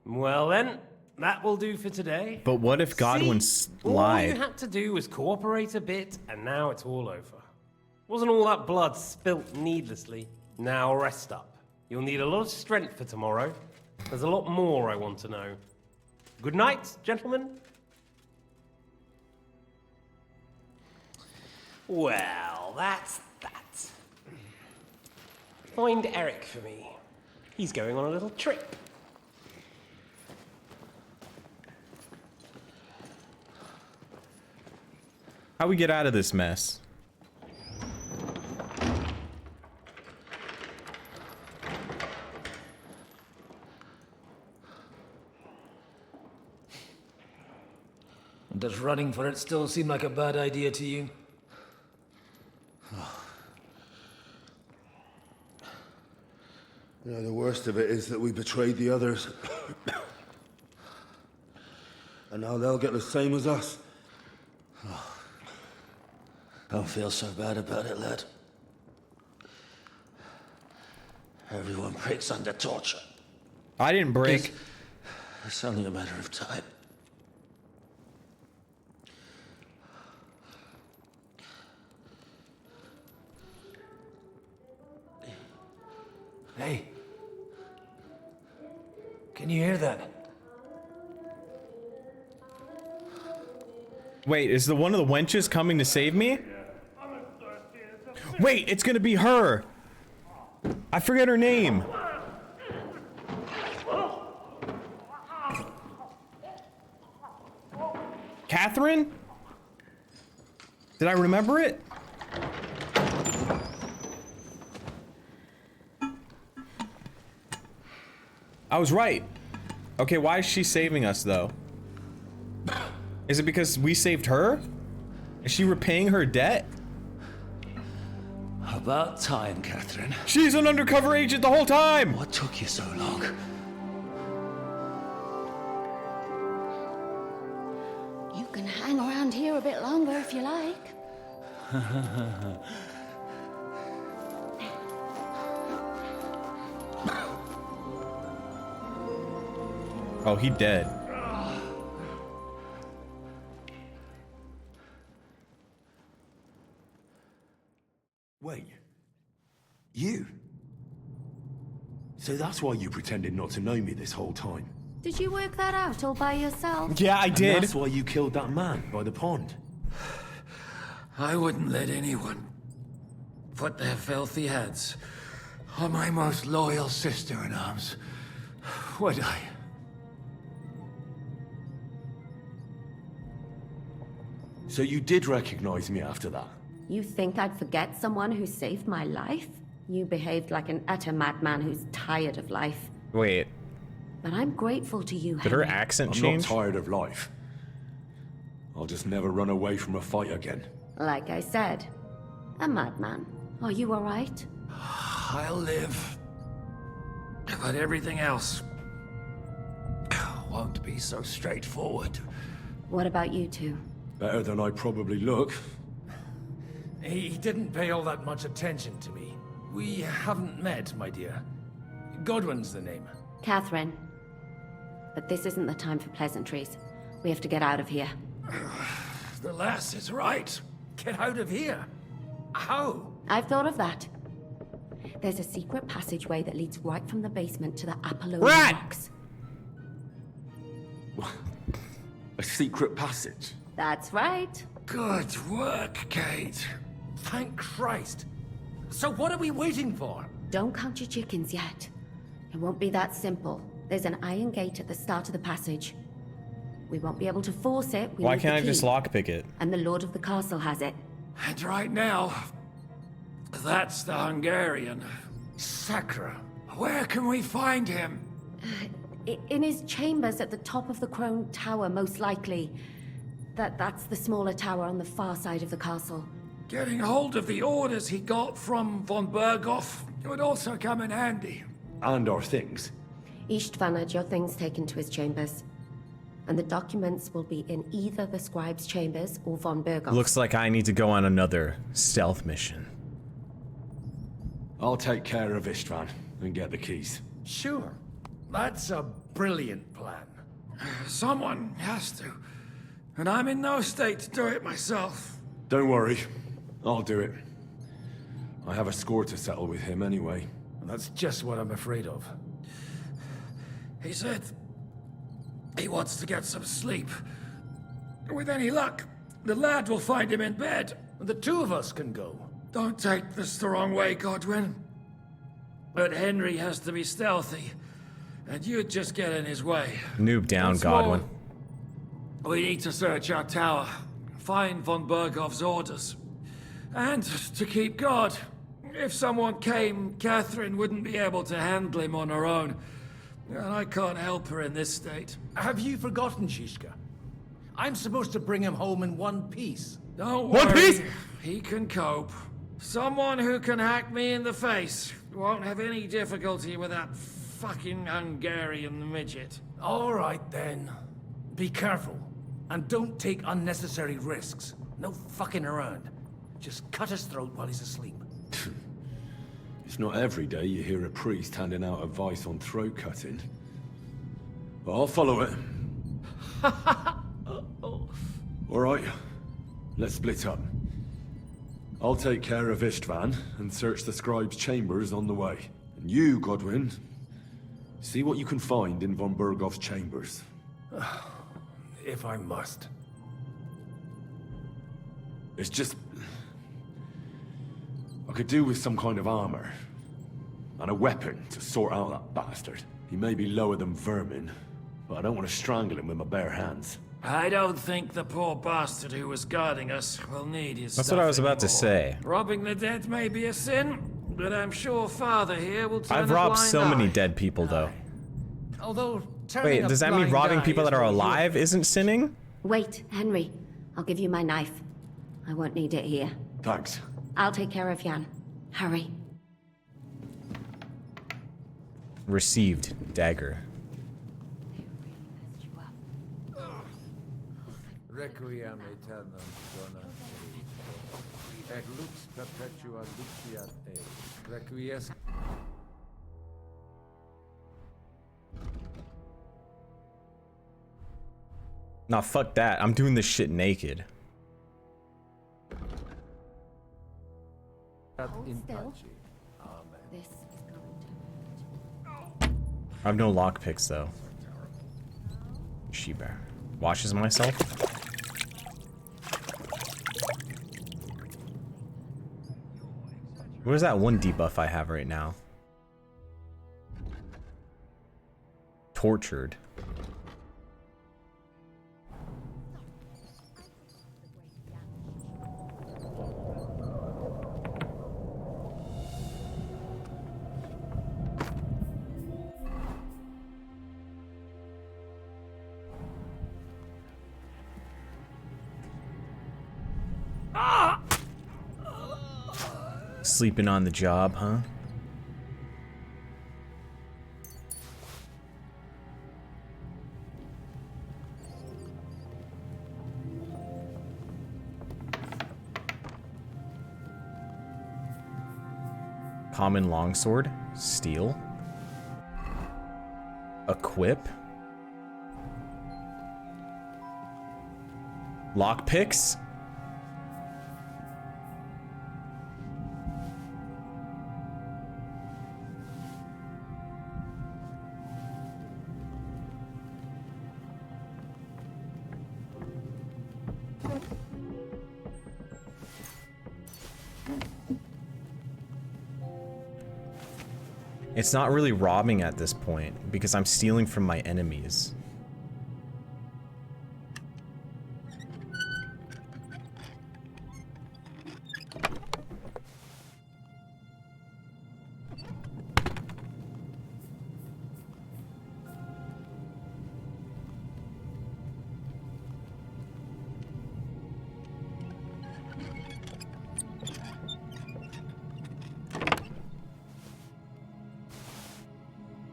Well then, that will do for today. But what if Godwin All lied? you had to do was cooperate a bit, and now it's all over. Wasn't all that blood spilt needlessly. Now rest up. You'll need a lot of strength for tomorrow. There's a lot more I want to know. Good night, gentlemen. Well, that's that. Find Eric for me. He's going on a little trip. How we get out of this mess? Does running for it still seem like a bad idea to you? You know, the worst of it is that we betrayed the others. And now they'll get the same as us. Don't feel so bad about it, lad. Everyone breaks under torture. I didn't break. It's only a matter of time. Hey. Can you hear that? Wait, is the one of the wenches coming to save me? Wait, it's gonna be her. I forget her name. Catherine? Did I remember it? I was right. Okay, why is she saving us though? Is it because we saved her? Is she repaying her debt? About time, Catherine. She's an undercover agent the whole time! What took you so long? You can hang around here a bit longer if you like. Oh, he dead. Wait. You? So that's why you pretended not to know me this whole time? Did you work that out all by yourself? Yeah, I did. And that's why you killed that man by the pond? I wouldn't let anyone put their filthy heads on my most loyal sister-in-arms, would I? So you did recognize me after that? You think I'd forget someone who saved my life? You behaved like an utter madman who's tired of life. Wait. But I'm grateful to you, Did her Henry. accent I'm change? not tired of life. I'll just never run away from a fight again. Like I said, a madman. Are you all right? I'll live. But everything else won't be so straightforward. What about you two? Better than I probably look. He didn't pay all that much attention to me. We haven't met, my dear. Godwin's the name. Catherine. But this isn't the time for pleasantries. We have to get out of here. The lass is right. Get out of here. How? I've thought of that. There's a secret passageway that leads right from the basement to the Apollonia Rocks. A secret passage? That's right. Good work, Kate. Thank Christ. So what are we waiting for? Don't count your chickens yet. It won't be that simple. There's an iron gate at the start of the passage. We won't be able to force it. Why can't I just lockpick it? And the Lord of the Castle has it. And right now, that's the Hungarian. Sacra. Where can we find him? In his chambers at the top of the Crone Tower, most likely. That's the smaller tower on the far side of the castle. Getting hold of the orders he got from von Berghoff would also come in handy. And our things. Istvan had your things taken to his chambers. And the documents will be in either the scribe's chambers or von Berghoff. Looks like I need to go on another stealth mission. I'll take care of Istvan and get the keys. Sure. That's a brilliant plan. Someone has to. And I'm in no state to do it myself. Don't worry. I'll do it. I have a score to settle with him anyway. That's just what I'm afraid of. He said he wants to get some sleep. With any luck, the lad will find him in bed. The two of us can go. Don't take this the wrong way, Godwin. But Henry has to be stealthy, and you'd just get in his way. Noob down, Once Godwin. more, we need to search our tower find von Bergov's orders. And to keep guard. If someone came, Catherine wouldn't be able to handle him on her own. And I can't help her in this state. Have you forgotten, Shishka? I'm supposed to bring him home in one piece. Don't One worry. piece? He can cope. Someone who can hack me in the face won't have any difficulty with that fucking Hungarian midget. All right, then. Be careful. And don't take unnecessary risks. No fucking around. Just cut his throat while he's asleep. It's not every day you hear a priest handing out advice on throat cutting. But I'll follow it. All right, let's split up. I'll take care of Istvan and search the scribe's chambers on the way. And you, Godwin, see what you can find in von Bergov's chambers. If I must. It's just... I could do with some kind of armor. And a weapon to sort out that bastard. He may be lower than vermin, but I don't want to strangle him with my bare hands. I don't think the poor bastard who was guarding us will need his That's stuff what I was about to anymore. say. Robbing the dead may be a sin, but I'm sure Father here will turn I've a robbed blind so many eye. dead people, though. Although, Wait, does that mean robbing people that are alive isn't sinning? Wait, Henry. I'll give you my knife. I won't need it here. Thanks. I'll take care of Jan. Hurry. Received. Dagger. Requiem aeternam dona ei, et lux perpetua luciat ei, requiescat. Nah, fuck that. I'm doing this shit naked. In Still. pace. Amen. This is going I have no lockpicks though. She-bear. Washes myself? Where's that one debuff I have right now? Tortured. Sleeping on the job, huh? Common longsword, steel, equip, lockpicks. It's not really robbing at this point, because I'm stealing from my enemies.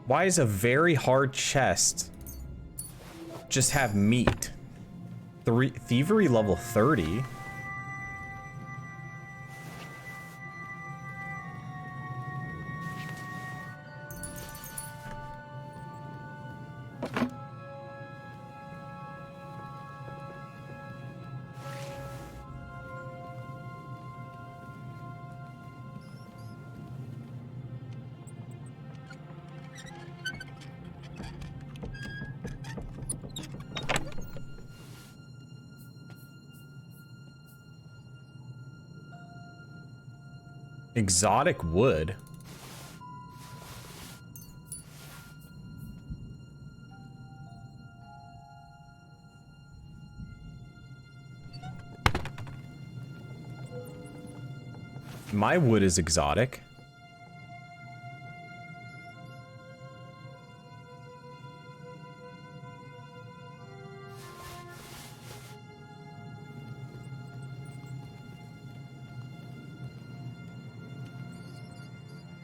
Why is a very hard chest just have meat? Thievery level 30? Exotic wood. My wood is exotic.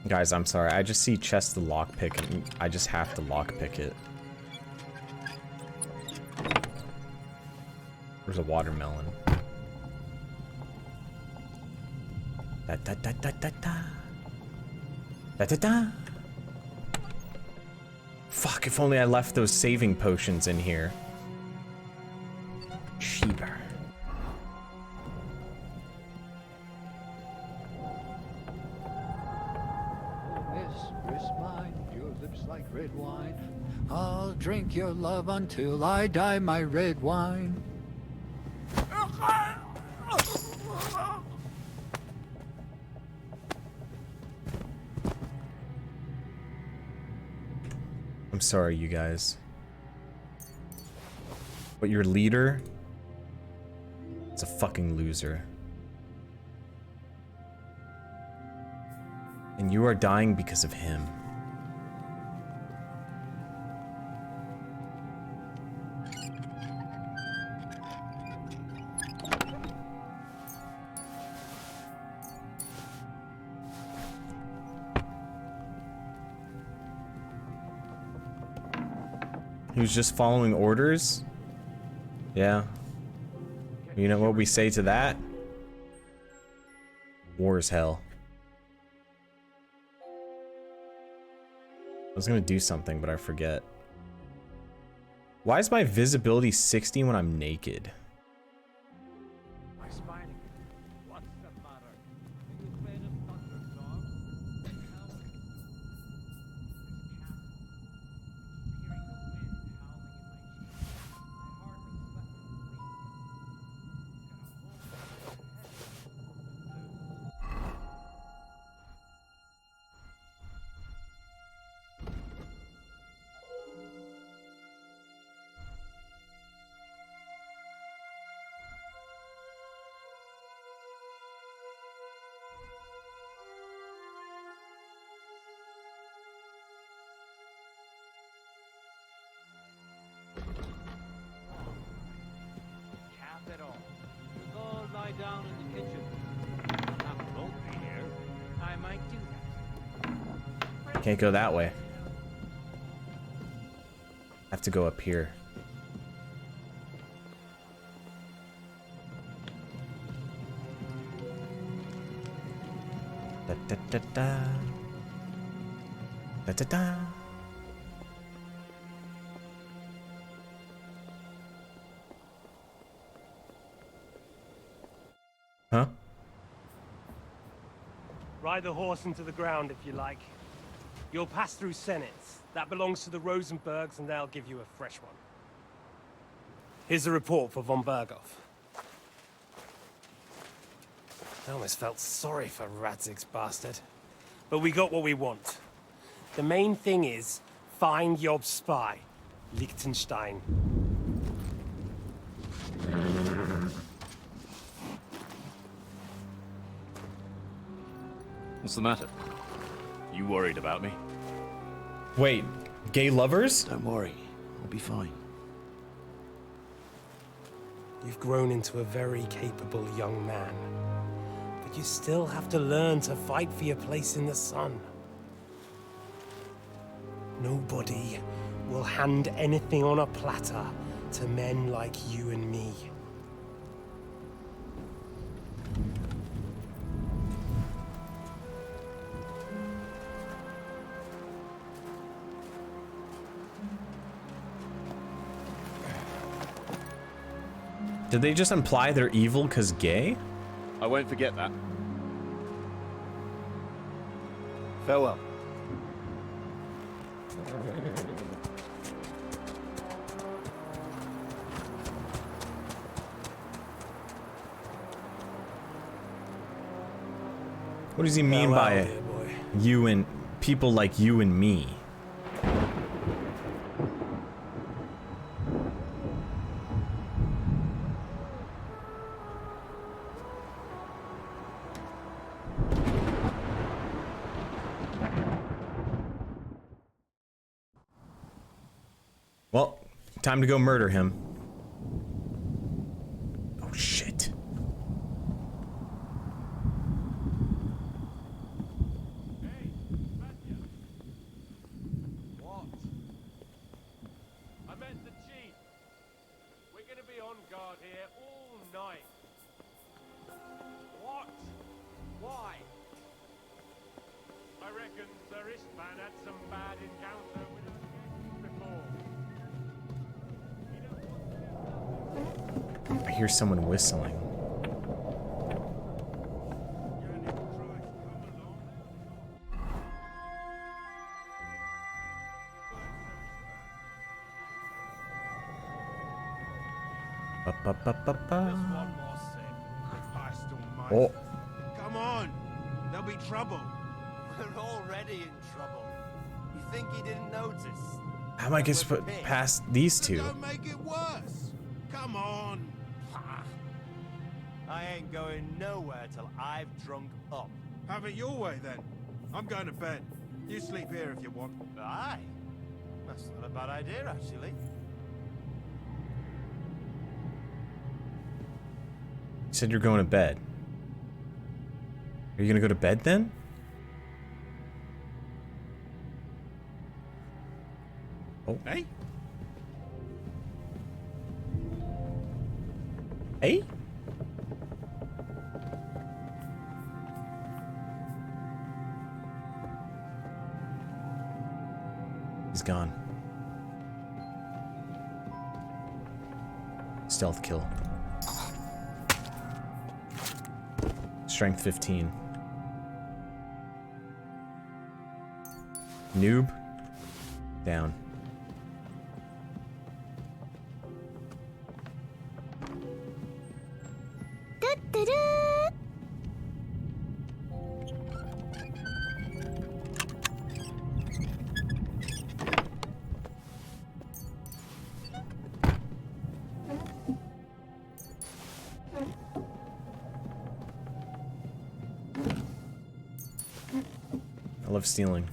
Guys, I'm sorry. I just see chest the lockpick and I just have to lockpick it. There's a watermelon. Da da da da da da. Da da da. Fuck, if only I left those saving potions in here. Sheeper. Red wine. I'll drink your love until I die, my red wine. I'm sorry, you guys. But your leader is a fucking loser. And you are dying because of him. He was just following orders? Yeah. You know what we say to that? War is hell. I was gonna do something, but I forget. Why is my visibility 60 when I'm naked? Down in the kitchen. I'll have both be here. I might do that. Can't go that way. I have to go up here. Da da da da. Da da da. Huh? Ride the horse into the ground if you like. You'll pass through Senates. That belongs to the Rosenbergs, and they'll give you a fresh one. Here's a report for von Berghoff. I almost felt sorry for Radzig's bastard. But we got what we want. The main thing is, find Job's spy, Liechtenstein. What's the matter? You worried about me? Wait, gay lovers? Don't worry, I'll be fine. You've grown into a very capable young man. But you still have to learn to fight for your place in the sun. Nobody will hand anything on a platter to men like you and me. Did they just imply they're evil because gay? I won't forget that. Farewell. What does he mean by you and people like you and me? Well, time to go murder him. Oh, shit. What? I met the chief. We're gonna be on guard here all night. What? Why? I reckon Sir Istvan had some bad encounter with us before. I hear someone whistling. Ba, ba, ba, ba, ba. Oh, Come on! There'll be trouble. We're already in trouble. You think he didn't notice? how am I gonna put past these two? Don't make it worse. Come on. I ain't going nowhere till I've drunk up. Have it your way then. I'm going to bed. You sleep here if you want. Aye. That's not a bad idea, actually. You said you're going to bed. Are you gonna go to bed then? Oh. Hey? Hey? He's gone. Stealth kill. Strength 15. Noob. Down. I love stealing.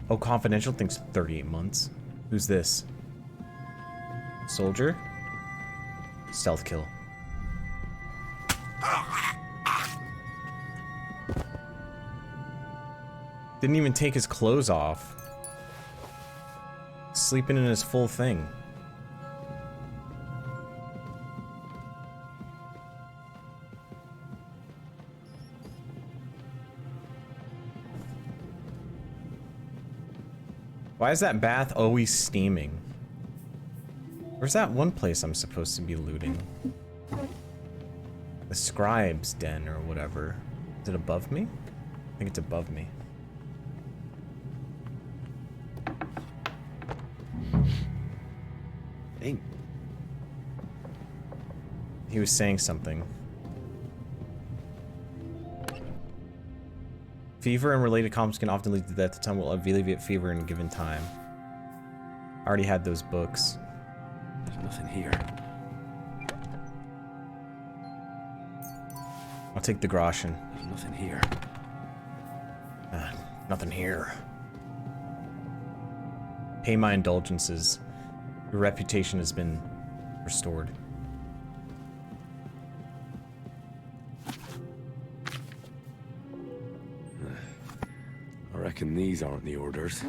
Oh, confidential thinks 38 months. Who's this? Soldier? Stealth kill. Didn't even take his clothes off. Sleeping in his full thing. Why is that bath always steaming? Where's that one place I'm supposed to be looting? The scribe's den or whatever. Is it above me? I think it's above me. Hey. He was saying something. Fever and related comps can often lead to death. The tongue will alleviate fever in a given time. I already had those books. There's nothing here. I'll take the groschen. There's nothing here. Nothing here. Pay my indulgences. Your reputation has been restored. I reckon these aren't the orders.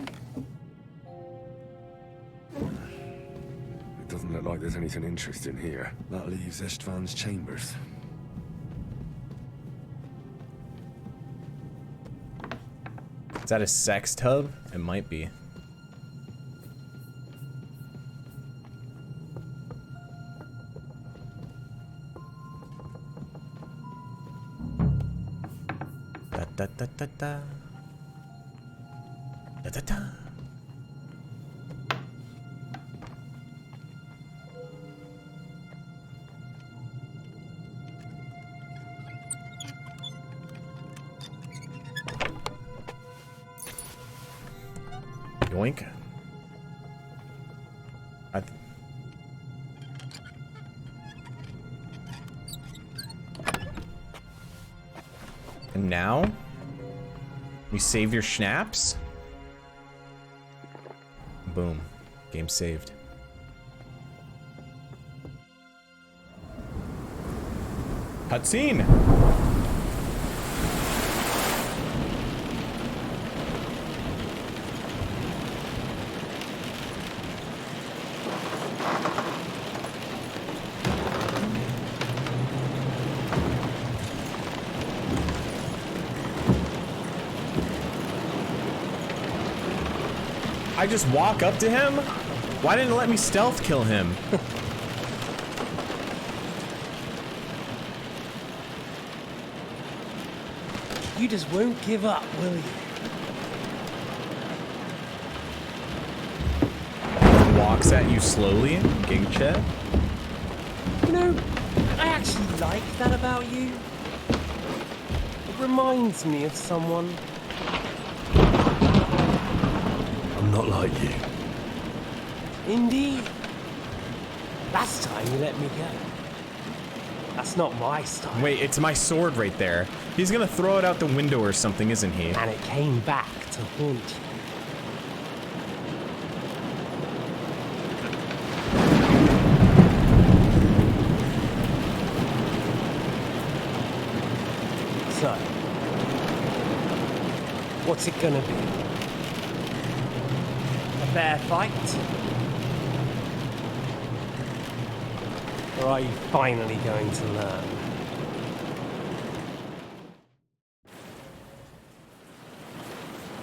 It doesn't look like there's anything interesting here. That leaves Istvan's chambers. Is that a sex tub? It might be. Da da da da da. Da da da. Yoink. And now? We save your schnapps? Boom. Game saved. Cutscene! I just walk up to him? Why didn't it let me stealth kill him? You just won't give up, will you? Walks at you slowly, Ging Chet. You know, I actually like that about you. It reminds me of someone. I'm not like you. Indeed. Last time you let me go. That's not my style. Wait, it's my sword right there. He's gonna throw it out the window or something, isn't he? And it came back to haunt you. So, what's it gonna be? A fair fight? Or are you finally going to learn?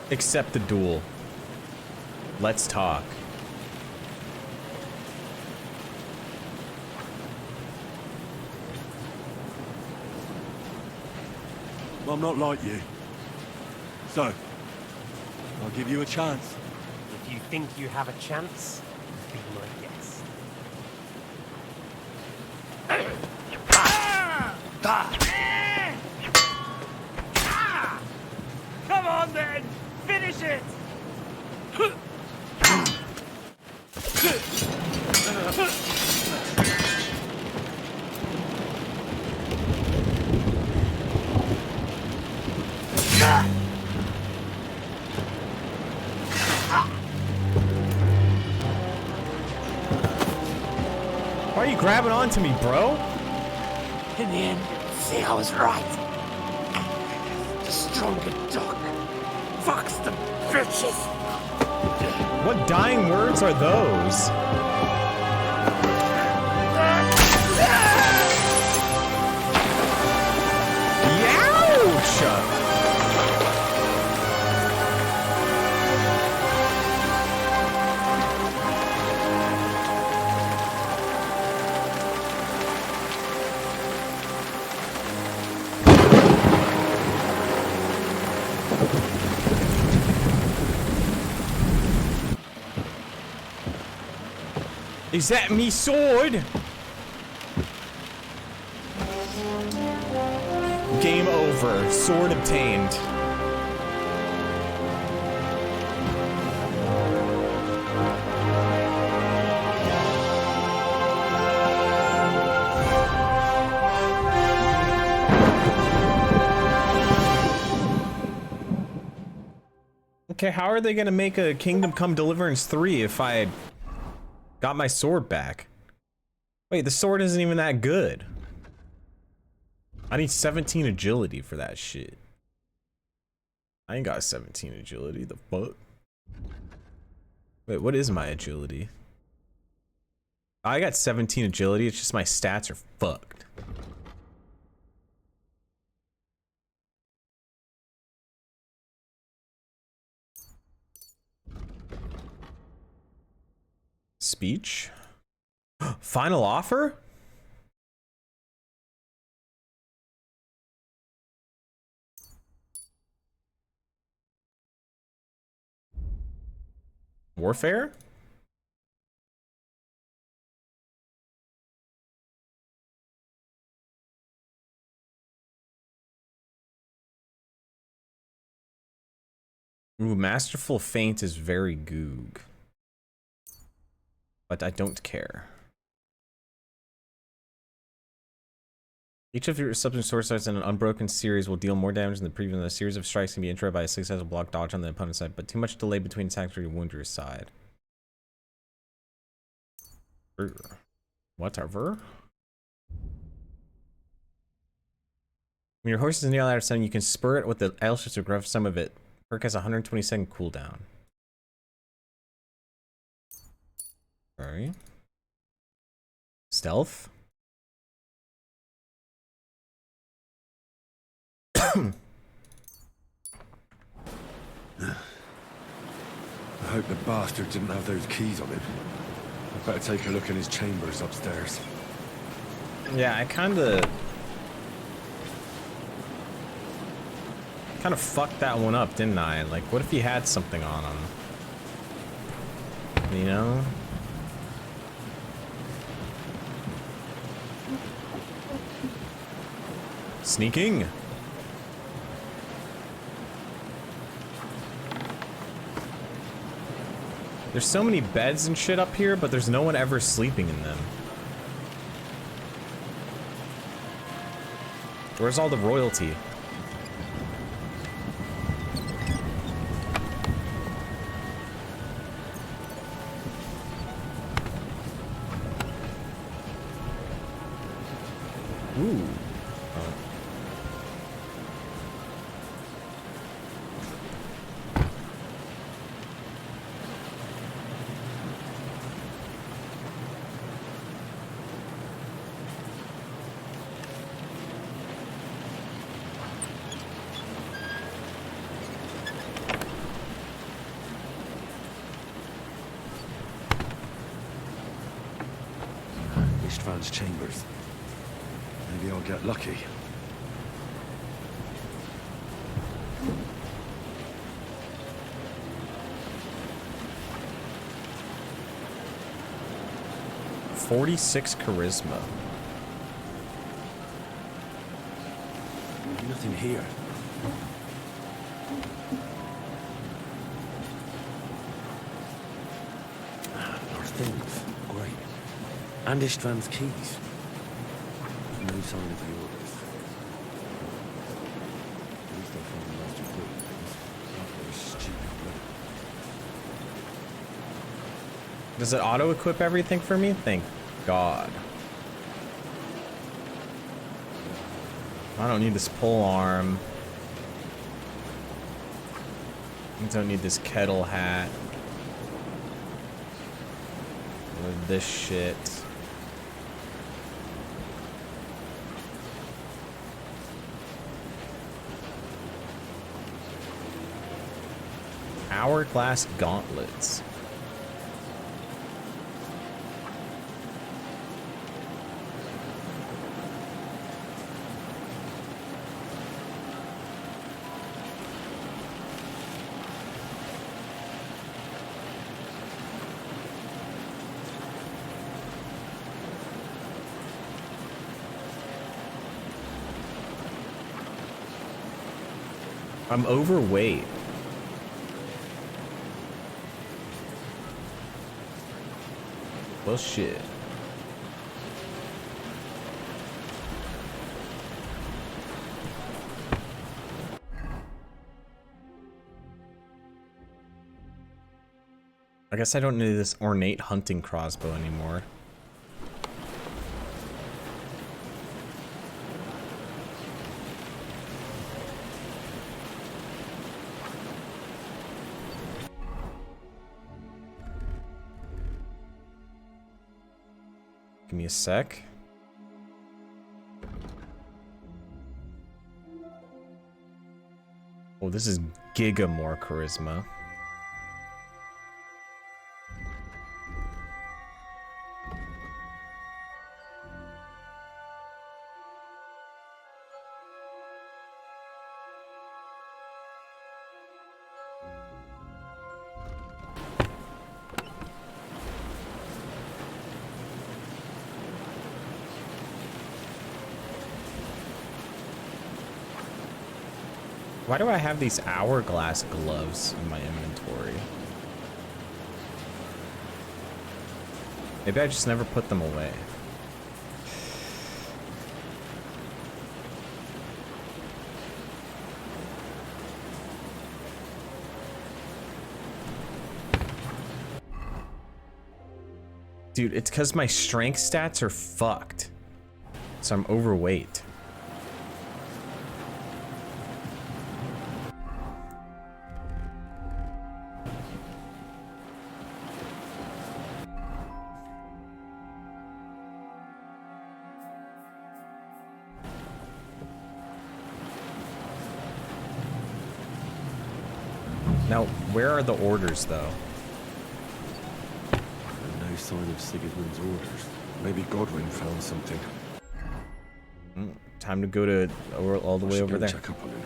Accept the duel. Let's talk. I'm not like you. So, I'll give you a chance. If you think you have a chance, be my guest. Come on then! Finish it! Why are you grabbing onto me, bro? In the end, see, I was right. The stronger dog fucks the bitches. What dying words are those? Youch! Is that me sword? Game over. Sword obtained. Okay, how are they gonna make a Kingdom Come Deliverance 3 if I got my sword back? Wait, the sword isn't even that good. I need 17 agility for that shit. I ain't got 17 agility, the fuck? Wait, what is my agility? I got 17 agility, it's just my stats are fucked. Speech? Final offer? Warfare? Ooh, Masterful Feint is very goog. but I don't care. Each of your subsequent sword strikes in an unbroken series will deal more damage than the previous. A series of strikes can be interrupted by a successful block dodge on the opponent's side, but too much delay between attacks will wound your side. Whatever. When your horse is nearly out of stun, you can spur it with the L shift to grab some of it. Perk has a 120-second cooldown. Sorry. Stealth. I hope the bastard didn't have those keys on him. I better take a look in his chambers upstairs. Yeah, I kind of fucked that one up, didn't I? Like, what if he had something on him? You know? Sneaking. There's so many beds and shit up here, but there's no one ever sleeping in them. Where's all the royalty? Ooh. Oh. Ishtvan's chambers. Maybe I'll get lucky. "46 charisma." Nothing here. Our things. Great. And Ishtvan's keys. No sign of the orders. At least I found the last important things. After this stupid wedding. Does it auto-equip everything for me? Thank God. I don't need this pole arm. I don't need this kettle hat. Or this shit. Hourglass gauntlets. I'm overweight. Well, shit. I guess I don't need this ornate hunting crossbow anymore. Give me a sec. Oh, this is giga more charisma. Why do I have these hourglass gloves in my inventory? Maybe I just never put them away. Dude, it's because my strength stats are fucked. So I'm overweight. Now, where are the orders, though? No sign of Sigismund's orders. Maybe Godwin found something. Time to go to all the way over there. Check up on him.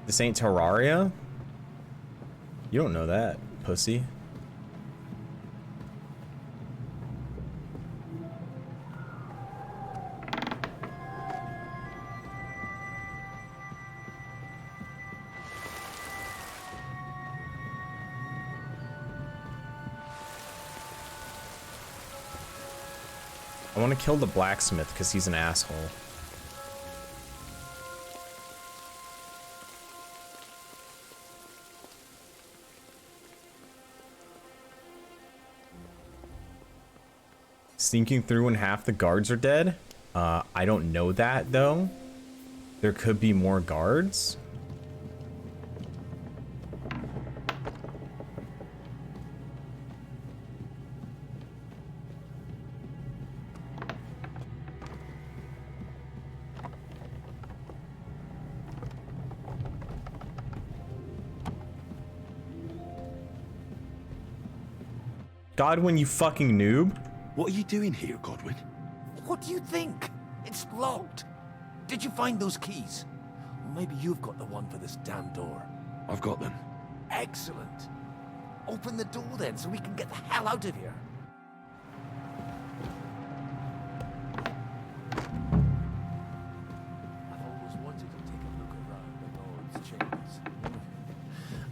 This ain't Terraria? You don't know that, pussy. I want to kill the blacksmith because he's an asshole. Sneaking through when half the guards are dead? I don't know that, though. There could be more guards. Godwin, you fucking noob. What are you doing here, Godwin? What do you think? It's locked. Did you find those keys? Or maybe you've got the one for this damn door. I've got them. Excellent. Open the door then so we can get the hell out of here. I've always wanted to take a look around the Lord's chambers.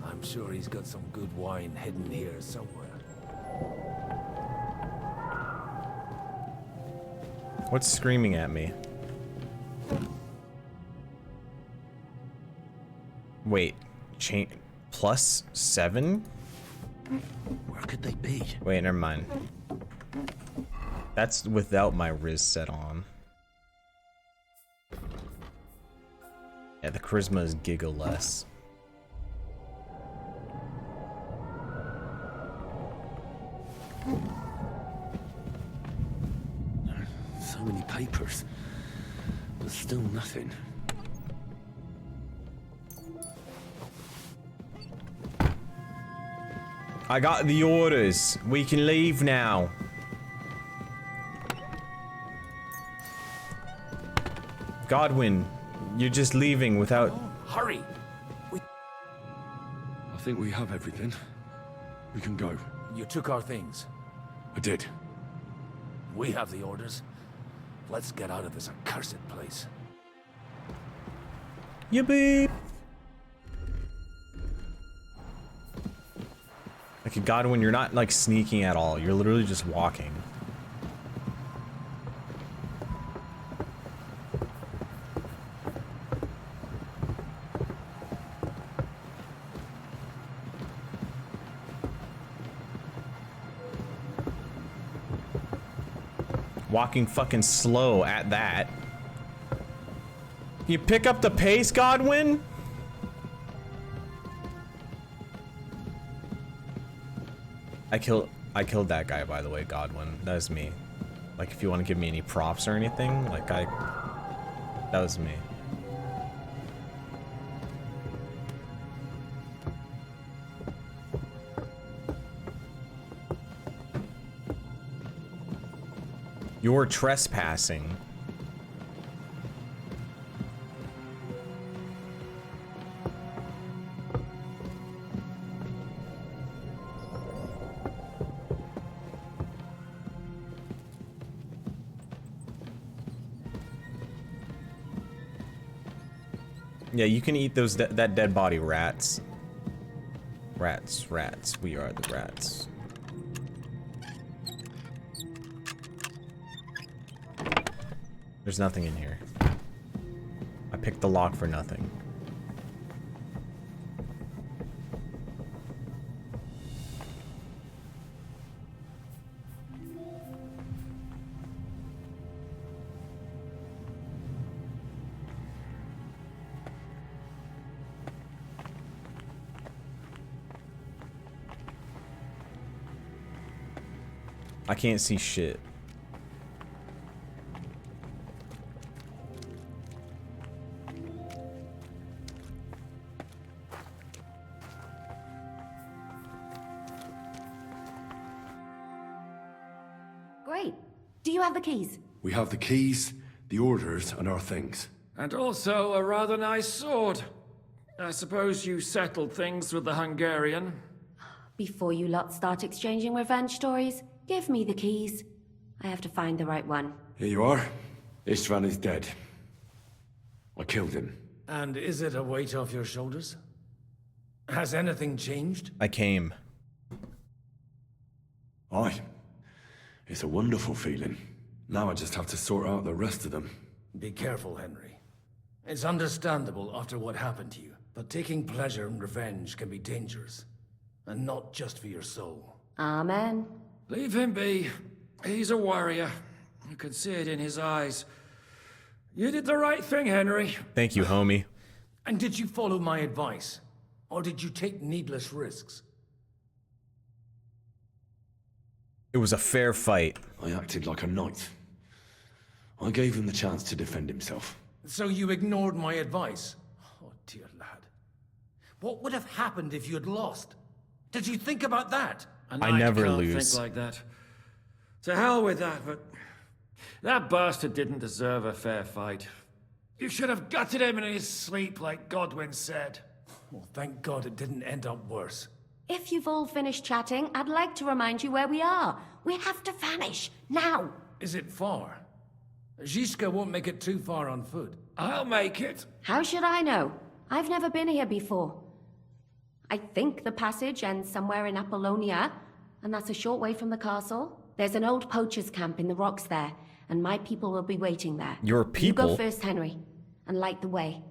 I'm sure he's got some good wine hidden here somewhere. What's screaming at me? Wait, +7? Where could they be? Wait, never mind. That's without my Riz set on. Yeah, the charisma is giga-less. So many papers, but still nothing. I got the orders. We can leave now. Godwin, you're just leaving without... Hurry! I think we have everything. We can go. You took our things. I did. We have the orders. Let's get out of this accursed place. Yippee! Like, Godwin, you're not, like, sneaking at all. You're literally just walking. Walking fucking slow at that. You pick up the pace, Godwin? I killed that guy, by the way, Godwin. That was me. Like, if you want to give me any props or anything, like, that was me. You're trespassing. Yeah, you can eat those that dead body, rats. Rats, rats. We are the rats. There's nothing in here. I picked the lock for nothing. I can't see shit. Great. Do you have the keys? We have the keys, the orders, and our things. And also a rather nice sword. I suppose you settled things with the Hungarian. Before you lot start exchanging revenge stories, give me the keys. I have to find the right one. Here you are. Istvan is dead. I killed him. And is it a weight off your shoulders? Has anything changed? I came. Aye. It's a wonderful feeling. Now I just have to sort out the rest of them. Be careful, Henry. It's understandable after what happened to you, but taking pleasure in revenge can be dangerous. And not just for your soul. Amen. Leave him be. He's a warrior. You can see it in his eyes. You did the right thing, Henry. Thank you, homie. And did you follow my advice? Or did you take needless risks? It was a fair fight. I acted like a knight. I gave him the chance to defend himself. So you ignored my advice? Oh, dear lad. What would have happened if you had lost? Did you think about that? I never can't lose. think like that. To hell with that, but that bastard didn't deserve a fair fight. You should have gutted him in his sleep, like Godwin said. Well, thank God it didn't end up worse. If you've all finished chatting, I'd like to remind you where we are. We have to vanish, now. Is it far? Zizka won't make it too far on foot. I'll make it. How should I know? I've never been here before. I think the passage ends somewhere in Apollonia, and that's a short way from the castle. There's an old poacher's camp in the rocks there, and my people will be waiting there. Your people? You go first, Henry, and light the way.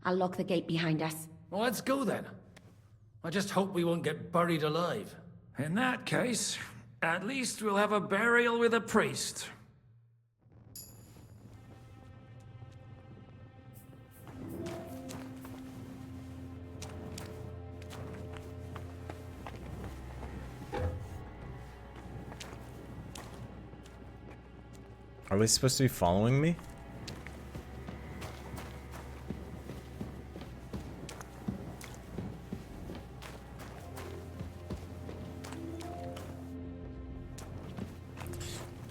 I'll lock the gate behind us. Well, let's go then. I just hope we won't get buried alive. In that case, at least we'll have a burial with a priest. Are they supposed to be following me?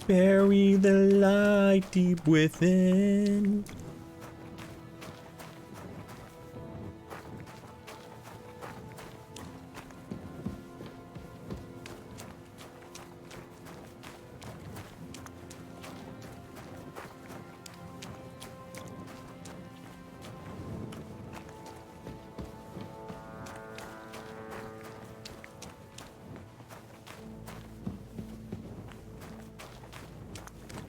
Bury the light deep within.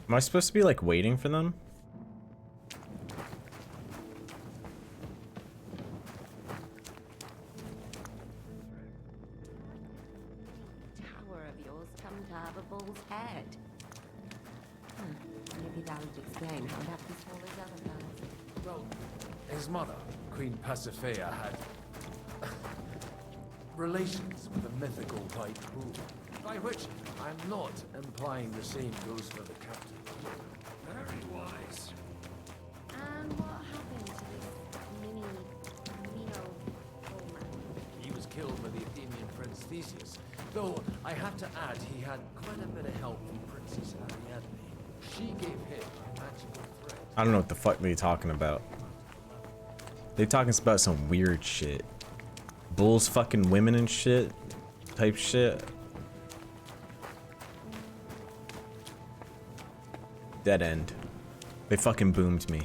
Am I supposed to be like waiting for them? Tower of yours come to have a bull's head. Maybe that would explain how that was all his other plans. Well, his mother, Queen Pasiphae, had relations with a mythical white bull. By which, I'm not implying the same goes for the captain. Very wise. And what happened to this Mino Coleman? He was killed by the Athenian prince Theseus, though I have to add he had quite a bit of help from Princess Ariadne. She gave him a magical thread. I don't know what the fuck they're talking about. They're talking about some weird shit. Bulls fucking women and shit. Type shit. Dead end. They fucking boomed me.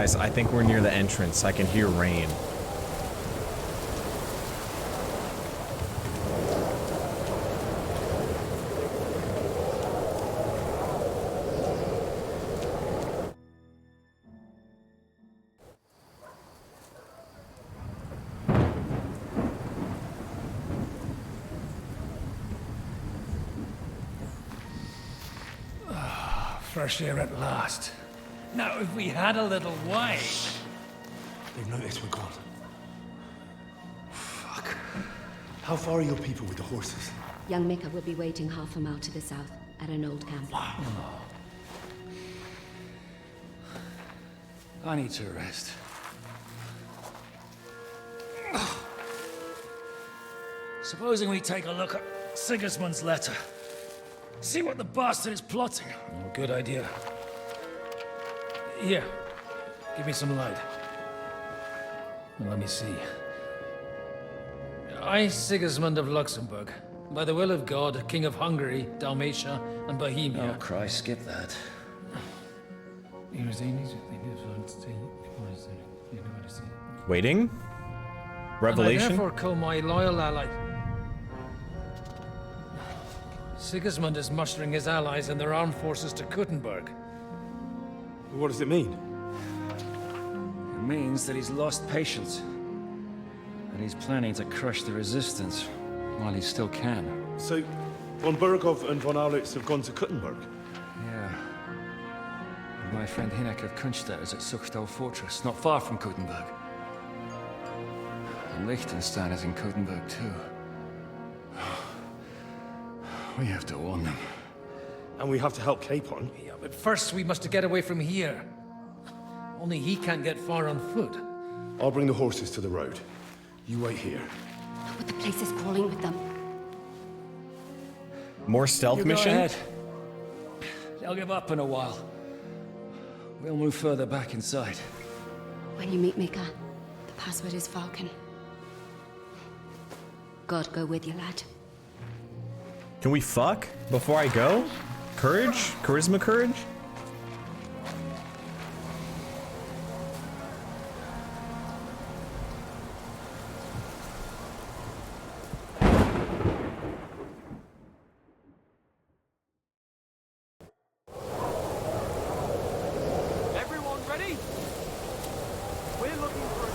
Guys, I think we're near the entrance. I can hear rain. Fresh air at last. Now, if we had a little wine... They've noticed we're gone. Fuck. How far are your people with the horses? Young Mika will be waiting half a mile to the south, at an old camp. I need to rest. Supposing we take a look at Sigismund's letter. See what the bastard is plotting. Oh, good idea. Here, give me some light. Now, let me see. I, Sigismund of Luxembourg, by the will of God, King of Hungary, Dalmatia, and Bohemia. Oh, Christ, skip that. Waiting? Revelation? I therefore call my loyal ally. Sigismund is mustering his allies and their armed forces to Kuttenberg. What does it mean? It means that he's lost patience. And he's planning to crush the resistance while he still can. So, von Burgov and von Aulitz have gone to Kuttenberg? Yeah. And my friend Hinek of Kunstadt is at Suchtal Fortress, not far from Kuttenberg. And Liechtenstein is in Kuttenberg too. We have to warn them. And we have to help Capon? Yeah, but first we must get away from here. Only he can't get far on foot. I'll bring the horses to the road. You wait here. But the place is crawling with them. More stealth You mission? go ahead. They'll give up in a while. We'll move further back inside. When you meet Mika, the password is Falcon. God go with you, lad. Can we fuck before I go? Courage? Charisma courage? Everyone ready? We're looking for a...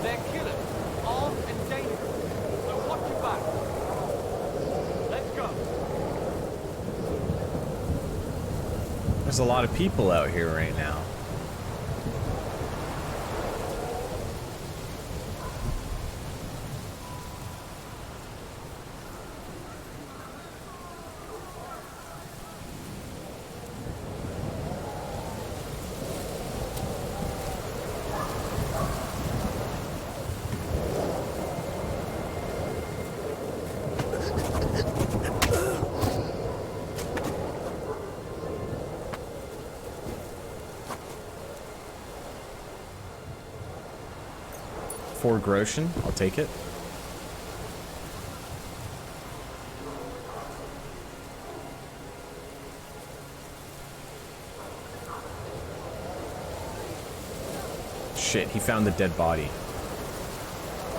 They're killers, armed and dangerous. So watch your back. Let's go. There's a lot of people out here right now. For Groshen, I'll take it. Shit, he found the dead body.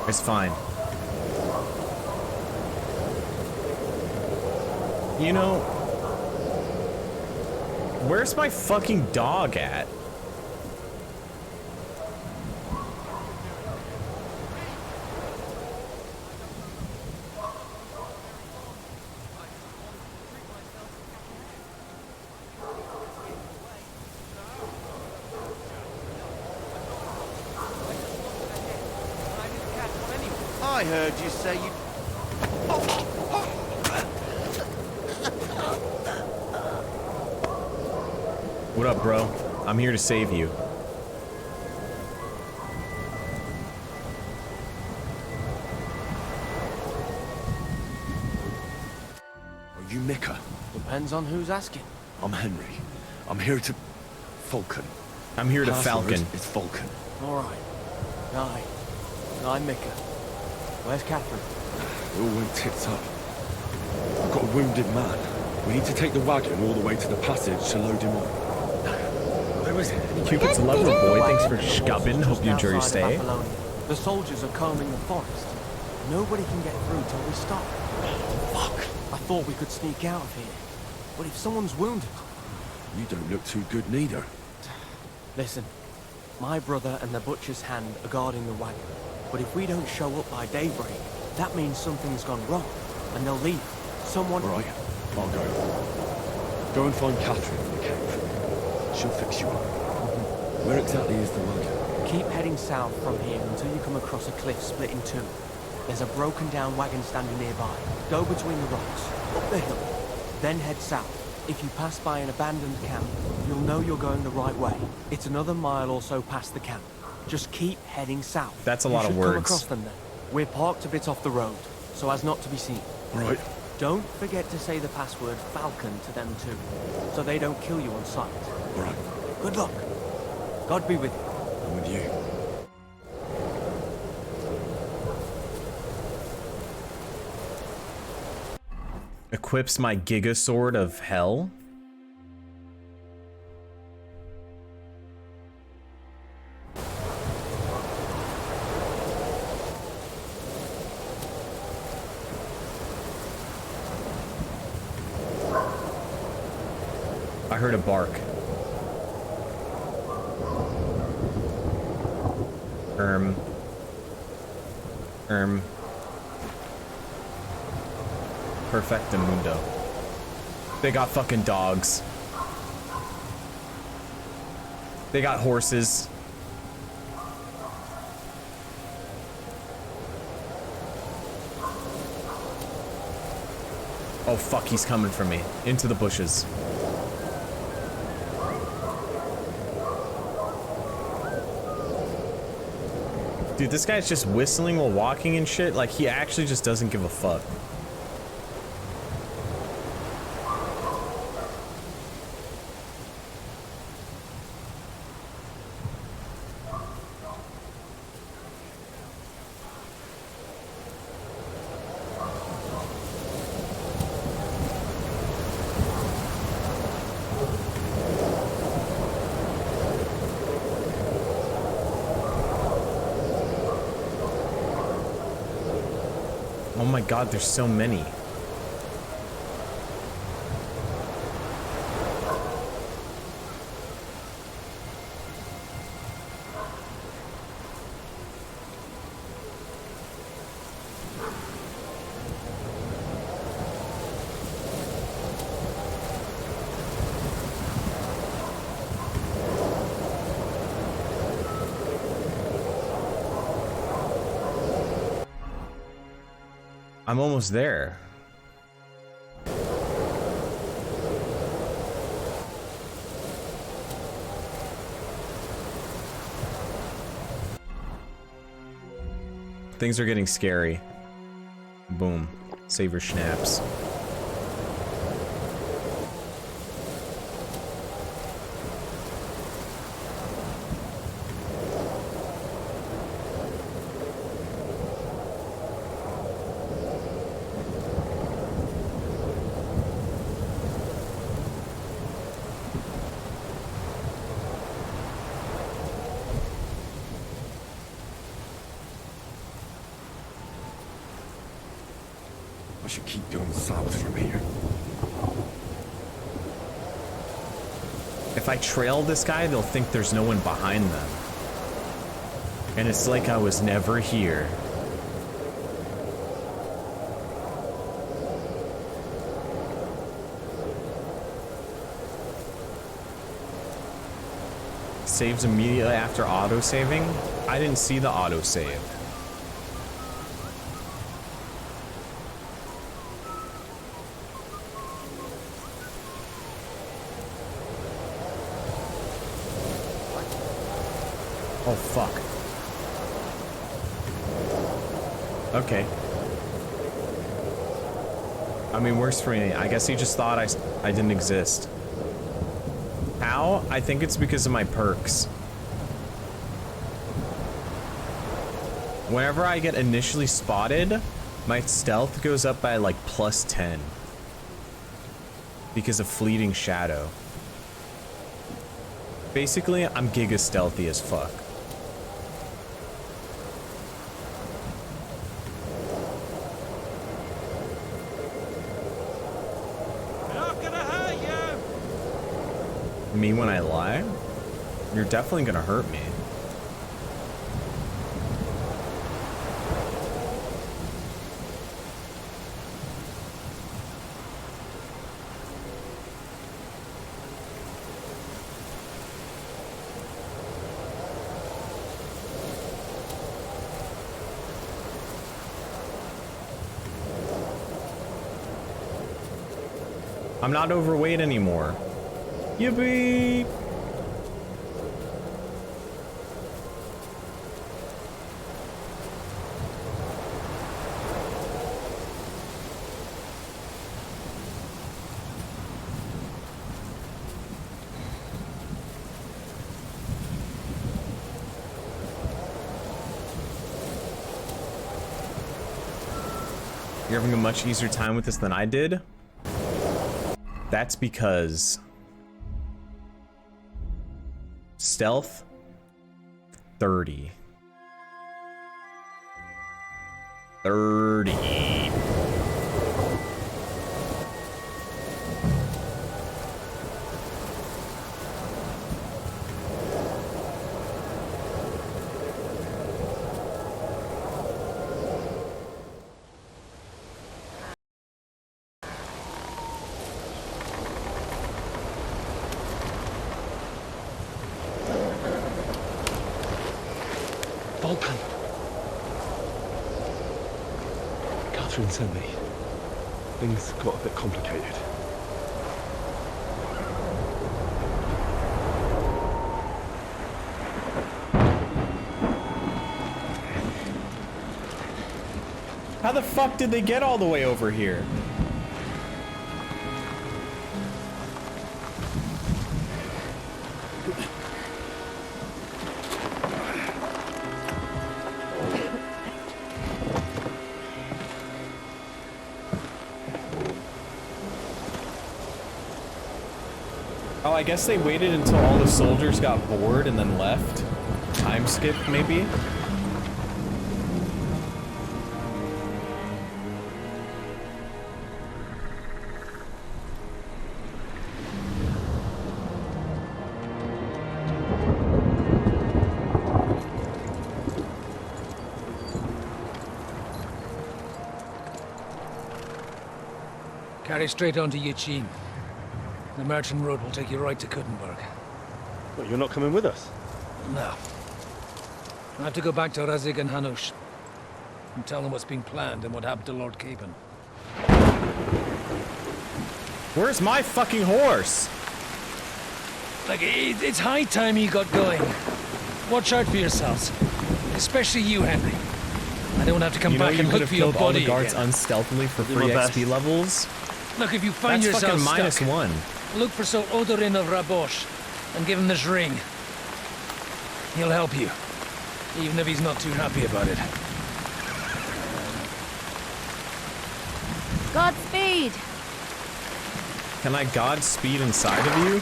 It's fine. You know, where's my fucking dog at? I heard you say you... What up, bro? I'm here to save you. Are you Mika? Depends on who's asking. I'm Henry. I'm here to... Falcon. I'm here to Password Falcon. It's Falcon. All right. I'm Mika. Where's Catherine? It all went tits up. I've got a wounded man. We need to take the wagon all the way to the passage to load him up. was... Cupid's lover boy, thanks for scubbing. Hope you enjoy your stay. The soldiers are combing the forest. Nobody can get through till we stop. Fuck. I thought we could sneak out of here. But if someone's wounded... You don't look too good neither. Listen, my brother and the butcher's hand are guarding the wagon. But if we don't show up by daybreak, that means something's gone wrong. And they'll leave. Someone... Right, I'll go. Go and find Catherine in the cave. She'll fix you up. Where exactly is the wagon? Keep heading south from here until you come across a cliff split in two. There's a broken down wagon standing nearby. Go between the rocks, up the hill, then head south. If you pass by an abandoned camp, you'll know you're going the right way. It's another mile or so past the camp. Just keep heading south. That's a lot of You should words. come across them then. We're parked a bit off the road, so as not to be seen. Right. Don't forget to say the password Falcon to them too, so they don't kill you on sight. Right. Good luck. God be with you. I'm with you. Equips my Giga Sword of Hell. I heard a bark. Perfectamundo. They got fucking dogs. They got horses. Oh fuck, he's coming for me. Into the bushes. Dude, this guy's just whistling while walking and shit. Like, he actually just doesn't give a fuck. Oh my god, there's so many. I'm almost there. Things are getting scary. Boom. Save your schnapps. I should keep going south from here. If I trail this guy, they'll think there's no one behind them. And it's like I was never here. Saves immediately after auto-saving? I didn't see the auto-save. Oh, fuck. Okay. I mean, works for me. I guess he just thought I didn't exist. How? I think it's because of my perks. Whenever I get initially spotted, my stealth goes up by like +10. Because of fleeting shadow. Basically, I'm giga stealthy as fuck. Not gonna hurt you. Me when I lie? You're definitely gonna hurt me. I'm not overweight anymore. Yippee! You're having a much easier time with this than I did? That's because stealth 30. Vulcan. Catherine sent me. Things got a bit complicated. How the fuck did they get all the way over here? Oh, I guess they waited until all the soldiers got bored and then left. Time skip, maybe? Carry straight on to Yichin. The merchant road will take you right to Kuttenberg. Well, you're not coming with us? No. I have to go back to Razig and Hanush and tell them what's being planned and what happened to Lord Capen. Where's my fucking horse? Like, it's high time you got going. Watch out for yourselves. Especially you, Henry. I don't have to come back and look for your body all the guards again. unstealthily for free XP levels. Look, if you find That's yourself fucking stuck, -1. look for Sir Odorin of Rabosh and give him this ring. He'll help you, even if he's not too happy about it. Godspeed! Can I Godspeed inside of you?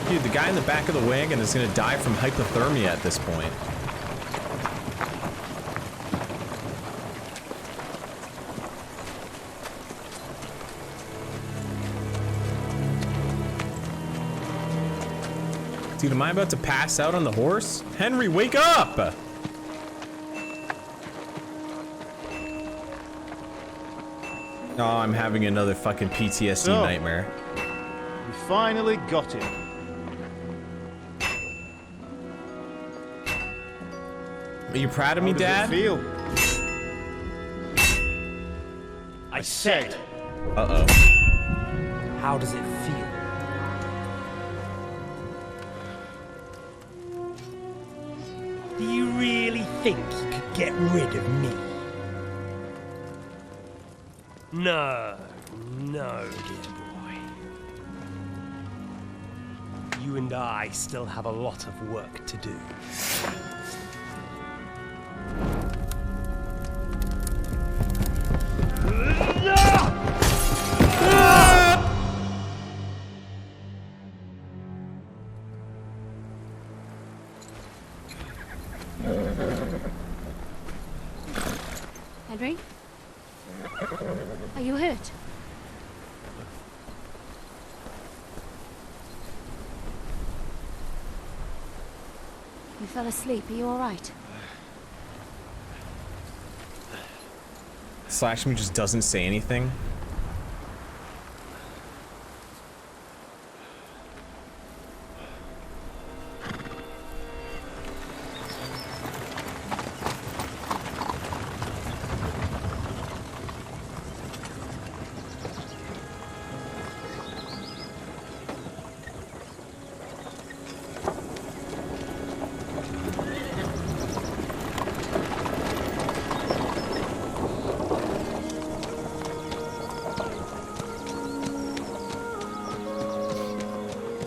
Dude, the guy in the back of the wagon is gonna die from hypothermia at this point. Dude, am I about to pass out on the horse? Henry, wake up! Oh, I'm having another fucking PTSD nightmare. We finally got him. Are you proud of me, Dad? How does it feel? I said. Uh-oh. How does it feel? Do you really think you could get rid of me? No, no, dear boy. You and I still have a lot of work to do. Henry? Are you hurt? You fell asleep. Are you all right? Slashme just doesn't say anything.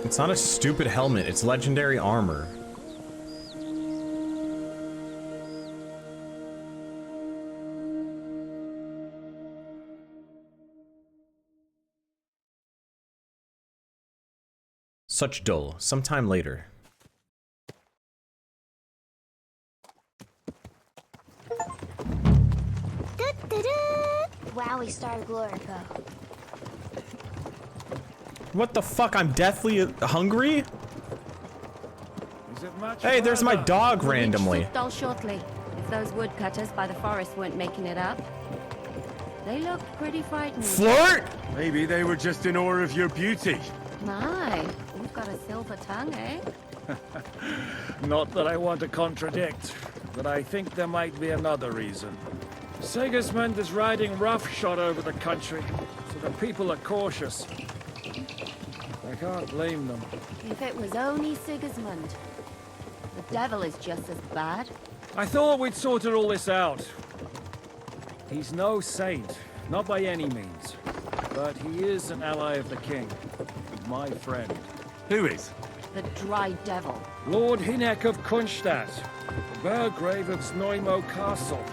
It's not a stupid helmet, it's legendary armor. Such dull. Sometime later. Wow, we started Glorico. What the fuck? I'm deathly hungry? Hey, there's my dog randomly. Dull shortly. If those woodcutters by the forest weren't making it up. They looked pretty frightened. Flirt? Maybe they were just in awe of your beauty. My, you've got a silver tongue, eh? Not that I want to contradict, but I think there might be another reason. Sigismund is riding roughshod over the country, so the people are cautious. I can't blame them. If it was only Sigismund. The devil is just as bad. I thought we'd sorted all this out. He's no saint, not by any means. But he is an ally of the king. My friend. Who is? The Dry Devil. Lord Hinek of Kunstadt, the Burgrave of Znojmo Castle.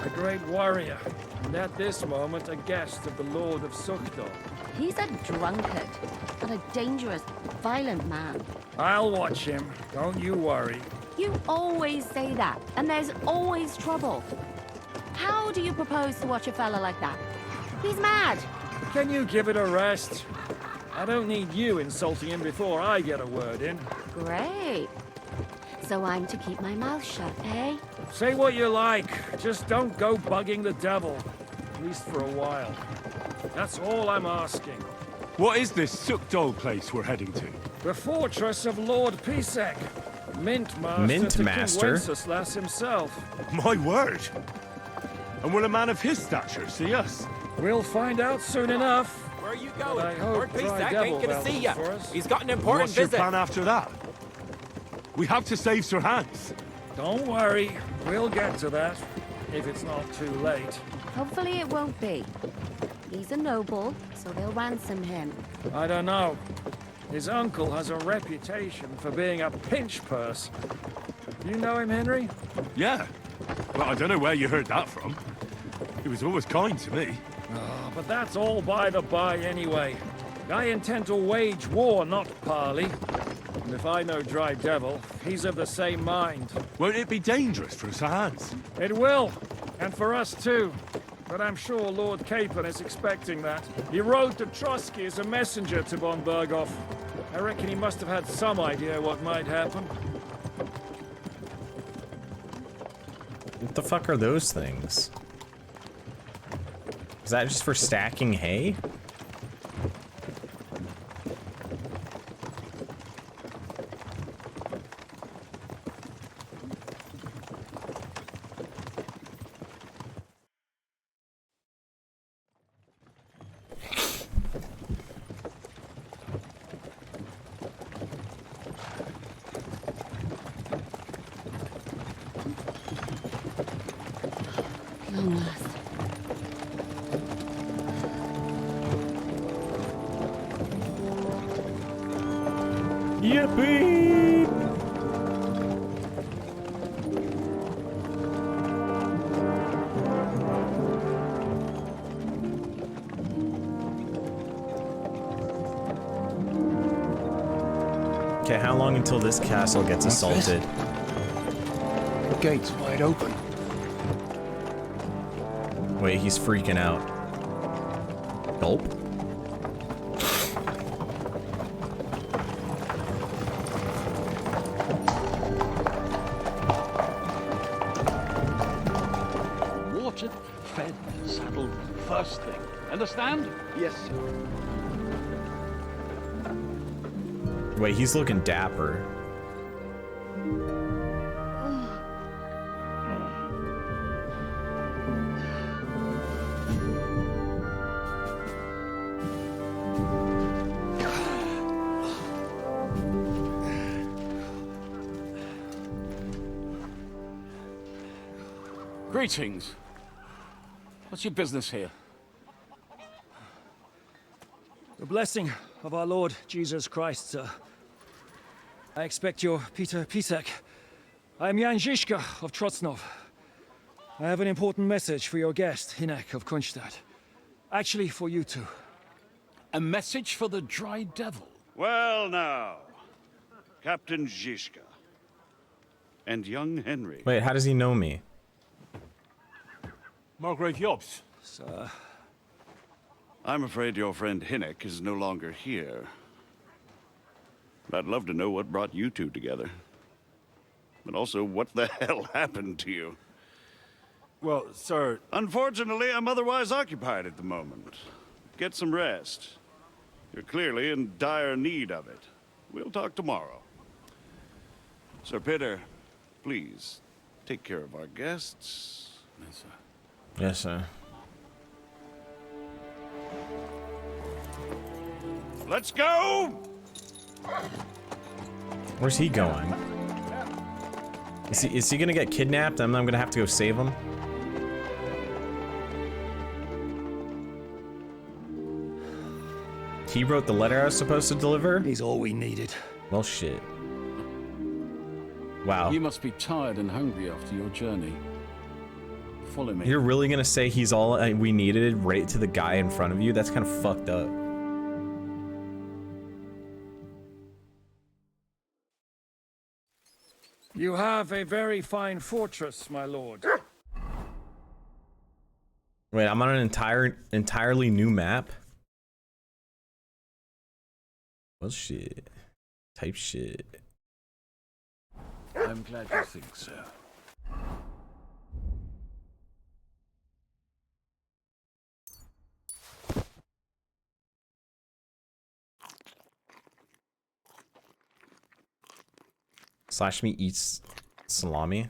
A great warrior, and at this moment a guest of the Lord of Sukdal. He's a drunkard, and a dangerous, violent man. I'll watch him, don't you worry. You always say that, and there's always trouble. How do you propose to watch a fella like that? He's mad. Can you give it a rest? I don't need you insulting him before I get a word in. Great. So I'm to keep my mouth shut, eh? Say what you like, just don't go bugging the devil. At least for a while. That's all I'm asking. What is this Sukdal place we're heading to? The fortress of Lord Pisek. Mintmaster Mintmaster? to King Wenceslas himself. My word! And will a man of his stature see us? We'll find out soon enough. Where are you But going? I hope Lord Dry Pisek Devil ain't gonna see ya. vouches for us. He's got an important What's your visit. plan after that? We have to save Sir Hans. Don't worry, we'll get to that. If it's not too late. Hopefully it won't be. He's a noble, so they'll ransom him. I don't know. His uncle has a reputation for being a pinch purse. You know him, Henry? Yeah. Well, I don't know where you heard that from. He was always kind to me. Oh, but that's all by the by anyway. I intend to wage war, not parley. And if I know Dry Devil, he's of the same mind. Won't it be dangerous for Sir Hans? It will, and for us too. But I'm sure Lord Capon is expecting that. He rode to Trotsky as a messenger to von Berghoff. I reckon he must have had some idea what might happen. What the fuck are those things? Is that just for stacking hay? Long last. Yippee! Okay, how long until this castle gets assaulted? The gate's wide open. Wait, he's freaking out. Gulp. Watered, fed, saddled, first thing. Understand? Yes, sir. Wait, he's looking dapper. Greetings. What's your business here? The blessing of our Lord Jesus Christ, sir. I expect you're Peter Pisek. I am Jan Žižka of Trocnov. I have an important message for your guest, Hinek of Kunstadt. Actually, for you two. A message for the Dry Devil? Well now, Captain Žižka. And young Henry. Wait, how does he know me? Margrave Jobs. Sir. I'm afraid your friend Hinek is no longer here. I'd love to know what brought you two together. But also, what the hell happened to you? Well, sir... Unfortunately, I'm otherwise occupied at the moment. Get some rest. You're clearly in dire need of it. We'll talk tomorrow. Sir Peter, please, take care of our guests. Yes, sir. Yes, sir. Let's go! Where's he going? Is he gonna get kidnapped and I'm gonna have to go save him? He wrote the letter I was supposed to deliver? He's all we needed. Well, shit. Wow. You must be tired and hungry after your journey. Follow me. You're really gonna say he's all we needed right to the guy in front of you? That's kind of fucked up. You have a very fine fortress, my lord. Wait, I'm on an entirely new map? Well, shit. Type shit. I'm glad you think so. Slash me eats salami.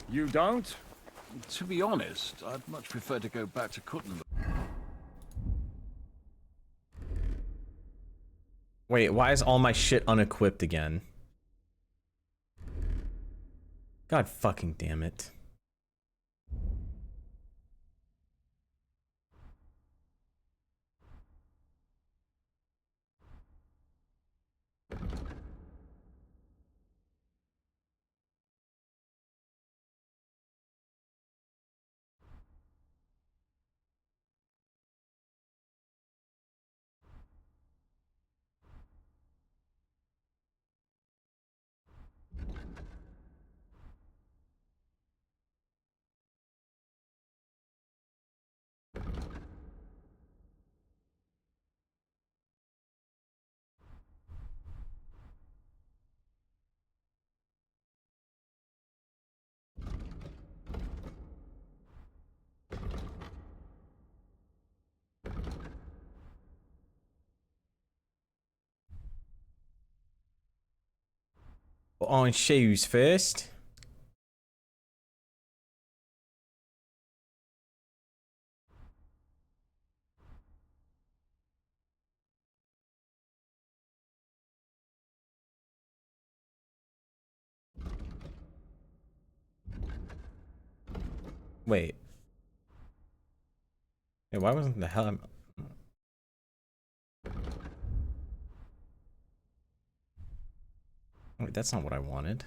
You don't? To be honest, I'd much prefer to go back to Kuttenberg. Wait, why is all my shit unequipped again? God fucking damn it. On shoes first. Wait. Hey, why wasn't the hell? Wait, that's not what I wanted.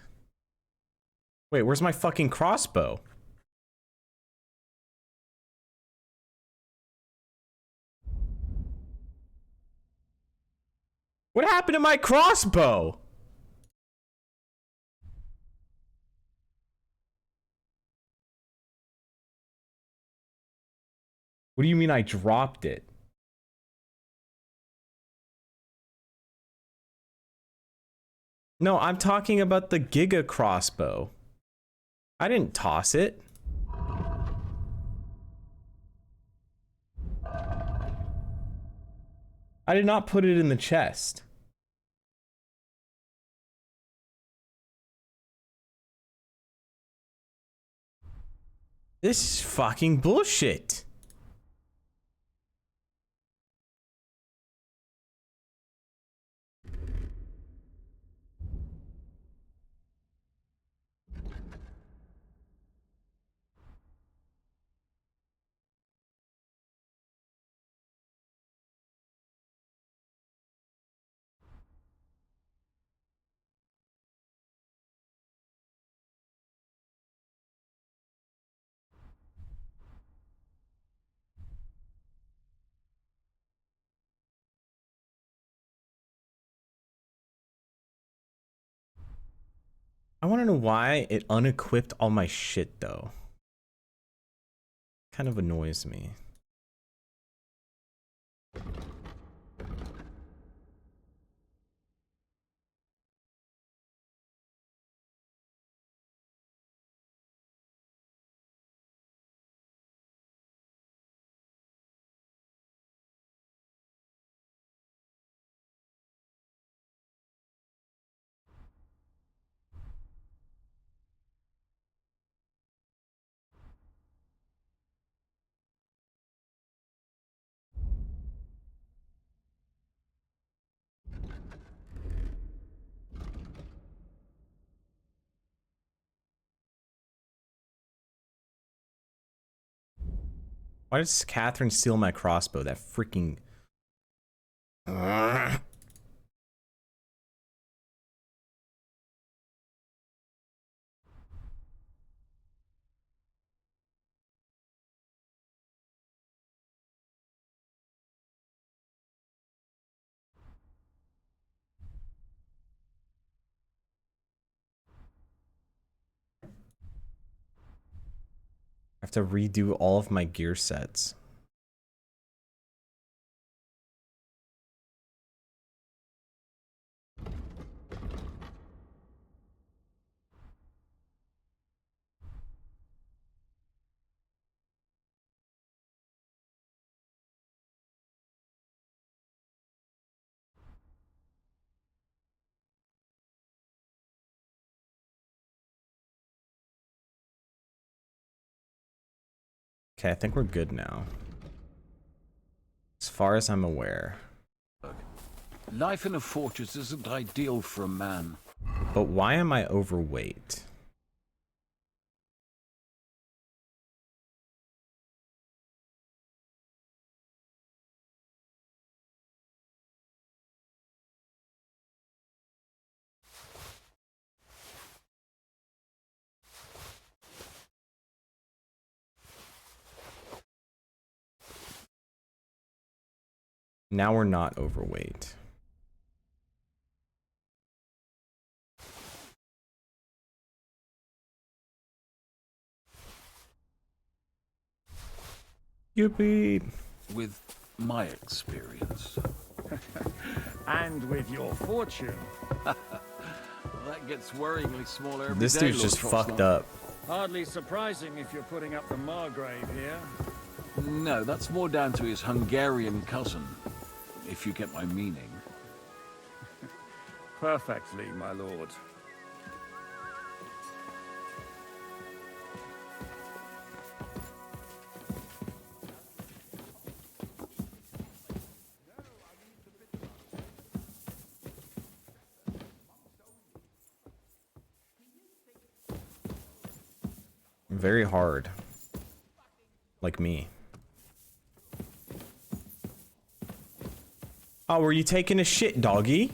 Wait, where's my fucking crossbow? What happened to my crossbow? What do you mean I dropped it? No, I'm talking about the Giga crossbow. I didn't toss it. I did not put it in the chest. This is fucking bullshit. I want to know why it unequipped all my shit though. Kind of annoys me. Why does Catherine steal my crossbow? That freaking... I have to redo all of my gear sets. Okay, I think we're good now. As far as I'm aware. Life in a fortress isn't ideal for a man. But why am I overweight? Now we're not overweight. Yippee! With my experience. And with your fortune. That gets worryingly smaller every This day, dude's Lord just Frostmourne. fucked up. Hardly surprising if you're putting up the Margrave here. No, that's more down to his Hungarian cousin, if you get my meaning. Perfectly, my lord. Very hard. Like me. Oh, were you taking a shit, doggy?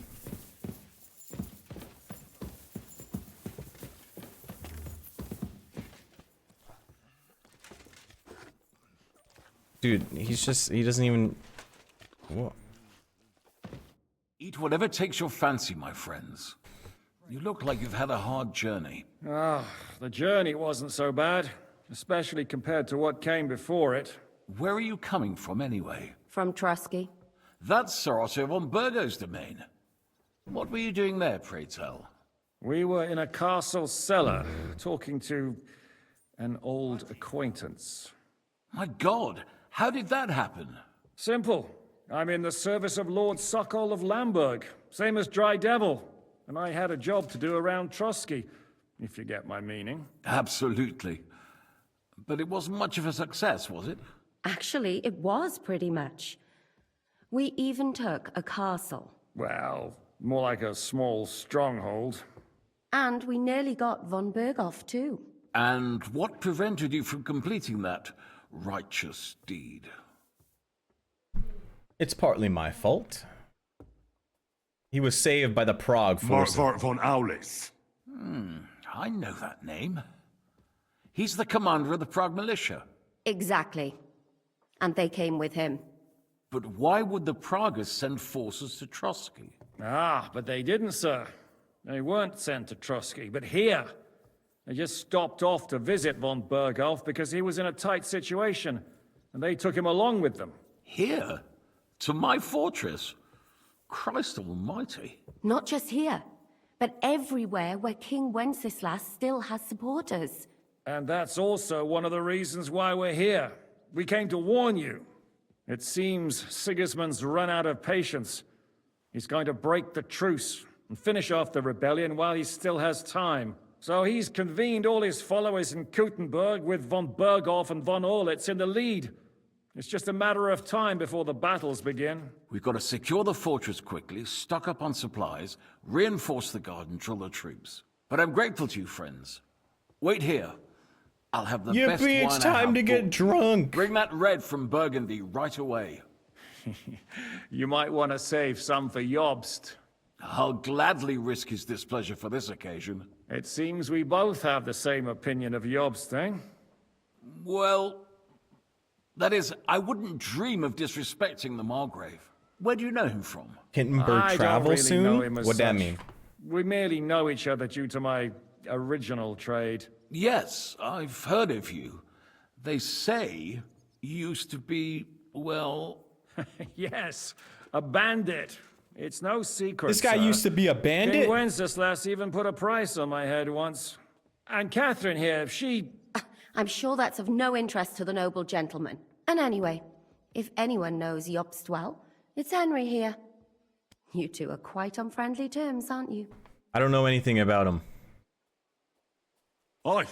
Dude, he doesn't even... What? Eat whatever takes your fancy, my friends. You look like you've had a hard journey. Ah, the journey wasn't so bad, especially compared to what came before it. Where are you coming from, anyway? From Trusky. That's Sir Otto von Burgo's domain. What were you doing there, pray tell? We were in a castle cellar, talking to an old acquaintance. My God, how did that happen? Simple. I'm in the service of Lord Sokol of Lamberg, same as Dry Devil, and I had a job to do around Trusky, if you get my meaning. Absolutely. But it wasn't much of a success, was it? Actually, it was pretty much. We even took a castle. Well, more like a small stronghold. And we nearly got von Berghoff, too. And what prevented you from completing that righteous deed? It's partly my fault. He was saved by the Prague force. Von Aulis. I know that name. He's the commander of the Prague militia. Exactly. And they came with him. But why would the Praguers send forces to Trusky? Ah, but they didn't, sir. They weren't sent to Trusky, but here. They just stopped off to visit von Berghoff because he was in a tight situation, and they took him along with them. Here? To my fortress? Christ almighty. Not just here, but everywhere where King Wenceslas still has supporters. And that's also one of the reasons why we're here. We came to warn you. It seems Sigismund's run out of patience. He's going to break the truce and finish off the rebellion while he still has time. So he's convened all his followers in Kuttenberg with von Berghoff and von Orlitz in the lead. It's just a matter of time before the battles begin. We've got to secure the fortress quickly, stock up on supplies, reinforce the guard and drill the troops. But I'm grateful to you, friends. Wait here. I'll have the best wine it's time to get drunk. Bring that red from Burgundy right away. You might want to save some for Jobst. I'll gladly risk his displeasure for this occasion. It seems we both have the same opinion of Jobst, eh? Well, that is, I wouldn't dream of disrespecting the Margrave. Where do you know him from? Hindenburg travel soon? What'd that mean? We merely know each other due to my original trade. Yes, I've heard of you. They say you used to be, well... Yes, a bandit. It's no secret, This guy sir. used to be a bandit? King Wenceslas even put a price on my head once. And Catherine here, she... I'm sure that's of no interest to the noble gentleman. And anyway, if anyone knows Jobst well, it's Henry here. You two are quite on friendly terms, aren't you? I don't know anything about him. Aye,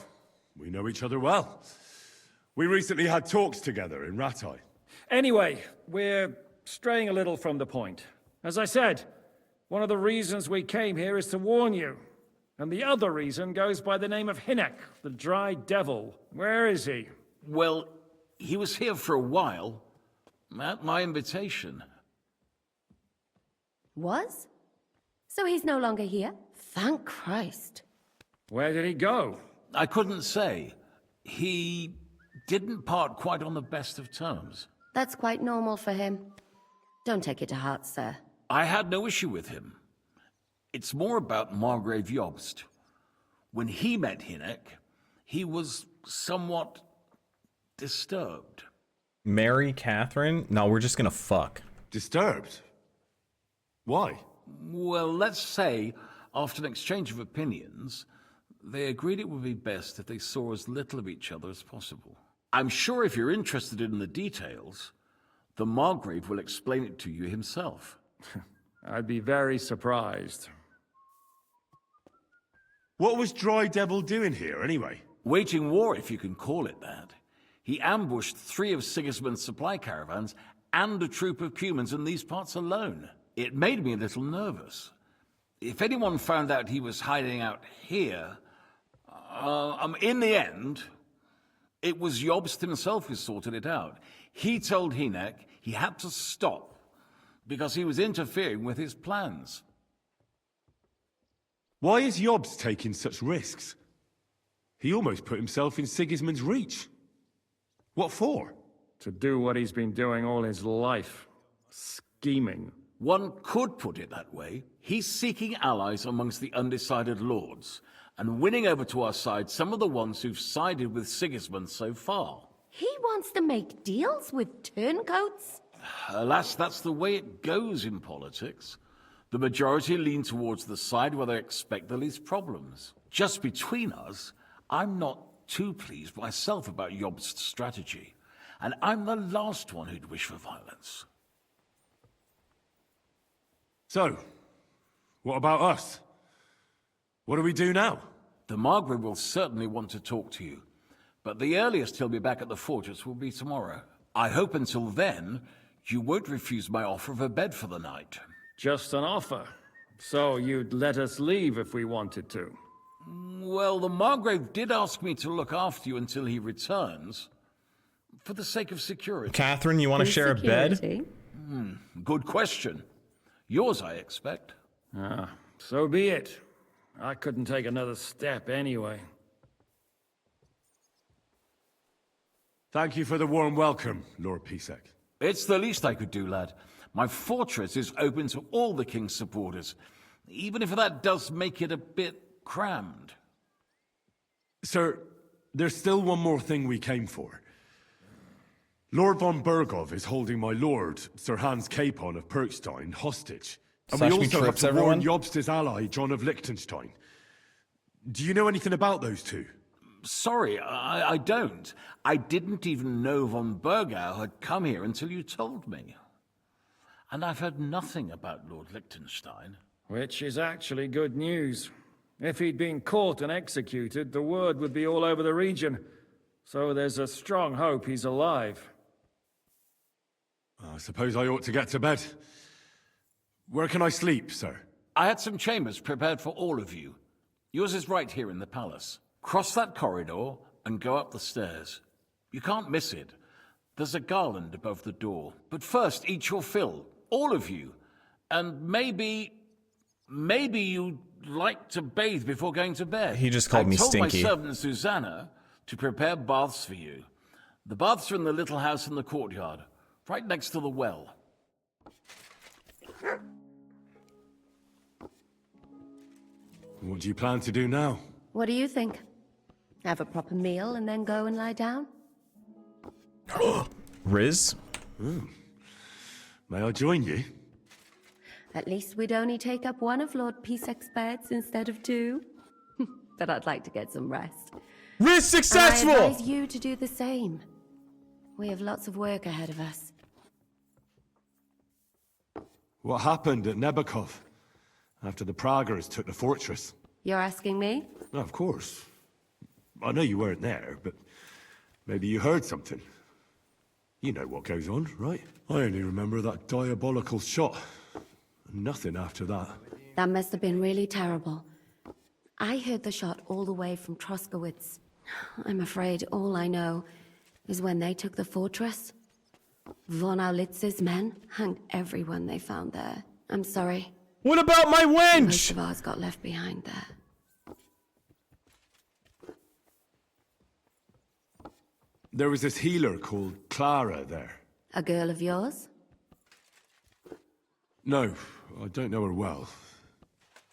we know each other well. We recently had talks together in Rattay. Anyway, we're straying a little from the point. As I said, one of the reasons we came here is to warn you. And the other reason goes by the name of Hynek, the Dry Devil. Where is he? Well, he was here for a while, at my invitation. Was? So he's no longer here? Thank Christ. Where did he go? I couldn't say. He didn't part quite on the best of terms. That's quite normal for him. Don't take it to heart, sir. I had no issue with him. It's more about Margrave Jobst. When he met Hynek, he was somewhat disturbed. Mary Catherine? No, we're just gonna fuck. Disturbed? Why? Well, let's say, after an exchange of opinions, they agreed it would be best if they saw as little of each other as possible. I'm sure if you're interested in the details, the Margrave will explain it to you himself. I'd be very surprised. What was Dry Devil doing here, anyway? Waging war, if you can call it that. He ambushed 3 of Sigismund's supply caravans and a troop of Cumans in these parts alone. It made me a little nervous. If anyone found out he was hiding out here... in the end, it was Jobst himself who sorted it out. He told Hynek he had to stop because he was interfering with his plans. Why is Jobs taking such risks? He almost put himself in Sigismund's reach. What for? To do what he's been doing all his life. Scheming. One could put it that way. He's seeking allies amongst the undecided lords, and winning over to our side some of the ones who've sided with Sigismund so far. He wants to make deals with turncoats? Alas, that's the way it goes in politics. The majority lean towards the side where they expect the least problems. Just between us, I'm not too pleased myself about Job's strategy, and I'm the last one who'd wish for violence. So, what about us? What do we do now? The Margrave will certainly want to talk to you, but the earliest he'll be back at the fortress will be tomorrow. I hope until then, you won't refuse my offer of a bed for the night. Just an offer. So you'd let us leave if we wanted to? Well, the Margrave did ask me to look after you until he returns, for the sake of security. Catherine, you want to share a bed? Good question. Yours, I expect. Ah, so be it. I couldn't take another step anyway. Thank you for the warm welcome, Lord Pisek. It's the least I could do, lad. My fortress is open to all the king's supporters, even if that does make it a bit crammed. Sir, there's still one more thing we came for. Lord von Bergov is holding my lord, Sir Hans Capon of Perkstein, hostage. And we also have to warn Jobst's ally, John of Liechtenstein. Do you know anything about those two? Sorry, I don't. I didn't even know von Bergau had come here until you told me. And I've heard nothing about Lord Liechtenstein. Which is actually good news. If he'd been caught and executed, the word would be all over the region. So there's a strong hope he's alive. I suppose I ought to get to bed. Where can I sleep, sir? I had some chambers prepared for all of you. Yours is right here in the palace. Cross that corridor and go up the stairs. You can't miss it. There's a garland above the door. But first, eat your fill. All of you. And maybe you'd like to bathe before going to bed. He just called me stinky. I told my servant Susanna to prepare baths for you. The baths are in the little house in the courtyard, right next to the well. What do you plan to do now? What do you think? Have a proper meal and then go and lie down? Riz? May I join you? At least we'd only take up one of Lord Pisek's beds instead of two. But I'd like to get some rest. Riz successful! And I advise you to do the same. We have lots of work ahead of us. What happened at Nebakov after the Praguers took the fortress? You're asking me? No, of course. I know you weren't there, but maybe you heard something. You know what goes on, right? I only remember that diabolical shot. Nothing after that. That must have been really terrible. I heard the shot all the way from Troskowitz. I'm afraid all I know is when they took the fortress, von Aulitz's men hanged everyone they found there. I'm sorry. What about my wench? Most of ours got left behind there. There was this healer called Clara there. A girl of yours? No, I don't know her well.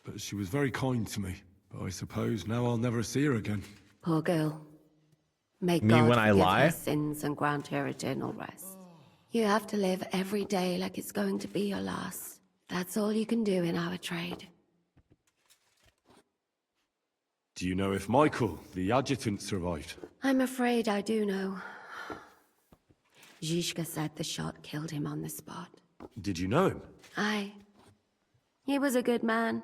But she was very kind to me. But I suppose now I'll never see her again. Poor girl. May Me God when I forgive lie? her sins and grant her eternal rest. You have to live every day like it's going to be your last. That's all you can do in our trade. Do you know if Michael, the adjutant, survived? I'm afraid I do know. Zhishka said the shot killed him on the spot. Did you know him? Aye. He was a good man.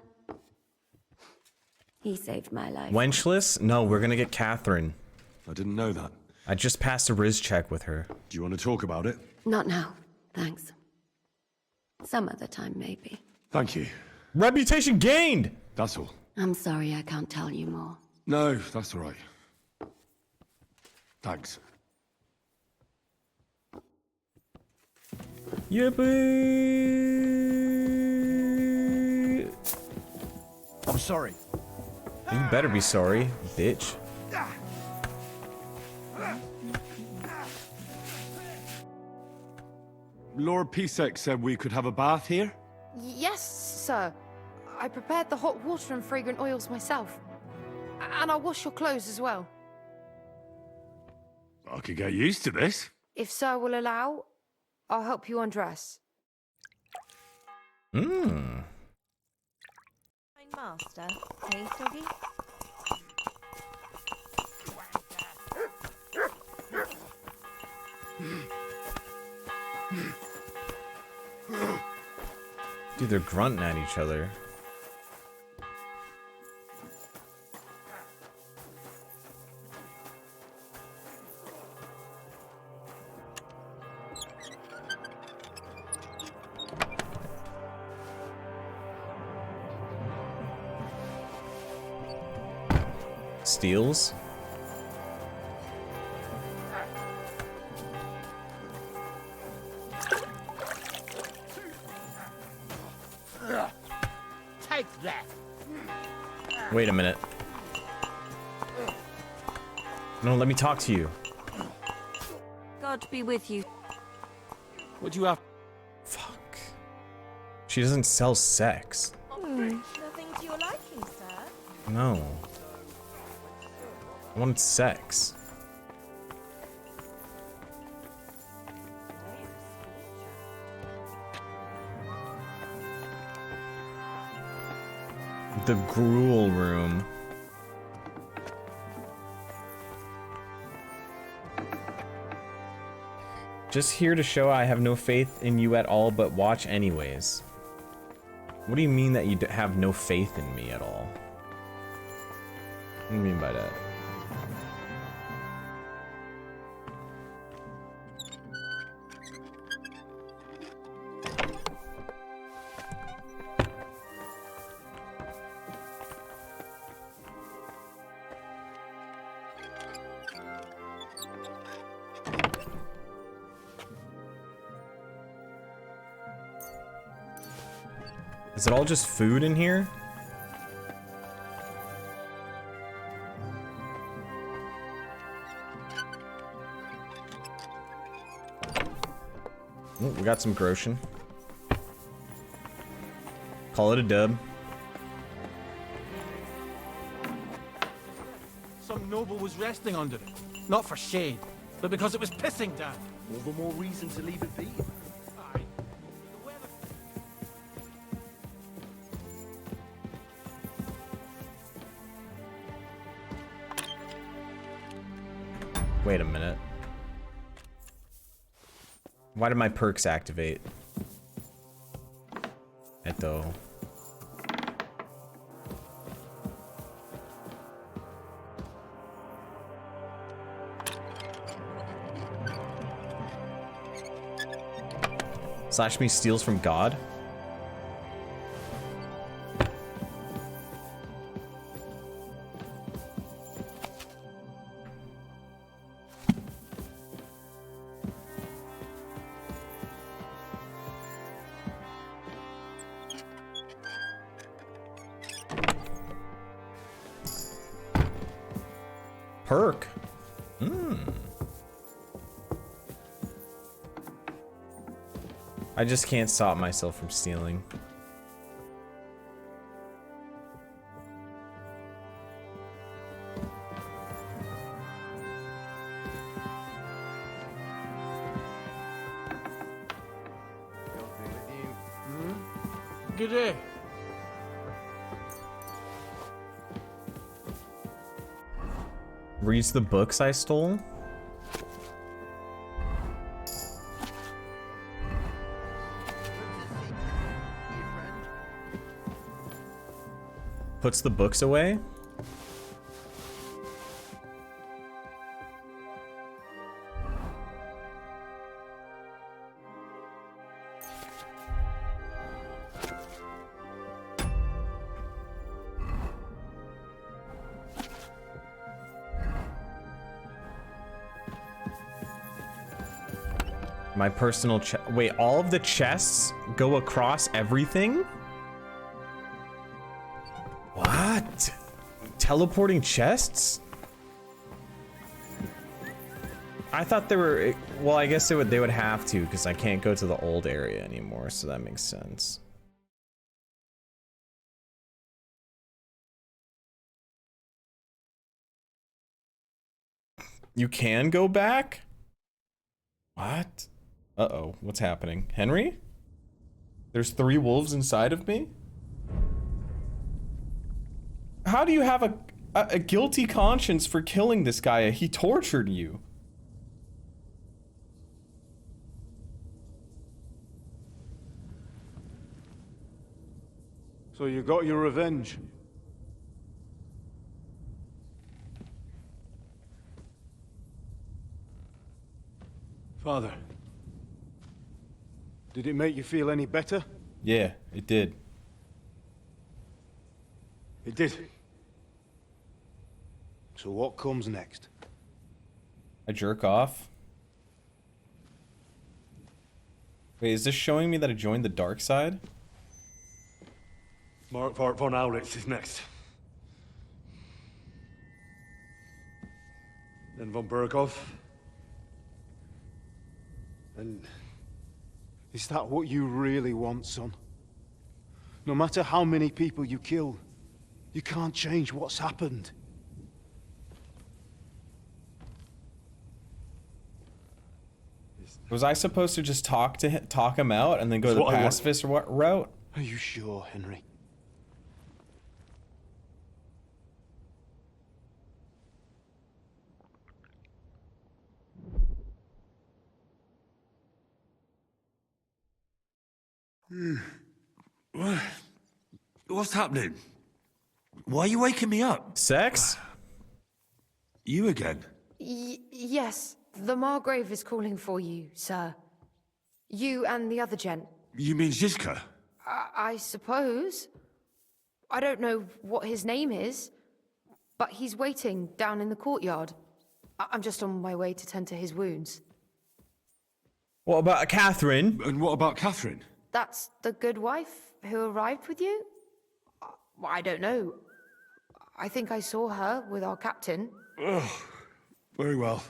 He saved my life. Wenchless? No, we're gonna get Catherine. I didn't know that. I just passed a Riz check with her. Do you want to talk about it? Not now, thanks. Some other time, maybe. Thank you. Reputation gained! That's all. I'm sorry I can't tell you more. No, that's all right. Thanks. Yippee! I'm sorry. You better be sorry, bitch. Lord Pisek said we could have a bath here? Yes, sir. I prepared the hot water and fragrant oils myself. And I'll wash your clothes as well. I could get used to this. If sir will allow, I'll help you undress. Mmm. Master, hey, Stoggy? Dude, they're grunting at each other. Steals? Take that. Wait a minute. No, let me talk to you. God be with you. What do you have? Fuck. She doesn't sell sex. Nothing to your liking, sir. No. I wanted sex. The gruel room. Just here to show I have no faith in you at all, but watch anyways. What do you mean that you have no faith in me at all? What do you mean by that? Is it all just food in here? Oh, we got some Groshen. Call it a dub. Some noble was resting under it. Not for shade, but because it was pissing down. All the more reason to leave it be. Wait a minute. Why did my perks activate? Eto. Slash me steals from God? Perk. I just can't stop myself from stealing. Good day. Reads the books I stole? Puts the books away? Am My personal chest. Wait, all of the chests go across everything? What? Teleporting chests? I thought they were, well, I guess they would have to, because I can't go to the old area anymore, so that makes sense. You can go back? What? Uh-oh, what's happening? Henry? There's 3 wolves inside of me? How do you have a guilty conscience for killing this guy? He tortured you. So you got your revenge? Father, did it make you feel any better? Yeah, it did. It did. So what comes next? I jerk off. Wait, is this showing me that I joined the dark side? Mark von Aulitz is next. Then von Berghoff. And is that what you really want, son? No matter how many people you kill, you can't change what's happened. Was I supposed to just talk him out and then go the pacifist route? Are you sure, Henry? What's happening? Why are you waking me up? Sex? You again? Yes, the Margrave is calling for you, sir. You and the other gent. You mean Zizka? I suppose. I don't know what his name is, but he's waiting down in the courtyard. I'm just on my way to tend to his wounds. What about Catherine? And what about Catherine? That's the good wife who arrived with you? I don't know. I think I saw her with our captain. Oh, very well.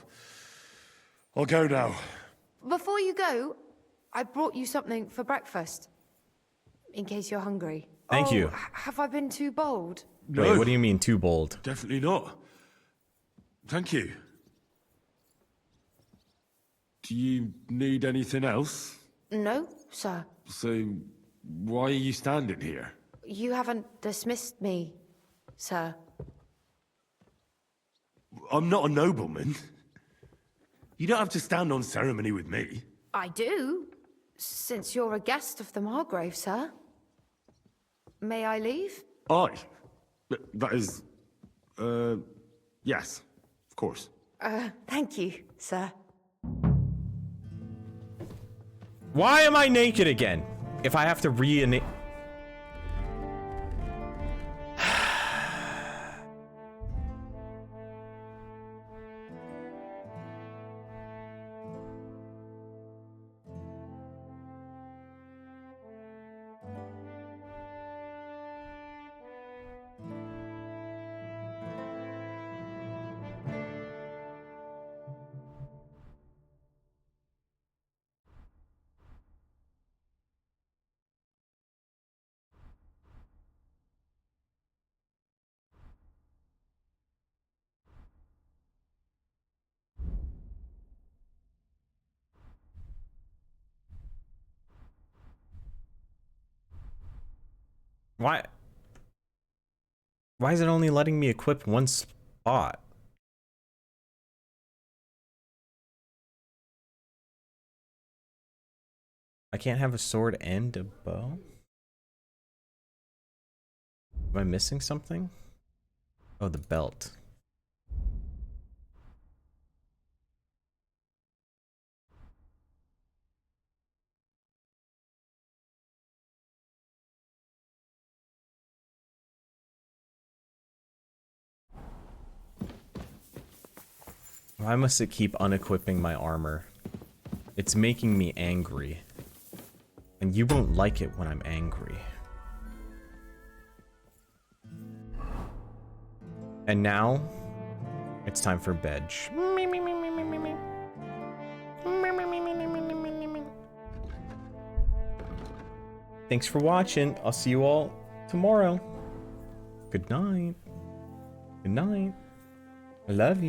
I'll go now. Before you go, I brought you something for breakfast. In case you're hungry. Thank you. Have I been too bold? No, wait, what do you mean too bold? Definitely not. Thank you. Do you need anything else? No, sir. So, why are you standing here? You haven't dismissed me, sir. I'm not a nobleman. You don't have to stand on ceremony with me. I do, since you're a guest of the Margrave, sir. May I leave? That is... yes, of course. Thank you, sir. Why am I naked again? If I have to Why is it only letting me equip one spot? I can't have a sword and a bow? Am I missing something? Oh, the belt. Why must it keep unequipping my armor? It's making me angry. And you won't like it when I'm angry. And now, it's time for bed. Thanks for watching. I'll see you all tomorrow. Good night. Good night. I love you.